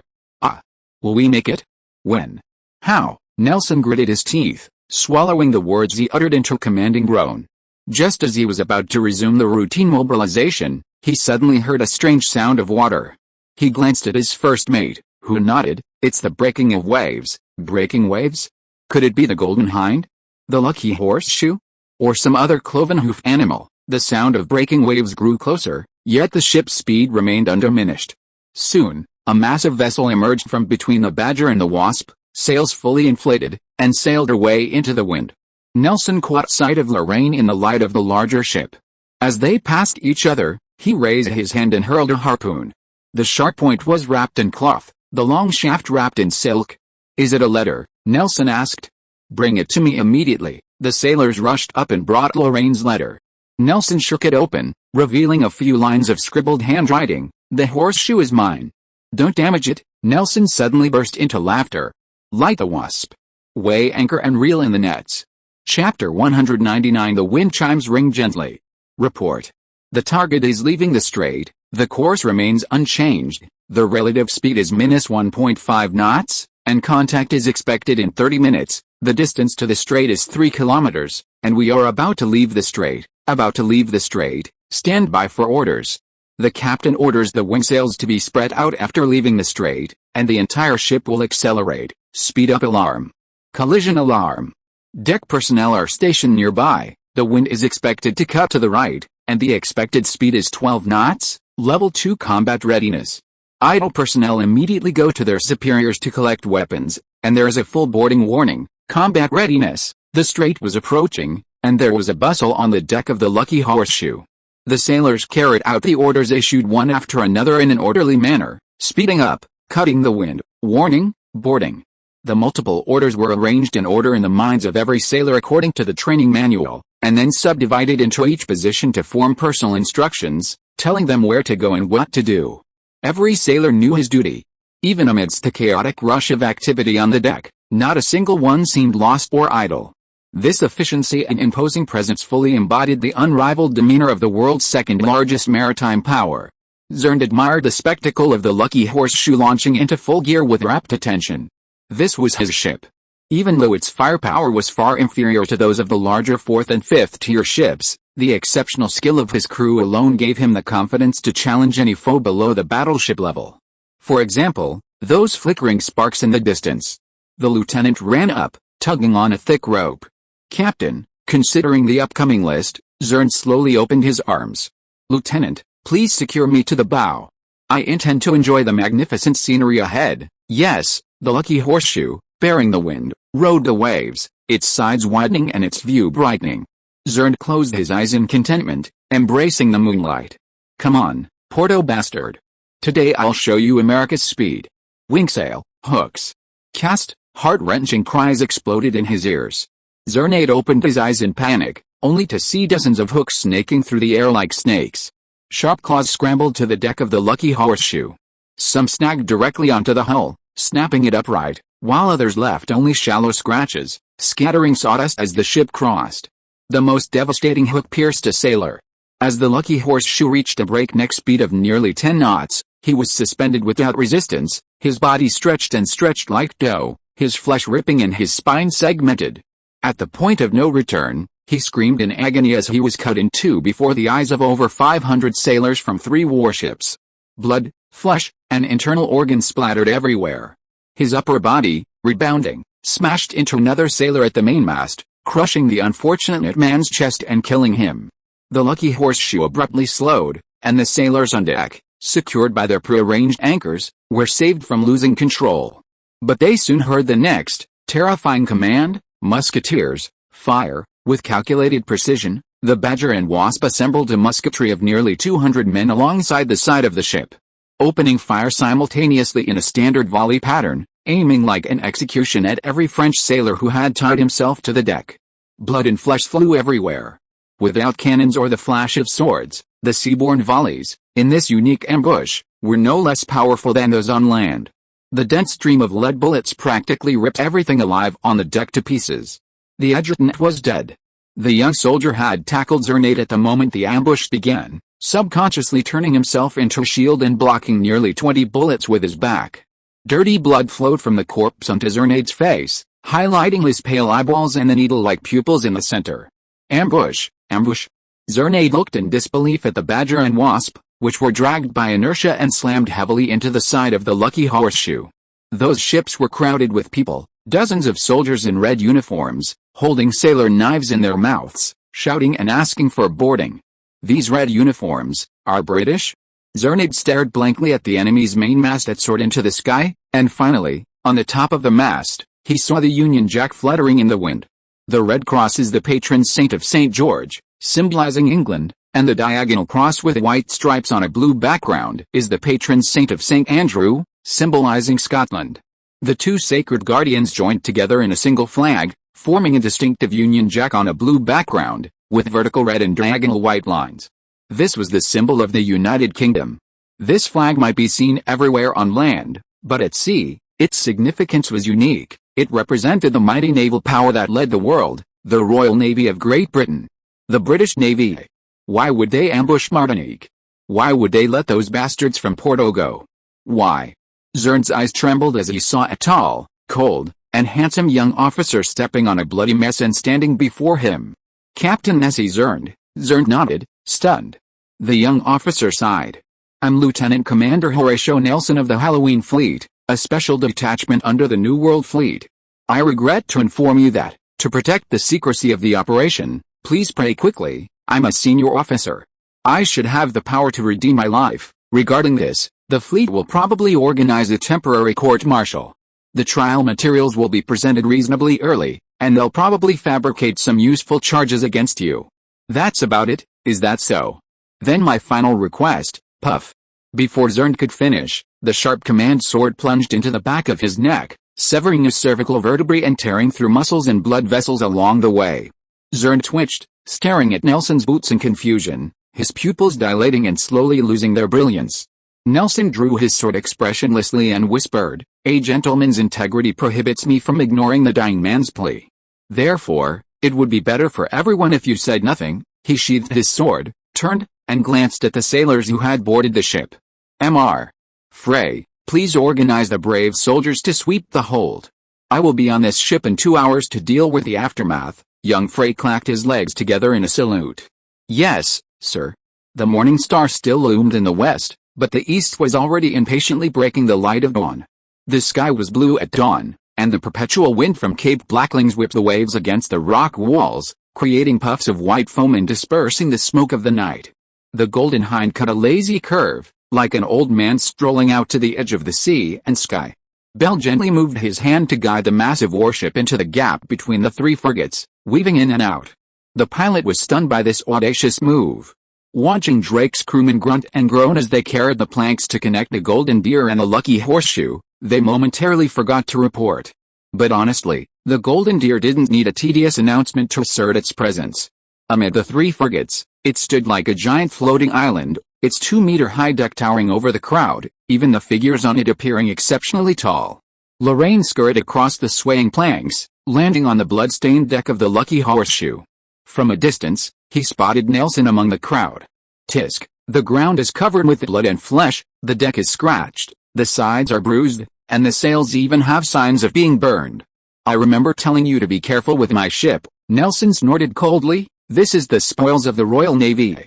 Will we make it? When? How? Nelson gritted his teeth, swallowing the words he uttered into a commanding groan. Just as he was about to resume the routine mobilization, he suddenly heard a strange sound of water. He glanced at his first mate, who nodded. It's the breaking of waves. Breaking waves? Could it be the Golden Hind? The Lucky Horseshoe? Or some other cloven-hoof animal? The sound of breaking waves grew closer, yet the ship's speed remained undiminished. Soon, a massive vessel emerged from between the Badger and the Wasp, sails fully inflated, and sailed away into the wind. Nelson caught sight of Lorraine in the light of the larger ship. As they passed each other, he raised his hand and hurled a harpoon. The sharp point was wrapped in cloth, the long shaft wrapped in silk. Is it a letter? Nelson asked. Bring it to me immediately. The sailors rushed up and brought Lorraine's letter. Nelson shook it open, revealing a few lines of scribbled handwriting. The horseshoe is mine. Don't damage it. Nelson suddenly burst into laughter. Light the wasp. Weigh anchor and reel in the nets. Chapter 199. The wind chimes ring gently. Report. The target is leaving the strait. The course remains unchanged. The relative speed is -1.5 knots, and contact is expected in 30 minutes. The distance to the strait is 3 kilometers, and we are about to leave the strait. About to leave the strait. Stand by for orders. The captain orders the wingsails to be spread out after leaving the strait, and the entire ship will accelerate. Speed up alarm. Collision alarm. Deck personnel are stationed nearby. The wind is expected to cut to the right, and the expected speed is 12 knots. Level 2 combat readiness. Idle personnel immediately go to their superiors to collect weapons, and there is a full boarding warning. Combat readiness. The strait was approaching, and there was a bustle on the deck of the Lucky Horseshoe. The sailors carried out the orders issued one after another in an orderly manner, speeding up, cutting the wind, warning, boarding. The multiple orders were arranged in order in the minds of every sailor according to the training manual, and then subdivided into each position to form personal instructions, telling them where to go and what to do. Every sailor knew his duty. Even amidst the chaotic rush of activity on the deck, not a single one seemed lost or idle. This efficiency and imposing presence fully embodied the unrivaled demeanor of the world's second-largest maritime power. Zheng admired the spectacle of the Lucky Horseshoe launching into full gear with rapt attention. This was his ship. Even though its firepower was far inferior to those of the larger 4th and 5th tier ships, the exceptional skill of his crew alone gave him the confidence to challenge any foe below the battleship level. For example, those flickering sparks in the distance. The lieutenant ran up, tugging on a thick rope. Captain, considering the upcoming list, Zheng slowly opened his arms. Lieutenant, please secure me to the bow. I intend to enjoy the magnificent scenery ahead. Yes, the Lucky Horseshoe, bearing the wind, rode the waves, its sides widening and its view brightening. Zheng closed his eyes in contentment, embracing the moonlight. Come on, Porto bastard. Today I'll show you America's speed. Wingsail, hooks. Cast. Heart-wrenching cries exploded in his ears. Zheng opened his eyes in panic, only to see dozens of hooks snaking through the air like snakes. Sharp claws scrambled to the deck of the Lucky Horseshoe. Some snagged directly onto the hull, snapping it upright, while others left only shallow scratches, scattering sawdust as the ship crossed. The most devastating hook pierced a sailor. As the Lucky Horseshoe reached a breakneck speed of nearly 10 knots, he was suspended without resistance, his body stretched and stretched like dough, his flesh ripping and his spine segmented. At the point of no return, he screamed in agony as he was cut in two before the eyes of over 500 sailors from 3 warships. Blood, flesh, and internal organs splattered everywhere. His upper body, rebounding, smashed into another sailor at the mainmast, crushing the unfortunate man's chest and killing him. The Lucky Horseshoe abruptly slowed, and the sailors on deck, secured by their prearranged anchors, were saved from losing control. But they soon heard the next, terrifying command: musketeers, fire. With calculated precision, the Badger and Wasp assembled a musketry of nearly 200 men alongside the side of the ship, opening fire simultaneously in a standard volley pattern, aiming like an execution at every French sailor who had tied himself to the deck. Blood and flesh flew everywhere. Without cannons or the flash of swords, the seaborne volleys, in this unique ambush, were no less powerful than those on land. The dense stream of lead bullets practically ripped everything alive on the deck to pieces. The adjutant was dead. The young soldier had tackled Zheng at the moment the ambush began, subconsciously turning himself into a shield and blocking nearly 20 bullets with his back. Dirty blood flowed from the corpse onto Zheng's face, highlighting his pale eyeballs and the needle-like pupils in the center. Ambush, ambush. Zheng looked in disbelief at the Badger and Wasp, which were dragged by inertia and slammed heavily into the side of the Lucky Horseshoe. Those ships were crowded with people, dozens of soldiers in red uniforms, holding sailor knives in their mouths, shouting and asking for boarding. These red uniforms are British? Zheng stared blankly at the enemy's mainmast that soared into the sky, and finally, on the top of the mast, he saw the Union Jack fluttering in the wind. The Red Cross is the patron saint of St. George, symbolizing England, and the diagonal cross with white stripes on a blue background is the patron saint of St. Andrew, symbolizing Scotland. The two sacred guardians joined together in a single flag, forming a distinctive Union Jack on a blue background, with vertical red and diagonal white lines. This was the symbol of the United Kingdom. This flag might be seen everywhere on land, but at sea, its significance was unique. It represented the mighty naval power that led the world, the Royal Navy of Great Britain. The British Navy. Why would they ambush Martinique? Why would they let those bastards from Porto go? Why? Zheng's eyes trembled as he saw a tall, cold, and handsome young officer stepping on a bloody mess and standing before him. Captain Nessie Zheng. Zheng nodded, stunned. The young officer sighed. I'm Lieutenant Commander Horatio Nelson of the Halloween Fleet, a special detachment under the New World Fleet. I regret to inform you that, to protect the secrecy of the operation, please pray quickly. I'm a senior officer. I should have the power to redeem my life. Regarding this, the fleet will probably organize a temporary court-martial. The trial materials will be presented reasonably early, and they'll probably fabricate some useful charges against you. That's about it, is that so? Then my final request, puff. Before Zheng could finish, the sharp command sword plunged into the back of his neck, severing his cervical vertebrae and tearing through muscles and blood vessels along the way. Zheng twitched, staring at Nelson's boots in confusion, his pupils dilating and slowly losing their brilliance. Nelson drew his sword expressionlessly and whispered, "A gentleman's integrity prohibits me from ignoring the dying man's plea. Therefore, it would be better for everyone if you said nothing." He sheathed his sword, turned, and glanced at the sailors who had boarded the ship. Mr. Frey, please organize the brave soldiers to sweep the hold. I will be on this ship in 2 hours to deal with the aftermath. Young Frey clacked his legs together in a salute. Yes, sir. The morning star still loomed in the west, but the east was already impatiently breaking the light of dawn. The sky was blue at dawn, and the perpetual wind from Cape Blacklings whipped the waves against the rock walls, creating puffs of white foam and dispersing the smoke of the night. The Golden Hind cut a lazy curve, like an old man strolling out to the edge of the sea and sky. Bell gently moved his hand to guide the massive warship into the gap between the three frigates, weaving in and out. The pilot was stunned by this audacious move. Watching Drake's crewmen grunt and groan as they carried the planks to connect the Golden Deer and the Lucky Horseshoe, they momentarily forgot to report. But honestly, the Golden Deer didn't need a tedious announcement to assert its presence. Amid the three frigates, it stood like a giant floating island, its 2-meter-high deck towering over the crowd, even the figures on it appearing exceptionally tall. Lorraine scurried across the swaying planks, landing on the blood-stained deck of the Lucky Horseshoe. From a distance, he spotted Nelson among the crowd. Tisk, the ground is covered with blood and flesh, the deck is scratched, the sides are bruised, and the sails even have signs of being burned. I remember telling you to be careful with my ship. Nelson snorted coldly. This is the spoils of the Royal Navy.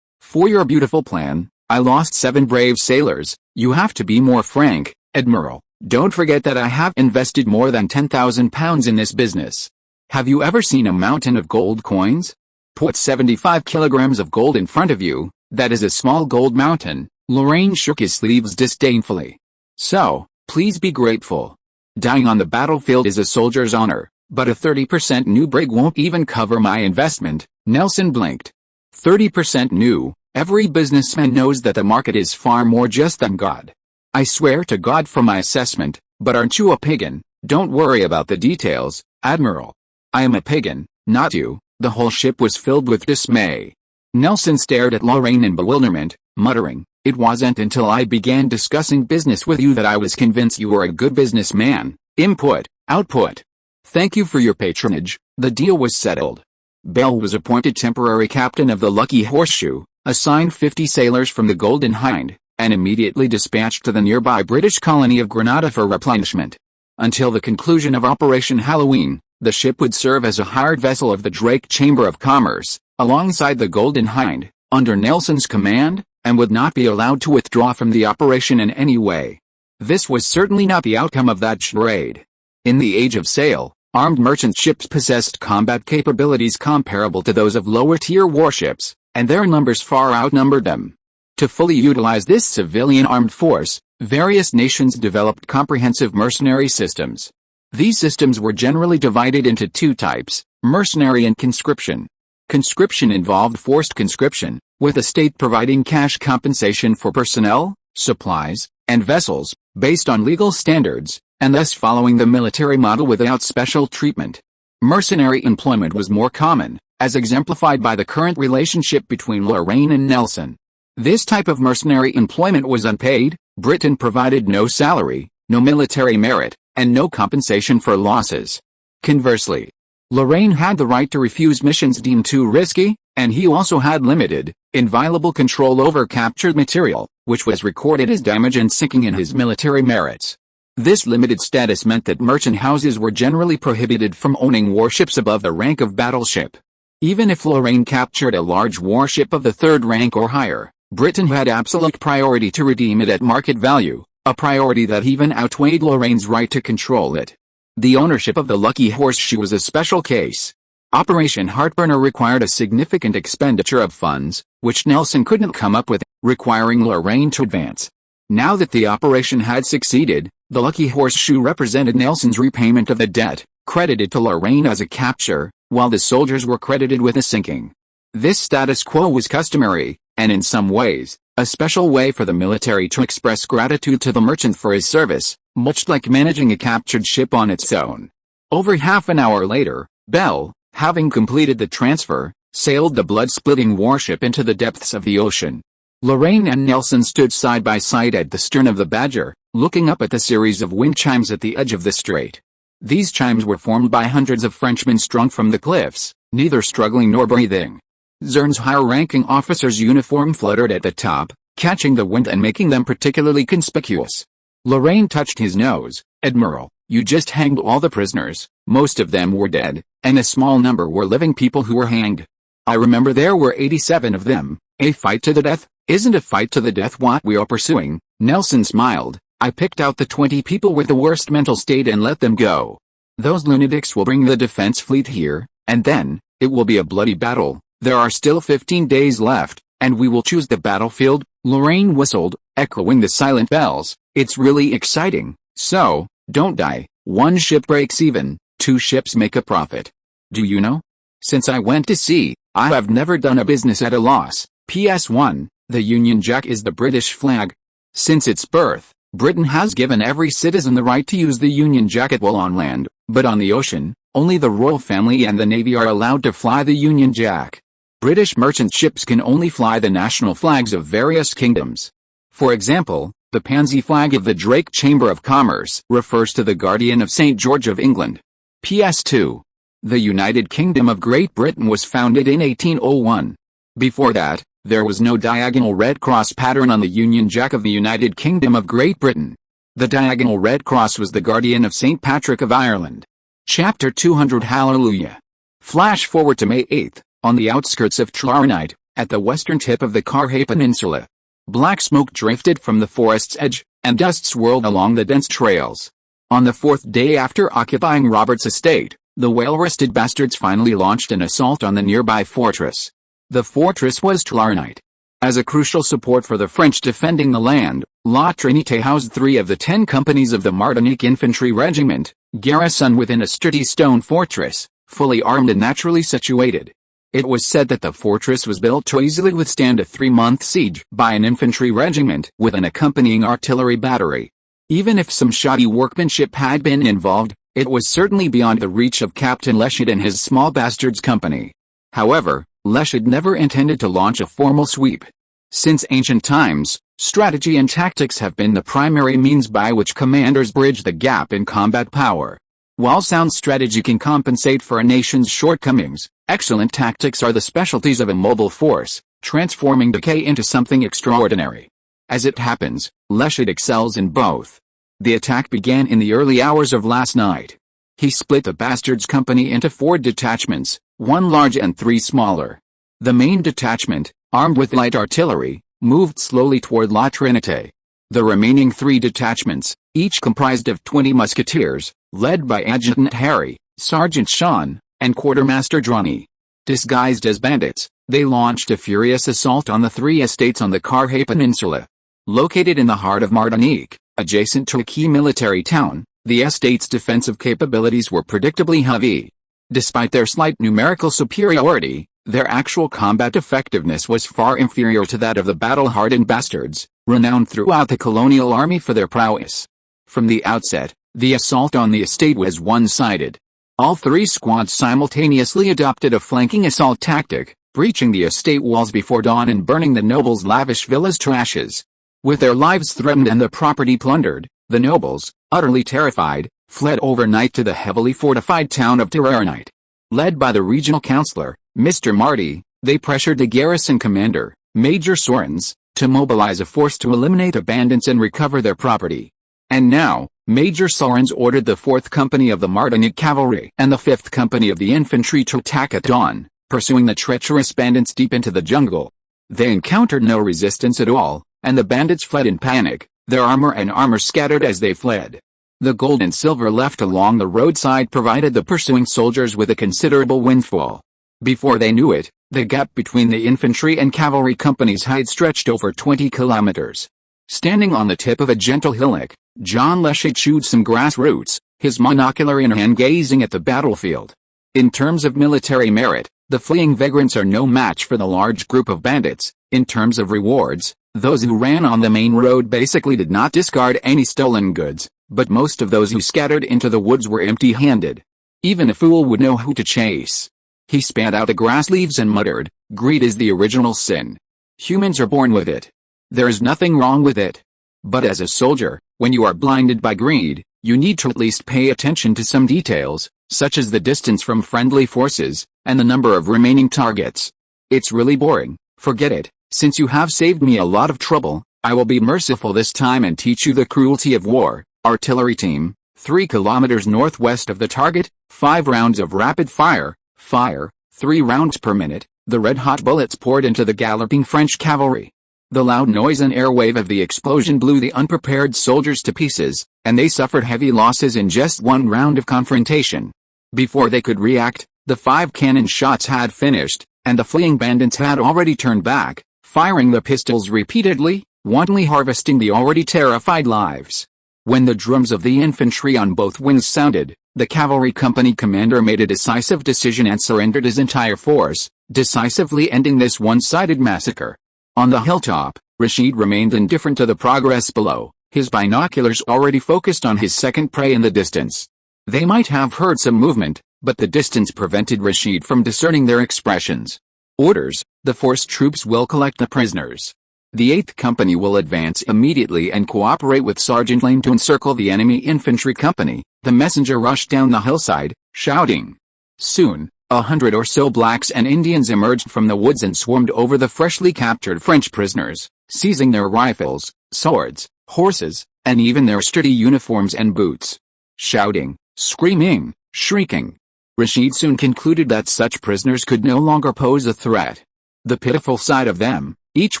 For your beautiful plan, I lost 7 brave sailors. You have to be more frank, Admiral. Don't forget that I have invested more than £10,000 in this business. Have you ever seen a mountain of gold coins? Put 75 kilograms of gold in front of you, that is a small gold mountain. Lorraine shook his sleeves disdainfully. So, please be grateful. Dying on the battlefield is a soldier's honor, but a 30% new brig won't even cover my investment. Nelson blinked. 30% new. Every businessman knows that the market is far more just than God. I swear to God for my assessment, but aren't you a pagan? Don't worry about the details, Admiral. I am a pagan, not you. The whole ship was filled with dismay. Nelson stared at Lorraine in bewilderment, muttering, "It wasn't until I began discussing business with you that I was convinced you were a good businessman. Input, output. Thank you for your patronage." The deal was settled. Bell was appointed temporary captain of the Lucky Horseshoe, assigned 50 sailors from the Golden Hind, and immediately dispatched to the nearby British colony of Grenada for replenishment. Until the conclusion of Operation Halloween, the ship would serve as a hired vessel of the Drake Chamber of Commerce, alongside the Golden Hind, under Nelson's command, and would not be allowed to withdraw from the operation in any way. This was certainly not the outcome of that charade. In the Age of Sail, armed merchant ships possessed combat capabilities comparable to those of lower-tier warships, and their numbers far outnumbered them. To fully utilize this civilian armed force, various nations developed comprehensive mercenary systems. These systems were generally divided into 2 types, mercenary and conscription. Conscription involved forced conscription, with the state providing cash compensation for personnel, supplies, and vessels, based on legal standards, and thus following the military model without special treatment. Mercenary employment was more common, as exemplified by the current relationship between Lorraine and Nelson. This type of mercenary employment was unpaid. Britain provided no salary, no military merit, and no compensation for losses. Conversely, Lorraine had the right to refuse missions deemed too risky, and he also had limited, inviolable control over captured material, which was recorded as damage and sinking in his military merits. This limited status meant that merchant houses were generally prohibited from owning warships above the rank of battleship. Even if Lorraine captured a large warship of the third rank or higher, Britain had absolute priority to redeem it at market value, a priority that even outweighed Lorraine's right to control it. The ownership of the Lucky Horseshoe was a special case. Operation Heartburner required a significant expenditure of funds, which Nelson couldn't come up with, requiring Lorraine to advance. Now that the operation had succeeded, the Lucky Horseshoe represented Nelson's repayment of the debt, credited to Lorraine as a capture, while the soldiers were credited with a sinking. This status quo was customary, and in some ways, a special way for the military to express gratitude to the merchant for his service, much like managing a captured ship on its own. Over half an hour later, Bell, having completed the transfer, sailed the blood-splitting warship into the depths of the ocean. Lorraine and Nelson stood side by side at the stern of the Badger, looking up at the series of wind chimes at the edge of the strait. These chimes were formed by hundreds of Frenchmen strung from the cliffs, neither struggling nor breathing. Zern's higher-ranking officer's uniform fluttered at the top, catching the wind and making them particularly conspicuous. Lorraine touched his nose. "Admiral, you just hanged all the prisoners. Most of them were dead, and a small number were living people who were hanged. I remember there were 87 of them. A fight to the death? Isn't a fight to the death what we are pursuing?" Nelson smiled. "I picked out the 20 people with the worst mental state and let them go. Those lunatics will bring the defense fleet here, and then, it will be a bloody battle. There are still 15 days left, and we will choose the battlefield." Lorraine whistled, echoing the silent bells. "It's really exciting. So, don't die. One ship breaks even, 2 ships make a profit. Do you know? Since I went to sea, I have never done a business at a loss." PS1, the Union Jack is the British flag. Since its birth, Britain has given every citizen the right to use the Union Jack at will on land, but on the ocean, only the royal family and the navy are allowed to fly the Union Jack. British merchant ships can only fly the national flags of various kingdoms. For example, the pansy flag of the Drake Chamber of Commerce refers to the Guardian of St. George of England. PS2. The United Kingdom of Great Britain was founded in 1801. Before that, there was no diagonal red cross pattern on the Union Jack of the United Kingdom of Great Britain. The diagonal red cross was the guardian of St. Patrick of Ireland. Chapter 200 Hallelujah. Flash forward to May 8th, on the outskirts of Tlarenite, at the western tip of the Carhay Peninsula. Black smoke drifted from the forest's edge, and dust swirled along the dense trails. On the 4th day after occupying Robert's estate, the well-rested bastards finally launched an assault on the nearby fortress. The fortress was Tlarenite. As a crucial support for the French defending the land, La Trinité housed 3 of the 10 companies of the Martinique Infantry Regiment, garrisoned within a sturdy stone fortress, fully armed and naturally situated. It was said that the fortress was built to easily withstand a 3-month siege by an infantry regiment with an accompanying artillery battery. Even if some shoddy workmanship had been involved, it was certainly beyond the reach of Captain Leschaud and his small bastards company. However, Leschaud never intended to launch a formal sweep. Since ancient times, strategy and tactics have been the primary means by which commanders bridge the gap in combat power. While sound strategy can compensate for a nation's shortcomings, excellent tactics are the specialties of a mobile force, transforming decay into something extraordinary. As it happens, Leschaud excels in both. The attack began in the early hours of last night. He split the bastards' company into 4 detachments, 1 large and 3 smaller. The main detachment, armed with light artillery, moved slowly toward La Trinité. The remaining 3 detachments, each comprised of 20 musketeers, led by Adjutant Harry, Sergeant Sean, and Quartermaster Droney. Disguised as bandits, they launched a furious assault on the 3 estates on the Carhay Peninsula. Located in the heart of Martinique, adjacent to a key military town, the estates' defensive capabilities were predictably heavy. Despite their slight numerical superiority, Their actual combat effectiveness was far inferior to that of the battle-hardened bastards, renowned throughout the colonial army for their prowess. From the outset, the assault on the estate was one-sided. All three squads simultaneously adopted a flanking assault tactic, breaching the estate walls before dawn and burning the nobles' lavish villas to ashes. With their lives threatened and the property plundered, the nobles, utterly terrified, fled overnight to the heavily fortified town of Terraronite. Led by the regional councillor, Mr. Marty, they pressured the garrison commander, Major Sorens, to mobilize a force to eliminate the bandits and recover their property. And now, Major Sorens ordered the 4th Company of the Martinique Cavalry and the 5th Company of the Infantry to attack at dawn, pursuing the treacherous bandits deep into the jungle. They encountered no resistance at all, and the bandits fled in panic, their armor scattered as they fled. The gold and silver left along the roadside provided the pursuing soldiers with a considerable windfall. Before they knew it, the gap between the infantry and cavalry companies had stretched over 20 kilometers. Standing on the tip of a gentle hillock, John Leslie chewed some grass roots, his monocular in hand gazing at the battlefield. In terms of military merit, the fleeing vagrants are no match for the large group of bandits. In terms of rewards, those who ran on the main road basically did not discard any stolen goods, but most of those who scattered into the woods were empty-handed. Even a fool would know who to chase. He spat out the grass leaves and muttered, "Greed is the original sin. Humans are born with it. There is nothing wrong with it. But as a soldier, when you are blinded by greed, you need to at least pay attention to some details, such as the distance from friendly forces, and the number of remaining targets. It's really boring, forget it. Since you have saved me a lot of trouble, I will be merciful this time and teach you the cruelty of war. Artillery team, 3 kilometers northwest of the target, 5 rounds of rapid fire, 3 rounds per minute, the red-hot bullets poured into the galloping French cavalry. The loud noise and air wave of the explosion blew the unprepared soldiers to pieces, and they suffered heavy losses in just one round of confrontation. Before they could react, the 5 cannon shots had finished, and the fleeing bandits had already turned back, firing the pistols repeatedly, wantonly harvesting the already terrified lives. When the drums of the infantry on both wings sounded, the cavalry company commander made a decisive decision and surrendered his entire force, decisively ending this one-sided massacre. On the hilltop, Rashid remained indifferent to the progress below, his binoculars already focused on his second prey in the distance. They might have heard some movement, but the distance prevented Rashid from discerning their expressions. Orders: the forced troops will collect the prisoners. The 8th Company will advance immediately and cooperate with Sergeant Lane to encircle the enemy infantry company. The messenger rushed down the hillside, shouting. Soon, 100 or so blacks and Indians emerged from the woods and swarmed over the freshly captured French prisoners, seizing their rifles, swords, horses, and even their sturdy uniforms and boots. Shouting, screaming, shrieking. Rashid soon concluded that such prisoners could no longer pose a threat. The pitiful sight of them, each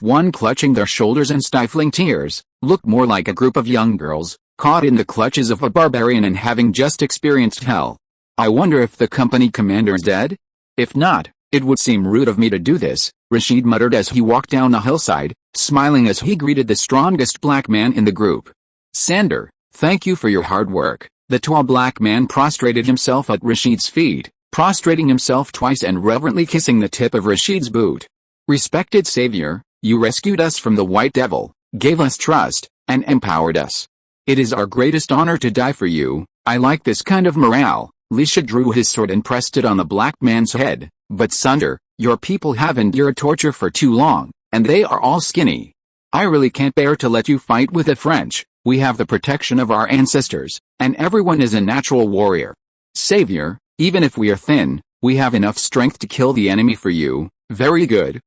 one clutching their shoulders and stifling tears, looked more like a group of young girls, caught in the clutches of a barbarian and having just experienced hell. I wonder if the company commander is dead? If not, it would seem rude of me to do this, Rashid muttered as he walked down the hillside, smiling as he greeted the strongest black man in the group. Sander, thank you for your hard work. The tall black man prostrated himself at Rashid's feet, prostrating himself twice and reverently kissing the tip of Rashid's boot. Respected Savior, you rescued us from the White Devil, gave us trust, and empowered us. It is our greatest honor to die for you. I like this kind of morale. Lisha drew his sword and pressed it on the black man's head. But Sander, your people have endured torture for too long, and they are all skinny. I really can't bear to let you fight with the French. We have the protection of our ancestors, and everyone is a natural warrior. Savior, even if we are thin, we have enough strength to kill the enemy for you. Very good,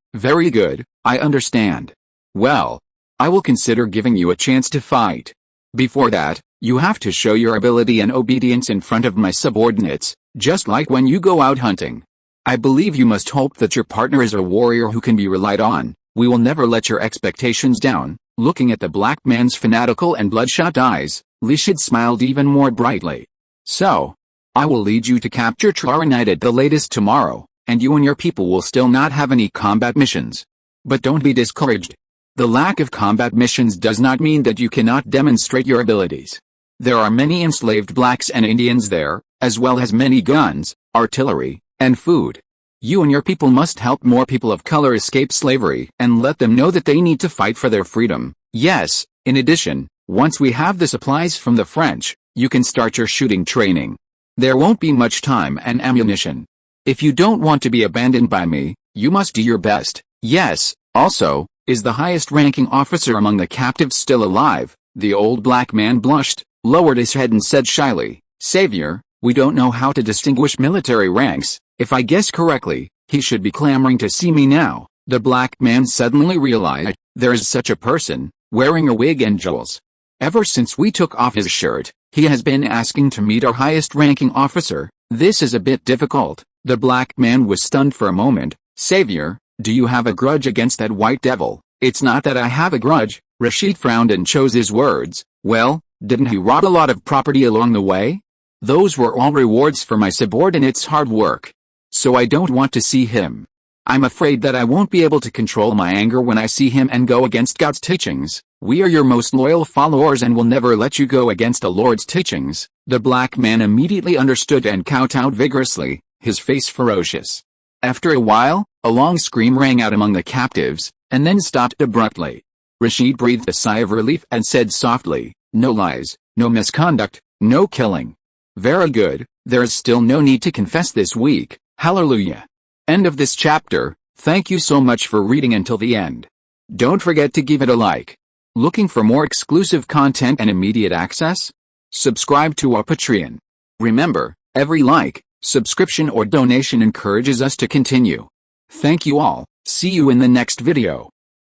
I understand. Well, I will consider giving you a chance to fight. Before that, you have to show your ability and obedience in front of my subordinates, just like when you go out hunting. I believe you must hope that your partner is a warrior who can be relied on. We will never let your expectations down. Looking at the black man's fanatical and bloodshot eyes, Lishid smiled even more brightly. So, I will lead you to capture Tlaronite at the latest tomorrow, and you and your people will still not have any combat missions. But don't be discouraged. The lack of combat missions does not mean that you cannot demonstrate your abilities. There are many enslaved blacks and Indians there, as well as many guns, artillery, and food. You and your people must help more people of color escape slavery and let them know that they need to fight for their freedom. Yes, in addition, once we have the supplies from the French, you can start your shooting training. There won't be much time and ammunition. If you don't want to be abandoned by me, you must do your best. Yes, also, is the highest ranking officer among the captives still alive? The old black man blushed, lowered his head and said shyly, Savior, we don't know how to distinguish military ranks. If I guess correctly, he should be clamoring to see me now. The black man suddenly realized, there is such a person, wearing a wig and jewels. Ever since we took off his shirt, he has been asking to meet our highest ranking officer. This is a bit difficult. The black man was stunned for a moment. Savior, do you have a grudge against that white devil? It's not that I have a grudge. Rashid frowned and chose his words. Well, didn't he rob a lot of property along the way? Those were all rewards for my subordinate's hard work. So I don't want to see him. I'm afraid that I won't be able to control my anger when I see him and go against God's teachings. We are your most loyal followers and will never let you go against the Lord's teachings. The black man immediately understood and kowtowed vigorously, his face ferocious. After a while, a long scream rang out among the captives, and then stopped abruptly. Rashid breathed a sigh of relief and said softly, no lies, no misconduct, no killing. Very good, there is still no need to confess this week. Hallelujah. End of this chapter. Thank you so much for reading until the end. Don't forget to give it a like. Looking for more exclusive content and immediate access? Subscribe to our Patreon. Remember, every like, subscription or donation encourages us to continue. Thank you all. See you in the next video.